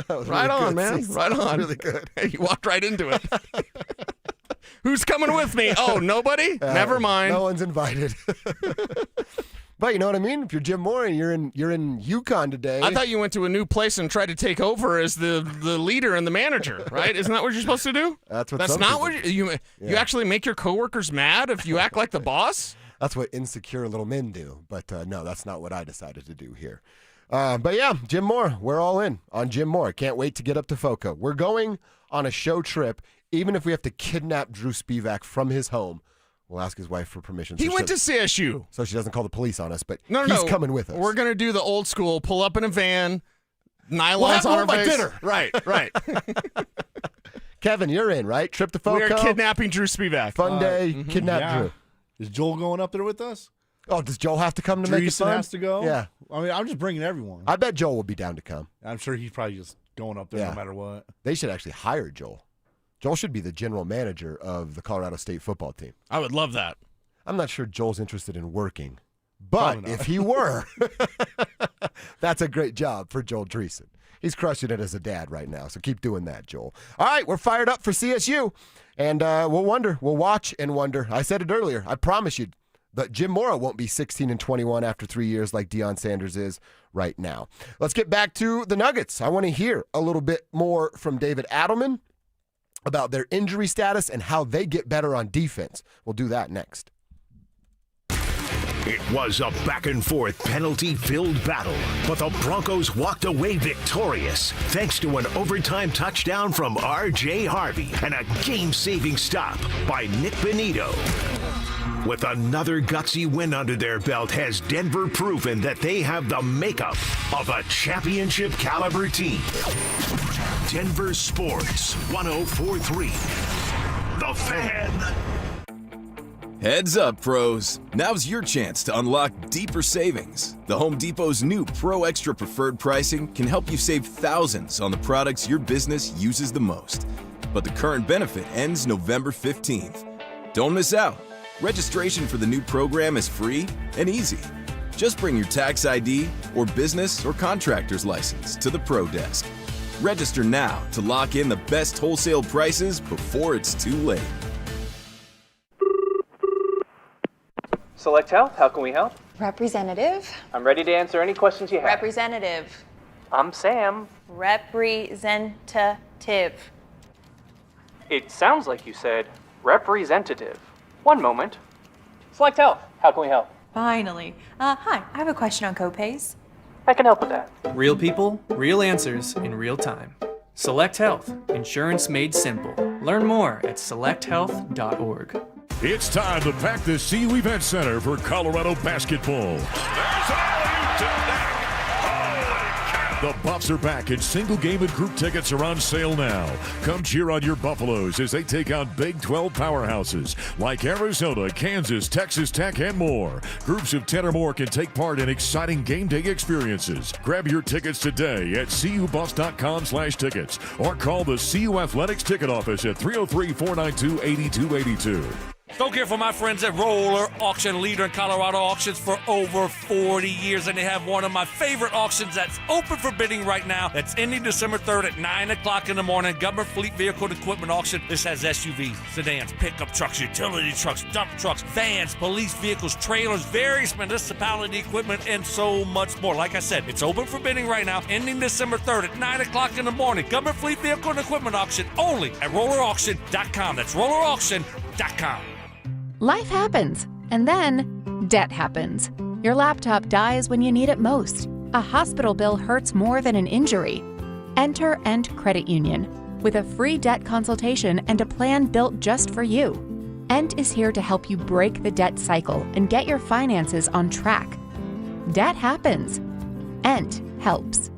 Right on, man. Cecil. Right on. Really good. Hey, you walked right into it. Who's coming with me? Oh, nobody? Never mind. No one's invited. But you know what I mean? If you're Jim Mora and you're in UConn today. I thought you went to a new place and tried to take over as the leader and the manager, right? Isn't that what you're supposed to do? That's That's not what you actually make your coworkers mad if you act like the boss? That's what insecure little men do. But no, that's not what I decided to do here. But yeah, Jim Mora, we're all in on Jim Mora. Can't wait to get up to FOCO. We're going on a show trip, even if we have to kidnap Drew Spivak from his home. We'll ask his wife for permission. He went to CSU. So she doesn't call the police on us, but No, he's coming with us. We're going to do the old school, pull up in a van, nylons on our by face. dinner. Right. Kevin, you're in, right? Trip to FOCO. We are kidnapping Drew Spivak. Fun day, kidnap Drew. Is Joel going up there with us? Oh, does Joel have to come to make it Dreesen fun? has to go? Yeah. I mean, I'm just bringing everyone. I bet Joel will be down to come. I'm sure he's probably just going up there no matter what. They should actually hire Joel. Joel should be the general manager of the Colorado State football team. I would love that. I'm not sure Joel's interested in working, but if he were, that's a great job for Joel Dreesen. He's crushing it as a dad right now, so keep doing that, Joel. All right, we're fired up for CSU, and we'll watch and wonder. I said it earlier. I promise you that Jim Mora won't be 16-21 after 3 years like Deion Sanders is right now. Let's get back to the Nuggets. I want to hear a little bit more from David Adelman about their injury status and how they get better on defense. We'll do that next. It was a back-and-forth, penalty-filled battle, but the Broncos walked away victorious thanks to an overtime touchdown from R.J. Harvey and a game-saving stop by Nick Benito. With another gutsy win under their belt, has Denver proven that they have the makeup of a championship-caliber team. Denver Sports 104.3. The Fan. Heads up, pros. Now's your chance to unlock deeper savings. The Home Depot's new Pro Extra Preferred pricing can help you save thousands on the products your business uses the most. But the current benefit ends November 15th. Don't miss out. Registration for the new program is free and easy. Just bring your tax ID or business or contractor's license to the Pro Desk. Register now to lock in the best wholesale prices before it's too late. Select Health, how can we help? Representative. I'm ready to answer any questions you have. Representative. I'm Sam. Representative. It sounds like you said representative. One moment. Select Health, how can we help? Finally. Hi, I have a question on copays. I can help with that. Real people, real answers in real time. Select Health, insurance made simple. Learn more at selecthealth.org. It's time to pack the CU Event Center for Colorado basketball. There's an alley-oop to Dak. The Buffs are back, and single game and group tickets are on sale now. Come cheer on your Buffaloes as they take on Big 12 powerhouses like Arizona, Kansas, Texas Tech, and more. Groups of 10 or more can take part in exciting game day experiences. Grab your tickets today at cubuffs.com/tickets or call the CU Athletics ticket office at 303-492-8282. Don't care for my friends at Roller Auction, leader in Colorado auctions for over 40 years. And they have one of my favorite auctions that's open for bidding right now. That's ending December 3rd at 9 o'clock in the morning. Government Fleet Vehicle and Equipment Auction. This has SUVs, sedans, pickup trucks, utility trucks, dump trucks, vans, police vehicles, trailers, various municipality equipment, and so much more. Like I said, it's open for bidding right now, ending December 3rd at 9 o'clock in the morning. Government Fleet Vehicle and Equipment Auction only at rollerauction.com. That's rollerauction.com. Life happens, and then debt happens. Your laptop dies when you need it most. A hospital bill hurts more than an injury. Enter End Credit Union with a free debt consultation and a plan built just for you. End is here to help you break the debt cycle and get your finances on track. Debt happens. End helps.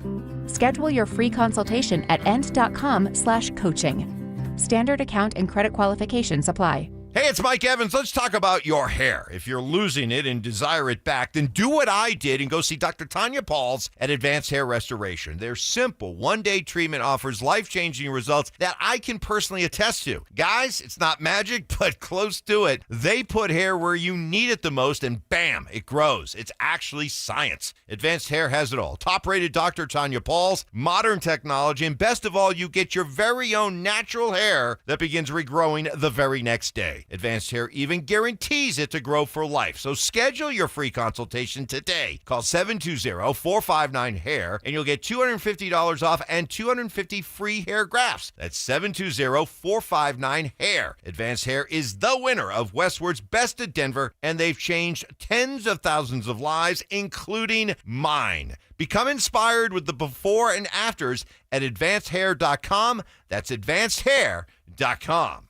Schedule your free consultation at end.com/coaching. Standard account and credit qualifications apply. Hey, it's Mike Evans. Let's talk about your hair. If you're losing it and desire it back, then do what I did and go see Dr. Tanya Pauls at Advanced Hair Restoration. Their simple one-day treatment offers life-changing results that I can personally attest to. Guys, it's not magic, but close to it. They put hair where you need it the most, and bam, it grows. It's actually science. Advanced Hair has it all. Top-rated Dr. Tanya Pauls, modern technology, and best of all, you get your very own natural hair that begins regrowing the very next day. Advanced Hair even guarantees it to grow for life. So schedule your free consultation today. Call 720-459-HAIR and you'll get $250 off and 250 free hair grafts. That's 720-459-HAIR. Advanced Hair is the winner of Westward's Best of Denver, and they've changed tens of thousands of lives, including mine. Become inspired with the before and afters at advancedhair.com. That's advancedhair.com.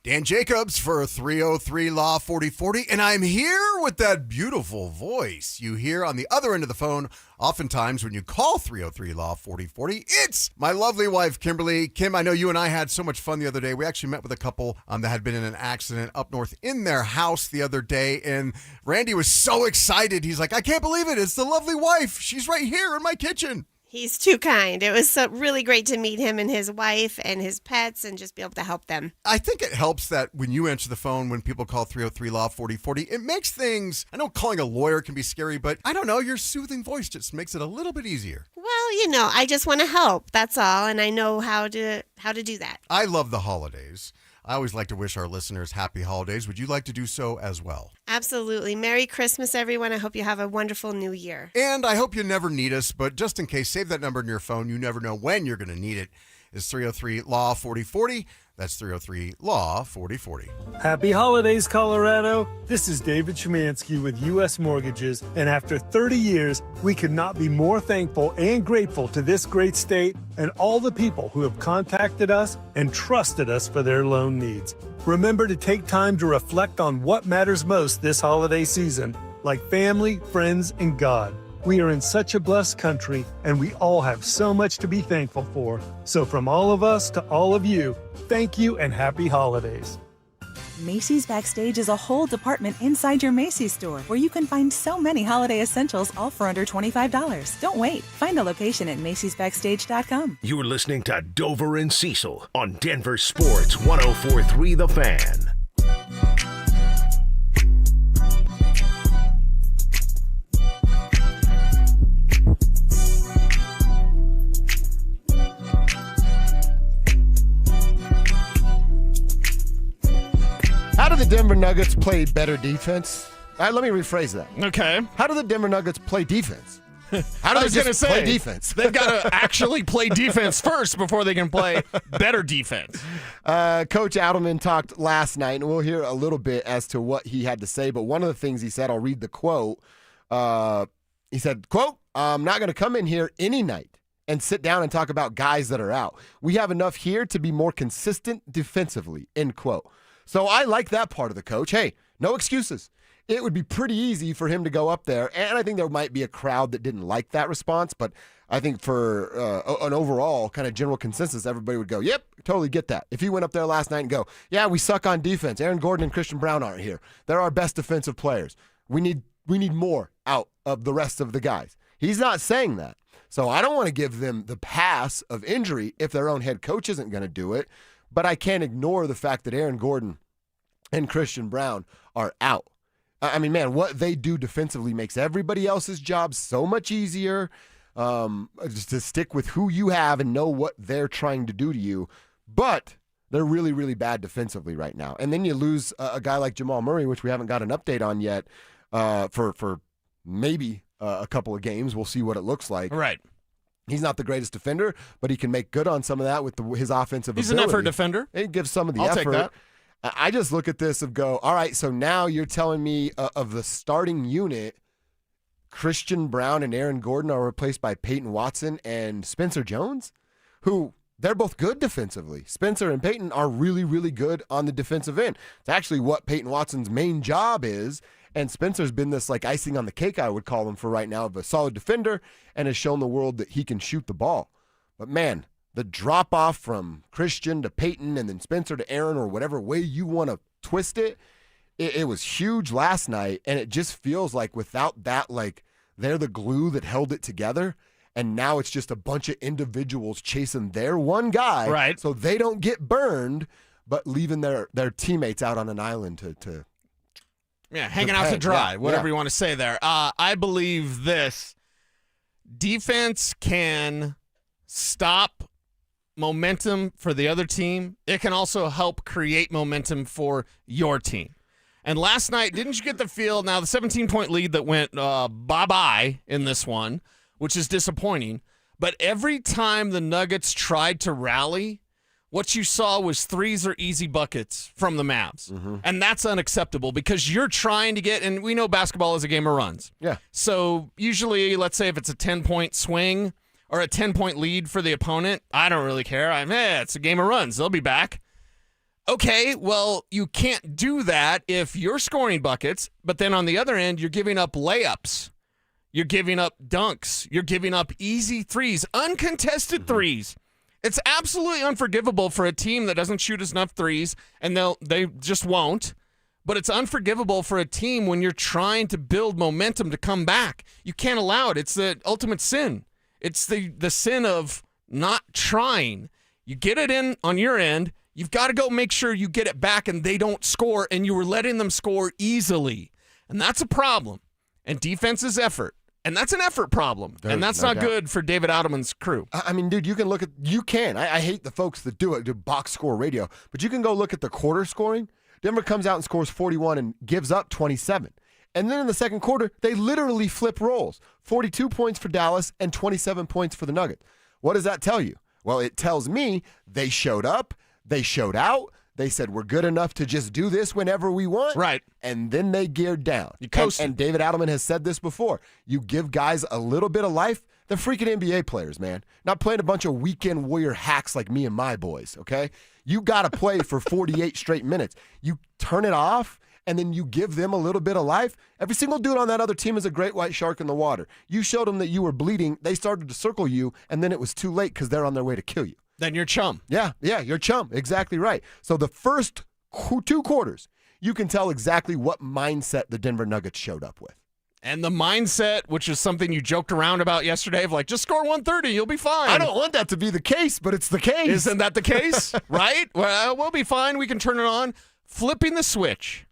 Dan Jacobs for 303 Law 4040, and I'm here with that beautiful voice you hear on the other end of the phone oftentimes when you call 303 Law 4040. It's my lovely wife, Kimberly. Kim, I know you and I had so much fun the other day. We actually met with a couple that had been in an accident up north in their house the other day, and Randy was so excited. He's like, I can't believe it. It's the lovely wife. She's right here in my kitchen. He's too kind. It was really great to meet him and his wife and his pets and just be able to help them. I think it helps that when you answer the phone, when people call 303 Law 4040, it makes things, I know calling a lawyer can be scary, but I don't know, your soothing voice just makes it a little bit easier. Well, I just want to help. That's all. And I know how to do that. I love the holidays. I always like to wish our listeners happy holidays. Would you like to do so as well? Absolutely. Merry Christmas, everyone. I hope you have a wonderful new year. And I hope you never need us, but just in case, save that number in your phone. You never know when you're going to need it. It's 303 Law 4040. That's 303 Law 4040. Happy holidays, Colorado. This is David Chemansky with U.S. Mortgages, and after 30 years, we could not be more thankful and grateful to this great state and all the people who have contacted us and trusted us for their loan needs. Remember to take time to reflect on what matters most this holiday season, like family, friends, and God. We are in such a blessed country, and we all have so much to be thankful for. So from all of us to all of you, thank you and happy holidays. Macy's Backstage is a whole department inside your Macy's store where you can find so many holiday essentials all for under $25. Don't wait. Find a location at macysbackstage.com. You're listening to Dover and Cecil on Denver Sports 104.3 The Fan. How do the Denver Nuggets play better defense? Let me rephrase that. Okay. How do the Denver Nuggets play defense? How do I was they going to just say, play defense? They've got to actually play defense first before they can play better defense. Coach Adelman talked last night, and we'll hear a little bit as to what he had to say. But one of the things he said, I'll read the quote. He said, quote, I'm not going to come in here any night and sit down and talk about guys that are out. We have enough here to be more consistent defensively, end quote. So I like that part of the coach. Hey, no excuses. It would be pretty easy for him to go up there, and I think there might be a crowd that didn't like that response, but I think for an overall kind of general consensus, everybody would go, yep, totally get that. If he went up there last night and go, yeah, we suck on defense. Aaron Gordon and Christian Brown aren't here. They're our best defensive players. We need more out of the rest of the guys. He's not saying that. So I don't want to give them the pass of injury if their own head coach isn't going to do it. But I can't ignore the fact that Aaron Gordon and Christian Brown are out. I mean, man, what they do defensively makes everybody else's job so much easier. Just to stick with who you have and know what they're trying to do to you. But they're really, really bad defensively right now. And then you lose a guy like Jamal Murray, which we haven't got an update on yet, for maybe a couple of games. We'll see what it looks like. Right. He's not the greatest defender, but he can make good on some of that with his offensive ability. He's an effort defender. He gives some of the I'll effort. take that. I just look at this and go, all right, so now you're telling me of the starting unit, Christian Brown and Aaron Gordon are replaced by Peyton Watson and Spencer Jones, who they're both good defensively. Spencer and Peyton are really, really good on the defensive end. It's actually what Peyton Watson's main job is, and Spencer's been this like icing on the cake, I would call him for right now, of a solid defender and has shown the world that he can shoot the ball. But man, the drop-off from Christian to Peyton and then Spencer to Aaron, or whatever way you want to twist it, it was huge last night, and it just feels like without that, like, they're the glue that held it together, and now it's just a bunch of individuals chasing their one guy, right? So they don't get burned, but leaving their teammates out on an island to hanging out to dry, whatever yeah. you want to say there. I believe this. Defense can stop momentum for the other team. It can also help create momentum for your team. And last night, didn't you get the feel? Now, the 17-point lead that went bye-bye in this one, which is disappointing. But every time the Nuggets tried to rally, what you saw was threes or easy buckets from the Mavs. Mm-hmm. And that's unacceptable because you're trying to get, and we know basketball is a game of runs. Yeah. So usually, let's say if it's a 10-point swing or a 10-point lead for the opponent, I don't really care. It's a game of runs. They'll be back. Okay, well, you can't do that if you're scoring buckets, but then on the other end, you're giving up layups. You're giving up dunks. You're giving up easy threes, uncontested threes. It's absolutely unforgivable for a team that doesn't shoot enough threes, and they just won't. But it's unforgivable for a team when you're trying to build momentum to come back. You can't allow it. It's the ultimate sin. It's the sin of not trying. You get it in on your end. You've got to go make sure you get it back and they don't score, and you were letting them score easily. And that's a problem. And defense is effort. And that's an effort problem. And that's not good for David Adelman's crew. I mean, dude, I hate the folks that do box score radio, but you can go look at the quarter scoring. Denver comes out and scores 41 and gives up 27. And then in the second quarter, they literally flip roles. 42 points for Dallas and 27 points for the Nuggets. What does that tell you? Well, it tells me they showed up. They showed out. They said, we're good enough to just do this whenever we want. Right. And then they geared down. You coasted. And David Adelman has said this before. You give guys a little bit of life. They're freaking NBA players, man. Not playing a bunch of weekend warrior hacks like me and my boys, okay? You got to play for 48 straight minutes. You turn it off, and then you give them a little bit of life. Every single dude on that other team is a great white shark in the water. You showed them that you were bleeding. They started to circle you, and then it was too late because they're on their way to kill you. Then you're chum. Yeah, you're chum. Exactly right. So the first 2 quarters, you can tell exactly what mindset the Denver Nuggets showed up with. And the mindset, which is something you joked around about yesterday, of like, just score 130, you'll be fine. I don't want that to be the case, but it's the case. Isn't that the case? Right? Well, we'll be fine. We can turn it on. Flipping the switch.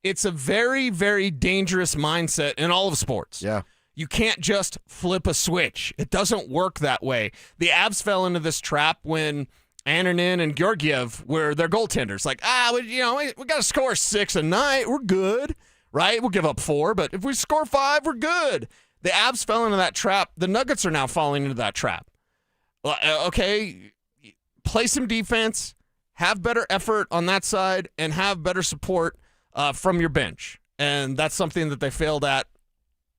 It's a very, very dangerous mindset in all of sports. Yeah. You can't just flip a switch. It doesn't work that way. The Avs fell into this trap when Ananin and Georgiev were their goaltenders. Like, we got to score 6 a night. We're good, right? We'll give up 4, but if we score 5, we're good. The Avs fell into that trap. The Nuggets are now falling into that trap. Okay, play some defense, have better effort on that side, and have better support from your bench. And that's something that they failed at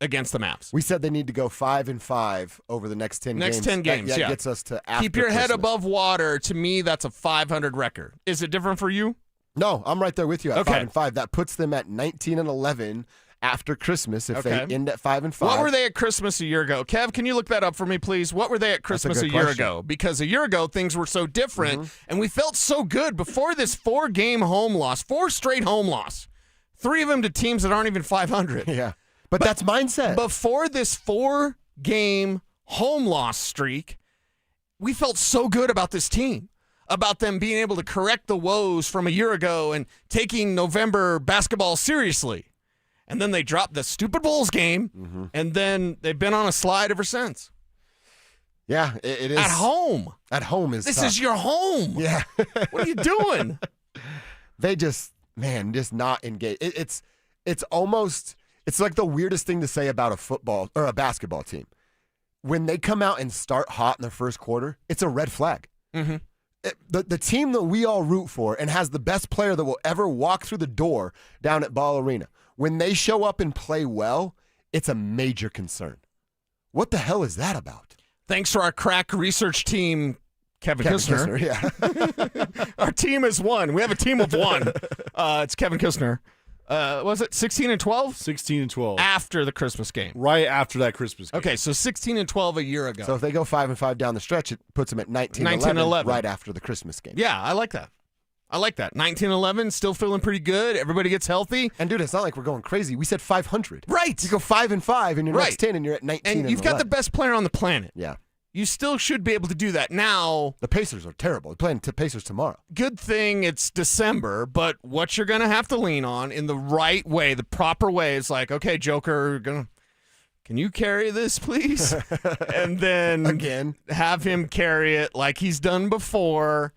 against the Mavs. We said they need to go 5-5 over the next 10 games. Next 10 games, that yeah. gets us to after Keep your head Christmas. above water. To me, that's a 500 record. Is it different for you? No, I'm right there with you at Okay. 5-5. That puts them at 19-11 after Christmas if they end at 5-5. What were they at Christmas a year ago? Kev, can you look that up for me, please? What were they at Christmas a year ago? Because a year ago, things were so different, and we felt so good before this 4-game home loss, 4 straight home loss, 3 of them to teams that aren't even 500. Yeah. But that's mindset. Before this 4-game home loss streak, we felt so good about this team, about them being able to correct the woes from a year ago and November basketball seriously. And then they dropped the stupid Bulls game, and then they've been on a slide ever since. Yeah, it is. At home. At home is This tough. is your home. Yeah. What are you doing? They just not engaged. It's almost... It's like the weirdest thing to say about a football or a basketball team. When they come out and start hot in the first quarter, it's a red flag. Mm-hmm. The team that we all root for and has the best player that will ever walk through the door down at Ball Arena, when they show up and play well, it's a major concern. What the hell is that about? Thanks to our crack research team, Kevin Costner. Yeah. Our team is one. We have a team of one. It's Kevin Costner. Was it 16 and 12? 16 and 12. After the Christmas game. Right after that Christmas game. Okay, so 16 and 12 a year ago. So if they go 5-5 down the stretch, it puts them at 19-11 right after the Christmas game. Yeah, I like that. 19-11, still feeling pretty good. Everybody gets healthy. And dude, it's not like we're going crazy. We said 500. Right. You go 5-5 in your next 10, and you're at 19. And you've got the best player on the planet. Yeah. You still should be able to do that. Now, the Pacers are terrible. We're playing Pacers tomorrow. Good thing it's December, but what you're going to have to lean on in the right way, the proper way, is like, okay, Joker, can you carry this, please? And then again, have him carry it like he's done before.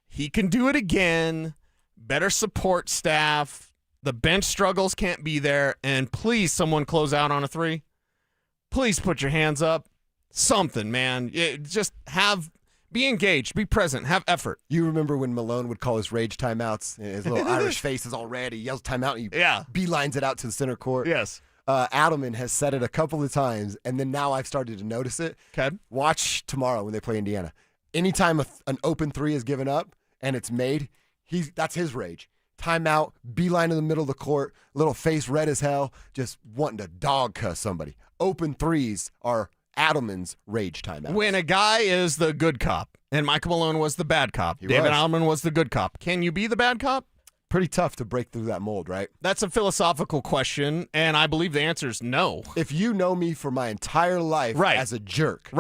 He can do it again. Better support staff. The bench struggles can't be there. And please, someone close out on a three. Please put your hands up. Something, man. Just be engaged, be present, have effort. You remember when Malone would call his rage timeouts? His little Irish face is all red. He yells timeout, and he beelines it out to the center court. Yes. Adelman has said it a couple of times, and then now I've started to notice it. Okay. Watch tomorrow when they play Indiana. Anytime an open three is given up and it's made, that's his rage. Timeout, beeline in the middle of the court, little face red as hell, just wanting to dog cuss somebody. Open threes are Adelman's rage timeout. When a guy is the good cop, and Michael Malone was the bad cop, David Adelman was the good cop, can you be the bad cop? Pretty tough to break through that mold, right? That's a philosophical question, and I believe the answer is no. If you know me for my entire life as a jerk,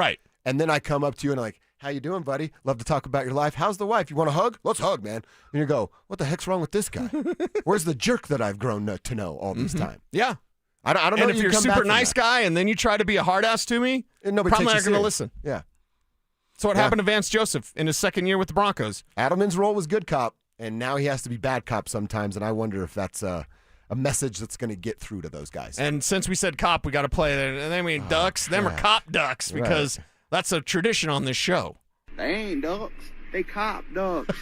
and then I come up to you and I'm like, how you doing, buddy? Love to talk about your life. How's the wife? You want a hug? Let's hug, man. And you go, what the heck's wrong with this guy? Where's the jerk that I've grown to know all this time? Yeah. I don't know. And if you're a super nice guy and then you try to be a hard ass to me, nobody probably takes not you going to serious. listen. Yeah. So what happened to Vance Joseph in his second year with the Broncos? Adelman's role was good cop, and now he has to be bad cop sometimes, and I wonder if that's a message that's going to get through to those guys. And since we said cop, we got to play it. And then we ducks. Them are cop ducks because that's a tradition on this show. They ain't ducks. They cop ducks.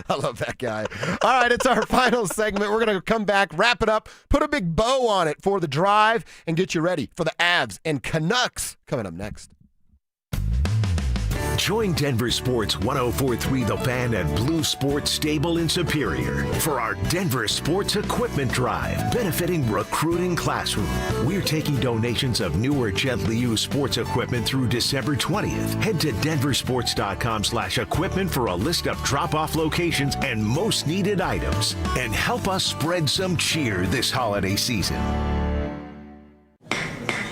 I love that guy. All right, it's our final segment. We're going to come back, wrap it up, put a big bow on it for the drive, and get you ready for the Avs and Canucks coming up next. Join Denver Sports 104.3 The Fan and Blue Sports Stable in Superior for our Denver Sports Equipment Drive, benefiting Recruiting Classroom. We're taking donations of new or gently used sports equipment through December 20th. Head to denversports.com/equipment for a list of drop-off locations and most needed items. And help us spread some cheer this holiday season.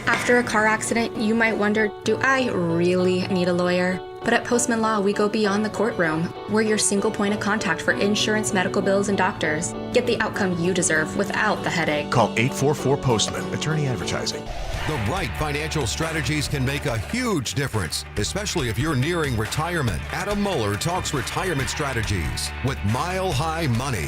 After a car accident, you might wonder, do I really need a lawyer? But at Postman Law, we go beyond the courtroom. We're your single point of contact for insurance, medical bills, and doctors. Get the outcome you deserve without the headache. Call 844-POSTMAN, attorney advertising. The right financial strategies can make a huge difference, especially if you're nearing retirement. Adam Mueller talks retirement strategies with Mile High Money.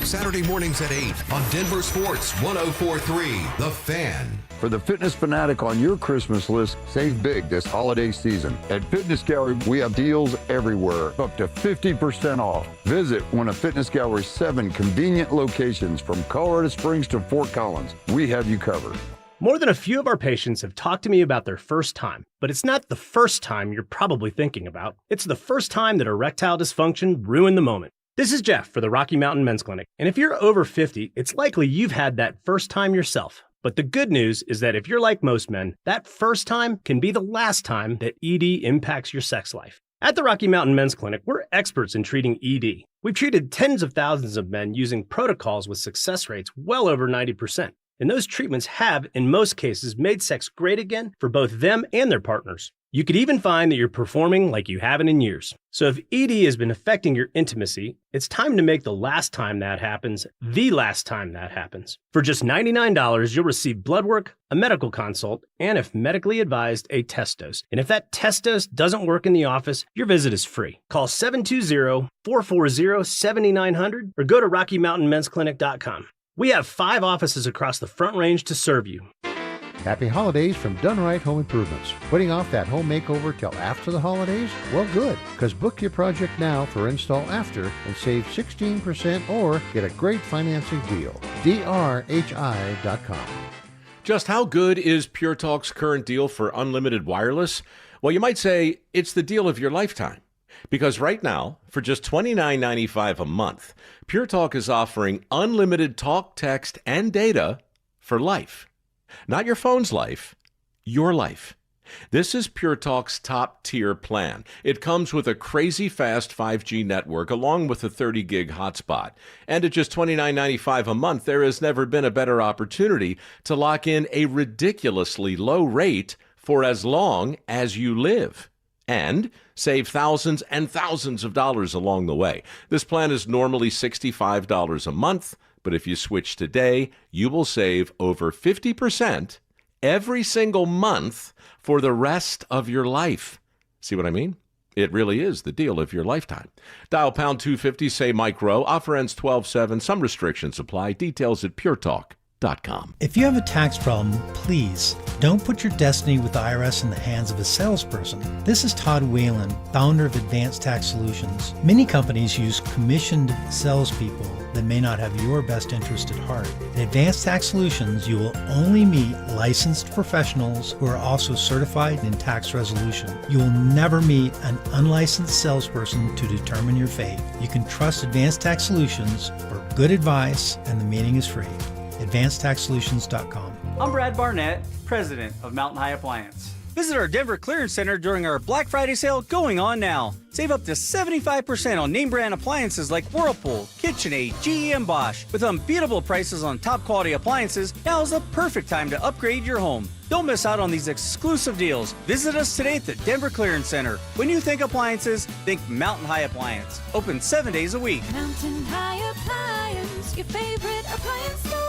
Saturday mornings at 8 on Denver Sports 104.3 The Fan. For the fitness fanatic on your Christmas list, save big this holiday season. At Fitness Gallery, we have deals everywhere, up to 50% off. Visit one of Fitness Gallery's 7 convenient locations from Colorado Springs to Fort Collins. We have you covered. More than a few of our patients have talked to me about their first time, but it's not the first time you're probably thinking about. It's the first time that erectile dysfunction ruined the moment. This is Jeff for the Rocky Mountain Men's Clinic, and if you're over 50, it's likely you've had that first time yourself. But the good news is that if you're like most men, that first time can be the last time that ED impacts your sex life. At the Rocky Mountain Men's Clinic, we're experts in treating ED. We've treated tens of thousands of men using protocols with success rates well over 90%. And those treatments have, in most cases, made sex great again for both them and their partners. You could even find that you're performing like you haven't in years. So if ED has been affecting your intimacy, it's time to make the last time that happens, the last time that happens. For just $99, you'll receive blood work, a medical consult, and if medically advised, a test dose. And if that test dose doesn't work in the office, your visit is free. Call 720-440-7900 or go to RockyMountainMen'sClinic.com. We have 5 offices across the Front Range to serve you. Happy holidays from Done Right Home Improvements. Putting off that home makeover till after the holidays? Well, good, because book your project now for install after and save 16% or get a great financing deal. DRHI.com. Just how good is Pure Talk's current deal for unlimited wireless? Well, you might say it's the deal of your lifetime. Because right now, for just $29.95 a month, Pure Talk is offering unlimited talk, text, and data for life. Not your phone's life, your life. This is Pure Talk's top-tier plan. It comes with a crazy fast 5G network along with a 30-gig hotspot. And at just $29.95 a month, there has never been a better opportunity to lock in a ridiculously low rate for as long as you live. And save thousands and thousands of dollars along the way. This plan is normally $65 a month, but if you switch today, you will save over 50% every single month for the rest of your life. See what I mean? It really is the deal of your lifetime. Dial pound 250, say Mike Rowe. Offer ends 12/7. Some restrictions apply. Details at puretalk.com. If you have a tax problem, please don't put your destiny with the IRS in the hands of a salesperson. This is Todd Whalen, founder of Advanced Tax Solutions. Many companies use commissioned salespeople that may not have your best interest at heart. At Advanced Tax Solutions, you will only meet licensed professionals who are also certified in tax resolution. You will never meet an unlicensed salesperson to determine your fate. You can trust Advanced Tax Solutions for good advice, and the meeting is free. AdvancedTaxSolutions.com. I'm Brad Barnett, president of Mountain High Appliance. Visit our Denver Clearance Center during our Black Friday sale going on now. Save up to 75% on name brand appliances like Whirlpool, KitchenAid, GE, and Bosch. With unbeatable prices on top quality appliances, now is the perfect time to upgrade your home. Don't miss out on these exclusive deals. Visit us today at the Denver Clearance Center. When you think appliances, think Mountain High Appliance. Open 7 days a week. Mountain High Appliance, your favorite appliance store.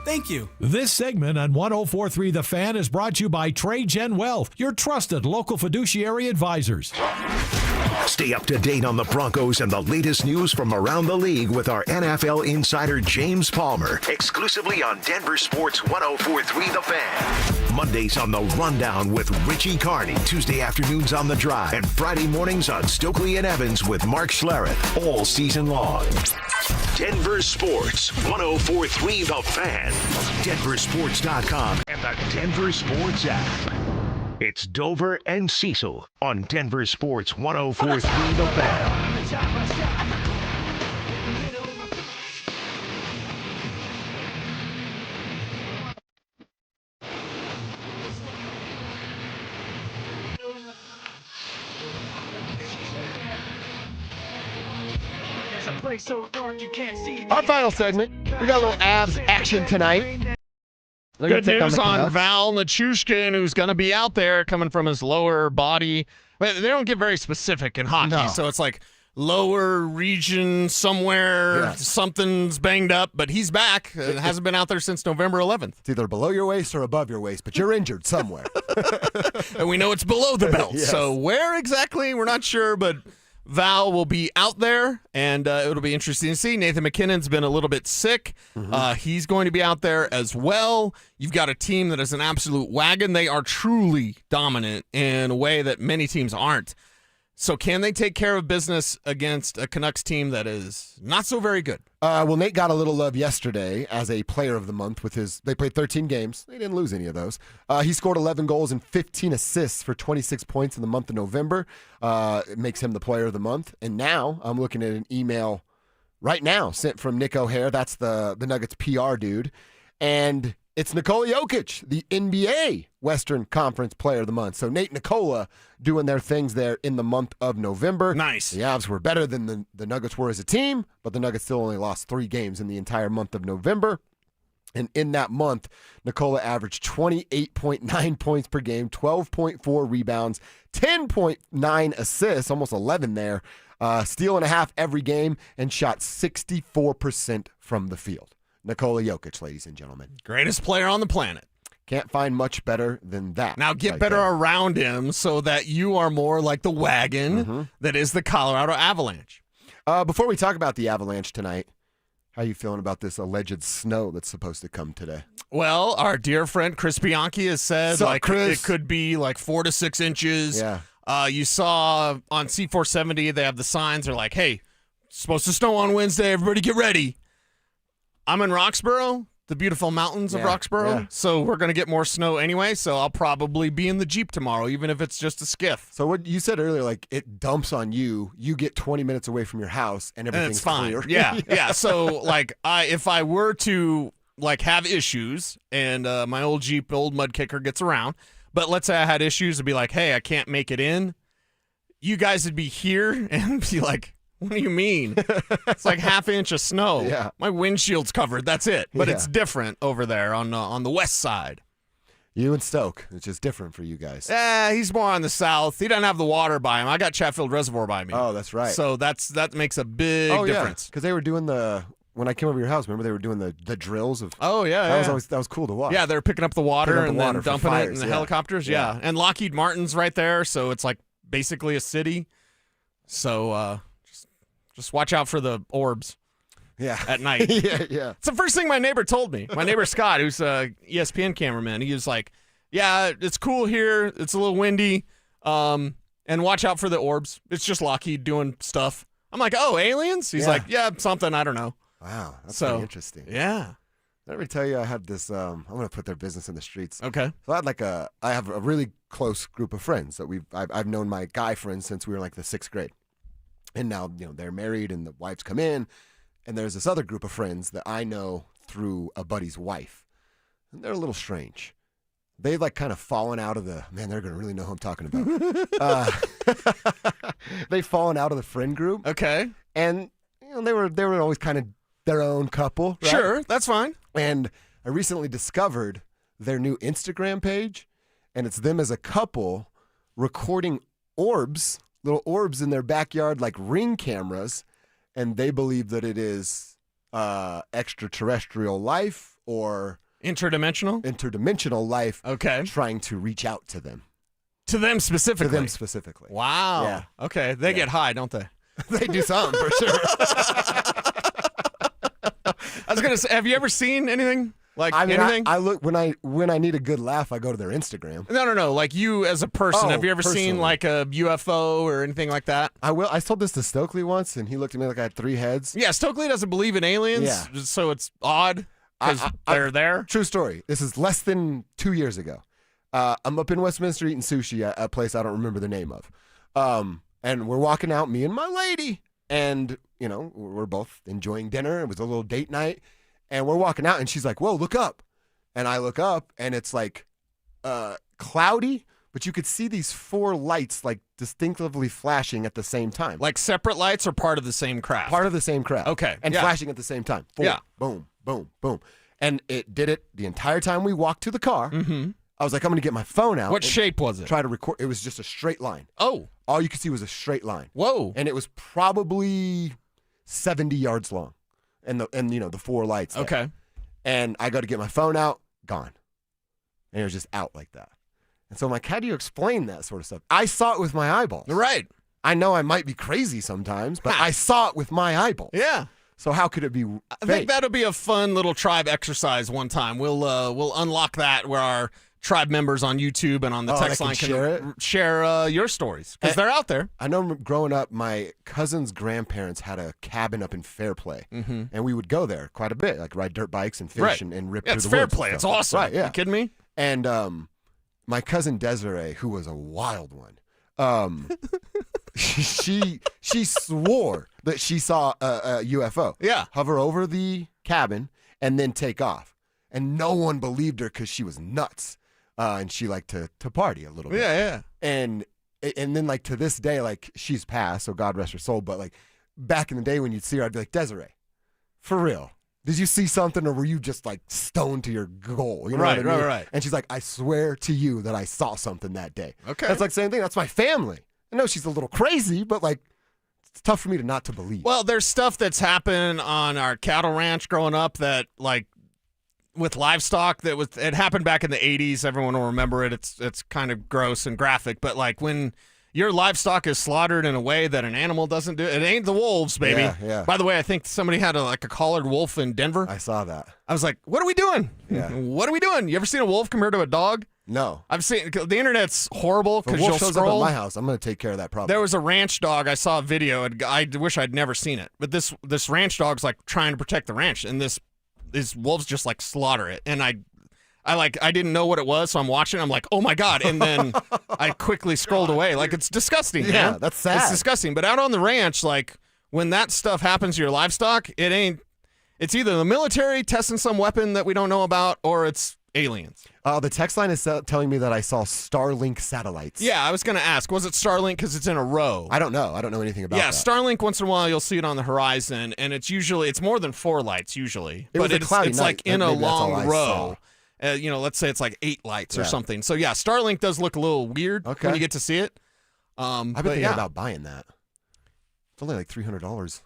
Thank you. This segment on 104.3 The Fan is brought to you by TradeGen Wealth, your trusted local fiduciary advisors. Stay up to date on the Broncos and the latest news from around the league with our NFL insider James Palmer, exclusively on Denver Sports 104.3 The Fan. Mondays on The Rundown with Richie Carney, Tuesday afternoons on The Drive, and Friday mornings on Stokely and Evans with Mark Schlereth, all season long. Denver Sports 104.3 The Fan, DenverSports.com, and the Denver Sports app. It's Dover and Cecil on Denver Sports 104.3 The Fan. Our final segment. We got a little Avs action tonight. Good news on Val Nichushkin, who's going to be out there coming from his lower body. But they don't get very specific in hockey, so it's like lower region somewhere, something's banged up, but he's back. Hasn't been out there since November 11th. It's either below your waist or above your waist, but you're injured somewhere. And we know it's below the belt. Yes. So where exactly, we're not sure, but Val will be out there, and it'll be interesting to see. Nathan McKinnon's been a little bit sick. He's going to be out there as well. You've got a team that is an absolute wagon. They are truly dominant in a way that many teams aren't. So can they take care of business against a Canucks team that is not so very good? Well, Nate got a little love yesterday as a player of the month with they played 13 games. They didn't lose any of those. He scored 11 goals and 15 assists for 26 points in the month of November. It makes him the player of the month. And now I'm looking at an email right now sent from Nick O'Hare. That's the Nuggets PR dude. And it's Nikola Jokic, the NBA Western Conference Player of the Month. So Nate and Nikola doing their things there in the month of November. Nice. The Avs were better than the Nuggets were as a team, but the Nuggets still only lost 3 games in the entire month of November. And in that month, Nikola averaged 28.9 points per game, 12.4 rebounds, 10.9 assists, almost 11 there, steal and a half every game, and shot 64% from the field. Nikola Jokic, ladies and gentlemen. Greatest player on the planet. Can't find much better than that. Now get better around him so that you are more like the wagon that is the Colorado Avalanche. Before we talk about the Avalanche tonight, how are you feeling about this alleged snow that's supposed to come today? Well, our dear friend Chris Bianchi has said Chris? It could be like 4 to 6 inches. Yeah. You saw on C470, they have the signs. They're like, hey, it's supposed to snow on Wednesday. Everybody get ready. I'm in Roxborough. the beautiful mountains of Yeah, Roxborough. yeah. So we're going to get more snow anyway, so I'll probably be in the Jeep tomorrow, even if it's just a skiff. So what you said earlier, like it dumps on you. You get 20 minutes away from your house, and everything's it's fine. clear. Yeah, yeah. So like, if I were to like have issues, and my old Jeep, old mud kicker gets around, but let's say I had issues, to be like, hey, I can't make it in. You guys would be here and be like, what do you mean? It's like half inch of snow. Yeah. My windshield's covered. That's it. But Yeah. it's different over there on the west side. You and Stoke, it's just different for you guys. He's more on the south. He doesn't have the water by him. I got Chatfield Reservoir by me. Oh, that's right. So that makes a big difference. Because they were doing when I came over to your house, remember they were doing the drills of. Oh yeah, that was cool to watch. Yeah, they're picking up the water Picking up the water then for dumping fires, it in the yeah. helicopters. Yeah. And Lockheed Martin's right there, so it's like basically a city. So just watch out for the orbs. Yeah. At night. yeah. It's the first thing my neighbor told me. My neighbor Scott, who's a ESPN cameraman, he was like, "Yeah, it's cool here. It's a little windy, and watch out for the orbs. It's just Lockheed doing stuff." I'm like, "Oh, aliens?" He's like, "Yeah, something. I don't know." Wow, that's So, pretty interesting. Yeah. Let me tell you, I had this. I'm gonna put their business in the streets. Okay. So I have a really close group of friends that I've known my guy friends since we were in like the 6th grade, and now they're married and the wives come in. And there's this other group of friends that I know through a buddy's wife. And they're a little strange. They've like kind of fallen out of the, man, they're going to really know who I'm talking about. They've fallen out of the friend group. Okay. And they were always kind of their own couple. Right? Sure, that's fine. And I recently discovered their new Instagram page, and it's them as a couple recording orbs, little orbs in their backyard, like Ring cameras. And they believe that it is extraterrestrial life or interdimensional life. Okay, trying to reach out to them. To them specifically. To them specifically. Wow. Yeah. Okay, they get high, don't they? They do something for sure. I was gonna say, have you ever seen anything like anything? I look when I need a good laugh, I go to their Instagram. No. Like you as a person, have you ever personally. seen like a UFO or anything like that? I told this to Stokely once, and he looked at me like I had 3 heads. Yeah, Stokely doesn't believe in aliens, Yeah. so it's odd because they're there. True story. This is less than 2 years ago. I'm up in Westminster eating sushi at a place I don't remember the name of. And we're walking out, me and my lady, and we're both enjoying dinner. It was a little date night. And we're walking out, and she's like, "Whoa, look up." And I look up, and it's like cloudy, but you could see these 4 lights like distinctively flashing at the same time. Like separate lights or part of the same craft? Part of the same craft. Okay. And yeah. flashing at the same time. 4, Yeah. Boom, boom, boom. And it did it the entire time we walked to the car. Mm-hmm. I was like, I'm going to get my phone out. What shape was it? Try to record. It was just a straight line. Oh. All you could see was a straight line. Whoa. And it was probably 70 yards long. And the 4 lights. There. Okay. And I go to get my phone out, gone. And it was just out like that. And so I'm like, how do you explain that sort of stuff? I saw it with my eyeballs. Right. I know I might be crazy sometimes, but I saw it with my eyeballs. Yeah. So how could it be fake? I think that'll be a fun little tribe exercise one time. We'll unlock that where our tribe members on YouTube and on the text line can share your stories because they're out there. I know growing up, my cousin's grandparents had a cabin up in Fairplay, and we would go there quite a bit, like ride dirt bikes and fish and rip through it's the woods. Fairplay. And It's stuff. awesome. Right, yeah. You kidding me? And my cousin Desiree, who was a wild one, she swore that she saw a UFO hover over the cabin and then take off. And no one believed her because she was nuts. And she liked to party a little bit. Yeah. And then like to this day, like she's passed, so God rest her soul. But like back in the day when you'd see her, I'd be like, Desiree, for real, did you see something or were you just like stoned to your goal? You know what I mean? Right. And she's like, I swear to you that I saw something that day. Okay. That's like the same thing. That's my family. I know she's a little crazy, but like it's tough for me to not to believe. Well, there's stuff that's happened on our cattle ranch growing up that like with livestock it happened back in the 80s. Everyone will remember it. It's kind of gross and graphic, but like when your livestock is slaughtered in a way that an animal doesn't do, it ain't the wolves, baby. Yeah. By the way, I think somebody had a collared wolf in Denver. I saw that. I was like, what are we doing? Yeah. What are we doing? You ever seen a wolf compared to a dog? No. I've seen the internet's horrible If a because wolf you'll shows scroll. up at my house, I'm going to take care of that problem. There was a ranch dog. I saw a video, and I wish I'd never seen it. But this ranch dog's like trying to protect the ranch, and this these wolves just like slaughter it, and I didn't know what it was, so I'm watching. I'm like, oh my god, and then I quickly scrolled away. Like, it's disgusting. Yeah, man. that's sad. It's disgusting. But out on the ranch, like when that stuff happens to your livestock, it's either the military testing some weapon that we don't know about, or it's aliens. The text line is telling me that I saw Starlink satellites. Yeah, I was going to ask, was it Starlink because it's in a row? I don't know. I don't know anything about that. Yeah, Starlink, once in a while, you'll see it on the horizon, and it's more than 4 lights usually. But it's like in a long row. Let's say it's like 8 lights or something. So, yeah, Starlink does look a little weird when you get to see it. I've been thinking about buying that. It's only like $300.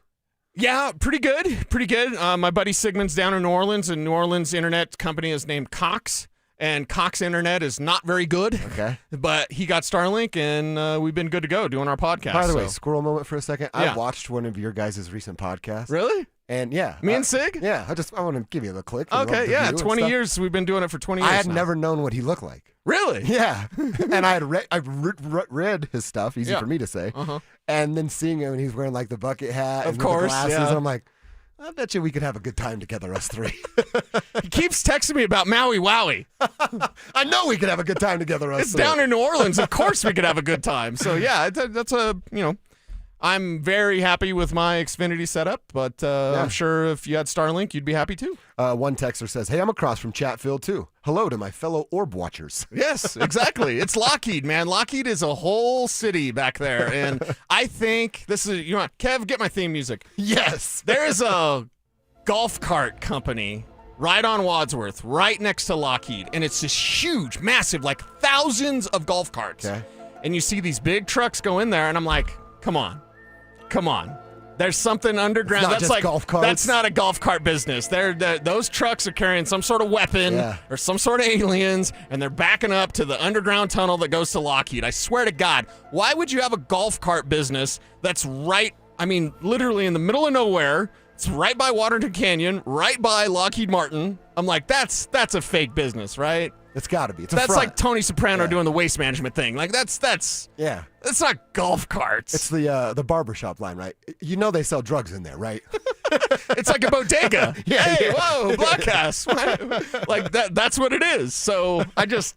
Yeah, pretty good. Pretty good. My buddy Sigmund's down in New Orleans, and New Orleans internet company is named Cox. And Cox Internet is not very good. Okay. But he got Starlink, and we've been good to go doing our podcast. By the way, squirrel moment for a second. Yeah. I watched one of your guys' recent podcasts. Really? And yeah. Me and Sig? Yeah. I want to give you a click. Okay, yeah. 20 years. We've been doing it for 20 years I had now. never known what he looked like. Really? Yeah. And I had read his stuff, easy for me to say. Uh-huh. And then seeing him, and he's wearing like the bucket hat Of and course, with the glasses. yeah. And I'm like, I bet you we could have a good time together, us three. He keeps texting me about Maui Wowie. I know we could have a good time together, us It's three. down in New Orleans. Of course we could have a good time. So, yeah, that's I'm very happy with my Xfinity setup, but I'm sure if you had Starlink, you'd be happy too. One texter says, hey, I'm across from Chatfield too. Hello to my fellow orb watchers. Yes, exactly. It's Lockheed, man. Lockheed is a whole city back there. And I think this is, Kev, get my theme music. Yes. There is a golf cart company right on Wadsworth, right next to Lockheed. And it's this huge, massive, like thousands of golf carts. Okay. And you see these big trucks go in there, and I'm like, come on. There's something underground. It's not That's just like golf carts. That's not a golf cart business. Those trucks are carrying some sort of weapon or some sort of aliens, and they're backing up to the underground tunnel that goes to Lockheed. I swear to God, why would you have a golf cart business that's literally in the middle of nowhere? It's right by Waterton Canyon, right by Lockheed Martin. I'm like, that's a fake business, right? It's got to be. That's like Tony Soprano doing the waste management thing. Like that's that's not golf carts. It's the barbershop line, right? You know they sell drugs in there, right? It's like a bodega. Whoa, Blockhouse. Like that's what it is. So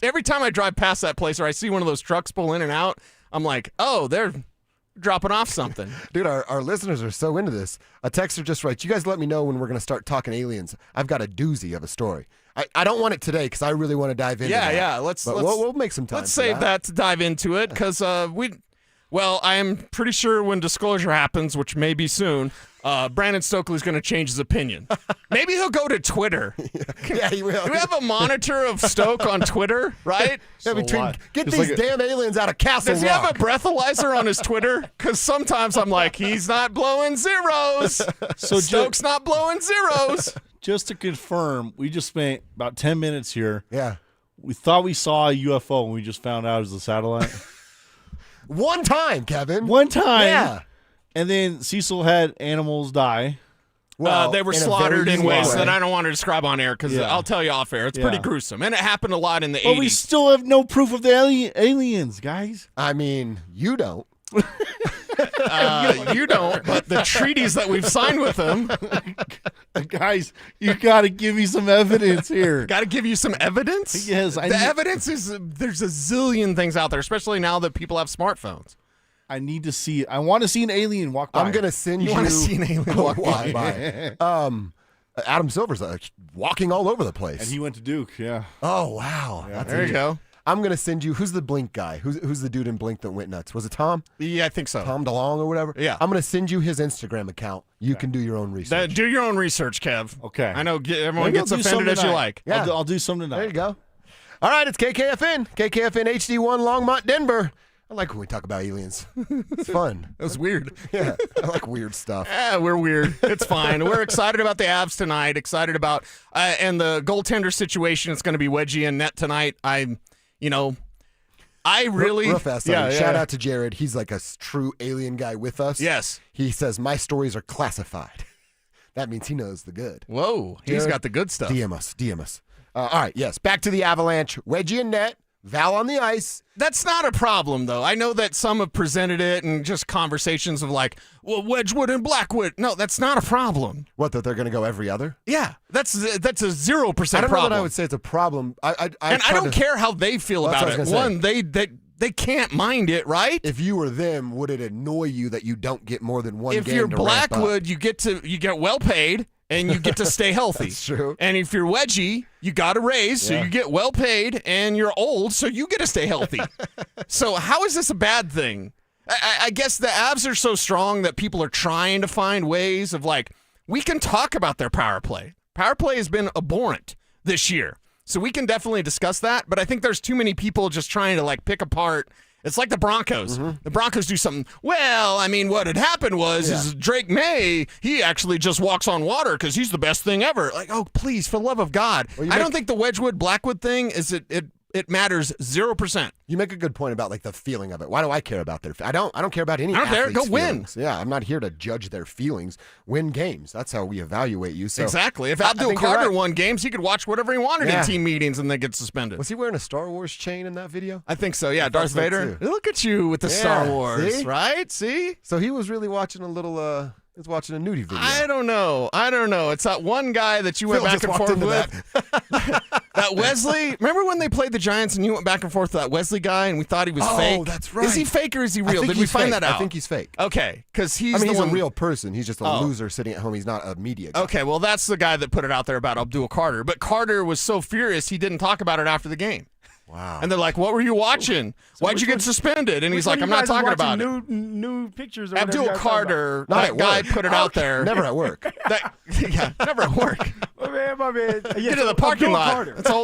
every time I drive past that place or I see one of those trucks pull in and out, I'm like, oh, they're dropping off something. Dude, our listeners are so into this. A texter just writes, you guys let me know when we're going to start talking aliens. I've got a doozy of a story. I don't want it today because I really want to dive into that. Yeah. We'll make some time. Let's save that to dive into it because I'm pretty sure when disclosure happens, which may be soon, Brandon Stokely's going to change his opinion. Maybe he'll go to Twitter. Yeah, he will. Do we have a monitor of Stoke on Twitter, right? Get these damn aliens out of Castle Does Rock. he have a breathalyzer on his Twitter? Because sometimes I'm like, he's not blowing zeros. So Stoke's not blowing zeros. Just to confirm, we just spent about 10 minutes here. Yeah. We thought we saw a UFO, and we just found out it was a satellite. One time, Kevin. One time. Yeah. And then Cecil had animals die. Well, they were slaughtered in ways that I don't want to describe on air because I'll tell you off air. It's pretty gruesome. And it happened a lot in the 80s. But we still have no proof of the aliens, guys. I mean, you don't. You don't, but the treaties that we've signed with them. Guys, you got to give me some evidence here. Got to give you some evidence? Yes. Evidence is, there's a zillion things out there, especially now that people have smartphones. I need to see it. I want to see an alien walk by. I'm going to send you. You want to see an alien walk by? Adam Silver's walking all over the place. And he went to Duke, yeah. Oh, wow. Yeah. There you go. I'm going to send you, who's the Blink guy? Who's the dude in Blink that went nuts? Was it Tom? Yeah, I think so. Tom DeLong or whatever? Yeah. I'm going to send you his Instagram account. You can do your own research. Do your own research, Kev. Okay. I know everyone gets offended as you like. Yeah. I'll do some tonight. There you go. All right, it's KKFN. KKFN HD1 Longmont, Denver. I like when we talk about aliens. It's fun. That was weird. Yeah, I like weird stuff. Yeah, we're weird. It's fine. We're excited about the Avs tonight. Excited about and the goaltender situation. It's going to be wedgie and net tonight. I really real fast. Shout out to Jared. He's like a true alien guy with us. Yes. He says my stories are classified. That means he knows the good. Whoa, Jared, he's got the good stuff. DM us. All right, yes. Back to the Avalanche. Wedgie and net. Val on the ice. That's not a problem, though. I know that some have presented it and just conversations of like, well, Wedgwood and Blackwood. No, that's not a problem. What, that they're going to go every other? Yeah, that's a 0% problem. I don't know that I would say it's a problem. I don't care how they feel about it. One, they can't mind it, right? If you were them, would it annoy you that you don't get more than one game? If you're to ramp up? Blackwood, you get well paid. And you get to stay healthy. That's true. And if you're Wedgie, you got a raise, so you get well paid, and you're old, so you get to stay healthy. So how is this a bad thing? I guess the Avs are so strong that people are trying to find ways of like, we can talk about their power play. Power play has been abhorrent this year. So we can definitely discuss that, but I think there's too many people just trying to like pick apart. It's like the Broncos. Mm-hmm. The Broncos do something. Well, I mean, what had happened is Drake May, he actually just walks on water because he's the best thing ever. Like, oh, please, for the love of God. I don't think the Wedgwood-Blackwood thing is it matters 0%. You make a good point about like the feeling of it. Why do I care about their? I don't care about any. I don't care. athlete's Go win. feelings. Yeah, I'm not here to judge their feelings. Win games. That's how we evaluate you. So exactly. If Abdul Carter won games, he could watch whatever he wanted in team meetings and then get suspended. Was he wearing a Star Wars chain in that video? I think so. Yeah, Darth Vader. Look at you with the Star Wars, right? See? So he was really watching a little. He was watching a nudie video. I don't know. It's that one guy that you went back and forth with. That Wesley. Remember when they played the Giants and you went back and forth with that Wesley guy and we thought he was fake? Oh, that's right. Is he fake or is he real? Did we find that out? I think he's fake. Okay, because he's a real person. He's just a loser sitting at home. He's not a media guy. Okay, well, that's the guy that put it out there about Abdul Carter. But Carter was so furious he didn't talk about it after the game. Wow. And they're like, what were you watching? Why'd you get suspended? And he's like, I'm not talking about it. New pictures. Abdul Carter, that guy put it out there. Never at work. Never at work. My man. Get to the parking lot. That's all.